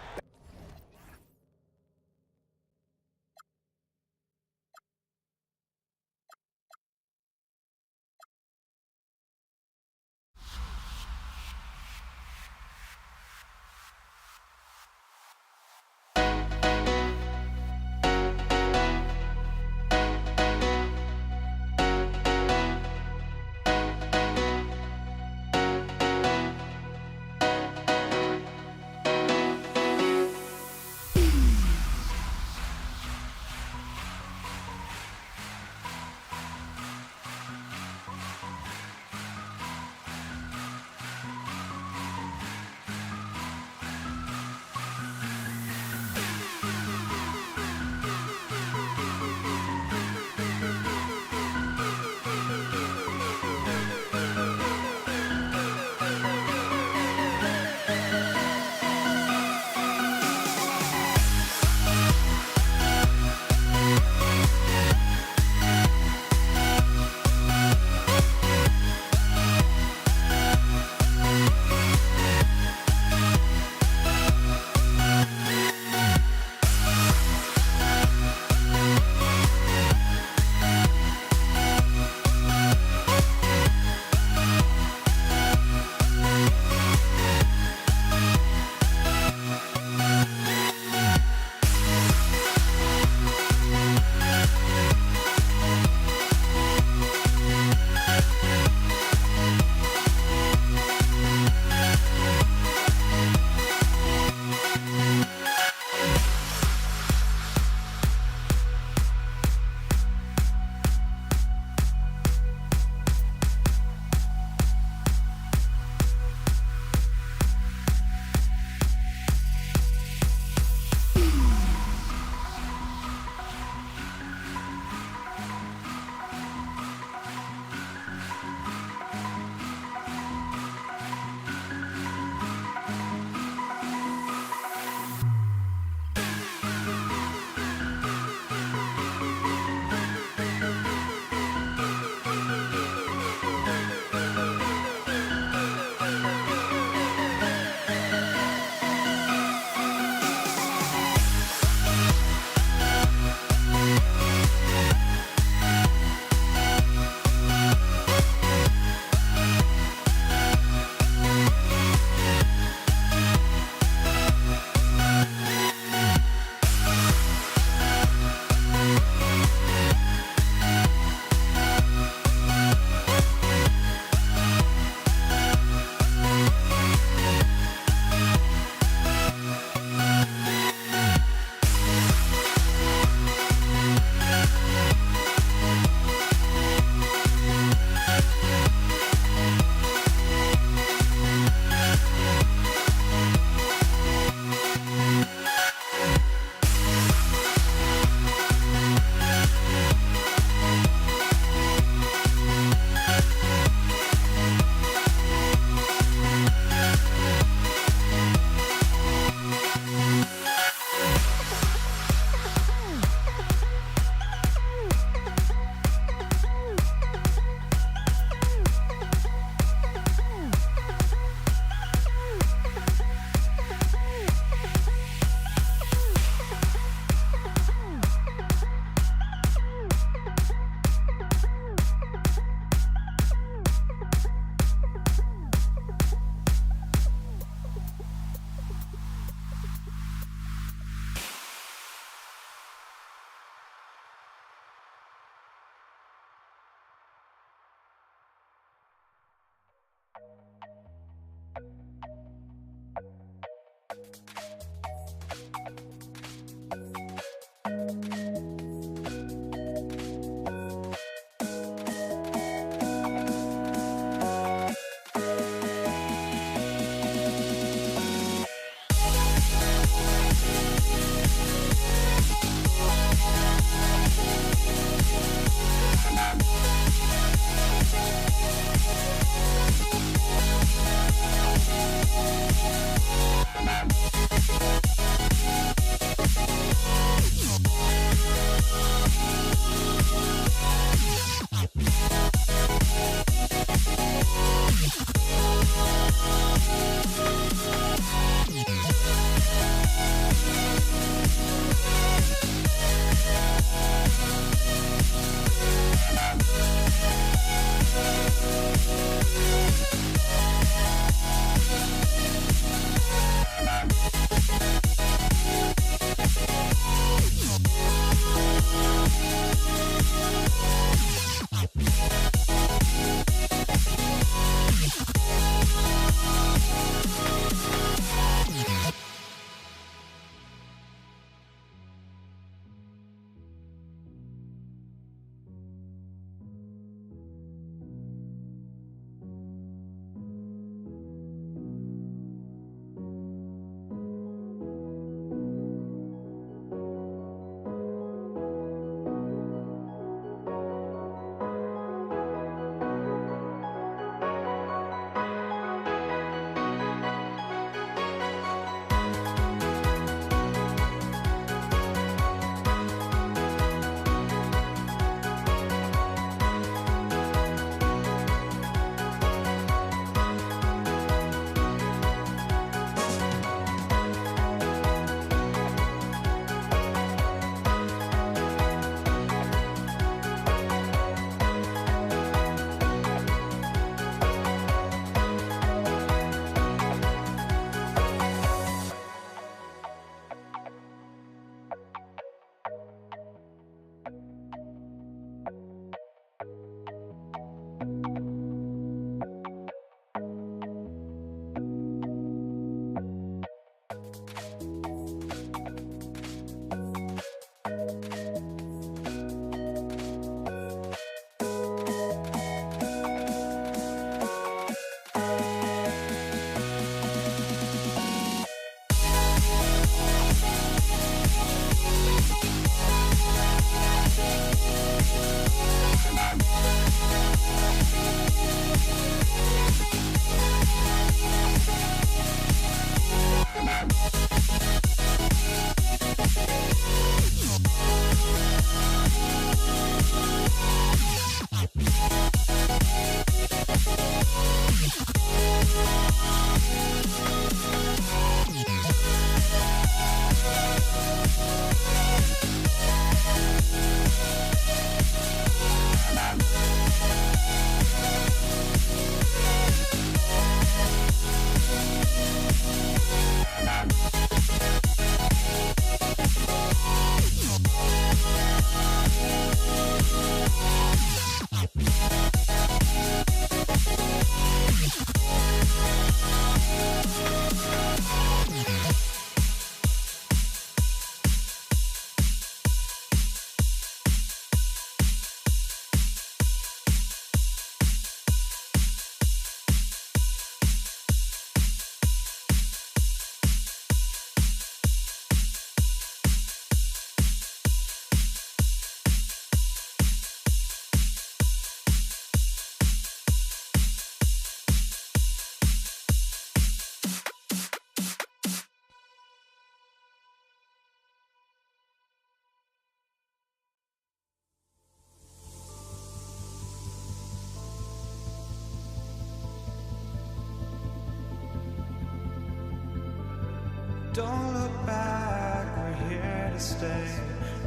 don't look back, we're here to stay.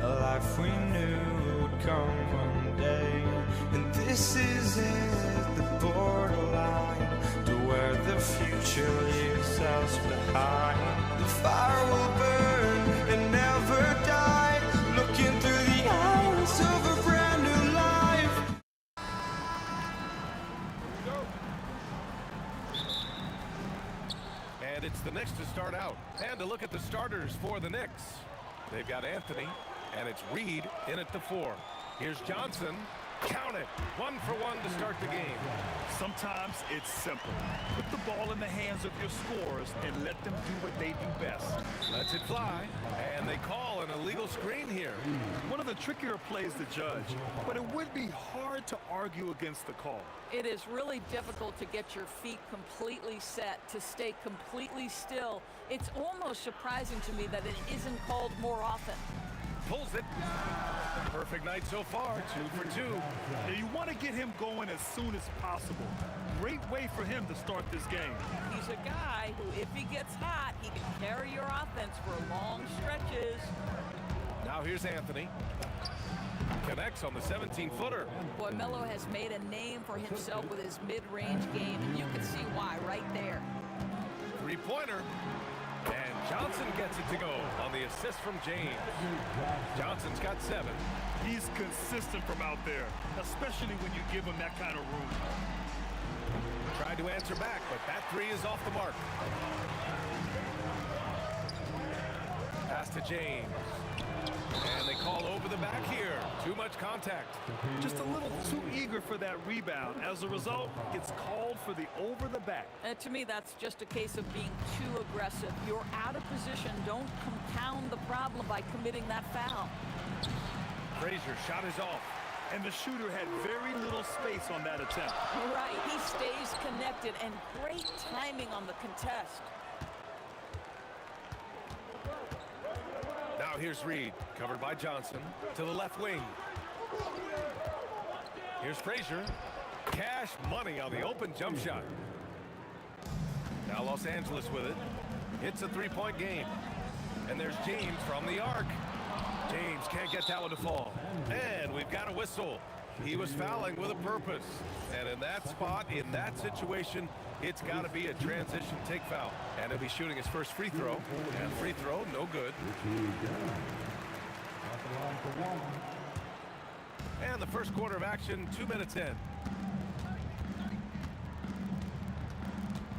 A life we knew would come one day. And this is it, the borderline to where the future leaves us behind. The fire will burn and never die, looking through the eyes of a brand new life. And it's the Knicks to start out. And to look at the starters for the Knicks. They've got Anthony, and it's Reed in at the 4. Here's Johnson. Count it. 1 for 1 to start the game. Sometimes it's simple. Put the ball in the hands of your scorers and let them do what they do best. Lets it fly, and they call an illegal screen here. One of the trickier plays to judge, but it would be hard to argue against the call. It is really difficult to get your feet completely set, to stay completely still. It's almost surprising to me that it isn't called more often. Pulls it. Perfect night so far, 2 for 2. Now you want to get him going as soon as possible. Great way for him to start this game. He's a guy who, if he gets hot, he can carry your offense for long stretches. Now here's Anthony. Connects on the 17-footer. Boy, Melo has made a name for himself with his mid-range game, and you can see why right there. Three-pointer. And Johnson gets it to go on the assist from James. Johnson's got 7. He's consistent from out there, especially when you give him that kind of room. Tried to answer back, but that 3 is off the mark. Pass to James. And they call over the back here. Too much contact. Just a little too eager for that rebound. As a result, it's called for the over the back. To me, that's just a case of being too aggressive. You're out of position. Don't compound the problem by committing that foul. Frazier shot is off. And the shooter had very little space on that attempt. Right, he stays connected, and great timing on the contest. Now here's Reed, covered by Johnson, to the left wing. Here's Frazier. Cash money on the open jump shot. Now Los Angeles with it. It's a 3-point game. And there's James from the arc. James can't get that one to fall. And we've got a whistle. He was fouling with a purpose. And in that spot, in that situation, it's got to be a transition take foul. And he'll be shooting his first free throw. And free throw, no good. And the first quarter of action, 2 minutes in.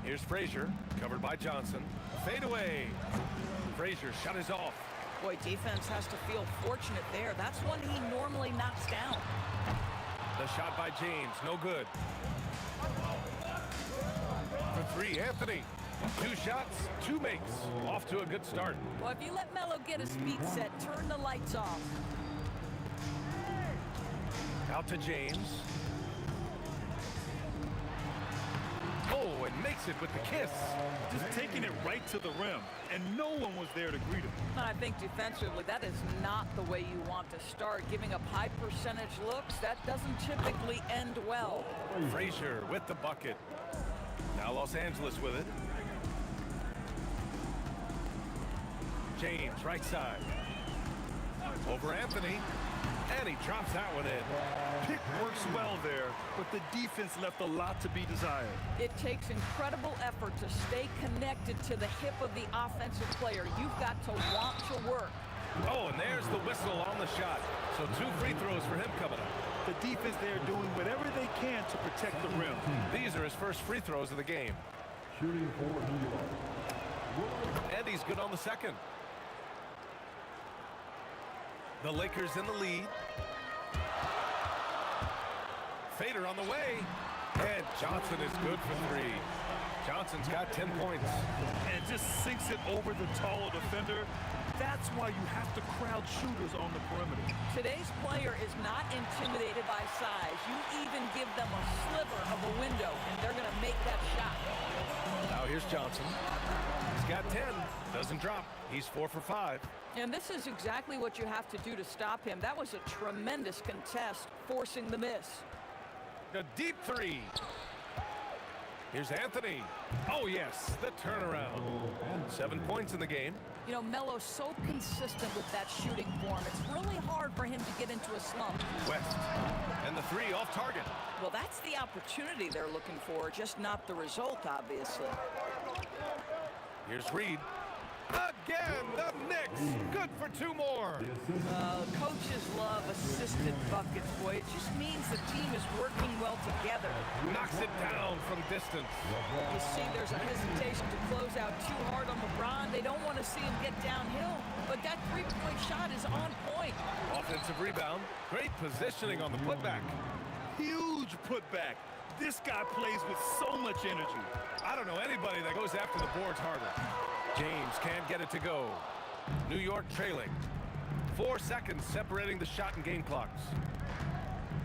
Here's Frazier, covered by Johnson. Fade away. Frazier shot is off. Boy, defense has to feel fortunate there. That's one he normally knocks down. The shot by James, no good. For 3, Anthony. 2 shots, 2 makes. Off to a good start. Well, if you let Melo get his feet set, turn the lights off. Out to James. Oh, and makes it with the kiss. Just taking it right to the rim, and no one was there to greet him. I think defensively, that is not the way you want to start. Giving up high percentage looks, that doesn't typically end well. Frazier with the bucket. Now Los Angeles with it. James, right side. Over Anthony. And he drops that one in. Pick works well there, but the defense left a lot to be desired. It takes incredible effort to stay connected to the hip of the offensive player. You've got to want to work. Oh, and there's the whistle on the shot. So 2 free throws for him coming up. The defense there doing whatever they can to protect the rim. These are his first free throws of the game. Shooting for New York. And he's good on the second. The Lakers in the lead. Fader on the way. And Johnson is good for 3. Johnson's got 10 points. And just sinks it over the taller defender. That's why you have to crowd shooters on the perimeter. Today's player is not intimidated by size. You even give them a sliver of a window, and they're going to make that shot. Now here's Johnson. He's got 10. Doesn't drop. He's 4 for 5. And this is exactly what you have to do to stop him. That was a tremendous contest, forcing the miss. A deep 3. Here's Anthony. Oh, yes, the turnaround. 7 points in the game. You know, Melo's so consistent with that shooting form. It's really hard for him to get into a slump. West. And the three off target. Well, that's the opportunity they're looking for, just not the result, obviously. Here's Reed. Again, the Knicks. Good for 2 more. Coaches love assisted buckets, boy. It just means the team is working well together. Knocks it down from distance. You see, there's a hesitation to close out too hard on LeBron. They don't want to see him get downhill, but that three-point shot is on point. Offensive rebound. Great positioning on the putback. Huge putback. This guy plays with so much energy. I don't know anybody that goes after the boards harder. James can't get it to go. New York trailing. 4 seconds separating the shot and game clocks.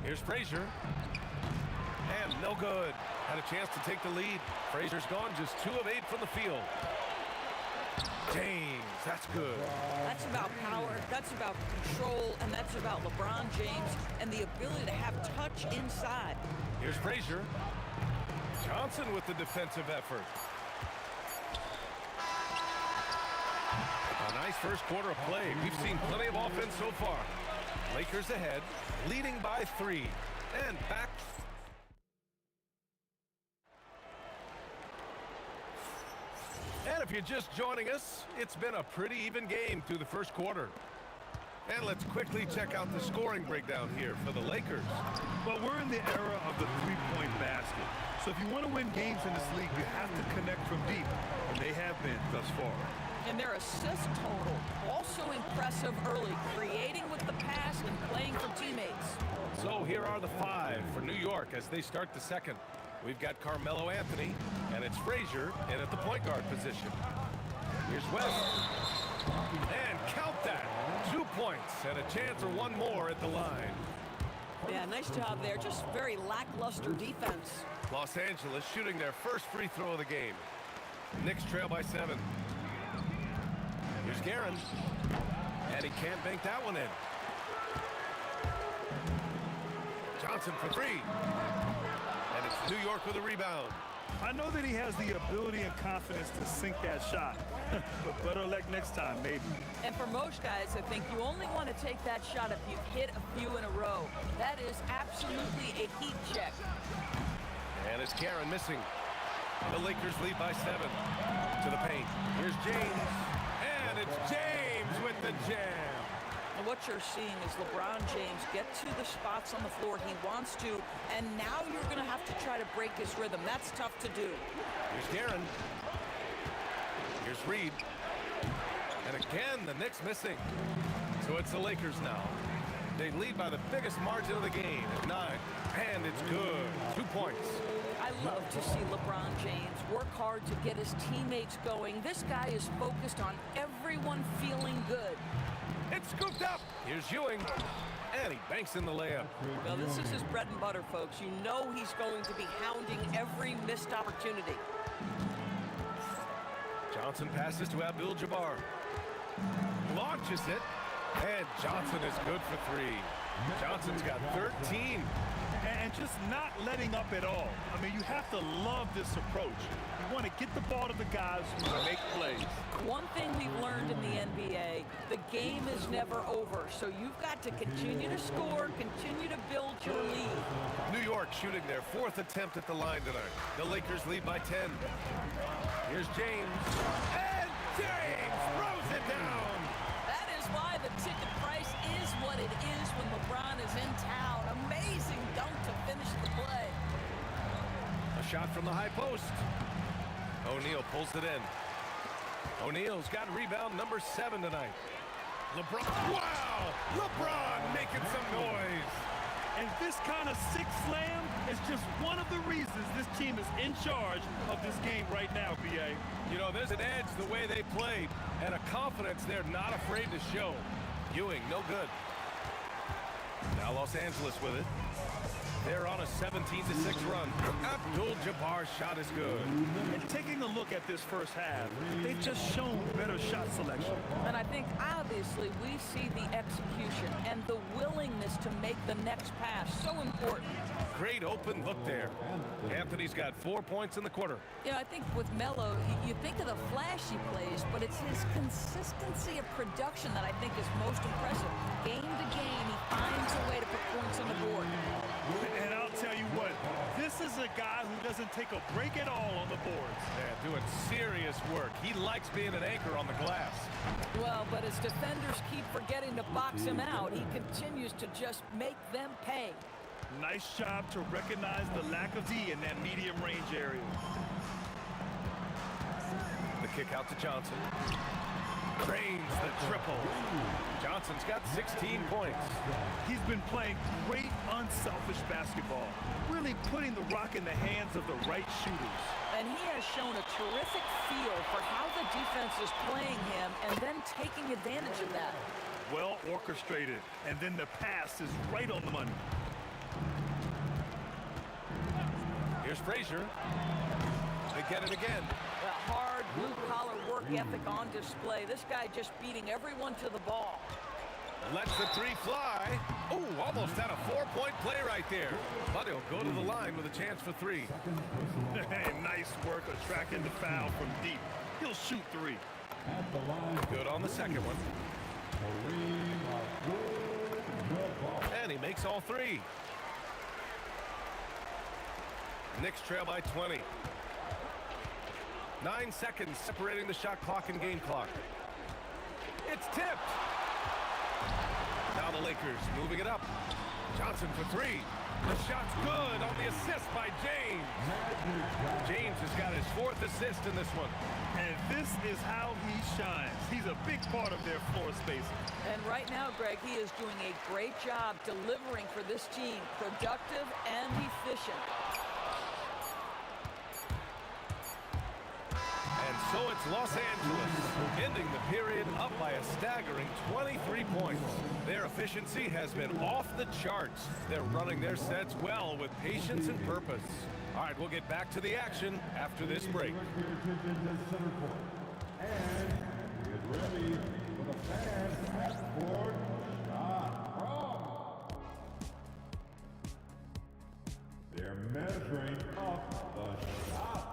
Here's Frazier. And no good. Had a chance to take the lead. Frazier's gone just 2 of 8 from the field. James, that's good. That's about power, that's about control, and that's about LeBron James and the ability to have touch inside. Here's Frazier. Johnson with the defensive effort. A nice first quarter of play. We've seen plenty of offense so far. Lakers ahead, leading by 3. And back. And if you're just joining us, it's been a pretty even game through the first quarter. And let's quickly check out the scoring breakdown here for the Lakers. But we're in the era of the three-point basket. So if you want to win games in this league, you have to connect from deep. And they have been thus far. And their assist total, also impressive early, creating with the pass and playing for teammates. So here are the 5 for New York as they start the second. We've got Carmelo Anthony, and it's Frazier in at the point guard position. Here's West. And count that. 2 points and a chance for 1 more at the line. Yeah, nice job there. Just very lackluster defense. Los Angeles shooting their first free throw of the game. Knicks trail by 7. Here's Guerin. And he can't bank that one in. Johnson for 3. And it's New York with a rebound. I know that he has the ability and confidence to sink that shot. But better luck next time, maybe. And for most guys, I think you only want to take that shot if you've hit a few in a row. That is absolutely a heat check. And it's Guerin missing. The Lakers lead by 7. To the paint. Here's James. And it's James with the jam. And what you're seeing is LeBron James get to the spots on the floor he wants to, and now you're going to have to try to break his rhythm. That's tough to do. Here's Guerin. Here's Reed. And again, the Knicks missing. So it's the Lakers now. They lead by the biggest margin of the game at 9. And it's good. 2 points. I love to see LeBron James work hard to get his teammates going. This guy is focused on everyone feeling good. It's scooped up. Here's Ewing. And he banks in the layup. Well, this is his bread and butter, folks. You know he's going to be hounding every missed opportunity. Johnson passes to Abdul-Jabbar. Launches it. And Johnson is good for 3. Johnson's got 13. And just not letting up at all. I mean, you have to love this approach. You want to get the ball to the guys who make plays. One thing we've learned in the NBA, the game is never over. So you've got to continue to score, continue to build your lead. New York shooting their 4th attempt at the line tonight. The Lakers lead by 10. Here's James. And James throws it down. That is why the ticket price is what it is when LeBron is in town. Amazing dunk to finish the play. A shot from the high post. O'Neal pulls it in. O'Neal's got rebound number 7 tonight. LeBron. Wow! LeBron making some noise. And this kind of sick slam is just one of the reasons this team is in charge of this game right now, B.A. You know, there's an edge the way they played and a confidence they're not afraid to show. Ewing, no good. Now Los Angeles with it. They're on a 17-6 run. Abdul-Jabbar's shot is good. And taking a look at this first half, they've just shown better shot selection. And I think, obviously, we see the execution and the willingness to make the next pass. So important. Great open look there. Anthony's got 4 points in the quarter. Yeah, I think with Melo, you think of the flashy plays, but it's his consistency of production that I think is most impressive. Game to game, he finds a way to put points on the board. And I'll tell you what, this is a guy who doesn't take a break at all on the boards. Yeah, doing serious work. He likes being an anchor on the glass. Well, but as defenders keep forgetting to box him out, he continues to just make them pay. Nice job to recognize the lack of D in that medium range area. The kick out to Johnson. Drains the triple. Johnson's got 16 points. He's been playing great unselfish basketball, really putting the rock in the hands of the right shooters. And he has shown a terrific feel for how the defense is playing him and then taking advantage of that. Well orchestrated, and then the pass is right on the money. Here's Frazier. They get it again. The hard blue-collar work ethic on display. This guy just beating everyone to the ball. Lets the three fly. Oh, almost had a 4-point play right there. But he'll go to the line with a chance for three. Nice work attracting the foul from deep. He'll shoot three. Good on the second one. And he makes all three. Knicks trail by 20. 9 seconds separating the shot clock and game clock. It's tipped. Now the Lakers moving it up. Johnson for three. The shot's good on the assist by James. James has got his 4th assist in this one. And this is how he shines. He's a big part of their floor spacing. And right now, Greg, he is doing a great job delivering for this team. Productive and efficient. And so it's Los Angeles, ending the period up by a staggering 23 points. Their efficiency has been off the charts. They're running their sets well with patience and purpose. All right, we'll get back to the action after this break. And get ready for the fans passport shot. They're measuring up the shot.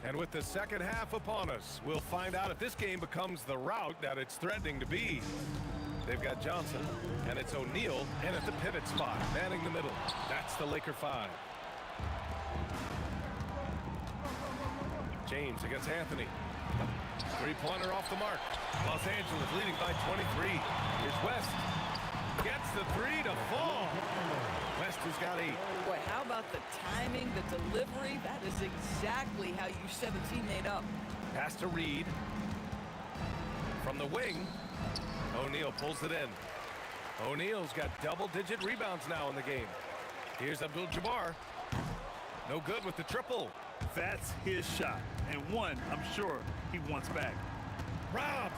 And with the second half upon us, we'll find out if this game becomes the rout that it's threatening to be. They've got Johnson, and it's O'Neal in at the pivot spot, manning the middle. That's the Laker 5. James against Anthony. Three-pointer off the mark. Los Angeles leading by 23. Here's West. Gets the three to fall. West has got 8. Boy, how about the timing, the delivery? That is exactly how you set a teammate up. Pass to Reed. From the wing, O'Neal pulls it in. O'Neal's got double-digit rebounds now in the game. Here's Abdul-Jabbar. No good with the triple. That's his shot, and one I'm sure he wants back. Rob.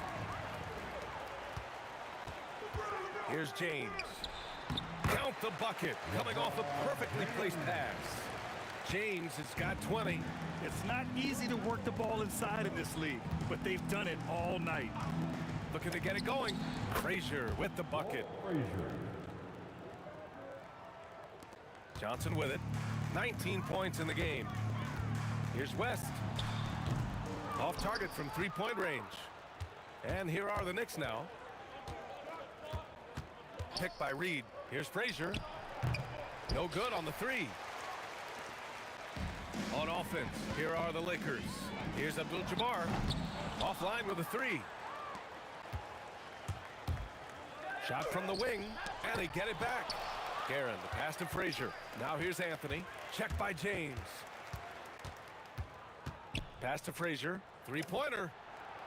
Here's James. Count the bucket, coming off a perfectly placed pass. James has got 20. It's not easy to work the ball inside in this league, but they've done it all night. Looking to get it going. Frazier with the bucket. Johnson with it. 19 points in the game. Here's West. Off target from three-point range. And here are the Knicks now. Picked by Reed. Here's Frazier. No good on the three. On offense, here are the Lakers. Here's Abdul-Jabbar. Offline with a three. Shot from the wing, and they get it back. Guerin, the pass to Frazier. Now here's Anthony. Checked by James. Pass to Frazier. Three-pointer.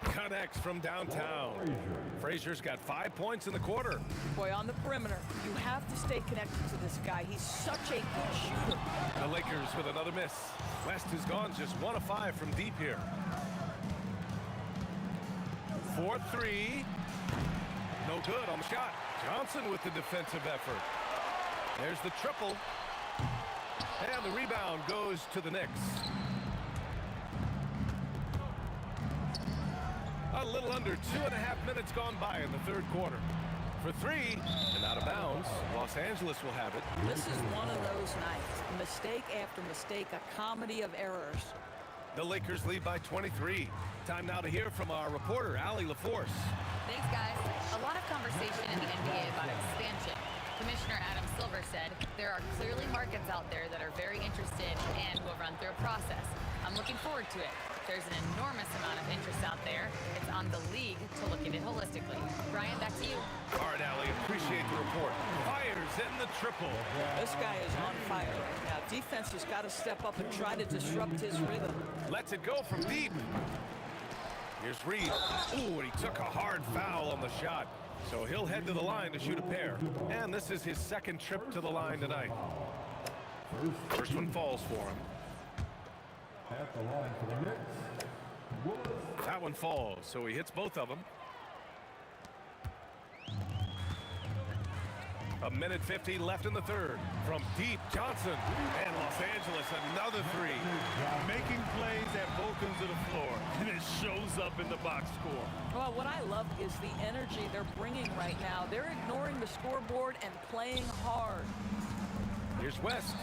Connects from downtown. Frazier's got 5 points in the quarter. Boy, on the perimeter, you have to stay connected to this guy. He's such a good shooter. The Lakers with another miss. West has gone just 1 of 5 from deep here. 4-3. No good on the shot. Johnson with the defensive effort. There's the triple. And the rebound goes to the Knicks. A little under 2.5 minutes gone by in the third quarter. For three, and out of bounds, Los Angeles will have it. This is one of those nights. Mistake after mistake, a comedy of errors. The Lakers lead by 23. Time now to hear from our reporter, Allie LaForce. Thanks, guys. A lot of conversation in the NBA about expansion. Commissioner Adam Silver said there are clearly markets out there that are very interested and will run through a process. I'm looking forward to it. There's an enormous amount of interest out there. It's on the league to look at it holistically. Brian, back to you. All right, Allie, appreciate the report. Fires in the triple. This guy is on fire right now. Defense has got to step up and try to disrupt his rhythm. Lets it go from deep. Here's Reed. Ooh, and he took a hard foul on the shot. So he'll head to the line to shoot a pair. And this is his second trip to the line tonight. First one falls for him. At the line for the Knicks. That one falls, so he hits both of them. A minute 50 left in the third. From deep, Johnson. And Los Angeles, another three. Making plays at both ends of the floor, and it shows up in the box score. Well, what I love is the energy they're bringing right now. They're ignoring the scoreboard and playing hard. Here's West.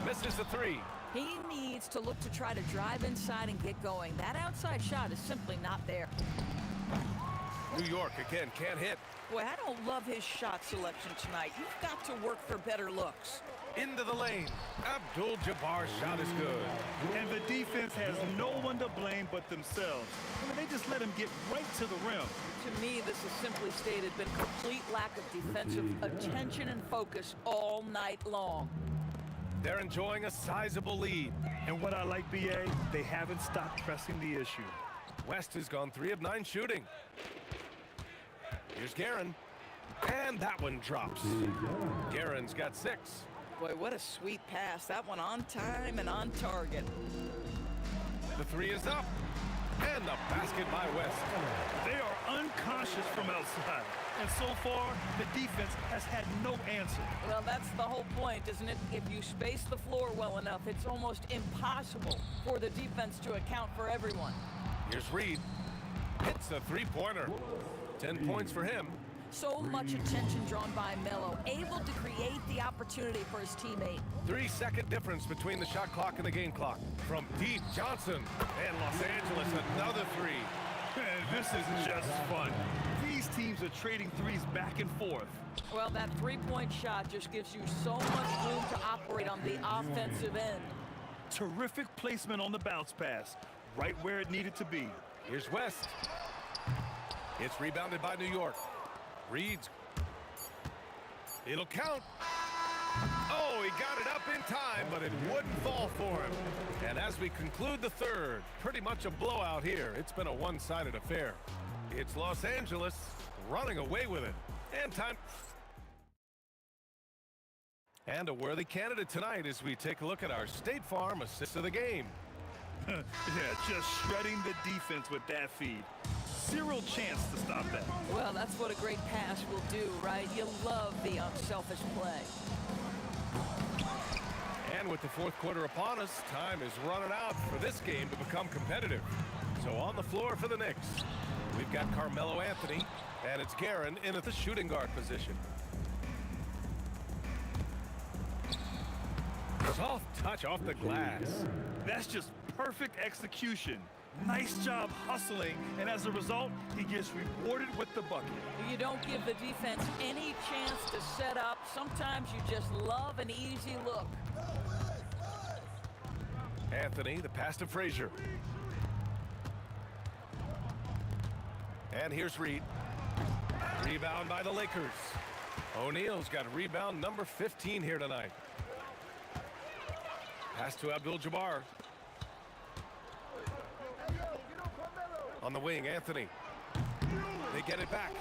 Misses the three. He needs to look to try to drive inside and get going. That outside shot is simply not there. New York, again, can't hit. Boy, I don't love his shot selection tonight. You've got to work for better looks. Into the lane. Abdul-Jabbar's shot is good. And the defense has no one to blame but themselves. I mean, they just let him get right to the rim. To me, this is simply stated been complete lack of defensive attention and focus all night long. They're enjoying a sizable lead. And what I like, B.A., they haven't stopped pressing the issue. West has gone 3 of 9 shooting. Here's Guerin. And that one drops. Guerin's got 6. Boy, what a sweet pass. That one on time and on target. The 3 is up. And the basket by West. They are unconscious from outside. And so far, the defense has had no answer. Well, that's the whole point, isn't it? If you space the floor well enough, it's almost impossible for the defense to account for everyone. Here's Reed. It's a three-pointer. 10 points for him. So much attention drawn by Melo, able to create the opportunity for his teammate. 3-second difference between the shot clock and the game clock. From deep, Johnson. And Los Angeles, another 3. Man, this is just fun. These teams are trading threes back and forth. Well, that three-point shot just gives you so much room to operate on the offensive end. Terrific placement on the bounce pass, right where it needed to be. Here's West. It's rebounded by New York. Reed's. It'll count. Oh, he got it up in time, but it wouldn't fall for him. And as we conclude the third, pretty much a blowout here. It's been a one-sided affair. It's Los Angeles running away with it. And time. And a worthy candidate tonight as we take a look at our State Farm assist of the game. Yeah, just shredding the defense with that feed. Zero chance to stop that. Well, that's what a great pass will do, right? You love the unselfish play. And with the fourth quarter upon us, time is running out for this game to become competitive. So on the floor for the Knicks, we've got Carmelo Anthony, and it's Guerin in at the shooting guard position. Soft touch off the glass. That's just perfect execution. Nice job hustling, and as a result, he gets rewarded with the bucket. You don't give the defense any chance to set up. Sometimes you just love an easy look. Anthony, the pass to Frazier. And here's Reed. Rebound by the Lakers. O'Neal's got rebound number 15 here tonight. Pass to Abdul-Jabbar. On the wing, Anthony. They get it back.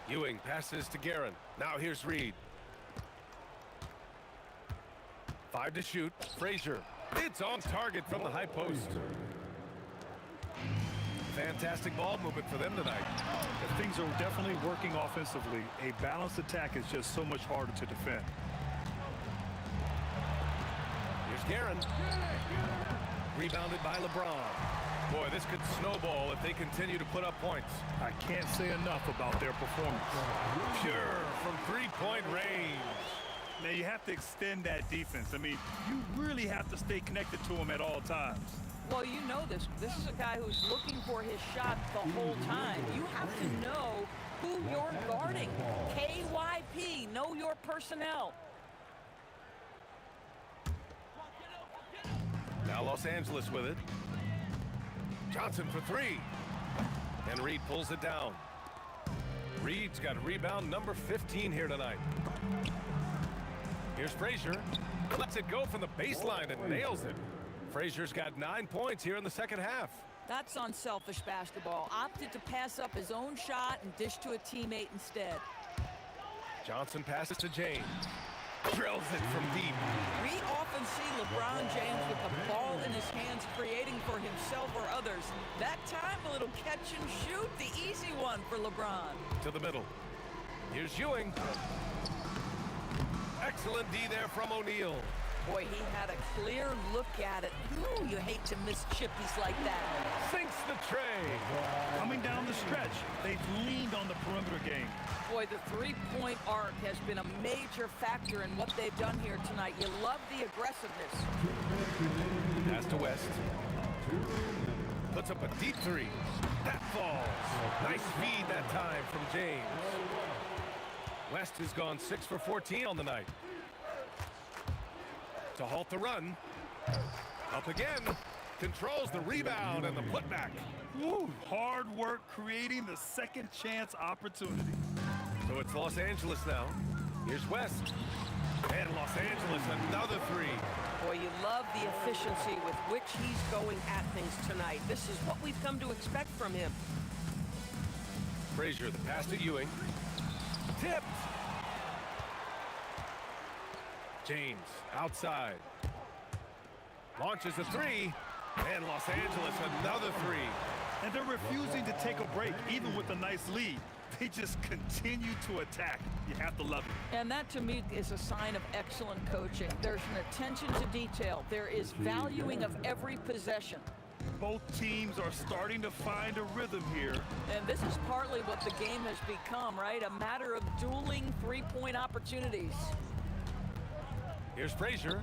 Ewing passes to Guerin. Now here's Reed. 5 to shoot. Frazier. It's on target from the high post. Fantastic ball movement for them tonight. Things are definitely working offensively. A balanced attack is just so much harder to defend. Here's Guerin. Rebounded by LeBron. Boy, this could snowball if they continue to put up points. I can't say enough about their performance. Pure from three-point range. Now, you have to extend that defense. I mean, you really have to stay connected to him at all times. Well, you know this. This is a guy who's looking for his shot the whole time. You have to know who you're guarding. KYP, know your personnel. Now Los Angeles with it. Johnson for three. And Reed pulls it down. Reed's got rebound number 15 here tonight. Here's Frazier. Lets it go from the baseline and nails it. Frazier's got 9 points here in the second half. That's unselfish basketball. Opted to pass up his own shot and dish to a teammate instead. Johnson passes to James. Drills it from deep. We often see LeBron James with the ball in his hands creating for himself or others. That time, a little catch and shoot, the easy one for LeBron. To the middle. Here's Ewing. Excellent D there from O'Neal. Boy, he had a clear look at it. Ooh, you hate to miss chippies like that. Sinks the tray. Coming down the stretch, they've leaned on the perimeter game. Boy, the three-point arc has been a major factor in what they've done here tonight. You love the aggressiveness. Pass to West. Puts up a deep three. That falls. Nice feed that time from James. West has gone 6 for 14 on the night. To halt the run. Up again. Controls the rebound and the putback. Woo, hard work creating the second chance opportunity. So it's Los Angeles now. Here's West. And Los Angeles, another three. Boy, you love the efficiency with which he's going at things tonight. This is what we've come to expect from him. Frazier, the pass to Ewing. Tipped. James, outside. Launches a three. And Los Angeles, another three. And they're refusing to take a break, even with a nice lead. They just continue to attack. You have to love it. And that, to me, is a sign of excellent coaching. There's an attention to detail. There is valuing of every possession. Both teams are starting to find a rhythm here. And this is partly what the game has become, right? A matter of dueling three-point opportunities. Here's Frazier.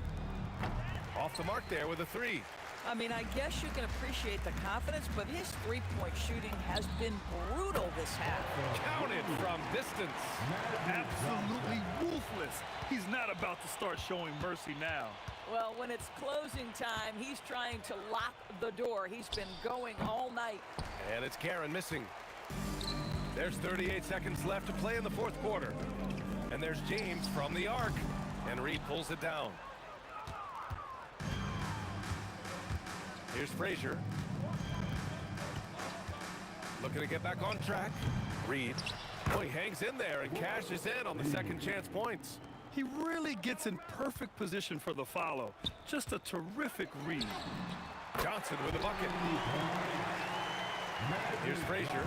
Off the mark there with a three. I mean, I guess you can appreciate the confidence, but his three-point shooting has been brutal this half. Counted from distance. Absolutely ruthless. He's not about to start showing mercy now. Well, when it's closing time, he's trying to lock the door. He's been going all night. And it's Karen missing. There's 38 seconds left to play in the fourth quarter. And there's James from the arc. And Reed pulls it down. Here's Frazier. Looking to get back on track. Reed. Oh, he hangs in there and cashes in on the second chance points. He really gets in perfect position for the follow. Just a terrific read. Johnson with a bucket. Here's Frazier.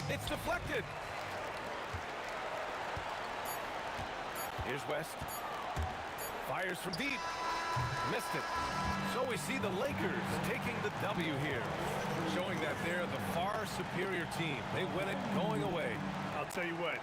It's deflected. Here's West. Fires from deep. Missed it. So we see the Lakers taking the W here, showing that they're the far superior team. They win it going away. I'll tell you what,